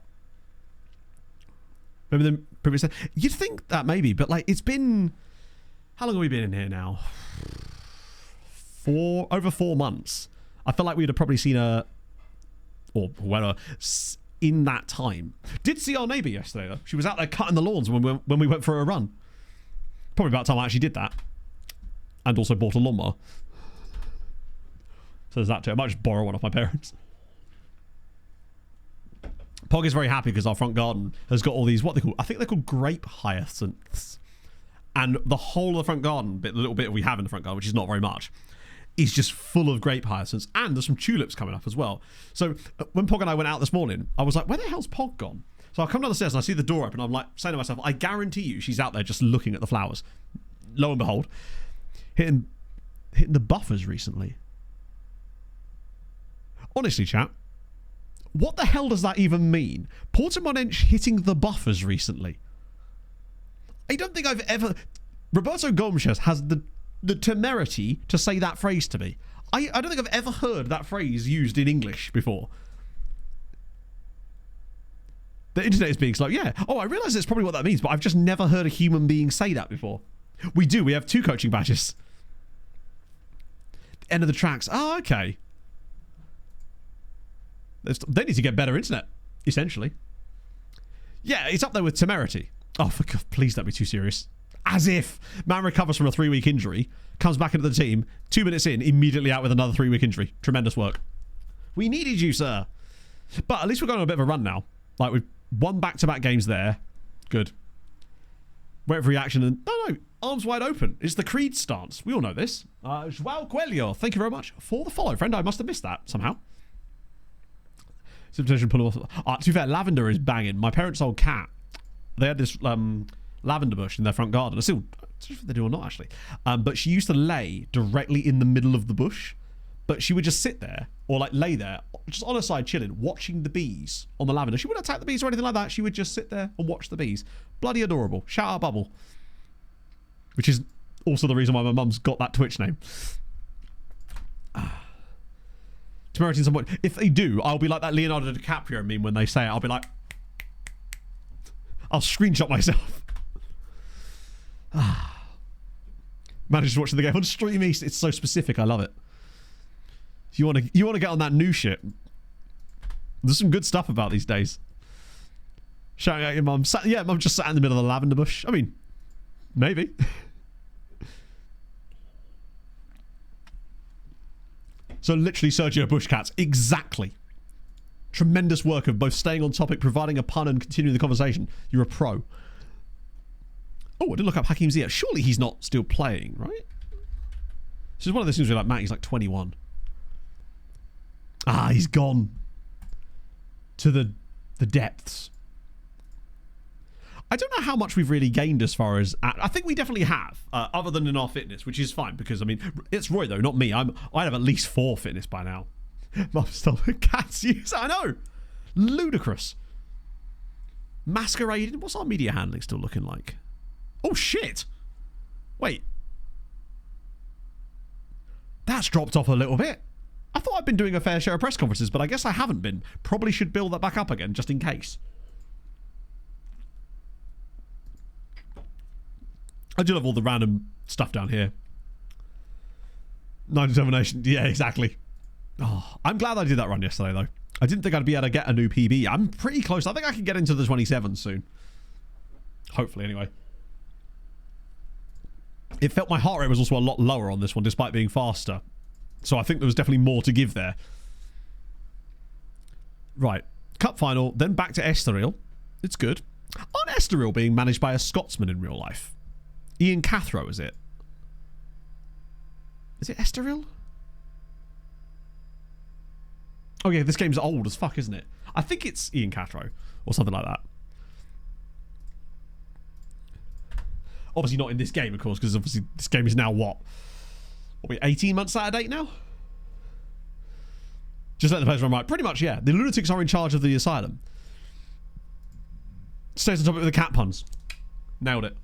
Remember the previous? You'd think that maybe, but like it's been. How long have we been in here now? Over 4 months. I feel like we'd have probably seen or whatever in that time. Did see our neighbour yesterday though. She was out there cutting the lawns when we went for a run. Probably about time I actually did that. And also bought a lawnmower. So there's that too. I might just borrow one off my parents. Pog is very happy because our front garden has got all these, what they call, I think they're called grape hyacinths. And the whole of the front garden, the little bit we have in the front garden, which is not very much, is just full of grape hyacinths. And there's some tulips coming up as well. So when Pog and I went out this morning, I was like, where the hell's Pog gone? So I come down the stairs and I see the door open. I'm like saying to myself, I guarantee you she's out there just looking at the flowers. Lo and behold, hitting the buffers recently. Honestly, chat, what the hell does that even mean? Portimonense hitting the buffers recently. I don't think I've ever... Roberto Gomes has the temerity to say that phrase to me. I don't think I've ever heard that phrase used in English before. The internet is being slow. Yeah. Oh, I realise that's probably what that means, but I've just never heard a human being say that before. We do. We have 2 coaching badges. End of the tracks. Oh, okay. They need to get better internet, essentially. Yeah, it's up there with temerity. Oh, for God, please don't be too serious. As if. Man recovers from a 3-week injury, comes back into the team, 2 minutes in, immediately out with another 3-week injury. Tremendous work. We needed you, sir. But at least we're going on a bit of a run now. Like, we've won back-to-back games there. Good. Wait for reaction and... No, arms wide open. It's the Creed stance. We all know this. Joao Coelho, thank you very much for the follow, friend. I must have missed that somehow. To be fair, lavender is banging. My parents' old cat, they had this lavender bush in their front garden. I don't know if they do or not, actually. But she used to lay directly in the middle of the bush. But she would just sit there, or like lay there, just on her side chilling, watching the bees on the lavender. She wouldn't attack the bees or anything like that. She would just sit there and watch the bees. Bloody adorable. Shout out Bubble. Which is also the reason why my mum's got that Twitch name. Temerity in some point. If they do, I'll be like that Leonardo DiCaprio meme when they say it. I'll be like... I'll screenshot myself. Managed watching the game on Stream East. It's so specific. I love it. You want to get on that new shit. There's some good stuff about these days. Shouting at your mum. Yeah, mum just sat in the middle of the lavender bush. I mean, maybe. So literally Sergio Busquets. Exactly. Tremendous work of both staying on topic, providing a pun, and continuing the conversation. You're a pro. Oh, I didn't look up Hakim Ziyech. Surely he's not still playing, right? This is one of those things where, like, Matt, he's like 21. Ah, he's gone to the depths. I don't know how much we've really gained as far as... I think we definitely have, other than in our fitness, which is fine, because, I mean, it's Roy, though, not me. I'd have at least 4 fitness by now. Cats use... I know! Ludicrous. Masquerading. What's our media handling still looking like? Oh, shit! Wait. That's dropped off a little bit. I thought I'd been doing a fair share of press conferences, but I guess I haven't been. Probably should build that back up again, just in case. I do love all the random stuff down here. 9 determination. Yeah, exactly. Oh, I'm glad I did that run yesterday, though. I didn't think I'd be able to get a new PB. I'm pretty close. I think I can get into the 27 soon. Hopefully, anyway. It felt my heart rate was also a lot lower on this one, despite being faster. So I think there was definitely more to give there. Right. Cup final, then back to Estoril. It's good. Aren't Estoril being managed by a Scotsman in real life? Ian Cathro, is it? Is it Estoril? Oh yeah, this game's old as fuck, isn't it? I think it's Ian Cathro or something like that. Obviously not in this game, of course, because obviously this game is now what? What are we, 18 months out of date now? Just let the players run right. Pretty much, yeah. The lunatics are in charge of the asylum. Stays on top of the cat puns. Nailed it.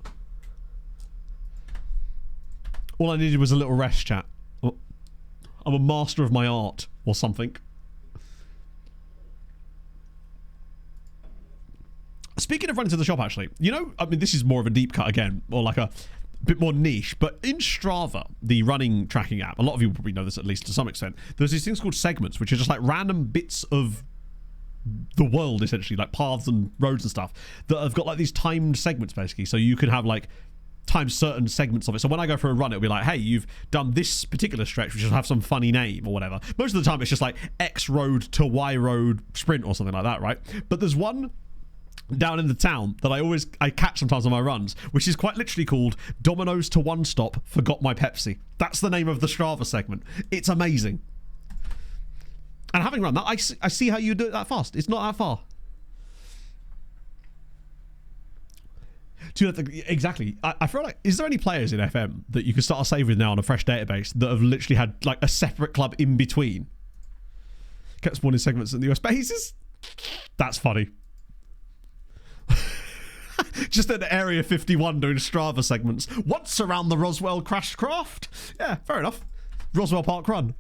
All I needed was a little rest, chat. I'm a master of my art, or something. Speaking of running to the shop, actually, you know, I mean, this is more of a deep cut again, or like a bit more niche, but in Strava, the running tracking app, a lot of you probably know this at least to some extent, there's these things called segments, which are just like random bits of the world, essentially, like paths and roads and stuff, that have got like these timed segments, basically. So you can have like time certain segments of it. So when I go for a run, it'll be like, hey, you've done this particular stretch, which will have some funny name or whatever. Most of the time, it's just like X road to Y road sprint or something like that, right? But there's one down in the town that I catch sometimes on my runs, which is quite literally called Domino's to One Stop, Forgot My Pepsi. That's the name of the Strava segment. It's amazing. And having run that, I see how you do it that fast. It's not that far. Do you know, exactly. I feel like, is there any players in FM that you can start a save with now on a fresh database that have literally had like a separate club in between? Kept spawning segments in the US bases? That's funny. Just at Area 51 doing Strava segments. Once around the Roswell crashed craft. Yeah, fair enough. Roswell Park Run.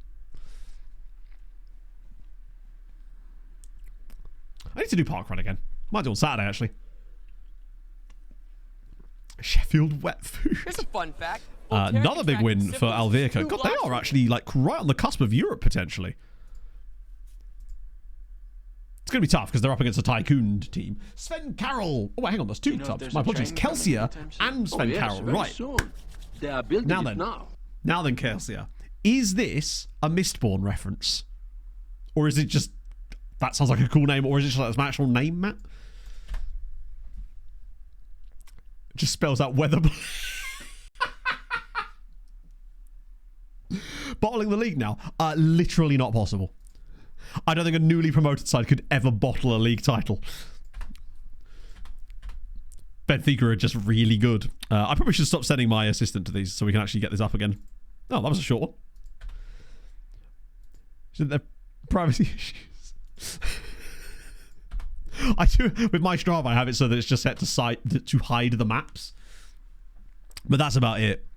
I need to do Park Run again. Might do on Saturday, actually. Sheffield wet food. Here's a fun fact. Another big win for Alverco. God, they are actually like right on the cusp of Europe, potentially. It's going to be tough because they're up against a tycoon team. Sven Carroll. Oh, wait, hang on. There's two clubs. My apologies. Kelsia and Sven Carroll. Right. They are building now then. Now then, Kelsia. Is this a Mistborn reference? Or is it just... That sounds like a cool name. Or is it just like an actual name, Matt? It just spells out weather... Bottling the league now? Literally not possible. I don't think a newly promoted side could ever bottle a league title. Benfica are just really good. I probably should stop sending my assistant to these so we can actually get this up again. Oh, that was a short one. Shouldn't there privacy issues? I do with my Strava. I have it so that it's just set to hide the maps. But that's about it.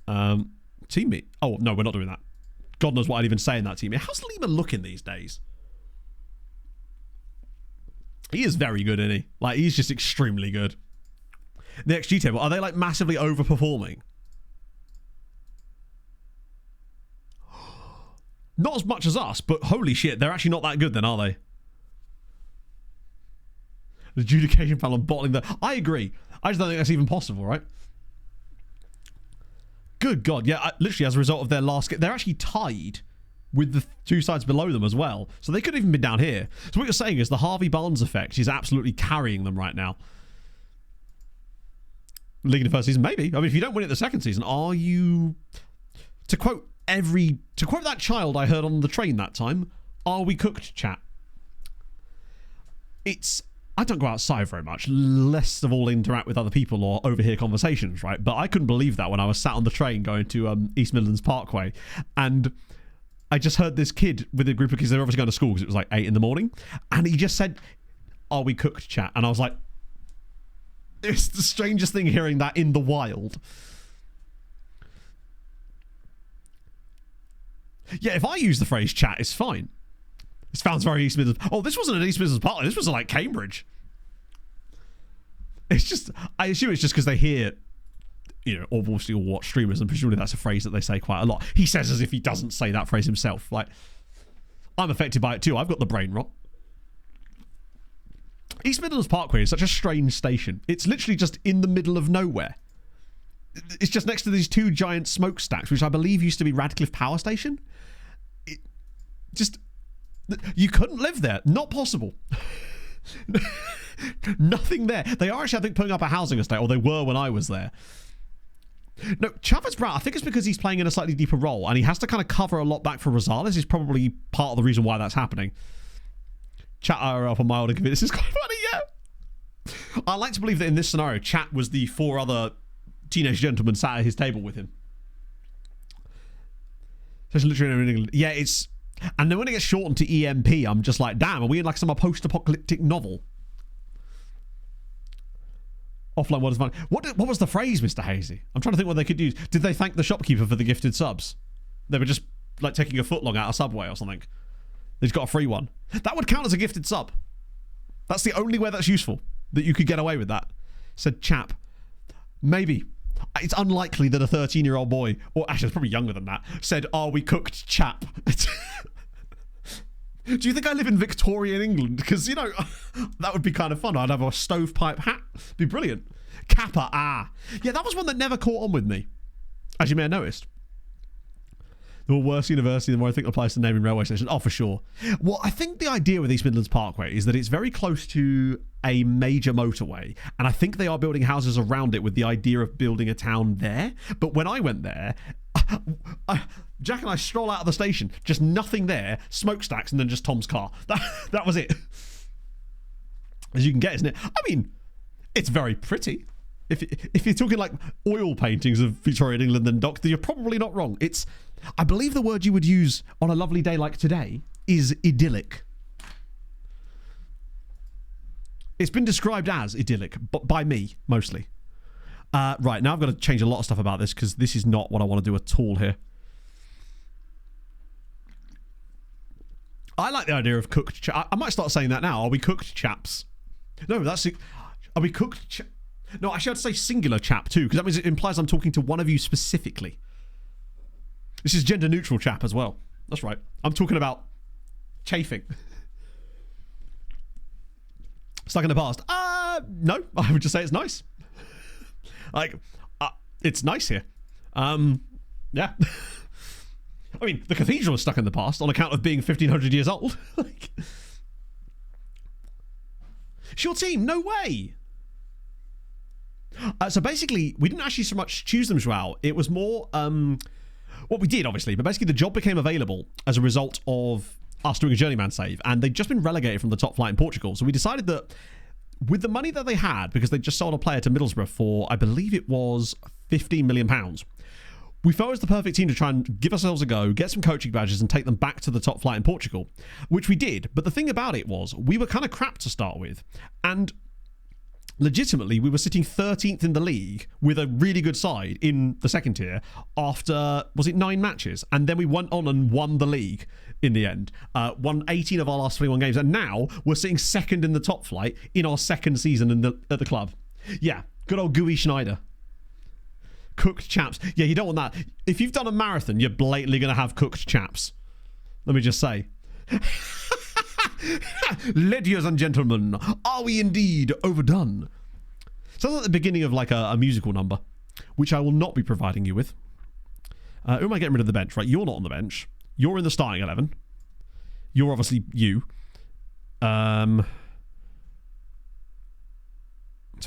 Team meet. Oh no, we're not doing that. God knows what I'd even say in that team. How's Lehman looking these days? He is very good, isn't he? Like, he's just extremely good. The XG table, are they like massively overperforming? Not as much as us, but holy shit, they're actually not that good then, are they? The adjudication panel bottling the... I agree. I just don't think that's even possible, right? Good God, yeah, literally as a result of their last game, they're actually tied with the two sides below them as well. So they could have even been down here. So what you're saying is the Harvey Barnes effect is absolutely carrying them right now. League in the first season, maybe. I mean, if you don't win it the second season, are you... To quote that child I heard on the train that time, are we cooked, chat? I don't go outside very much, less of all interact with other people or overhear conversations, right? But I couldn't believe that when I was sat on the train going to East Midlands Parkway, and I just heard this kid with a group of kids, they were obviously going to school because it was like 8 in the morning, and he just said, are we cooked, chat? And I was like, it's the strangest thing hearing that in the wild. Yeah, if I use the phrase chat, it's fine. It sounds very East Midlands. Oh, this wasn't an East Midlands Parkway. This was like Cambridge. It's just, I assume it's just because they hear, you know, obviously all watch streamers, and presumably that's a phrase that they say quite a lot. He says as if he doesn't say that phrase himself. Like, I'm affected by it too. I've got the brain rot. East Midlands Parkway is such a strange station. It's literally just in the middle of nowhere. It's just next to these two giant smokestacks, which I believe used to be Radcliffe Power Station. You couldn't live there. Not possible. Nothing there. They are actually, I think, putting up a housing estate, or they were when I was there. No, Chavez Brown, I think it's because he's playing in a slightly deeper role, and he has to kind of cover a lot back for Rosales, is probably part of the reason why that's happening. Chat are up on my old inconvenience. This is quite funny, yeah. I like to believe that in this scenario, Chat was the 4 other teenage gentlemen sat at his table with him. So it's literally in England. Yeah, it's... And then when it gets shortened to EMP, I'm just like, damn, are we in like some post-apocalyptic novel? Offline world is fun. What was the phrase, Mr. Hazy? I'm trying to think what they could use. Did they thank the shopkeeper for the gifted subs? They were just like taking a footlong out of Subway or something. They've got a free one. That would count as a gifted sub. That's the only way that's useful, that you could get away with that. Said chap. Maybe. It's unlikely that a 13-year-old boy, or actually it's probably younger than that, said, are we cooked, chap? Do you think I live in Victorian England? Because, you know, that would be kind of fun. I'd have a stovepipe hat. Be brilliant. Kappa, Yeah, that was one that never caught on with me, as you may have noticed. The worse university, the more I think applies to naming railway station. Oh, for sure. Well, I think the idea with East Midlands Parkway is that it's very close to a major motorway, and I think they are building houses around it with the idea of building a town there. But when I went there, Jack and I stroll out of the station, just nothing there, smokestacks, and then just Tom's car. That was it. As you can get, isn't it? I mean, it's very pretty. If you're talking like oil paintings of Victorian England and Doctor, you're probably not wrong. I believe the word you would use on a lovely day like today is idyllic. It's been described as idyllic, but by me, mostly. Right, now I've got to change a lot of stuff about this because this is not what I want to do at all here. I like the idea of cooked... I might start saying that now. Are we cooked, chaps? No, that's... Are we cooked... No, actually I'd say singular chap too, because that means it implies I'm talking to one of you specifically. This is gender neutral chap as well. That's right. I'm talking about chafing. Stuck in the past. No, I would just say it's nice. Like, it's nice here. Yeah. I mean, the cathedral is stuck in the past on account of being 1,500 years old. Like, it's your team. No way. So basically, we didn't actually so much choose them, Joao. It was more... what we did, obviously, but basically the job became available as a result of us doing a Journeyman save, and they'd just been relegated from the top flight in Portugal. So we decided that with the money that they had, because they just sold a player to Middlesbrough for, I believe it was £15 million, we felt it was the perfect team to try and give ourselves a go, get some coaching badges, and take them back to the top flight in Portugal, which we did. But the thing about it was, we were kind of crap to start with, and... legitimately, we were sitting 13th in the league with a really good side in the second tier after, was it 9 matches? And then we went on and won the league in the end. Won 18 of our last 21 games. And now we're sitting second in the top flight in our second season at the club. Yeah, good old Gooey Schneider. Cooked chaps. Yeah, you don't want that. If you've done a marathon, you're blatantly going to have cooked chaps. Let me just say. Ladies and gentlemen, are we indeed overdone? Sounds like the beginning of like a musical number, which I will not be providing you with. Who am I getting rid of the bench? Right, you're not on the bench. You're in the starting 11. You're obviously you. So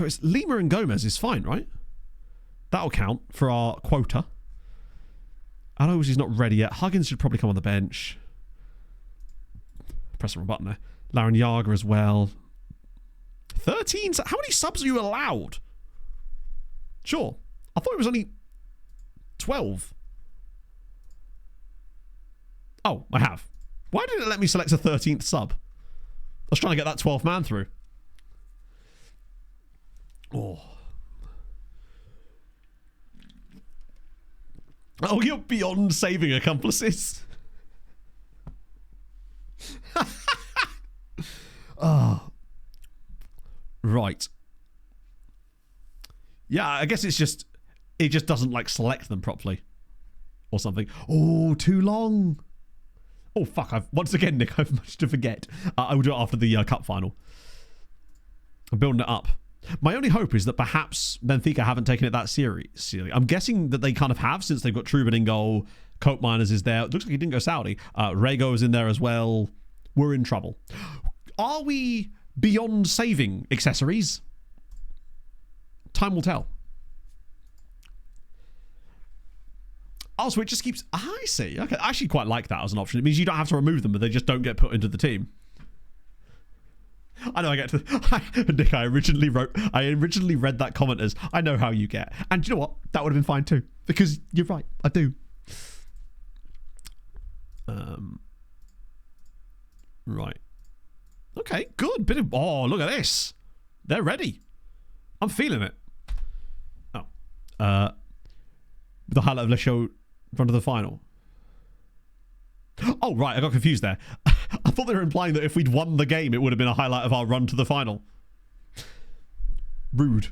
it's Lima and Gomez is fine, right? That'll count for our quota. Aloes is not ready yet. Huggins should probably come on the bench. Press the wrong button there. Larrañaga as well. 13? How many subs are you allowed? Sure. I thought it was only 12. Oh, I have. Why didn't it let me select a 13th sub? I was trying to get that 12th man through. Oh. Oh, you're beyond saving accomplices. Oh. Right. Yeah, I guess it just doesn't like select them properly or something. Oh, too long. Oh, fuck. Once again, Nick, I've much to forget. I will do it after the cup final. I'm building it up. My only hope is that perhaps Benfica haven't taken it that seriously. I'm guessing that they kind of have, since they've got Truben in goal. Coke Miners is there. It looks like he didn't go Saudi. Rego is in there as well. We're in trouble. Are we beyond saving accessories? Time will tell. Oh, so it just keeps... I see. Okay, I actually quite like that as an option. It means you don't have to remove them, but they just don't get put into the team. I know I get to... Nick, I originally read that comment as, I know how you get. And you know what? That would have been fine too. Because you're right. I do. Right. Okay, good. Oh, look at this. They're ready. I'm feeling it. Oh. The highlight of the show in front of the final. Oh, right. I got confused there. I thought they were implying that if we'd won the game, it would have been a highlight of our run to the final. Rude.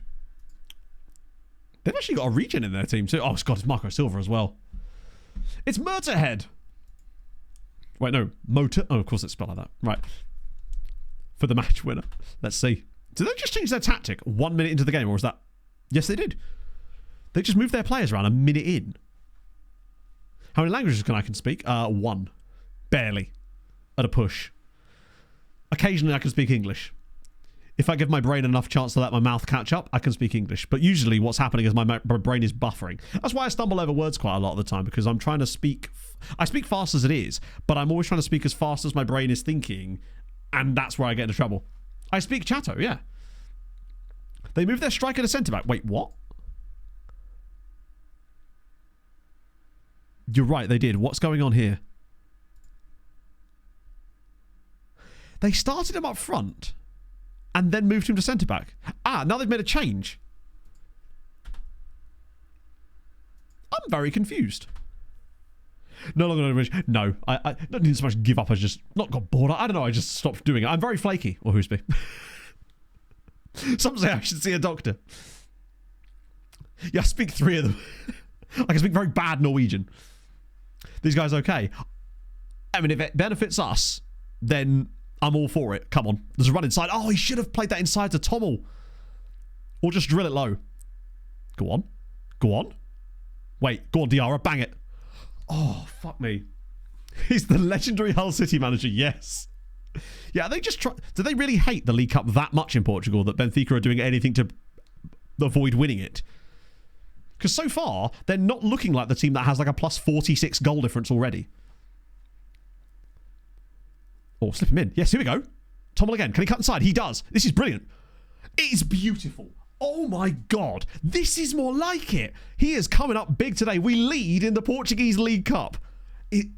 They've actually got a regen in their team too. Oh, God, it's Marco Silva as well. It's Motorhead. Wait, no. Oh, of course it's spelled like that. Right. For the match winner. Let's see. Did they just change their tactic 1 minute into the game, or was that... Yes, they did. They just moved their players around a minute in. How many languages can I speak? 1. Barely. At a push. Occasionally I can speak English. If I give my brain enough chance to let my mouth catch up, I can speak English. But usually what's happening is my brain is buffering. That's why I stumble over words quite a lot of the time, because I'm trying to speak... I speak fast as it is, but I'm always trying to speak as fast as my brain is thinking, and that's where I get into trouble. I speak Chato, yeah. They moved their striker to centre-back. Wait, what? You're right, they did. What's going on here? They started him up front and then moved him to centre-back. Ah, now they've made a change. I'm very confused. No longer... No, I didn't so much give up as just... Not got bored. I don't know, I just stopped doing it. I'm very flaky. Or who's me? Some say I should see a doctor. Yeah, I speak 3 of them. I can speak very bad Norwegian. These guys okay? I mean, if it benefits us, then I'm all for it. Come on. There's a run inside. Oh, he should have played that inside to Tommel. Or just drill it low. Go on. Go on. Wait, go on, Diarra. Bang it. Oh, fuck me. He's the legendary Hull City manager. Yes. Yeah, they just try... Do they really hate the League Cup that much in Portugal that Benfica are doing anything to avoid winning it? Because so far, they're not looking like the team that has like a plus 46 goal difference already. Oh, slip him in. Yes, here we go. Tommel again. Can he cut inside? He does. This is brilliant. It is beautiful. Oh my God. This is more like it. He is coming up big today. We lead in the Portuguese League Cup.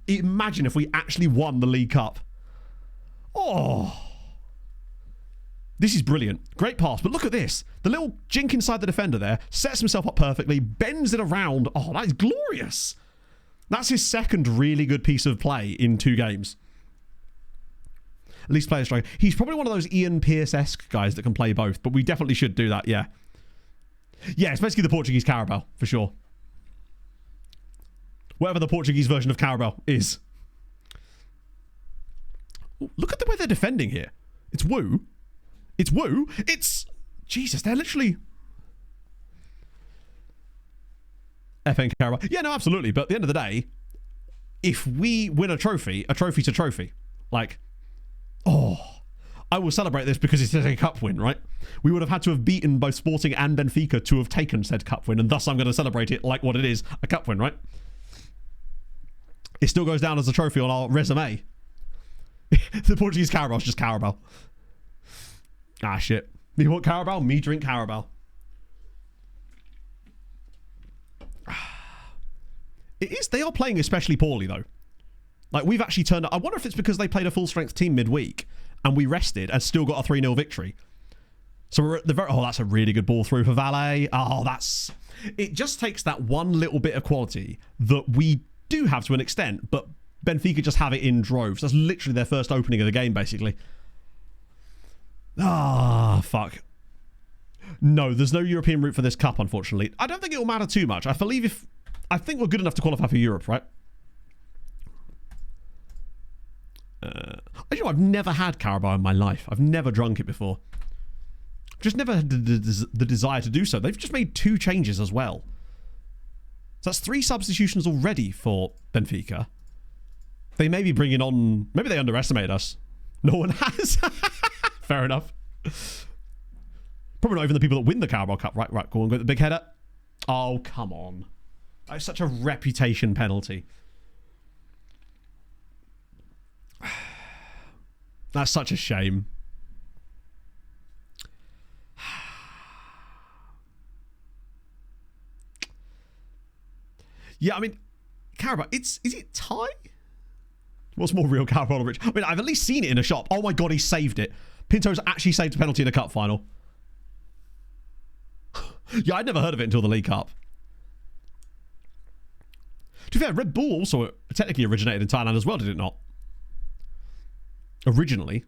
Imagine if we actually won the League Cup. Oh. This is brilliant. Great pass. But look at this. The little jink inside the defender there. Sets himself up perfectly. Bends it around. Oh, that is glorious. That's his second really good piece of play in 2 games. At least play a striker. He's probably one of those Ian Pearce-esque guys that can play both. But we definitely should do that, yeah. Yeah, it's basically the Portuguese Carabao, for sure. Whatever the Portuguese version of Carabao is. Ooh, look at the way they're defending here. It's Wu. It's Wu. It's... Jesus, they're literally... FN Carabao. Yeah, no, absolutely. But at the end of the day, if we win a trophy's a trophy. Like, I will celebrate this because it's a cup win, right? We would have had to have beaten both Sporting and Benfica to have taken said cup win, and thus I'm going to celebrate it like what it is, a cup win, right? It still goes down as a trophy on our resume. The Portuguese Carabao is just Carabao. Ah, shit. You want Carabao? Me drink Carabao. It is. They are playing especially poorly, though. Like, we've actually turned up. I wonder if it's because they played a full-strength team midweek and we rested and still got a 3-0 victory. So we're at the very... Oh, that's a really good ball through for Valet. Oh, that's... It just takes that one little bit of quality that we do have to an extent, but Benfica just have it in droves. That's literally their first opening of the game, basically. Ah, fuck. No, there's no European route for this cup, unfortunately. I don't think it will matter too much. I think we're good enough to qualify for Europe, right? I've never had Carabao in my life. I've never drunk it before. Just never had the desire to do so. They've just made 2 changes as well. So that's 3 substitutions already for Benfica. They may be bringing on... Maybe they underestimated us. No one has. Fair enough. Probably not even the people that win the Carabao Cup. Right, go on, go the big header. Oh, come on. That's such a reputation penalty. That's such a shame. Yeah, I mean, Carabao, is it Thai? What's more real Carabao rich? I mean, I've at least seen it in a shop. Oh my god, he saved it. Pinto's actually saved a penalty in a cup final. Yeah, I'd never heard of it until the League Cup. To be fair, Red Bull also technically originated in Thailand as well, did it not? Originally.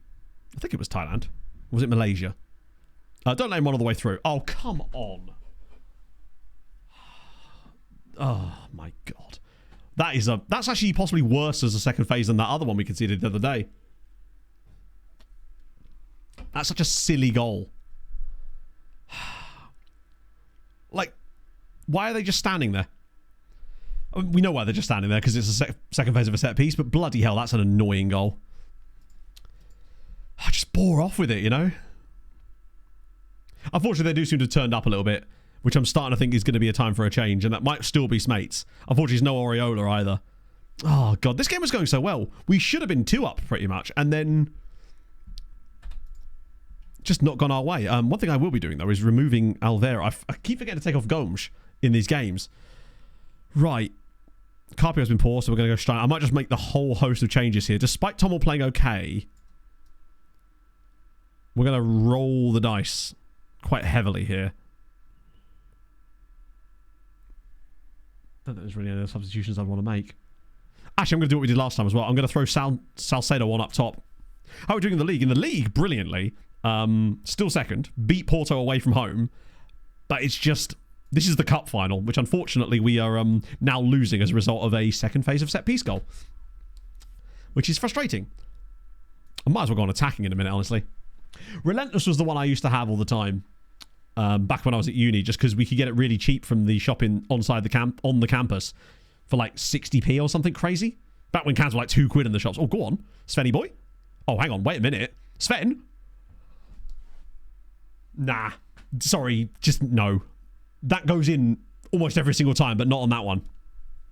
I think it was Thailand. Or was it Malaysia? Don't let him run all the way through. Oh, come on. Oh, my God. That's actually possibly worse as a second phase than that other one we conceded the other day. That's such a silly goal. Like, why are they just standing there? I mean, we know why they're just standing there because it's a second phase of a set piece, but bloody hell, that's an annoying goal. I just bore off with it, you know? Unfortunately, they do seem to have turned up a little bit, which I'm starting to think is going to be a time for a change, and that might still be Smates. Unfortunately, there's no Oriola either. Oh, God, this game was going so well. We should have been 2 up, pretty much, and then just not gone our way. One thing I will be doing, though, is removing Alvera. I keep forgetting to take off Gomes in these games. Right. Carpio's been poor, so we're going to go straight. I might just make the whole host of changes here. Despite Tommel playing okay, we're going to roll the dice quite heavily here. I don't think there's really any other substitutions I'd want to make. Actually, I'm going to do what we did last time as well. I'm going to throw Salcedo on up top. How are we doing in the league? In the league, brilliantly. Still second. Beat Porto away from home. But it's just... This is the cup final, which unfortunately we are now losing as a result of a second phase of set-piece goal. Which is frustrating. I might as well go on attacking in a minute, honestly. Relentless was the one I used to have all the time. Back when I was at uni, just because we could get it really cheap from the shop on the campus for like 60p or something crazy. Back when cans were like £2 in the shops. Oh, go on. Svenny boy. Oh, hang on. Wait a minute. Sven? Nah. Sorry. Just no. That goes in almost every single time, but not on that one.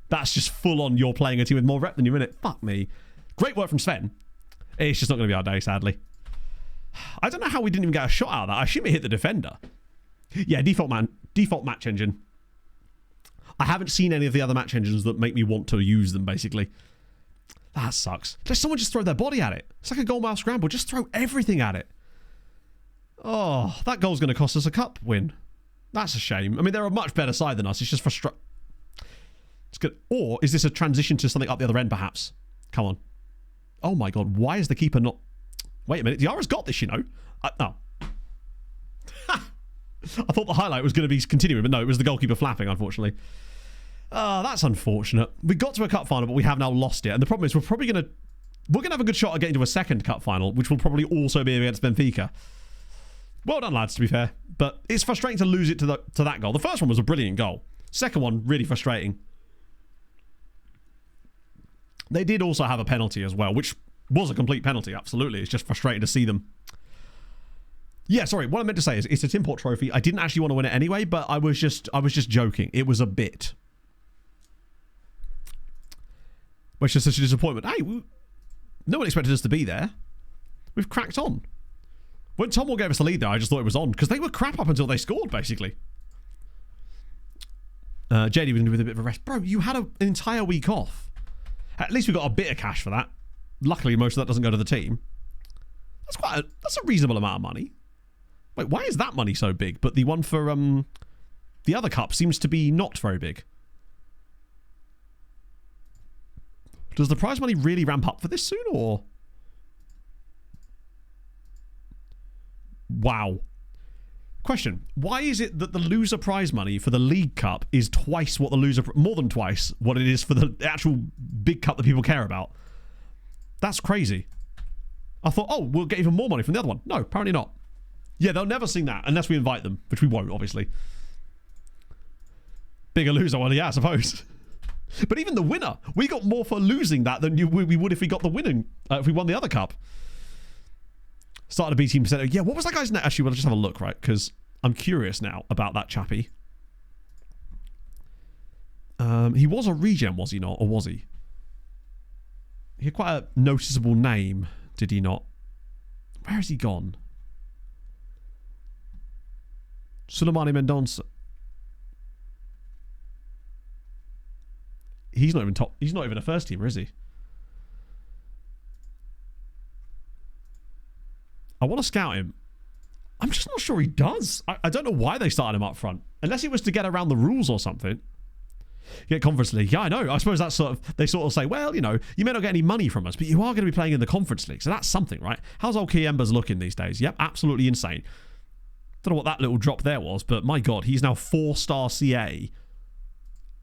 That's just full on you're playing a team with more rep than you in it. Fuck me. Great work from Sven. It's just not going to be our day, sadly. I don't know how we didn't even get a shot out of that. I assume it hit the defender. Yeah, default match engine. I haven't seen any of the other match engines that make me want to use them, basically. That sucks. Let someone just throw their body at it. It's like a goal mile scramble. Just throw everything at it. Oh, that goal's going to cost us a cup win. That's a shame. I mean, they're a much better side than us. It's just frustrating. It's good. Or is this a transition to something up the other end, perhaps? Come on. Oh, my God. Why is the keeper not... Wait a minute. Diarra's got this, you know. Oh. I thought the highlight was going to be continuing, but no, it was the goalkeeper flapping, unfortunately. That's unfortunate. We got to a cup final, but we have now lost it. And the problem is we're going to have a good shot at getting to a second cup final, which will probably also be against Benfica. Well done, lads, to be fair. But it's frustrating to lose it to that goal. The first one was a brilliant goal. Second one, really frustrating. They did also have a penalty as well, which was a complete penalty, absolutely. It's just frustrating to see them. Yeah, sorry, what I meant to say is it's a Tim Port trophy. I didn't actually want to win it anyway, but I was just joking. It was a bit. Which is such a disappointment. Hey, no one expected us to be there. We've cracked on. When Tom gave us the lead there, I just thought it was on, because they were crap up until they scored, basically. JD was going to be a bit of a rest. Bro, you had an entire week off. At least we got a bit of cash for that. Luckily, most of that doesn't go to the team. That's a reasonable amount of money. Wait, why is that money so big? But the one for the other cup seems to be not very big. Does the prize money really ramp up for this soon, or? Wow. Question. Why is it that the loser prize money for the League Cup is twice what the loser... more than twice what it is for the actual big cup that people care about? That's crazy. I thought, oh, we'll get even more money from the other one. No, apparently not. Yeah, they'll never sing that unless we invite them, which we won't, obviously. Bigger loser, well, yeah, I suppose. But even the winner, we got more for losing that than we would if we got the winning, if we won the other cup. Started a B team percent. Yeah, what was that guy's name? Actually, we'll just have a look, right? Because I'm curious now about that chappie. He was a regen, was he not? Or was he? He had quite a noticeable name, did he not? Where has he gone? Suleimani Mendonça. He's not even top. He's not even a first teamer, is he? I want to scout him. I'm just not sure he does. I don't know why they started him up front. Unless it was to get around the rules or something. Get Conference League. Yeah, I know. I suppose that's they sort of say, well, you know, you may not get any money from us, but you are going to be playing in the Conference League. So that's something, right? How's old Kiemba's looking these days? Yep, absolutely insane. Don't know what that little drop there was, but my God, he's now 4-star CA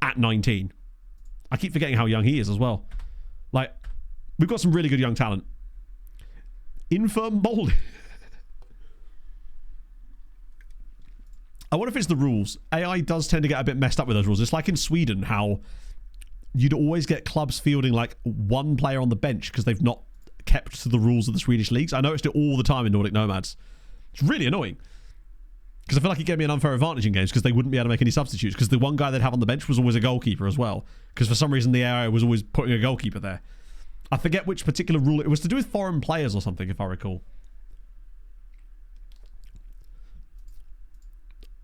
at 19. I keep forgetting how young he is as well. Like, we've got some really good young talent. Infirm mold. I wonder if it's the rules. AI does tend to get a bit messed up with those rules. It's like in Sweden how you'd always get clubs fielding like one player on the bench because they've not kept to the rules of the Swedish leagues. I noticed it all the time in Nordic Nomads. It's really annoying. Because I feel like it gave me an unfair advantage in games because they wouldn't be able to make any substitutes because the one guy they'd have on the bench was always a goalkeeper as well. Because for some reason the AI was always putting a goalkeeper there. I forget which particular rule. It was to do with foreign players or something, if I recall.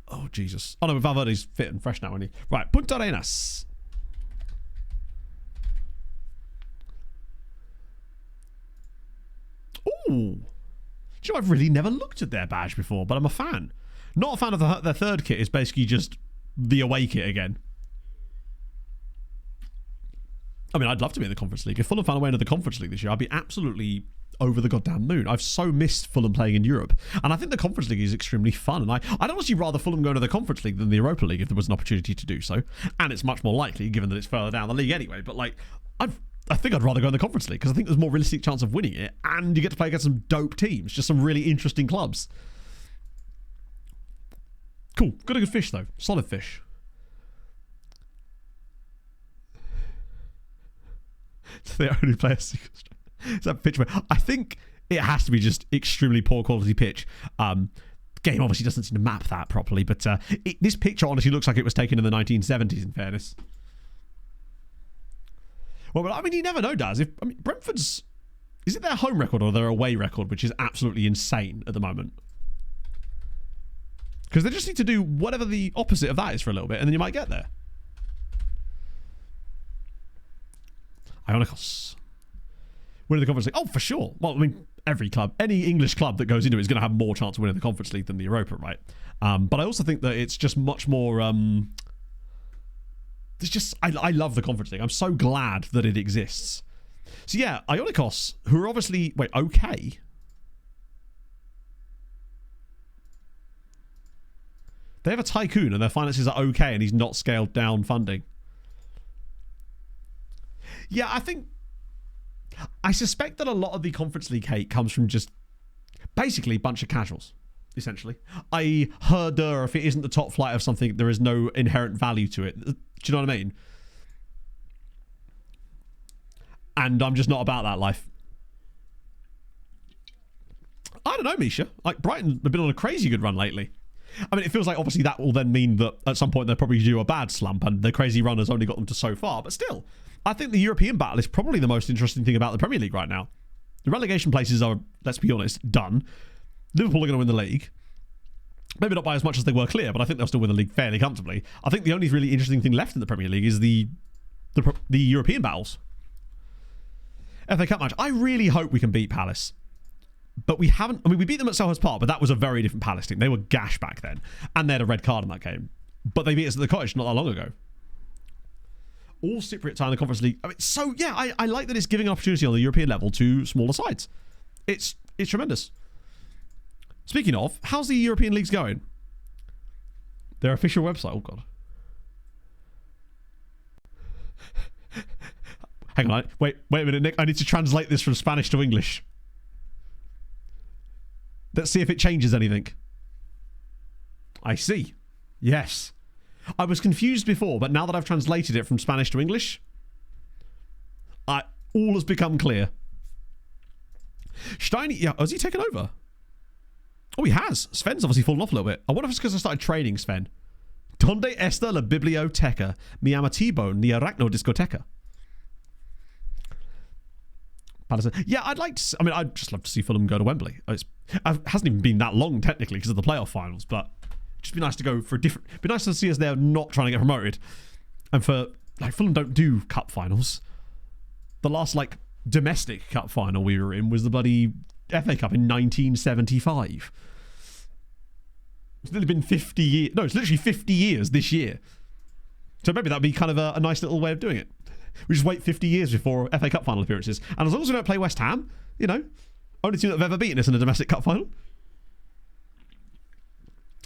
Oh, Jesus. Oh, no, Valverde's fit and fresh now, isn't he? Right, Punta Arenas. Ooh. Do you know, I've really never looked at their badge before, but I'm a fan. Not a fan of their third kit. It's basically just the away kit again. I mean, I'd love to be in the Conference League. If Fulham found a way into the Conference League this year, I'd be absolutely over the goddamn moon. I've so missed Fulham playing in Europe. And I think the Conference League is extremely fun. And I'd honestly rather Fulham go to the Conference League than the Europa League if there was an opportunity to do so. And it's much more likely, given that it's further down the league anyway. But, like, I think I'd rather go in the Conference League because I think there's more realistic chance of winning it. And you get to play against some dope teams. Just some really interesting clubs. Cool. Got a good fish, though. Solid fish. They only play a single strike. Is that pitch? I think it has to be just extremely poor quality pitch. Game obviously doesn't seem to map that properly, but this picture honestly looks like it was taken in the 1970s, in fairness. Well, I mean, you never know, Daz. Brentford's... Is it their home record or their away record, which is absolutely insane at the moment? Because they just need to do whatever the opposite of that is for a little bit, and then you might get there. Ionikos. Winning the Conference League. Oh, for sure. Well, I mean, every club, any English club that goes into it is going to have more chance of winning the Conference League than the Europa, right? But I also think that it's just much more... It's just... I love the Conference League. I'm so glad that it exists. So yeah, Ionikos, who are obviously... Wait, okay. They have a tycoon and their finances are okay and he's not scaled down funding. Yeah, I suspect that a lot of the Conference League hate comes from just basically a bunch of casuals, essentially. I heard if it isn't the top flight of something, there is no inherent value to it. Do you know what I mean? And I'm just not about that life. I don't know, Misha. Like, Brighton have been on a crazy good run lately. I mean, it feels like obviously that will then mean that at some point they'll probably do a bad slump and the crazy run has only got them to so far. But still, I think the European battle is probably the most interesting thing about the Premier League right now. The relegation places are, let's be honest, done. Liverpool are going to win the league. Maybe not by as much as they were clear, but I think they'll still win the league fairly comfortably. I think the only really interesting thing left in the Premier League is the European battles. FA Cup match. I really hope we can beat Palace. But we haven't. I mean, we beat them at Selhurst Park, but that was a very different Palace team. They were gash back then. And they had a red card in that game. But they beat us at the Cottage not that long ago. All Cypriot tie in the Conference League. I mean, so, yeah, I like that it's giving an opportunity on the European level to smaller sides. It's tremendous. Speaking of, how's the European leagues going? Their official website. Oh, God. Hang on. Wait a minute, Nick. I need to translate this from Spanish to English. Let's see if it changes anything. I see. Yes. I was confused before, but now that I've translated it from Spanish to English, all has become clear. Steiny, yeah, has he taken over? Oh, he has. Sven's obviously fallen off a little bit. I wonder if it's because I started training Sven. Donde está la biblioteca? Mi amativo ni arachno discoteca. Yeah, I'd like to. I mean, I'd just love to see Fulham go to Wembley. It hasn't even been that long technically because of the playoff finals, but it'd just be nice to go for a different. It'd be nice to see us there, not trying to get promoted, and for like Fulham don't do cup finals. The last like domestic cup final we were in was the bloody FA Cup in 1975. It's literally been 50 years. No, it's literally 50 years this year. So maybe that'd be kind of a nice little way of doing it. We just wait 50 years before FA Cup final appearances. And as long as we don't play West Ham, you know, only team that have ever beaten us in a domestic cup final.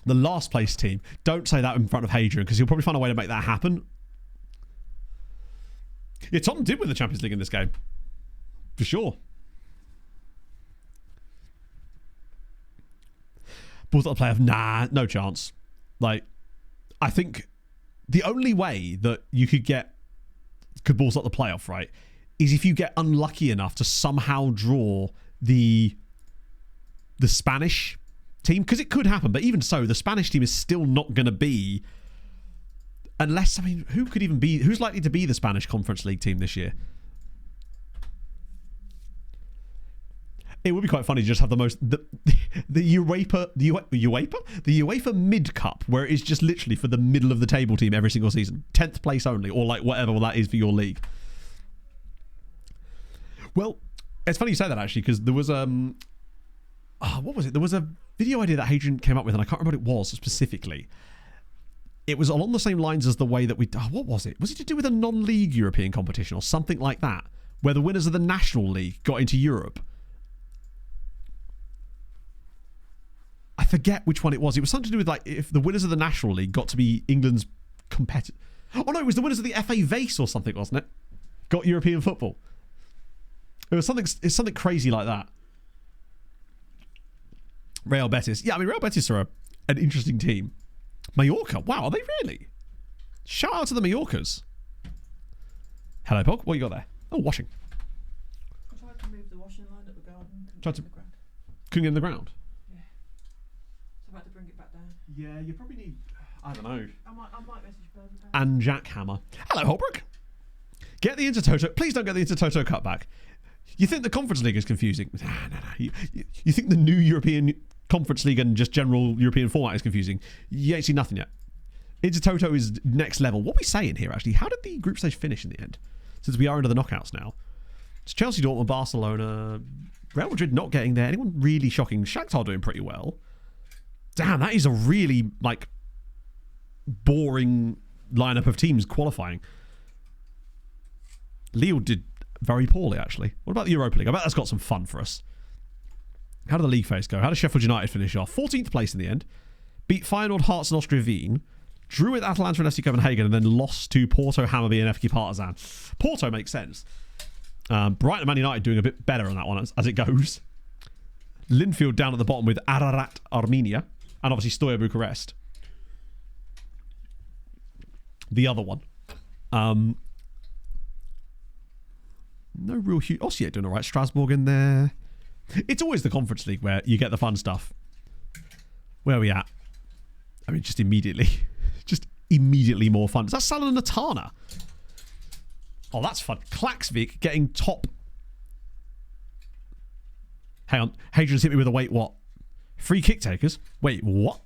The last place team. Don't say that in front of Hadrian because he'll probably find a way to make that happen. Yeah, Tottenham did win the Champions League in this game. For sure. Balls up the playoff. Nah, no chance. Like, I think the only way that you could balls up the playoff, right, is if you get unlucky enough to somehow draw the Spanish team, because it could happen, but even so, the Spanish team is still not going to be, unless, I mean, who's likely to be the Spanish Conference League team this year? It would be quite funny to just have the UEFA Mid Cup, where it is just literally for the middle of the table team every single season, 10th place only, or like whatever that is for your league. Well, it's funny you say that actually, because there was what was it? There was a video idea that Hadrian came up with, and I can't remember what it was specifically. It was along the same lines as the way that what was it? Was it to do with a non-league European competition or something like that, where the winners of the National League got into Europe? I forget which one it was. It was something to do with like if the winners of the National League got to be England's competitor. Oh no, it was the winners of the FA Vase or something, wasn't it? Got European football. It was something. It's something crazy like that. Real Betis. Yeah, I mean Real Betis are an interesting team. Mallorca. Wow, are they really? Shout out to the Mallorcas. Hello, Pog. What you got there? Oh, washing. I tried to move the washing line at the garden. Couldn't get in the ground. I've had to bring it back down. Yeah, you probably need, I don't know. I might message Bird. And Jack Hammer. Hello, Holbrook. Get the Intertoto. Please don't get the Intertoto cutback. You think the Conference League is confusing? No. You think the new European Conference League and just general European format is confusing? You ain't seen nothing yet. Intertoto is next level. What are we saying here, actually? How did the group stage finish in the end? Since we are into the knockouts now. It's Chelsea, Dortmund, Barcelona, Real Madrid not getting there. Anyone really shocking? Shakhtar doing pretty well. Damn, that is a really, like, boring lineup of teams qualifying. Lille did very poorly, actually. What about the Europa League? I bet that's got some fun for us. How did the league phase go? How did Sheffield United finish off? 14th place in the end. Beat Feyenoord, Hearts and Austria Wien. Drew with Atalanta and FC Copenhagen, and then lost to Porto, Hammarby and FK Partizan. Porto makes sense. Brighton and Man United doing a bit better on that one as it goes. Linfield down at the bottom with Ararat Armenia. And obviously Stoya Bucharest. The other one. No real huge... Osijek doing all right. Strasbourg in there. It's always the Conference League where you get the fun stuff. Where are we at? I mean, just immediately. Just immediately more fun. Is that Salernitana? Oh, that's fun. Klaksvik getting top. Hang on. Hadrian's hit me with a wait, what? Free kick takers? Wait, what?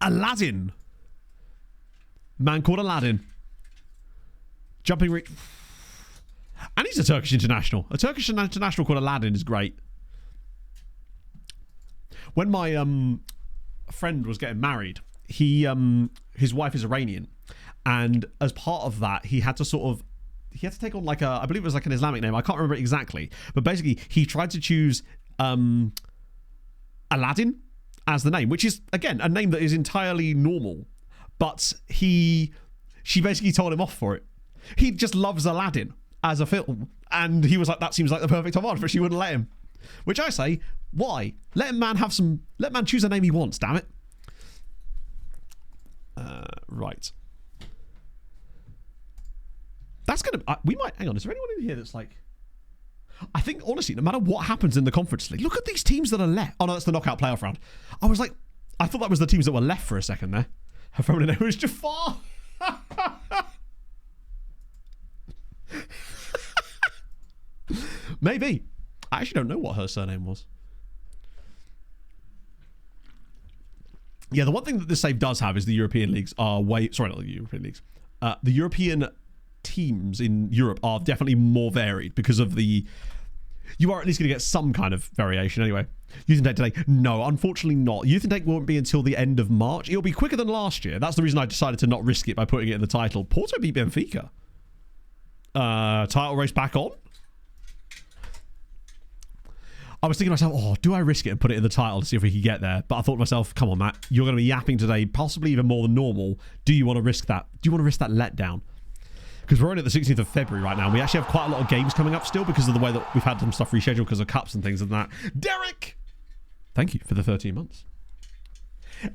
Aladdin. Man called Aladdin. Jumping reach. And he's a Turkish international. A Turkish international called Aladdin is great. When my friend was getting married, his wife is Iranian, and as part of that, he had to take on like I believe it was like an Islamic name. I can't remember it exactly, but basically he tried to choose Aladdin as the name, which is again a name that is entirely normal, but she basically told him off for it. He just loves Aladdin as a film, and he was like, that seems like the perfect homage, but she wouldn't let him. Which I say, why? Let man choose a name he wants, damn it. Right. That's gonna we might hang on, is there anyone in here that's like, I think honestly, no matter what happens in the Conference League, look at these teams that are left. Oh no, that's the knockout playoff round. I thought that was the teams that were left for a second there. Her family name was Jafar. Maybe. I actually don't know what her surname was. Yeah, the one thing that this save does have is the European leagues are sorry, not the European leagues. The European teams in Europe are definitely more varied because of you are at least going to get some kind of variation anyway. Youth Intake today? No, unfortunately not. Youth Intake won't be until the end of March. It'll be quicker than last year. That's the reason I decided to not risk it by putting it in the title. Porto beat Benfica. Title race back on? I was thinking to myself, oh, do I risk it and put it in the title to see if we can get there? But I thought to myself, come on, Matt, you're going to be yapping today, possibly even more than normal. Do you want to risk that? Do you want to risk that letdown? Because we're only at the 16th of February right now. And we actually have quite a lot of games coming up still because of the way that we've had some stuff rescheduled because of cups and things and that. Derek! Thank you for the 13 months.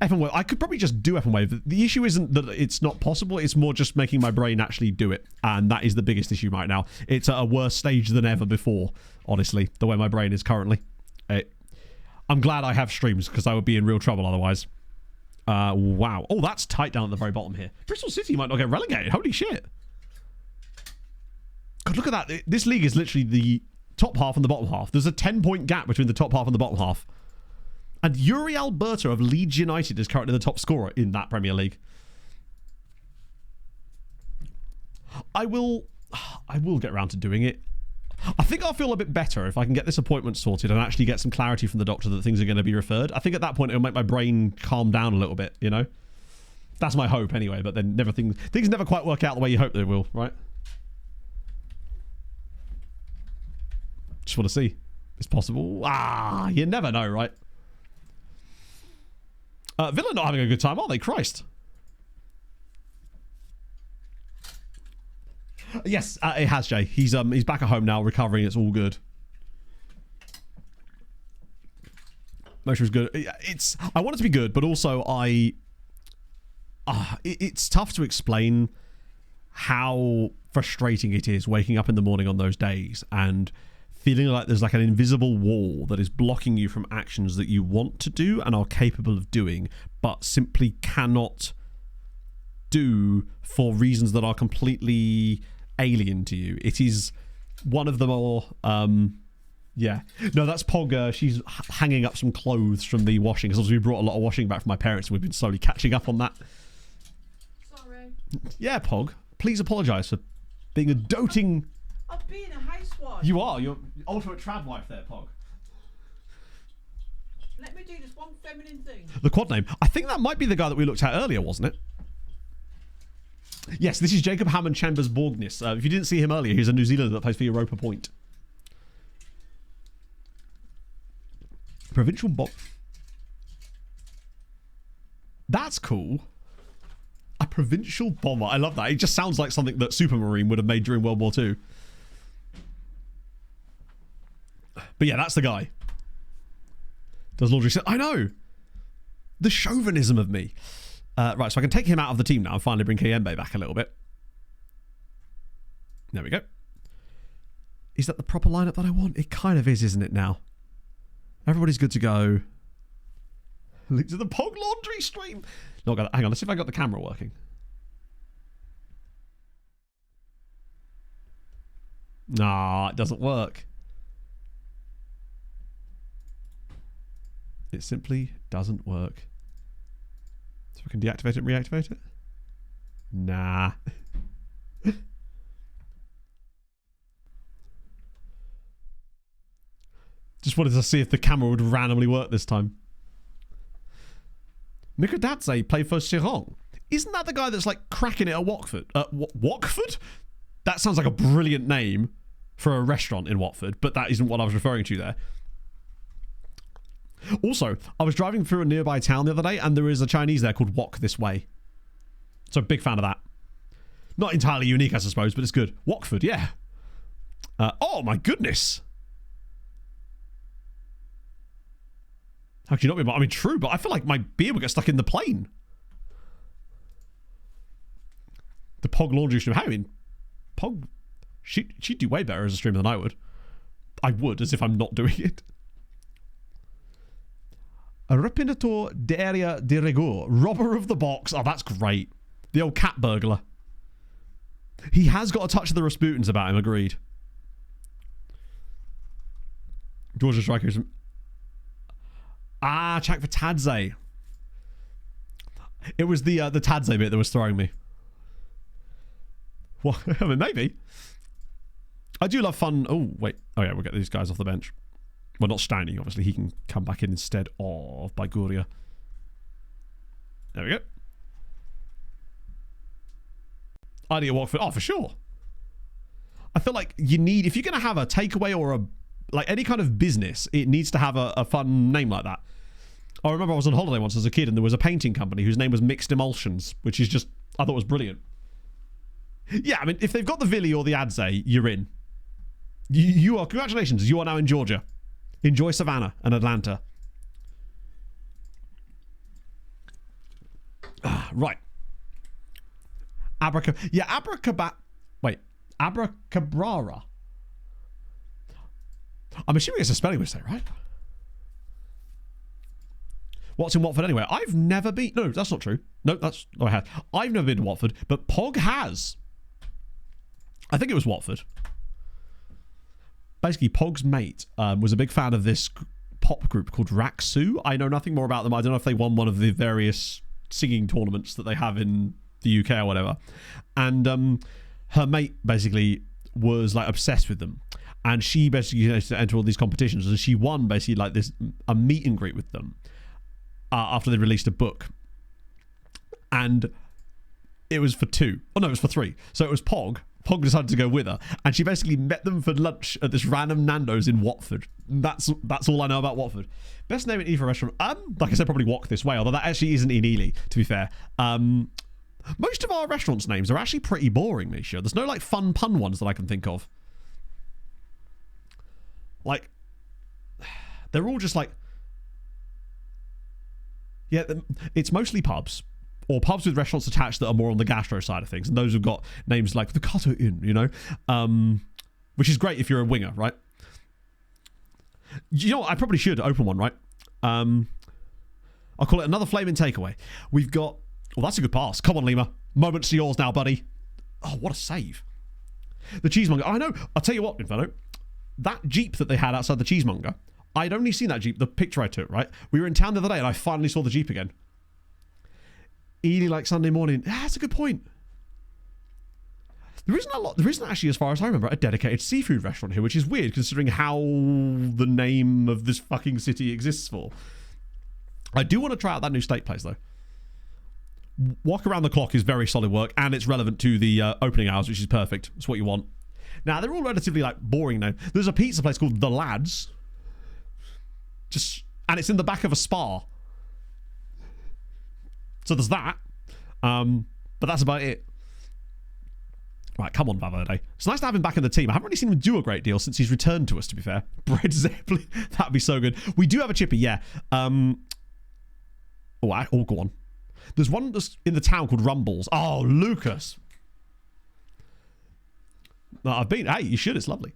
F&Wave. I could probably just do F&Wave. The issue isn't that it's not possible. It's more just making my brain actually do it. And that is the biggest issue right now. It's at a worse stage than ever before, honestly, the way my brain is currently. I'm glad I have streams because I would be in real trouble otherwise. Wow. Oh, that's tight down at the very bottom here. Bristol City might not get relegated. Holy shit. God, look at that. This league is literally the top half and the bottom half. There's a 10-point gap between the top half and the bottom half. And Yuri Alberto of Leeds United is currently the top scorer in that Premier League. I will get around to doing it. I think I'll feel a bit better if I can get this appointment sorted and actually get some clarity from the doctor that things are going to be referred. I think at that point it'll make my brain calm down a little bit, you know? That's my hope anyway, but then things never quite work out the way you hope they will, right? Just want to see. It's possible. You never know, right? Villa not having a good time, are they? Christ. Yes, it has, Jay. He's back at home now, recovering. It's all good. Motion was good. I want it to be good, but also it's tough to explain how frustrating it is waking up in the morning on those days and feeling like there's like an invisible wall that is blocking you from actions that you want to do and are capable of doing, but simply cannot do for reasons that are completely alien to you. It is one of the more yeah, no, that's Pog. She's hanging up some clothes from the washing because obviously we brought a lot of washing back from my parents and we've been slowly catching up on that. Sorry. Yeah, Pog, please apologise for being a doting. I'm being a housewife. You are. You're ultimate trad wife there, Pog. Let me do this one feminine thing. The quad name. I think that might be the guy that we looked at earlier, wasn't it? Yes, this is Jacob Hammond Chambers Borgnis. If you didn't see him earlier, he's a New Zealander that plays for Europa Point. Provincial That's cool. A provincial bomber. I love that. It just sounds like something that Supermarine would have made during World War II. But yeah, that's the guy. Does laundry. I know. The chauvinism of me. Right, so I can take him out of the team now and finally bring Kayembe back a little bit. There we go. Is that the proper lineup that I want? It kind of is, isn't it now? Everybody's good to go. Link to the Pog Laundry stream. Not gonna, hang on, let's see if I got the camera working. Nah, it doesn't work. It simply doesn't work. So we can deactivate it and reactivate it? Nah. Just wanted to see if the camera would randomly work this time. Mikadadze played for Chiron. Isn't that the guy that's like cracking it at Watford? Watford? That sounds like a brilliant name for a restaurant in Watford, but that isn't what I was referring to there. Also, I was driving through a nearby town the other day, and there is a Chinese there called Wok This Way. So big fan of that. Not entirely unique, I suppose, but it's good. Watford, yeah. Oh my goodness. How could you not be? I mean, true, but I feel like my beer would get stuck in the plane. The Pog Laundry stream. I mean, Pog, she'd do way better as a streamer than I would. I would, as if I'm not doing it. A Rapinator d'Area de Rigor. Robber of the box. Oh, that's great. The old cat burglar. He has got a touch of the Rasputins about him, agreed. Georgia Strikers. Ah, check for Tadze. It was the Tadze bit that was throwing me. Well, I mean, maybe. I do love fun. Oh, wait. Oh, yeah, we'll get these guys off the bench. Well, not Steiny, obviously. He can come back in instead of Biguria. There we go. Idea Watford. Oh, for sure. I feel like you need, if you're going to have a takeaway or like any kind of business, it needs to have a fun name like that. I remember I was on holiday once as a kid and there was a painting company whose name was Mixed Emulsions, which is just, I thought was brilliant. Yeah, I mean, if they've got the Villi or the Adze, you're in. You are, congratulations, you are now in Georgia. Enjoy Savannah and Atlanta. Right. Abracabra. I'm assuming it's a spelling mistake, right? What's in Watford anyway? I've never been... No, that's not true. No, that's... Oh, I have. I've never been to Watford, but Pog has. I think it was Watford. Basically, Pog's mate was a big fan of this pop group called Raksu. I know nothing more about them. I don't know if they won one of the various singing tournaments that they have in the UK or whatever. And her mate basically was like obsessed with them. And she basically used to enter all these competitions. And she won basically like a meet and greet with them after they released a book. And it was for 2. Oh, no, it was for 3. So it was Pog. Pog decided to go with her. And she basically met them for lunch at this random Nando's in Watford. That's all I know about Watford. Best name in Eva restaurant. Like I said, probably Walk This Way, although that actually isn't in Ely, to be fair. Most of our restaurants' names are actually pretty boring, Misha. There's no like fun pun ones that I can think of. Like, they're all just like, yeah, it's mostly pubs. Or pubs with restaurants attached that are more on the gastro side of things. And those have got names like the Cutter Inn, you know? Which is great if you're a winger, right? You know what? I probably should open one, right? I'll call it another flaming takeaway. We've got... Well, that's a good pass. Come on, Lima. Moment's yours now, buddy. Oh, what a save. The cheesemonger. I know. I'll tell you what, Inferno. That Jeep that they had outside the cheesemonger, I'd only seen that Jeep, the picture I took, right? We were in town the other day and I finally saw the Jeep again. Ely like Sunday morning. Yeah, that's a good point. There isn't actually, as far as I remember, a dedicated seafood restaurant here, which is weird considering how the name of this fucking city exists for. I do want to try out that new steak place though. Walk around the clock is very solid work and it's relevant to the opening hours, which is perfect. It's what you want. Now, they're all relatively like boring now. There's a pizza place called The Lads. And it's in the back of a spa. So there's that. But that's about it. Right, come on, Valverde. It's nice to have him back in the team. I haven't really seen him do a great deal since he's returned to us, to be fair. Bread Zeppelin. That'd be so good. We do have a chippy, yeah. Go on. There's one that's in the town called Rumbles. Oh, Lucas. I've been. Hey, you should. It's lovely.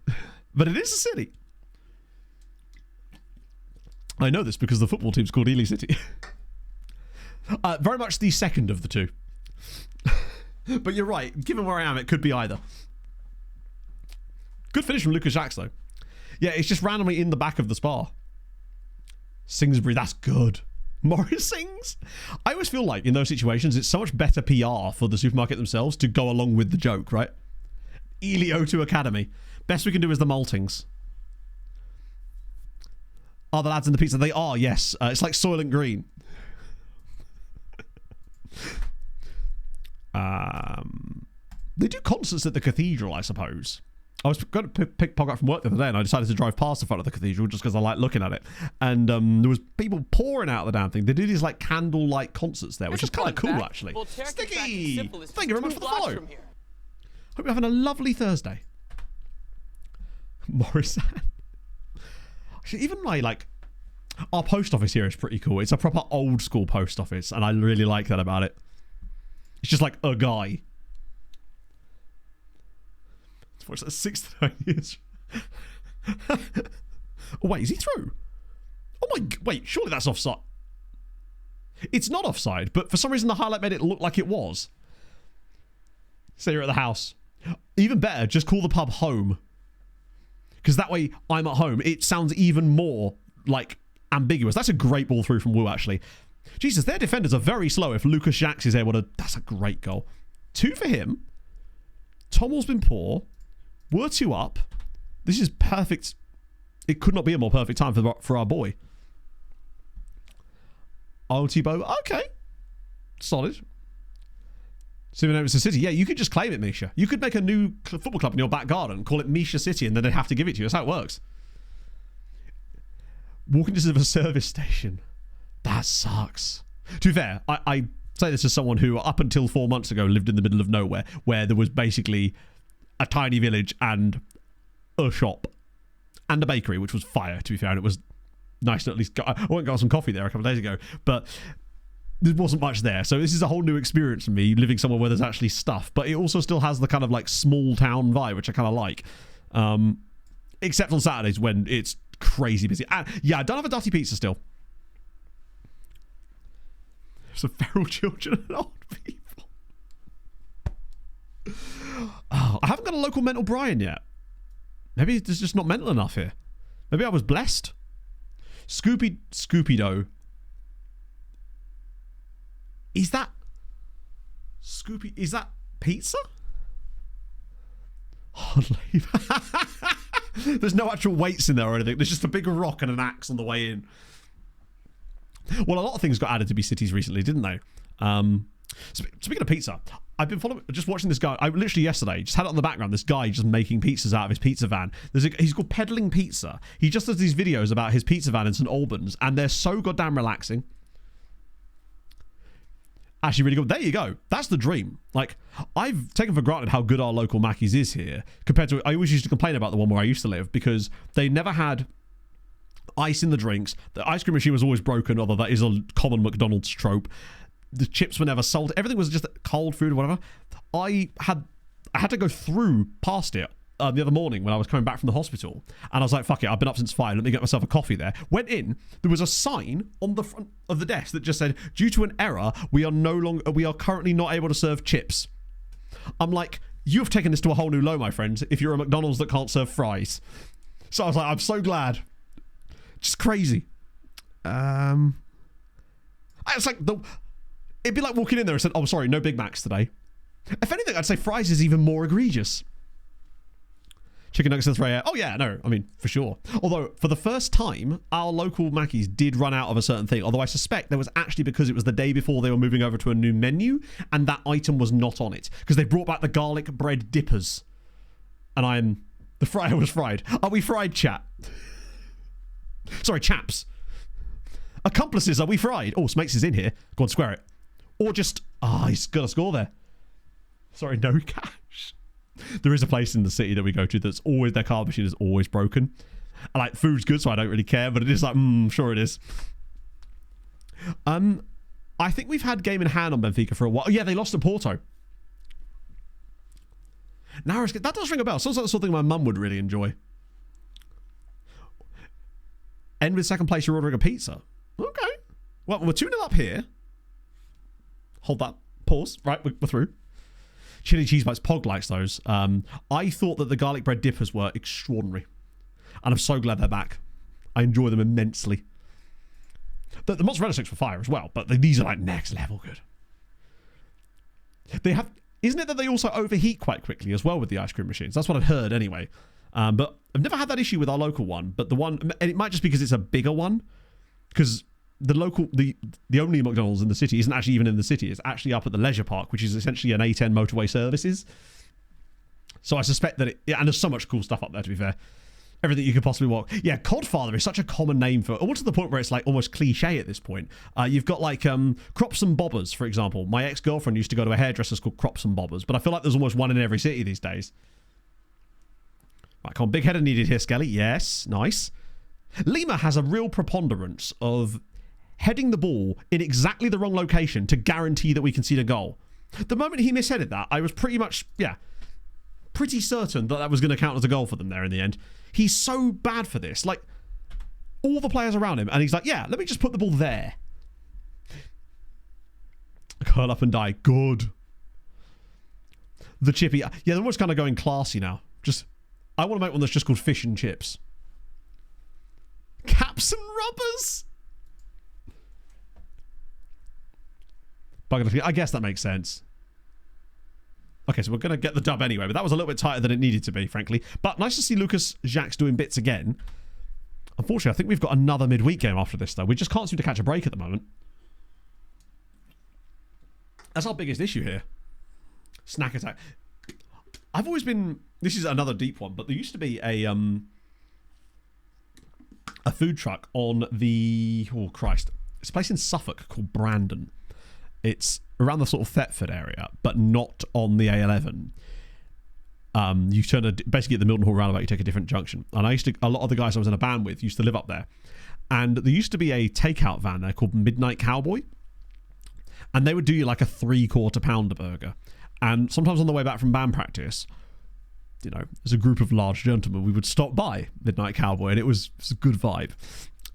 But it is a city. I know this because the football team's called Ely City. Very much the second of the two. But you're right. Given where I am, it could be either. Good finish from Lucas Jacques, though. Yeah, it's just randomly in the back of the Spa. Singsbury, that's good. Morris sings. I always feel like in those situations, it's so much better PR for the supermarket themselves to go along with the joke, right? Ely O2 Academy. Best we can do is the maltings. Are the lads in the pizza? They are, yes. It's like Soylent Green. They do concerts at the cathedral, I suppose. I was going to pick Pog up from work the other day, and I decided to drive past the front of the cathedral just because I like looking at it. And there was people pouring out the damn thing. They do these like candlelight concerts there, which is kind of cool, actually. Sticky! Thank you very much for the follow. Hope you're having a lovely Thursday. Morris. Actually, even our post office here is pretty cool. It's a proper old school post office, and I really like that about it. It's just like a guy. What's that? 6 to 9 years. Oh, wait, is he through? Oh my, wait, surely that's offside. It's not offside, but for some reason the highlight made it look like it was. So you're at the house. Even better, just call the pub home. Because that way I'm at home. It sounds even more ambiguous. That's a great ball through from Wu, actually. Jesus, their defenders are very slow if Lucas Jacques is able to... That's a great goal. 2 for him. Tommel's been poor. We're 2 up. This is perfect. It could not be a more perfect time for our boy. Altibo. Okay. Solid. It's City. Yeah, you could just claim it, Misha. You could make a new football club in your back garden, call it Misha City, and then they'd have to give it to you. That's how it works. Walking distance of a service station. That sucks. To be fair, I say this as someone who, up until 4 months ago, lived in the middle of nowhere, where there was basically a tiny village and a shop and a bakery, which was fire, to be fair, and it was nice to at least I went and got some coffee there a couple of days ago, but there wasn't much there. So this is a whole new experience for me, living somewhere where there's actually stuff, but it also still has the kind of small town vibe, which I kind of like, except on Saturdays when it's crazy busy. And yeah, I don't have a dirty pizza still. Some feral children and old people. Oh, I haven't got a local mental Brian yet. Maybe it's just not mental enough here. Maybe I was blessed. Scoopido. Is that pizza? Hardly. There's no actual weights in there or anything. There's just a big rock and an axe on the way in. Well, a lot of things got added to be cities recently, didn't they? Speaking of pizza, I've been just watching this guy. I literally yesterday just had it on the background. This guy just making pizzas out of his pizza van. He's called Peddling Pizza. He just does these videos about his pizza van in St Albans, and they're so goddamn relaxing. Actually, really good. There you go. That's the dream. I've taken for granted how good our local Mackey's is here compared to. I always used to complain about the one where I used to live because they never had ice in the drinks. The ice cream machine was always broken, although that is a common McDonald's trope. The chips were never sold. Everything was just cold food or whatever. I had to go past it the other morning when I was coming back from the hospital, and I was like, fuck it, I've been up since 5, let me get myself a coffee there. Went in, there was a sign on the front of the desk that just said, due to an error, we are currently not able to serve chips. I'm like, you have taken this to a whole new low, my friend, if you're a McDonald's that can't serve fries. So I was like, I'm so glad. Just crazy. It's like it'd be like walking in there and said, oh, sorry, no Big Macs today. If anything, I'd say fries is even more egregious. Chicken nuggets and 3 a.m. Oh yeah, no, I mean, for sure. Although, for the first time, our local Mackey's did run out of a certain thing. Although I suspect that was actually because it was the day before they were moving over to a new menu, and that item was not on it. Because they brought back the garlic bread dippers. And the fryer was fried. Are we fried, chat? Sorry, chaps. Accomplices, are we fried? Oh, Smakes is in here. Go on, square it. Or just... he's got a score there. Sorry, no cash. There is a place in the city that we go to that's always... Their card machine is always broken. And, food's good, so I don't really care. But it is sure it is. I think we've had game in hand on Benfica for a while. Oh, yeah, they lost to Porto. Narrow escape. That does ring a bell. Sounds like the sort of thing my mum would really enjoy. End with second place, you're ordering a pizza. Okay. Well, we're 2-0 up here. Hold that. Pause. Right, we're through. Chili cheese bites. Pog likes those. I thought that the garlic bread dippers were extraordinary. And I'm so glad they're back. I enjoy them immensely. The mozzarella sticks were fire as well, but these are like next level good. They have... Isn't it that they also overheat quite quickly as well with the ice cream machines? That's what I'd heard anyway. But I've never had that issue with our local one. But the one... And it might just be because it's a bigger one. Because the local... The only McDonald's in the city isn't actually even in the city. It's actually up at the leisure park, which is essentially an A10 motorway services. So I suspect that it... And there's so much cool stuff up there, to be fair. Everything you could possibly want. Yeah, Codfather is such a common name for... Almost to the point where it's like almost cliche at this point. You've got like Crops and Bobbers, for example. My ex-girlfriend used to go to a hairdresser's called Crops and Bobbers, but I feel like there's almost one in every city these days. Right, come on. Big header needed here, Skelly. Yes, nice. Lima has a real preponderance of heading the ball in exactly the wrong location to guarantee that we can see the goal. The moment he misheaded that, I was pretty much, pretty certain that that was going to count as a goal for them there in the end. He's so bad for this. Like, all the players around him, and he's like, yeah, let me just put the ball there. Curl up and die. Good. The chippy. Yeah, they're almost kind of going classy now. I want to make one that's just called fish and chips. Caps and rubbers. I guess that makes sense. Okay, so we're going to get the dub anyway, but that was a little bit tighter than it needed to be, frankly. But nice to see Lucas Jacques doing bits again. Unfortunately, I think we've got another midweek game after this, though. We just can't seem to catch a break at the moment. That's our biggest issue here. Snack attack. I've always been... This is another deep one, but there used to be a food truck on the... Oh, Christ. It's a place in Suffolk called Brandon. It's around the sort of Thetford area, but not on the A11. You turn basically at the Milton Hall roundabout, you take a different junction. And a lot of the guys I was in a band with used to live up there. And there used to be a takeout van there called Midnight Cowboy. And they would do you like a 3/4 pounder burger. And sometimes on the way back from band practice, you know, as a group of large gentlemen, we would stop by Midnight Cowboy, and it was a good vibe.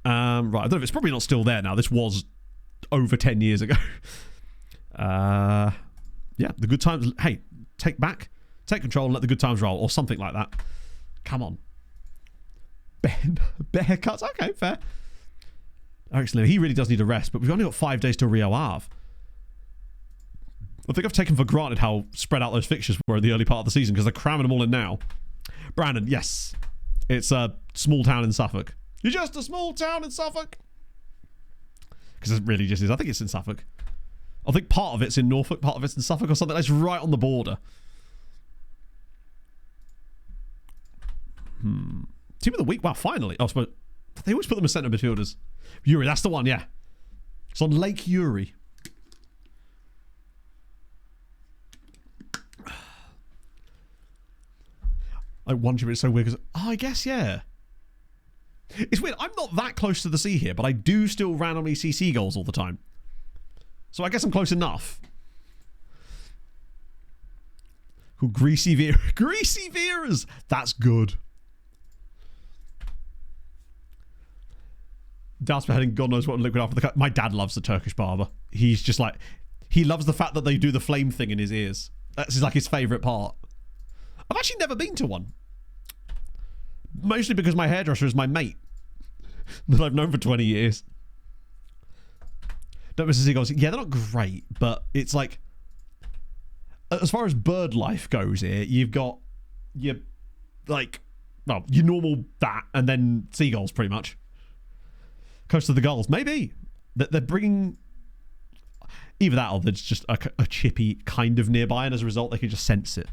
Right, I don't know if it's probably not still there now. This was over 10 years ago. Yeah, the good times. Hey, take control and let the good times roll, or something like that. Come on. Bear haircuts. Okay, fair. Excellent. He really does need a rest, but we've only got 5 days till Rio Ave. I think I've taken for granted how spread out those fixtures were in the early part of the season because they're cramming them all in now. Brandon, yes. It's a small town in Suffolk. You're just a small town in Suffolk. Because it really just is. I think it's in Suffolk. I think part of it's in Norfolk, part of it's in Suffolk or something. It's right on the border. Team of the week. Wow, finally. Oh, they always put them as centre midfielders. Uri, that's the one, yeah. It's on Lake Uri. I wonder if it's so weird because... Oh, I guess, yeah. It's weird. I'm not that close to the sea here, but I do still randomly see seagulls all the time. So I guess I'm close enough. Cool, Greasy Vera. Greasy Veras! That's good. Dad's beheading God knows what liquid after the cut. My dad loves the Turkish barber. He's just like... He loves the fact that they do the flame thing in his ears. That's like his favourite part. I've actually never been to one. Mostly because my hairdresser is my mate. That I've known for 20 years. Don't miss the seagulls. Yeah, they're not great, but it's like... As far as bird life goes here, you've got your... Like... Well, your normal that, and then seagulls, pretty much. Close to the gulls. Maybe. They're bringing... Either that or there's just a chippy kind of nearby, and as a result, they can just sense it.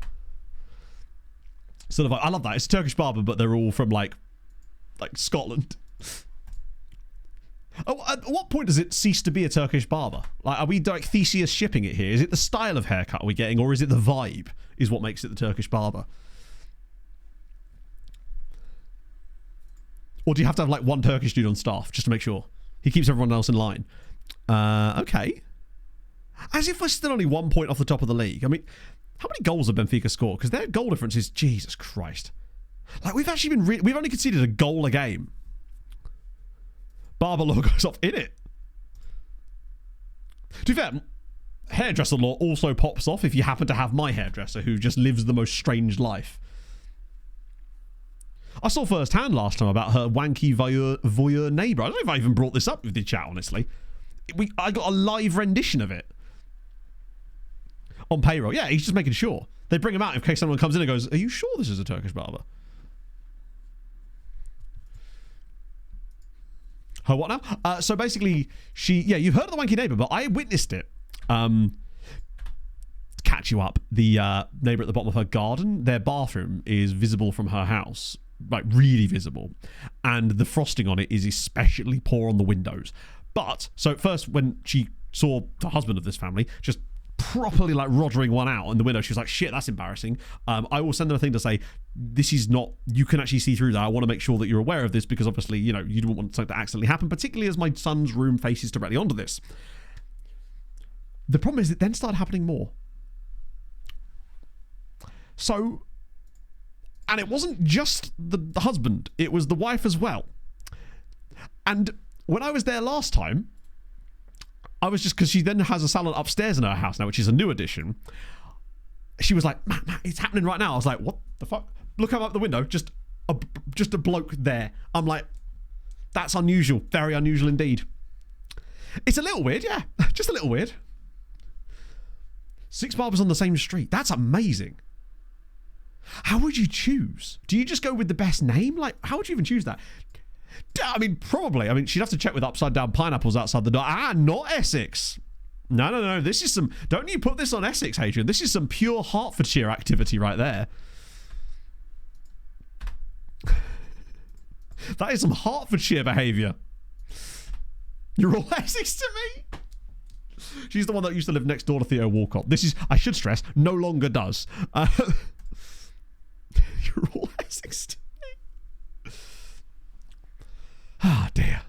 Sort of like, I love that. It's a Turkish barber, but they're all from like Scotland. Oh, at what point does it cease to be a Turkish barber? Like, are we like Theseus shipping it here? Is it the style of haircut are we getting, or is it the vibe is what makes it the Turkish barber? Or do you have to have like one Turkish dude on staff just to make sure he keeps everyone else in line? Okay. As if we're still only 1 point off the top of the league. I mean, how many goals have Benfica scored? Because their goal difference is, Jesus Christ. Like, we've actually been... we've only conceded a goal a game. Barber law goes off in it. To be fair, hairdresser law also pops off if you happen to have my hairdresser who just lives the most strange life. I saw firsthand last time about her wanky voyeur neighbour. I don't know if I even brought this up with the chat, honestly. I got a live rendition of it. On payroll. Yeah, he's just making sure. They bring him out in case someone comes in and goes, are you sure this is a Turkish barber? Her what now? So basically, you've heard of the wanky neighbour, but I witnessed it. To catch you up, the neighbour at the bottom of her garden, their bathroom is visible from her house. Like, really visible. And the frosting on it is especially poor on the windows. But, so at first, when she saw the husband of this family just properly, like, roddering one out in the window, she was like, shit, that's embarrassing. I will send them a thing to say, this is not, you can actually see through that. I want to make sure that you're aware of this because, obviously, you know, you don't want something to accidentally happen, particularly as my son's room faces directly onto this. The problem is it then started happening more. So... and it wasn't just the husband, it was the wife as well. And when I was there last time, I was just, because she then has a salon upstairs in her house now, which is a new addition. She was like, Matt, it's happening right now. I was like, what the fuck? Look out the window, just a bloke there. I'm like, that's unusual, very unusual indeed. It's a little weird, yeah, just a little weird. 6 barbers on the same street, that's amazing. How would you choose? Do you just go with the best name? Like, how would you even choose that? I mean, probably. I mean, she'd have to check with upside down pineapples outside the door. Not Essex. No. This is some... don't you put this on Essex, Hadrian. This is some pure Hertfordshire activity right there. That is some Hertfordshire behaviour. You're all Essex to me? She's the one that used to live next door to Theo Walcott. This is, I should stress, no longer does. You're all Essex to me. Ah, dear.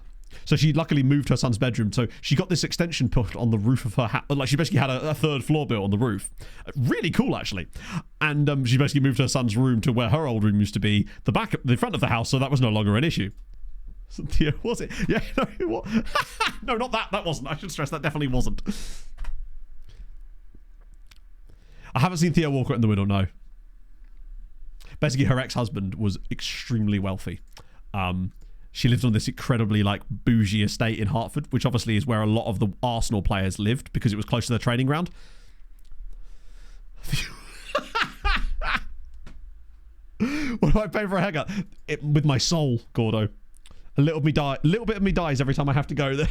So she luckily moved her son's bedroom. So she got this extension put on the roof of her house. Like, she basically had a third floor built on the roof. Really cool, actually. And she basically moved her son's room to where her old room used to be, the front of the house. So that was no longer an issue. Theo, was it? Yeah, no, what? No, not that. That wasn't. I should stress that definitely wasn't. I haven't seen Theo Walcott in the window, no. Basically, her ex-husband was extremely wealthy. She lived on this incredibly, like, bougie estate in Hertford, which obviously is where a lot of the Arsenal players lived because it was close to their training ground. What do I pay for a haircut? With my soul, Gordo. A little bit of me dies every time I have to go there.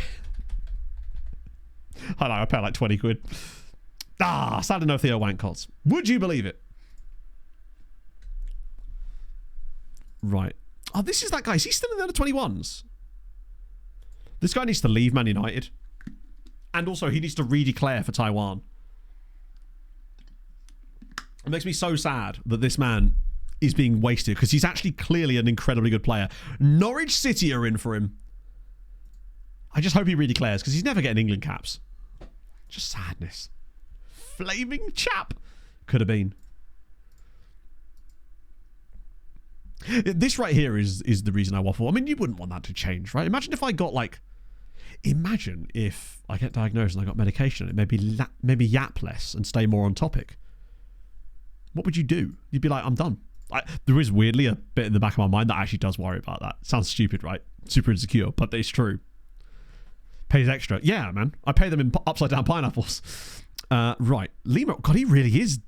I know, I pay like 20 quid. Sad to know Theo Wankotts. Would you believe it? Right. Oh, this is that guy. Is he still in the under 21s? This guy needs to leave Man United. And also, he needs to redeclare for Taiwan. It makes me so sad that this man is being wasted because he's actually clearly an incredibly good player. Norwich City are in for him. I just hope he redeclares because he's never getting England caps. Just sadness. Flaming chap. Could have been. This right here is the reason I waffle. I mean, you wouldn't want that to change, right? Imagine if I got like... imagine if I get diagnosed and I got medication and it maybe yap less and stay more on topic. What would you do? You'd be like, I'm done. There is weirdly a bit in the back of my mind that actually does worry about that. Sounds stupid, right? Super insecure, but it's true. Pays extra. Yeah, man. I pay them in upside down pineapples. Right. Lima. God, he really is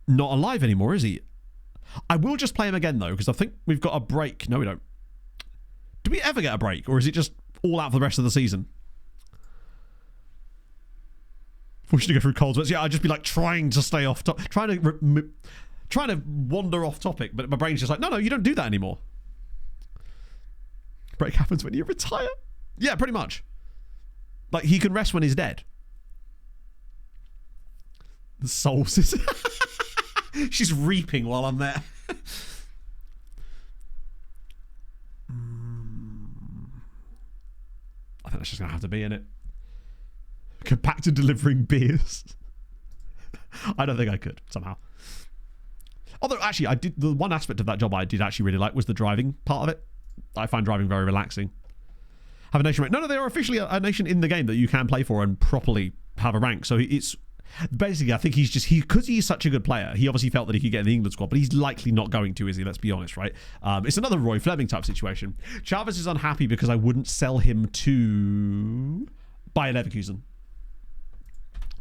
not alive anymore, is he? I will just play him again, though, because I think we've got a break. No, we don't. Do we ever get a break, or is it just all out for the rest of the season? We should go through cold sweats. Yeah, I'd just be like trying to stay off top, trying to wander off topic, but my brain's just like, no, you don't do that anymore. Break happens when you retire. Yeah, pretty much. Like, he can rest when he's dead. The soul sister. She's reaping while I'm there. I think that's just going to have to be in it. Go back to delivering beers. I don't think I could, somehow. Although, actually, I did the one aspect of that job I did actually really like was the driving part of it. I find driving very relaxing. Have a nation rank. No, they are officially a nation in the game that you can play for and properly have a rank. So it's basically, I think he's just because he's such a good player. He obviously felt that he could get in the England squad, but he's likely not going to, is he? Let's be honest, right? It's another Roy Fleming type situation. Chavez is unhappy because I wouldn't sell him to Bayer Leverkusen.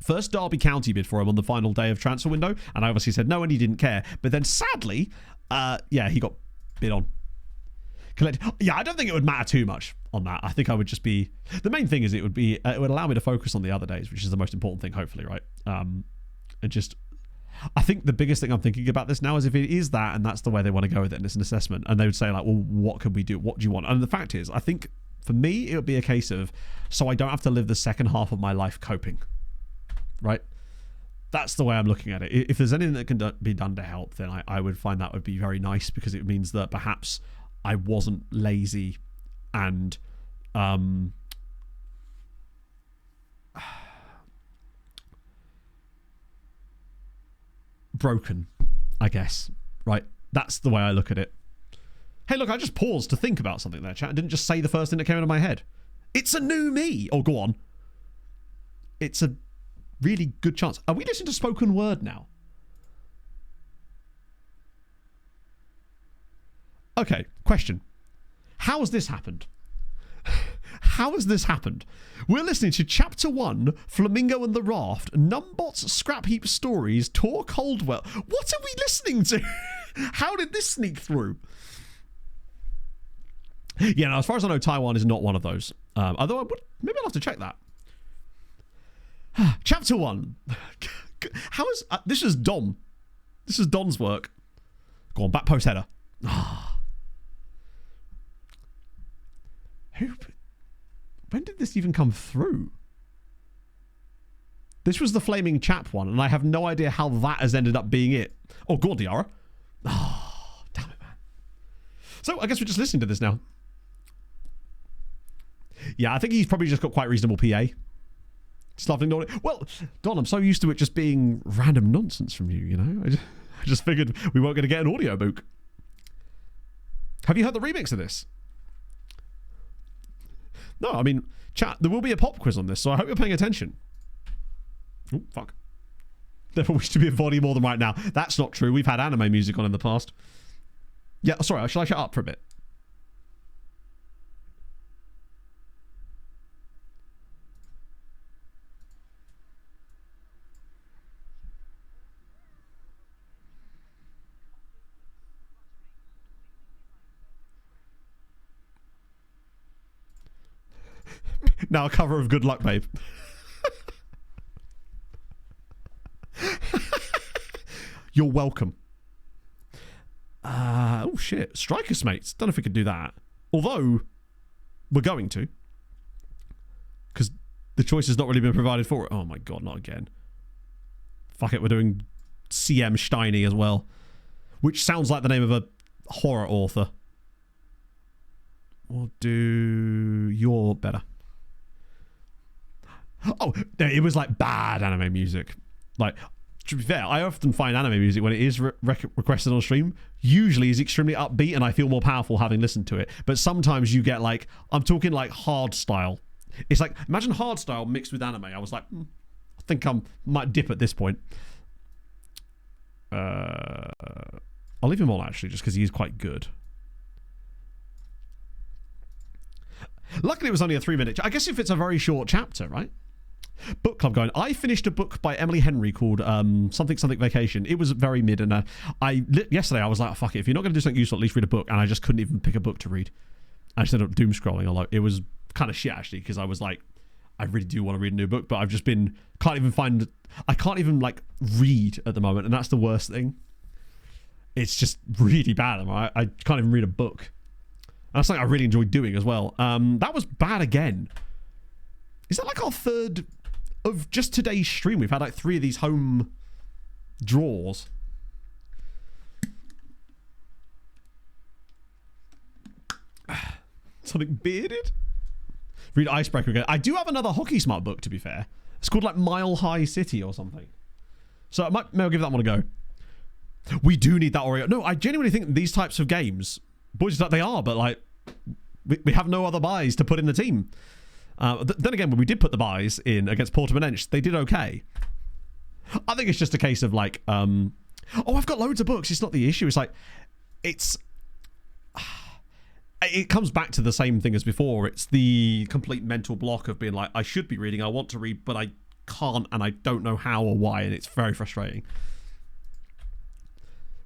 First Derby County bid for him on the final day of transfer window, and I obviously said no, and he didn't care. But then sadly, he got bid on. Yeah, I don't think it would matter too much on that. I think I would just be... The main thing is it would allow me to focus on the other days, which is the most important thing, hopefully, right? I think the biggest thing I'm thinking about this now is if it is that, and that's the way they want to go with it, and it's an assessment, and they would say, like, well, what could we do? What do you want? And the fact is, I think, for me, it would be a case of, so I don't have to live the second half of my life coping, right? That's the way I'm looking at it. If there's anything that can be done to help, then I would find that would be very nice, because it means that perhaps I wasn't lazy and broken, I guess, right? That's the way I look at it. Hey, look, I just paused to think about something there, chat. I didn't just say the first thing that came into my head. It's a new me. Oh, go on. It's a really good chance. Are we listening to spoken word now? Okay, question. How has this happened? How has this happened? We're listening to Chapter 1, Flamingo and the Raft, Numbot's Scrap Heap Stories, Tor Coldwell. What are we listening to? How did this sneak through? Yeah, no, as far as I know, Taiwan is not one of those. Although maybe I'll have to check that. Chapter 1. How is... this is Dom. This is Don's work. Go on, back post header. When did this even come through? This was the Flaming Chap one, and I have no idea how that has ended up being it. Oh, Gordiara. Oh, damn it, man. So, I guess we're just listening to this now. Yeah, I think he's probably just got quite reasonable PA. Stuff ignored it. Well, Don, I'm so used to it just being random nonsense from you, you know? I just figured we weren't going to get an audiobook. Have you heard the remix of this? No, I mean, chat, there will be a pop quiz on this, so I hope you're paying attention. Oh, fuck. Never wish to be a body more than right now. That's not true. We've had anime music on in the past. Yeah, sorry, shall I shut up for a bit? Now a cover of Good Luck, Babe. You're welcome. Oh shit. Strikers, mates. Don't know if we could do that. Although, we're going to. Because the choice has not really been provided for it. Oh my god, not again. Fuck it, we're doing C.M. Steiny as well. Which sounds like the name of a horror author. Or do... You're better. Oh, it was like bad anime music. Like, to be fair, I often find anime music when it is requested on stream usually is extremely upbeat and I feel more powerful having listened to it. But sometimes you get like, I'm talking like hard style. It's like, imagine hard style mixed with anime. I was like, I think I might dip at this point. I'll leave him on actually just because he is quite good. Luckily it was only a 3-minute. I guess if it's a very short chapter, right? Book club going. I finished a book by Emily Henry called something Vacation. It was very mid, and yesterday I was like, oh, fuck it. If you're not going to do something useful, at least read a book. And I just couldn't even pick a book to read. I just ended up doom scrolling a lot. It was kind of shit actually because I was like, I really do want to read a new book, but I've just been I can't even like read at the moment, and that's the worst thing. It's just really bad. I can't even read a book. And that's something I really enjoyed doing as well. That was bad again. Is that like our third of just today's stream? We've had like 3 of these home draws. Something bearded? Read Icebreaker again. I do have another Hockey Smart book, to be fair. It's called like Mile High City or something. So I might maybe give that one a go. We do need that Oreo. No, I genuinely think these types of games, boys, that they are, but like we have no other buys to put in the team. Then again, when we did put the buys in against Portimonense, they did okay. I think it's just a case of like, oh, I've got loads of books. It's not the issue. It's like, it comes back to the same thing as before. It's the complete mental block of being like, I should be reading, I want to read, but I can't, and I don't know how or why, and it's very frustrating.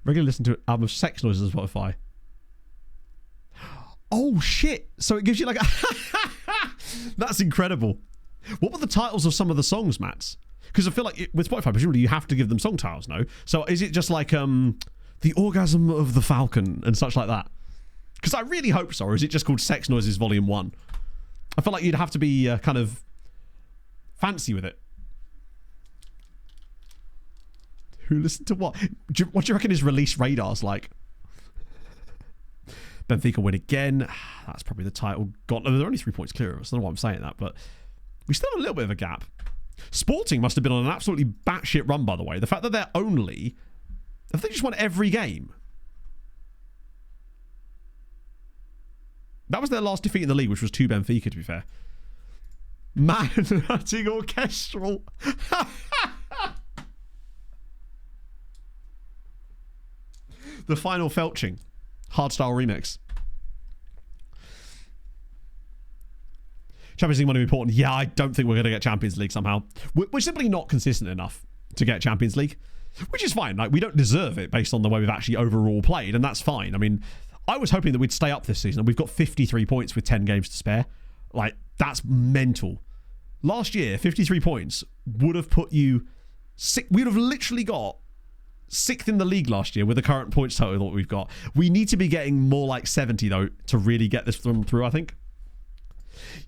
Regularly listen to an album of sex noises on Spotify. Oh shit! So it gives you like a that's incredible. What were the titles of some of the songs, Mats? Because I feel like with Spotify, presumably you have to give them song titles, no? So is it just like The Orgasm of the Falcon and such like that? Because I really hope so. Or is it just called Sex Noises Volume 1? I feel like you'd have to be kind of fancy with it. Who listened to what? What do you reckon his release radar's like? Benfica win again. That's probably the title. God, they're only 3 points clear of us. I don't know why I'm saying that, but we still have a little bit of a gap. Sporting must have been on an absolutely batshit run, by the way. The fact that they're only... I think they just won every game. That was their last defeat in the league, which was to Benfica, to be fair. Man, hunting orchestral. The final felching. Hardstyle remix. Champions League money important. Yeah, I don't think we're going to get Champions League somehow. We're simply not consistent enough to get Champions League, which is fine. Like, we don't deserve it based on the way we've actually overall played, and that's fine. I mean, I was hoping that we'd stay up this season, and we've got 53 points with 10 games to spare. Like, that's mental. Last year, 53 points would have put you... We would have literally got 6th in the league last year with the current points total that we've got. We need to be getting more like 70, though, to really get this through, I think.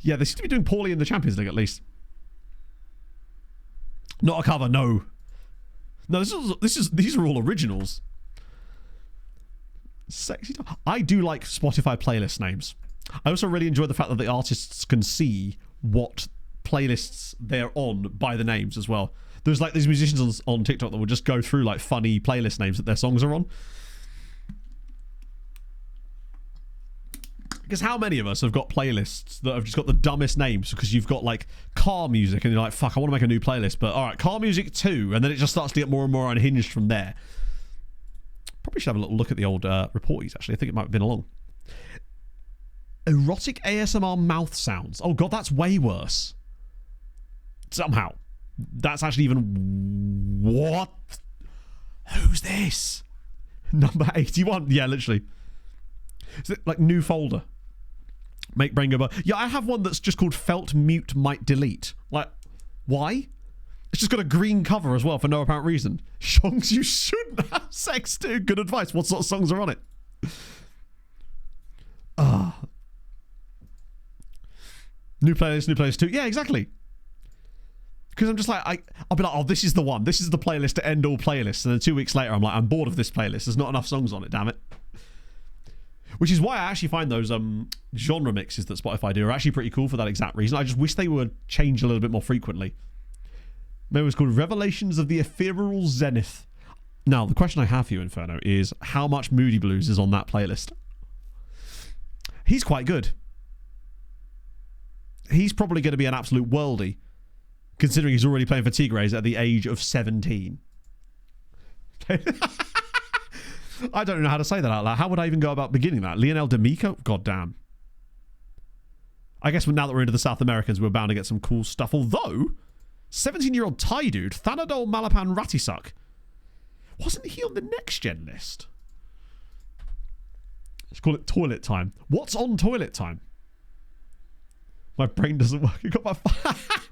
Yeah, they seem to be doing poorly in the Champions League, at least. Not a cover, no. No, these are all originals. Sexy. I do like Spotify playlist names. I also really enjoy the fact that the artists can see what playlists they're on by the names as well. There's like these musicians on TikTok that will just go through like funny playlist names that their songs are on. Because how many of us have got playlists that have just got the dumbest names because you've got like car music and you're like, fuck, I want to make a new playlist, but all right, car music 2, and then it just starts to get more and more unhinged from there. Probably should have a little look at the old reporties, actually. I think it might have been along. Erotic ASMR mouth sounds. Oh god, that's way worse. Somehow. That's actually even... What? Who's this? Number 81. Yeah, literally. Is it like new folder? Make brain go... Yeah, I have one that's just called Felt Mute Might Delete. Like, why? It's just got a green cover as well for no apparent reason. Songs you shouldn't have sex to. Good advice. What sort of songs are on it? New playlist 2. Yeah, exactly. Because I'm just like, I'll be like, oh, this is the one. This is the playlist to end all playlists. And then 2 weeks later, I'm like, I'm bored of this playlist. There's not enough songs on it, damn it. Which is why I actually find those genre mixes that Spotify do are actually pretty cool for that exact reason. I just wish they would change a little bit more frequently. Maybe it was called Revelations of the Ephemeral Zenith. Now, the question I have for you, Inferno, is how much Moody Blues is on that playlist? He's quite good. He's probably going to be an absolute worldie, considering he's already playing for Tigres at the age of 17. I don't know how to say that out loud. How would I even go about beginning that? Lionel D'Amico? God damn. I guess now that we're into the South Americans, we're bound to get some cool stuff. Although, 17-year-old Thai dude, Thanadol Malapan Rattisak, wasn't he on the next gen list? Let's call it toilet time. What's on toilet time? My brain doesn't work. It got my...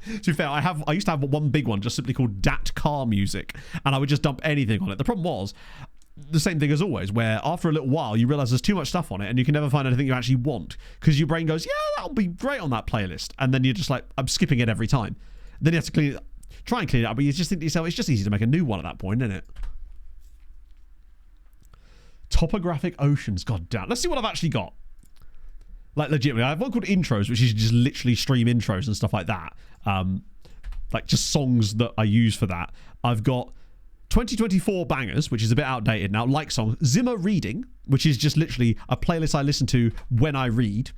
To be fair, I used to have one big one just simply called DAT car music, and I would just dump anything on it. The problem was the same thing as always, where after a little while you realise there's too much stuff on it and you can never find anything you actually want because your brain goes, yeah, that'll be great on that playlist, and then you're just like, I'm skipping it every time. Then you have to clean it, try and clean it up, but you just think to yourself, it's just easy to make a new one at that point, isn't it? Topographic Oceans, god damn. Let's see what I've actually got. Like, legitimately, I have one called Intros, which is just literally stream intros and stuff like that. like just songs that I use for that. I've got 2024 bangers, which is a bit outdated now, like songs. Zimmer Reading, which is just literally a playlist I listen to when I read.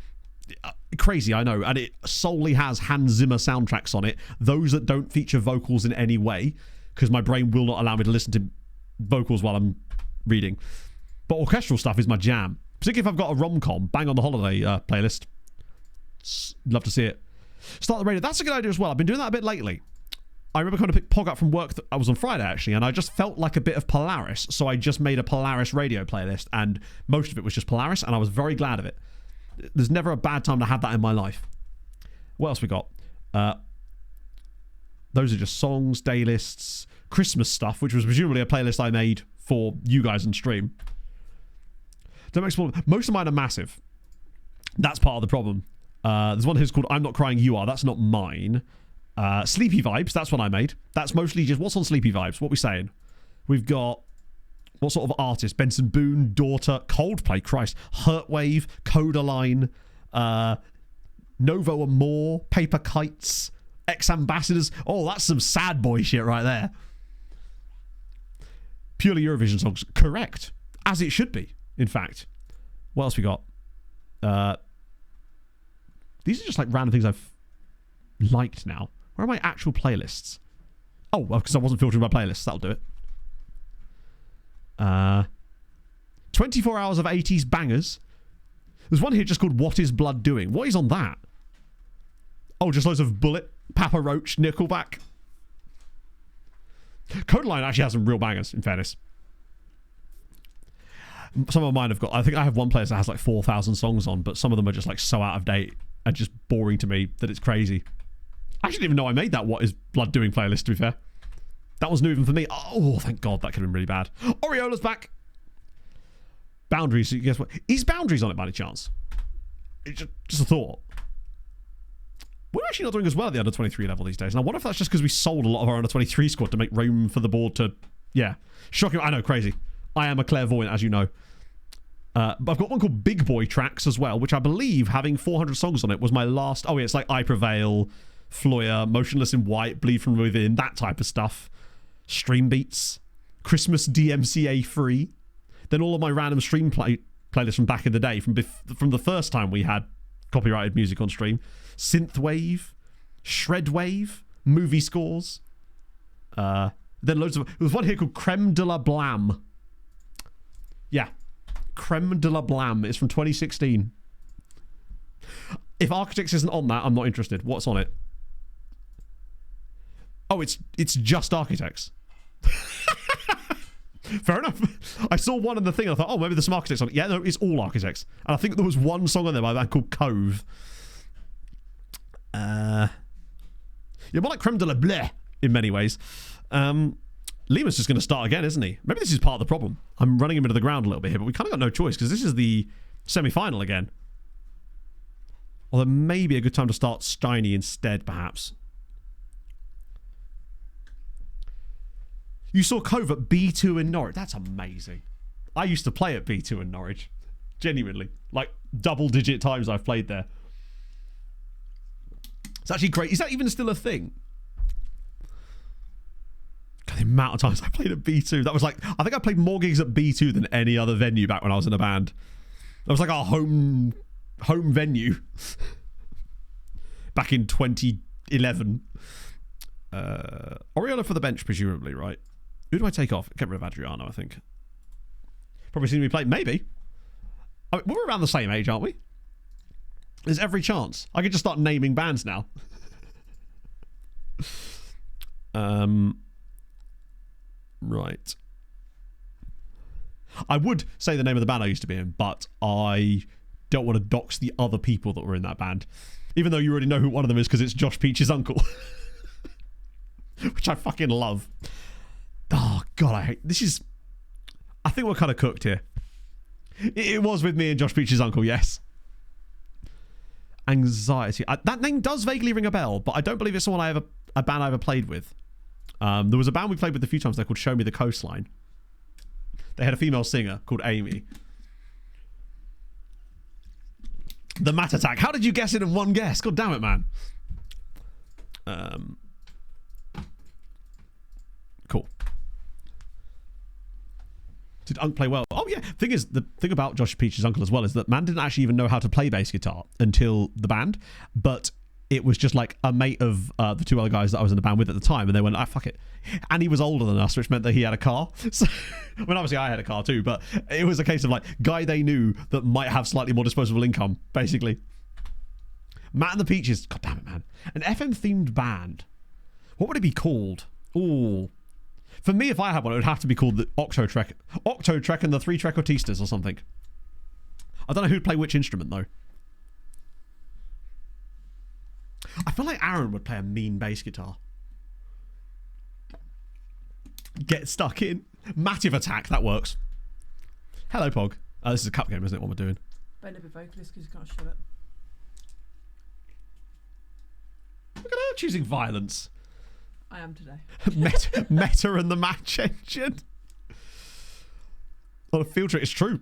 Crazy, I know, and it solely has Hans Zimmer soundtracks on it, those that don't feature vocals in any way, because my brain will not allow me to listen to vocals while I'm reading. But orchestral stuff is my jam, particularly if I've got a rom-com. Bang on the Holiday playlist. Love to see it. Start the radio. That's a good idea as well. I've been doing that a bit lately. I remember coming to pick Pog up from work. I was on Friday, actually, and I just felt like a bit of Polaris, so I just made a Polaris radio playlist, and most of it was just Polaris, and I was very glad of it. There's never a bad time to have that in my life. What else we got? Those are just songs, day lists, Christmas stuff, which was presumably a playlist I made for you guys on stream. Don't explore. Most of mine are massive. That's part of the problem. There's one here's called I'm Not Crying, You Are. That's not mine. Sleepy Vibes, that's what I made. That's mostly just what's on Sleepy Vibes. What are we saying? We've got what sort of artists? Benson Boone, Daughter, Coldplay, Christ, Hurtwave, Codaline, Novo Amor, Paper Kites, Ex-Ambassadors. Oh, that's some sad boy shit right there. Purely Eurovision songs. Correct. As it should be, in fact. What else we got? These are just like random things I've liked now. Where are my actual playlists? Oh, well, because I wasn't filtering my playlists. That'll do it. 24 hours of 80s bangers. There's one here just called What Is Blood Doing? What is on that? Oh, just loads of Bullet, Papa Roach, Nickelback. Codeline actually has some real bangers, in fairness. Some of mine have got, I think I have one playlist that has like 4,000 songs on, but some of them are just like so out of date and just boring to me that it's crazy. I didn't even know I made that What Is Blood Doing playlist, to be fair. That was new even for me. Oh, thank God, that could have been really bad. Oriola's back. Boundaries, guess what? Is Boundaries on it by any chance? It's just a thought. We're actually not doing as well at the under 23 level these days. And I wonder if that's just because we sold a lot of our under 23 squad to make room for the board to, yeah. Shocking. I know, crazy. I am a clairvoyant, as you know. But I've got one called Big Boy Tracks as well, which I believe, having 400 songs on it, was my last. Oh, yeah, it's like I Prevail, Floyer, Motionless in White, Bleed From Within, that type of stuff. Stream Beats, Christmas DMCA free. Then all of my random stream playlists from back in the day, from the first time we had copyrighted music on stream. Synthwave, Shredwave, movie scores. Then loads of... There's one here called Creme de la Blam. Yeah. Creme de la Blam. It's from 2016. If Architects isn't on that, I'm not interested. What's on it? Oh, it's just Architects. Fair enough. I saw one in the thing and I thought, oh, maybe there's some Architects on it. Yeah, no, it's all Architects. And I think there was one song on there by a band called Cove. Yeah, more like Creme de la Bleh in many ways. Lima's just going to start again, isn't he? Maybe this is part of the problem. I'm running him into the ground a little bit here, but we kind of got no choice because this is the semi-final again. Although maybe a good time to start Steiny instead, perhaps. You saw Cove at B2 in Norwich. That's amazing. I used to play at B2 in Norwich. Genuinely. Like, double-digit times I've played there. It's actually great. Is that even still a thing? God, the amount of times I played at B2. That was like... I think I played more gigs at B2 than any other venue back when I was in a band. That was like our home venue. Back in 2011. Oriola for the bench, presumably, right? Who do I take off? Get rid of Adriano, I think. Probably seen me play. Maybe. I mean, we're around the same age, aren't we? There's every chance. I could just start naming bands now. Right. I would say the name of the band I used to be in, but I don't want to dox the other people that were in that band. Even though you already know who one of them is because it's Josh Peach's uncle. Which I fucking love. Oh, God, I hate... This is... I think we're kind of cooked here. It was with me and Josh Peach's uncle, yes. Anxiety. That name does vaguely ring a bell, but I don't believe it's someone a band I ever played with. There was a band we played with a few times. They're called Show Me the Coastline. They had a female singer called Amy. The Mat Attack. How did you guess it in one guess? God damn it, man. Did Unc play well? Oh yeah. The thing about Josh Peach's uncle as well is that man didn't actually even know how to play bass guitar until the band, but it was just like a mate of the two other guys that I was in the band with at the time, and they went, fuck it. And he was older than us, which meant that he had a car. So, I mean, obviously I had a car too, but it was a case of like, guy they knew that might have slightly more disposable income, basically. Matt and the Peaches, god damn it, man. An FM-themed band. What would it be called? Ooh. For me, if I had one, it would have to be called the Octo-Trek and the Three Trequartistas or something. I don't know who'd play which instrument, though. I feel like Aaron would play a mean bass guitar. Get stuck in. Massive attack, that works. Hello, Pog. This is a cup game, isn't it, what we're doing? Better be vocalist because you can't shut it. Look at her choosing violence. I am today. Meta and the match engine. On a field trip, it's true.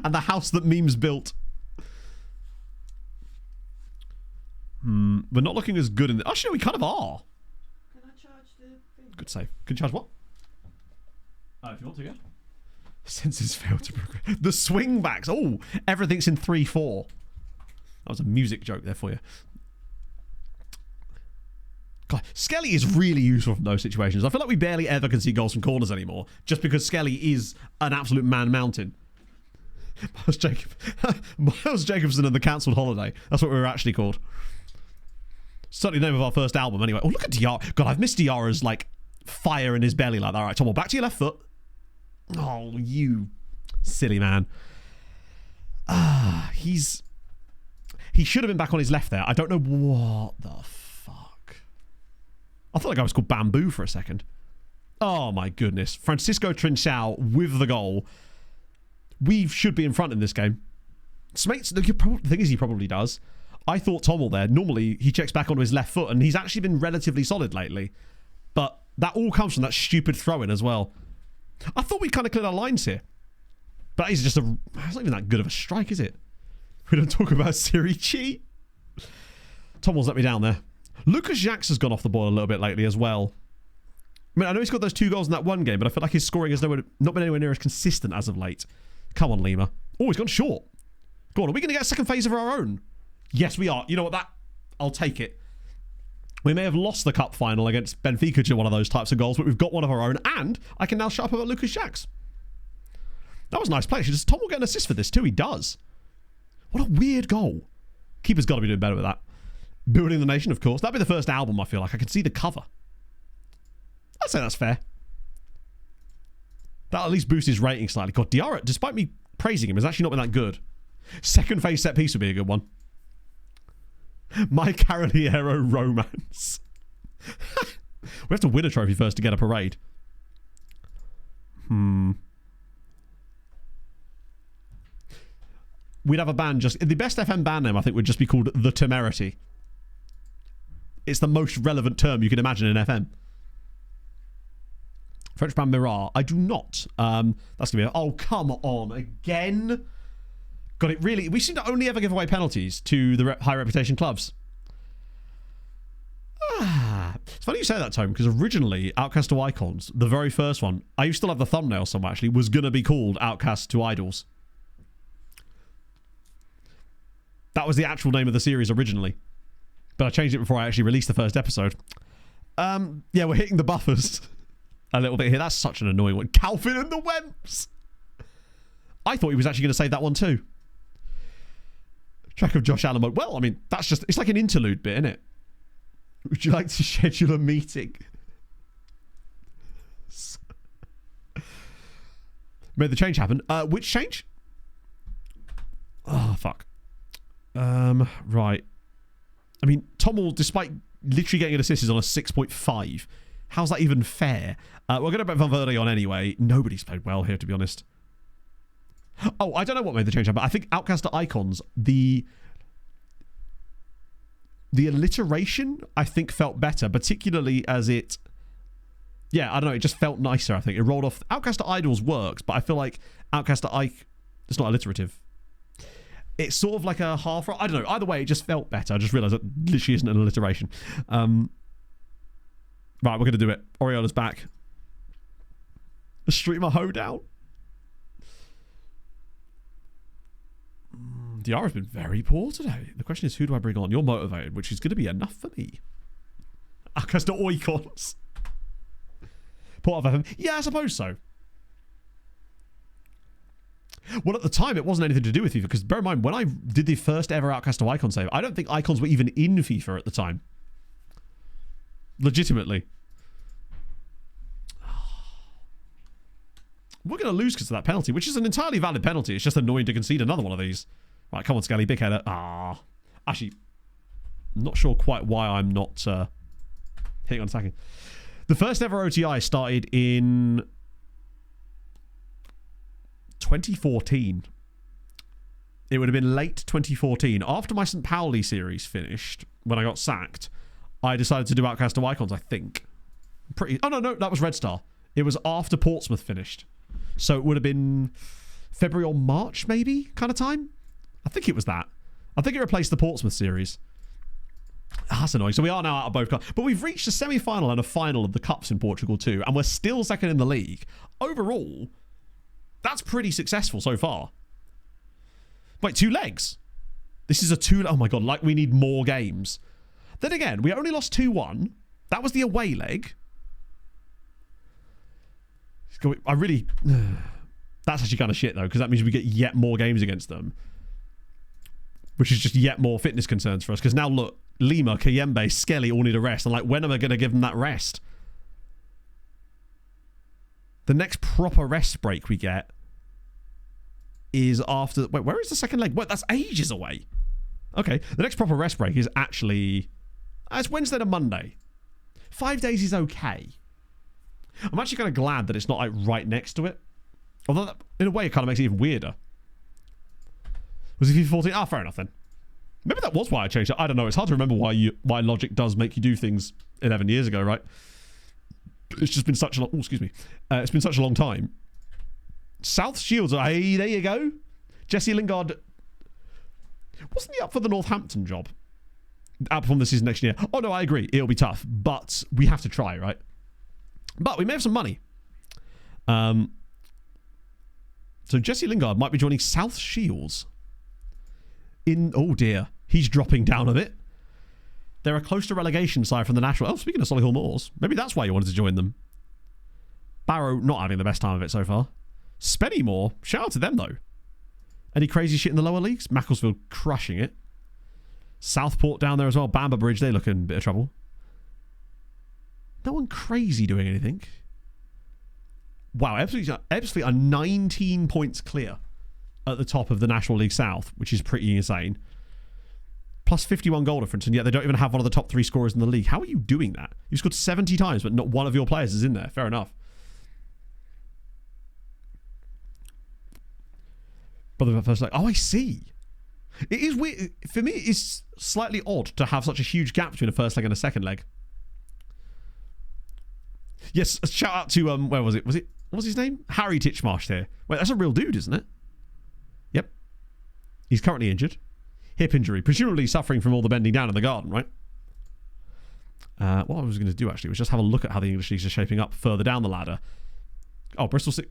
And the house that memes built. We're not looking as good in the... Actually, we kind of are. Can I charge the thing? Good save. Can you charge what? Oh, if you want to, yeah. Senses failed to progress. The swing backs. Oh, everything's in 3-4. That was a music joke there for you. God, Skelly is really useful from those situations. I feel like we barely ever can see goals from corners anymore, just because Skelly is an absolute man mountain. Miles Jacobson and the Cancelled Holiday. That's what we were actually called. Certainly the name of our first album anyway. Oh, look at Diarra. God, I've missed Diarra's like fire in his belly like that. All right, Tom, well, back to your left foot. Oh, you silly man. He should have been back on his left there. I don't know what the fuck. I thought the guy was called Bamboo for a second. Oh my goodness. Francisco Trinchao with the goal. We should be in front in this game. Smates, the thing is he probably does. I thought Tommel there. Normally he checks back onto his left foot and he's actually been relatively solid lately. But that all comes from that stupid throw-in as well. I thought we kind of cleared our lines here. But it's just it's not even that good of a strike, is it? We don't talk about Siri Chi. Tommel's let me down there. Lucas Jacques has gone off the ball a little bit lately as well. I mean, I know he's got those 2 goals in that one game, but I feel like his scoring has not been anywhere near as consistent as of late. Come on, Lima. Oh, he's gone short. Go on, are we going to get a second phase of our own? Yes, we are. You know what? I'll take it. We may have lost the cup final against Benfica to one of those types of goals, but we've got one of our own, and I can now shut up about Lucas Jacques. That was a nice play. Does Tom will get an assist for this too? He does. What a weird goal. Keeper's got to be doing better with that. Building the Nation, of course. That'd be the first album, I feel like. I can see the cover. I'd say that's fair. That'll at least boost his rating slightly. God, Diarra, despite me praising him, has actually not been that good. Second phase set piece would be a good one. My Caroliero romance. We have to win a trophy first to get a parade. We'd have a band just... The best FM band name, I think, would just be called The Temerity. It's the most relevant term you can imagine in FM. French band Mirar. I do not. That's going to be... Oh, come on. Again? God, it really... We seem to only ever give away penalties to the high reputation clubs. It's funny you say that, Tome, because originally Outcast to Icons, the very first one, I used to still have the thumbnail somewhere actually, was going to be called Outcast to Idols. That was the actual name of the series originally. But I changed it before I actually released the first episode. Yeah, we're hitting the buffers a little bit here. That's such an annoying one. Calvin and the Wemps. I thought he was actually going to say that one too. Track of Josh Allen. Well, I mean, that's just... It's like an interlude bit, isn't it? Would you like to schedule a meeting? Made the change happen. Which change? Oh, fuck. Right. I mean, Tommel, despite literally getting an assist, is on a 6.5. How's that even fair? We're going to bet Valverde on anyway. Nobody's played well here, to be honest. Oh, I don't know what made the change happen. I think Outcast to Icons, the alliteration, I think, felt better, particularly as it... Yeah, I don't know, it just felt nicer, I think. It rolled off... Outcast to Idols works, but I feel like Outcast to it's not alliterative. It's sort of like a half... I don't know. Either way, it just felt better. I just realised that literally isn't an alliteration. Right, we're going to do it. Oriola's back. The streamer hoedown. Diara's been very poor today. The question is, who do I bring on? You're motivated, which is going to be enough for me. Outcast to Oikons. Port of FM. Yeah, I suppose so. Well, at the time, it wasn't anything to do with FIFA, because bear in mind, when I did the first ever Outcast to Icon save, I don't think Icons were even in FIFA at the time. Legitimately. We're going to lose because of that penalty, which is an entirely valid penalty. It's just annoying to concede another one of these. Right, come on, Skelly. Big header. Actually, not sure quite why I'm not hitting on attacking. The first ever OTI started in 2014. It would have been late 2014. After my St. Pauli series finished, when I got sacked, I decided to do Outcast to Icons, I think. Oh, no, that was Red Star. It was after Portsmouth finished. So it would have been February or March, maybe, kind of time. I think it was that. I think it replaced the Portsmouth series. That's annoying. So we are now out of both cups. But we've reached a semi-final and a final of the cups in Portugal too. And we're still second in the league. Overall, that's pretty successful so far. Wait, 2 legs? This is a 2... Oh my god, like we need more games. Then again, we only lost 2-1. That was the away leg. I really... That's actually kind of shit, though, because that means we get yet more games against them. Which is just yet more fitness concerns for us. Because now, look, Lima, Kayembe, Skelly all need a rest. And, like, when am I going to give them that rest? The next proper rest break we get is after... Wait, where is the second leg? Wait, that's ages away. Okay, the next proper rest break is actually... It's Wednesday to Monday. 5 days is okay. I'm actually kind of glad that it's not like right next to it. Although, that, in a way, it kind of makes it even weirder. Was it FIFA 14? Ah, fair enough then. Maybe that was why I changed it. I don't know. It's hard to remember why Logic does make you do things 11 years ago, right? It's just been such a long... Oh, excuse me. It's been such a long time. South Shields. Hey, there you go. Jesse Lingard. Wasn't he up for the Northampton job? Outperform the season next year. Oh, no, I agree. It'll be tough. But we have to try, right? But we may have some money. So Jesse Lingard might be joining South Shields. Oh dear. He's dropping down a bit. They're a close to relegation side from the National. Oh, speaking of Solihull Moors, maybe that's why you wanted to join them. Barrow not having the best time of it so far. Spennymoor, shout out to them though. Any crazy shit in the lower leagues? Macclesfield crushing it. Southport down there as well. Bamber Bridge, they look in a bit of trouble. No one crazy doing anything. Wow, Ebbsfleet are 19 points clear at the top of the National League South, which is pretty insane. Plus 51 goal difference, and yet they don't even have one of the top 3 scorers in the league. How are you doing that? You've scored 70 times, but not one of your players is in there. Fair enough. But the first leg. Oh, I see. It is weird. For me, it's slightly odd to have such a huge gap between a first leg and a second leg. Yes, shout out to where was it? What was his name? Harry Titchmarsh here. Wait, that's a real dude, isn't it? Yep. He's currently injured. Hip injury. Presumably suffering from all the bending down in the garden, right? What I was going to do, actually, was just have a look at how the English leagues are shaping up further down the ladder. Oh, Bristol City.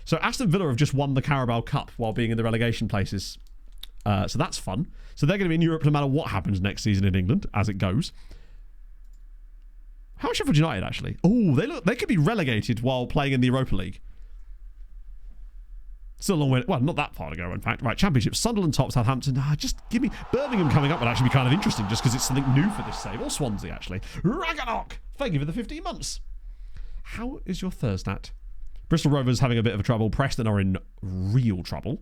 So Aston Villa have just won the Carabao Cup while being in the relegation places. So that's fun. So they're going to be in Europe no matter what happens next season in England, as it goes. How is Sheffield United, actually? Oh, they could be relegated while playing in the Europa League. Still a long way. Well, not that far to go, in fact. Right, Championship. Sunderland top, Southampton. Just give me... Birmingham coming up would actually be kind of interesting just because it's something new for this save. Or Swansea, actually. Ragnarok! Thank you for the 15 months. How is your Thursday? Bristol Rovers having a bit of trouble. Preston are in real trouble.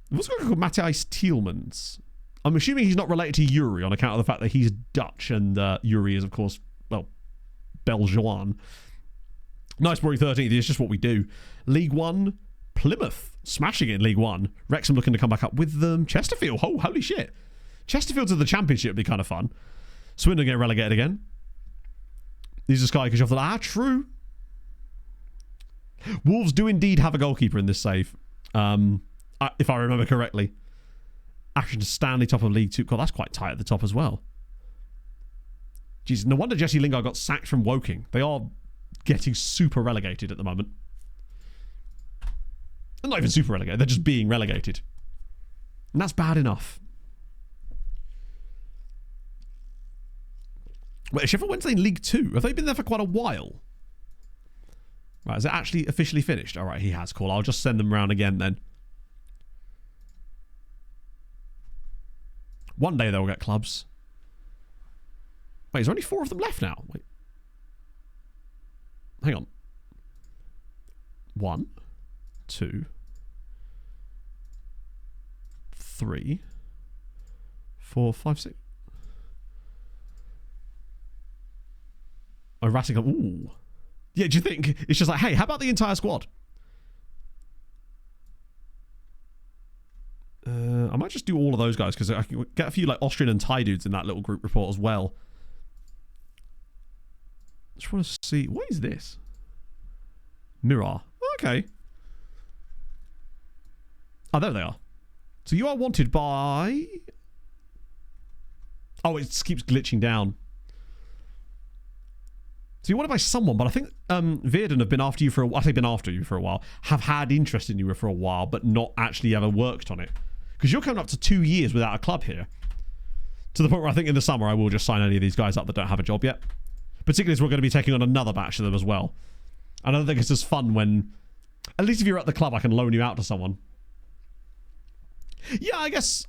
What's going on called Matthijs Tielmans? I'm assuming he's not related to Yuri on account of the fact that he's Dutch and Yuri is, of course, well, Belgian. Nice Bury 13th. It's just what we do. League One, Plymouth smashing it in League One. Wrexham looking to come back up with them. Chesterfield. Oh, holy shit. Chesterfield to the Championship would be kind of fun. Swindon get relegated again. These are Sky because you have the... true. Wolves do indeed have a goalkeeper in this save. If I remember correctly. Ashton Stanley, top of League Two. God, that's quite tight at the top as well. Jeez, no wonder Jesse Lingard got sacked from Woking. They are getting super relegated at the moment. They're not even super relegated. They're just being relegated. And that's bad enough. Wait, Sheffield Wednesday in League 2? Have they been there for quite a while? Right, is it actually officially finished? All right, he has. Cool. I'll just send them around again then. One day they'll get clubs. Wait, is there only 4 of them left now? Wait. Hang on. 1, 2, 3, 4, 5, 6. Oh, Rattingham. Ooh. Yeah, do you think it's just like, hey, how about the entire squad? I might just do all of those guys because I can get a few like Austrian and Thai dudes in that little group report as well. Just want to see, what is this? Mirror. Okay. Oh, there they are. So you are wanted by... Oh, it keeps glitching down. So you're wanted by someone, but I think Virden have been after you for a while. I think been after you for a while. Have had interest in you for a while, but not actually ever worked on it. Because you're coming up to 2 years without a club here. To the point where I think in the summer I will just sign any of these guys up that don't have a job yet. Particularly as we're going to be taking on another batch of them as well. And I don't think it's as fun when... At least if you're at the club, I can loan you out to someone. Yeah, I guess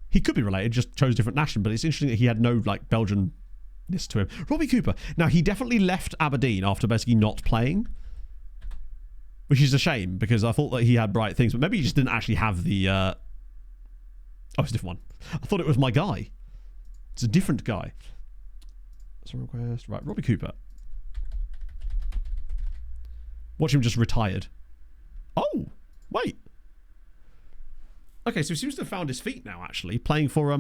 he could be related, just chose different nation. But it's interesting that he had no like Belgian-ness to him. Robbie Cooper. Now, he definitely left Aberdeen after basically not playing. Which is a shame, because I thought that he had bright things. But maybe he just didn't actually have the... Oh, it's a different one. I thought it was my guy. It's a different guy. Request. Right, Robbie Cooper. Watch him just retired. Oh, wait. Okay, so he seems to have found his feet now, actually. Playing for,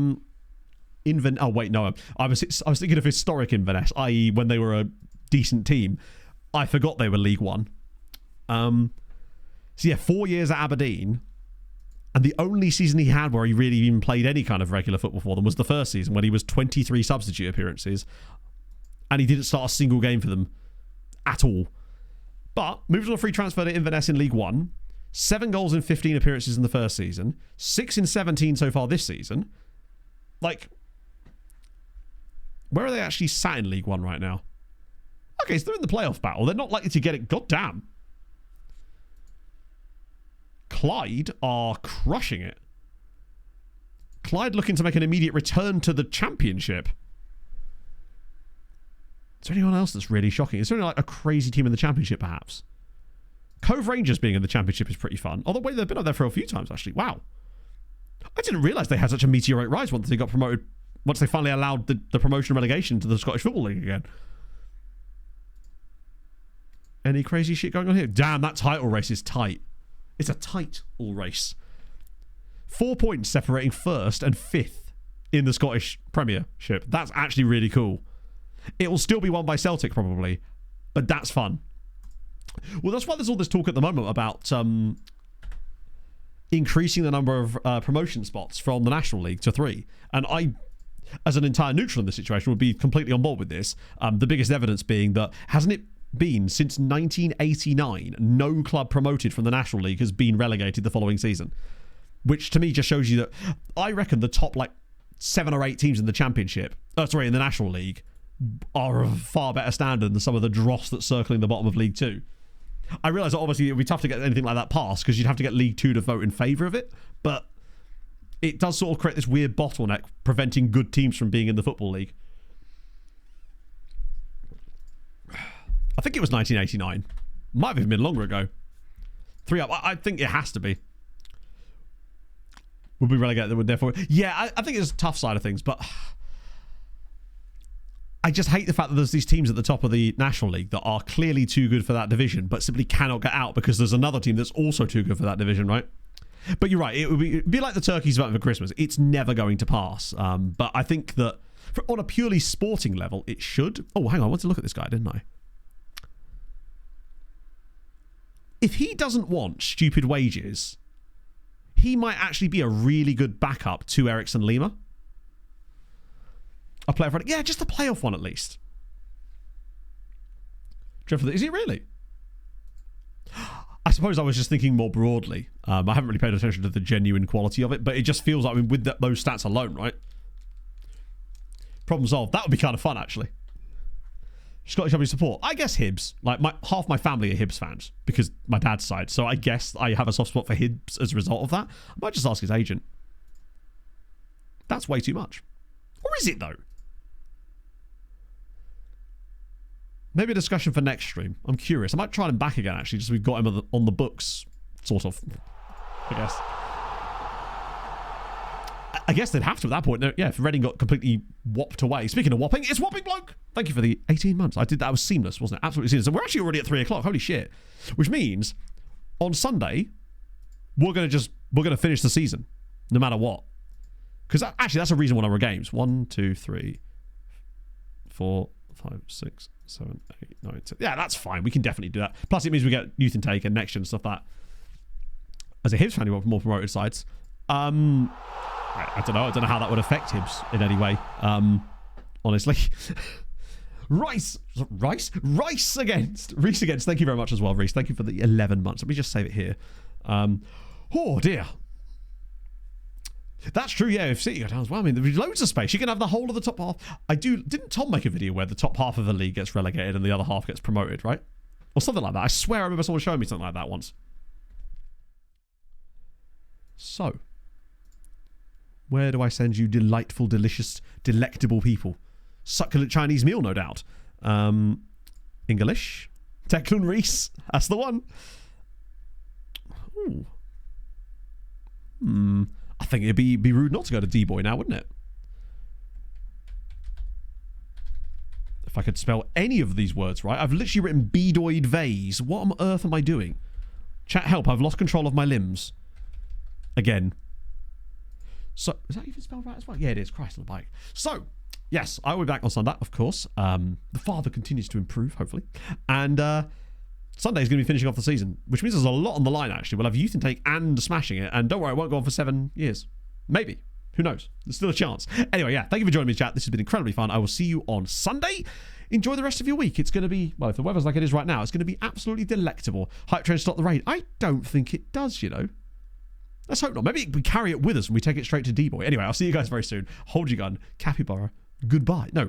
Inverness. Oh, wait, no. I was thinking of historic Inverness, i.e. when they were a decent team. I forgot they were League One. So, yeah, 4 years at Aberdeen. And the only season he had where he really even played any kind of regular football for them was the first season when he was 23 substitute appearances. And he didn't start a single game for them at all. But moved on a free transfer to Inverness in League One. 7 goals in 15 appearances in the first season. 6 in 17 so far this season. Like, where are they actually sat in League One right now? Okay, so they're in the playoff battle. They're not likely to get it. God damn. Clyde are crushing it. Clyde looking to make an immediate return to the championship. Is there anyone else that's really shocking? Is there like a crazy team in the championship, perhaps? Cove Rangers being in the championship is pretty fun. Although, wait, they've been up there for a few times, actually. Wow. I didn't realise they had such a meteoric rise once they got promoted, once they finally allowed the promotion and relegation to the Scottish Football League again. Any crazy shit going on here? Damn, that title race is tight. It's a tight all race. 4 points separating first and fifth in the Scottish Premiership. That's actually really cool. It will still be won by Celtic, probably, but that's fun. Well, that's why there's all this talk at the moment about increasing the number of promotion spots from the National League to 3. And I, as an entire neutral in this situation, would be completely on board with this. The biggest evidence being that, hasn't it been since 1989, no club promoted from the National League has been relegated the following season? Which to me just shows you that I reckon the top like 7 or 8 teams in the Championship, in the National League, are of far better standard than some of the dross that's circling the bottom of League 2. I realise that obviously it would be tough to get anything like that passed because you'd have to get League 2 to vote in favour of it, but it does sort of create this weird bottleneck preventing good teams from being in the Football League. I think it was 1989. Might have even been longer ago. 3 up. I think it has to be. Would be relegated. Would therefore. Yeah, I think it's a tough side of things, but I just hate the fact that there's these teams at the top of the National League that are clearly too good for that division, but simply cannot get out because there's another team that's also too good for that division, right? But you're right. It would be like the turkeys voting for Christmas. It's never going to pass. But I think that on a purely sporting level, it should. Oh, hang on. I want to look at this guy, didn't I? If he doesn't want stupid wages, he might actually be a really good backup to Ericsson Lima. A playoff run? Yeah, just a playoff one at least. Dreadful. Is it really? I suppose I was just thinking more broadly. I haven't really paid attention to the genuine quality of it, but it just feels like, I mean, with those stats alone, right? Problem solved. That would be kind of fun, actually. Scottish Rugby support. I guess Hibs. Like, half my family are Hibs fans because my dad's side. So I guess I have a soft spot for Hibs as a result of that. I might just ask his agent. That's way too much. Or is it, though? Maybe a discussion for next stream. I'm curious. I might try him back again, actually, just so we've got him on the books, sort of, I guess. I guess they'd have to at that point. Yeah, if Reading got completely whopped away. Speaking of whopping, it's whopping bloke. Thank you for the 18 months. I did that. It was seamless, wasn't it? Absolutely seamless. And we're actually already at 3 o'clock. Holy shit. Which means on Sunday, we're going to finish the season, no matter what. Because actually, that's a reason one of our games. 1, 2, 3, 4, 5, 6, 7, 8, 9, 10. Yeah, that's fine. We can definitely do that. Plus, it means we get youth intake and next gen and stuff like that. As a Hibs fan, you want more promoted sides. I don't know. I don't know how that would affect Hibs in any way. Honestly. Rice against. Reese against. Thank you very much as well, Reese. Thank you for the 11 months. Let me just save it here. Oh, dear. That's true, yeah. If City go down as well, I mean, there's loads of space. You can have the whole of the top half. Didn't Tom make a video where the top half of the league gets relegated and the other half gets promoted, right? Or something like that. I swear I remember someone showing me something like that once. So, where do I send you delightful, delicious, delectable people? Succulent Chinese meal, no doubt. English. Declan Reese. That's the one. Ooh. I think it'd be rude not to go to D-Boy now, wouldn't it? If I could spell any of these words right. I've literally written bedoid vase. What on earth am I doing? Chat help, I've lost control of my limbs. Again. So, is that even spelled right as well? Yeah, it is. Christ on the bike. So, yes, I will be back on Sunday, of course. The father continues to improve, hopefully. And Sunday is going to be finishing off the season, which means there's a lot on the line, actually. We'll have youth intake and smashing it. And don't worry, it won't go on for 7 years. Maybe. Who knows? There's still a chance. Anyway, yeah, thank you for joining me, chat. This has been incredibly fun. I will see you on Sunday. Enjoy the rest of your week. It's going to be, well, if the weather's like it is right now, it's going to be absolutely delectable. Hype train stop the rain. I don't think it does, you know. Let's hope not. Maybe we carry it with us and we take it straight to D-Boy. Anyway, I'll see you guys very soon. Hold your gun. Capybara. Goodbye. No.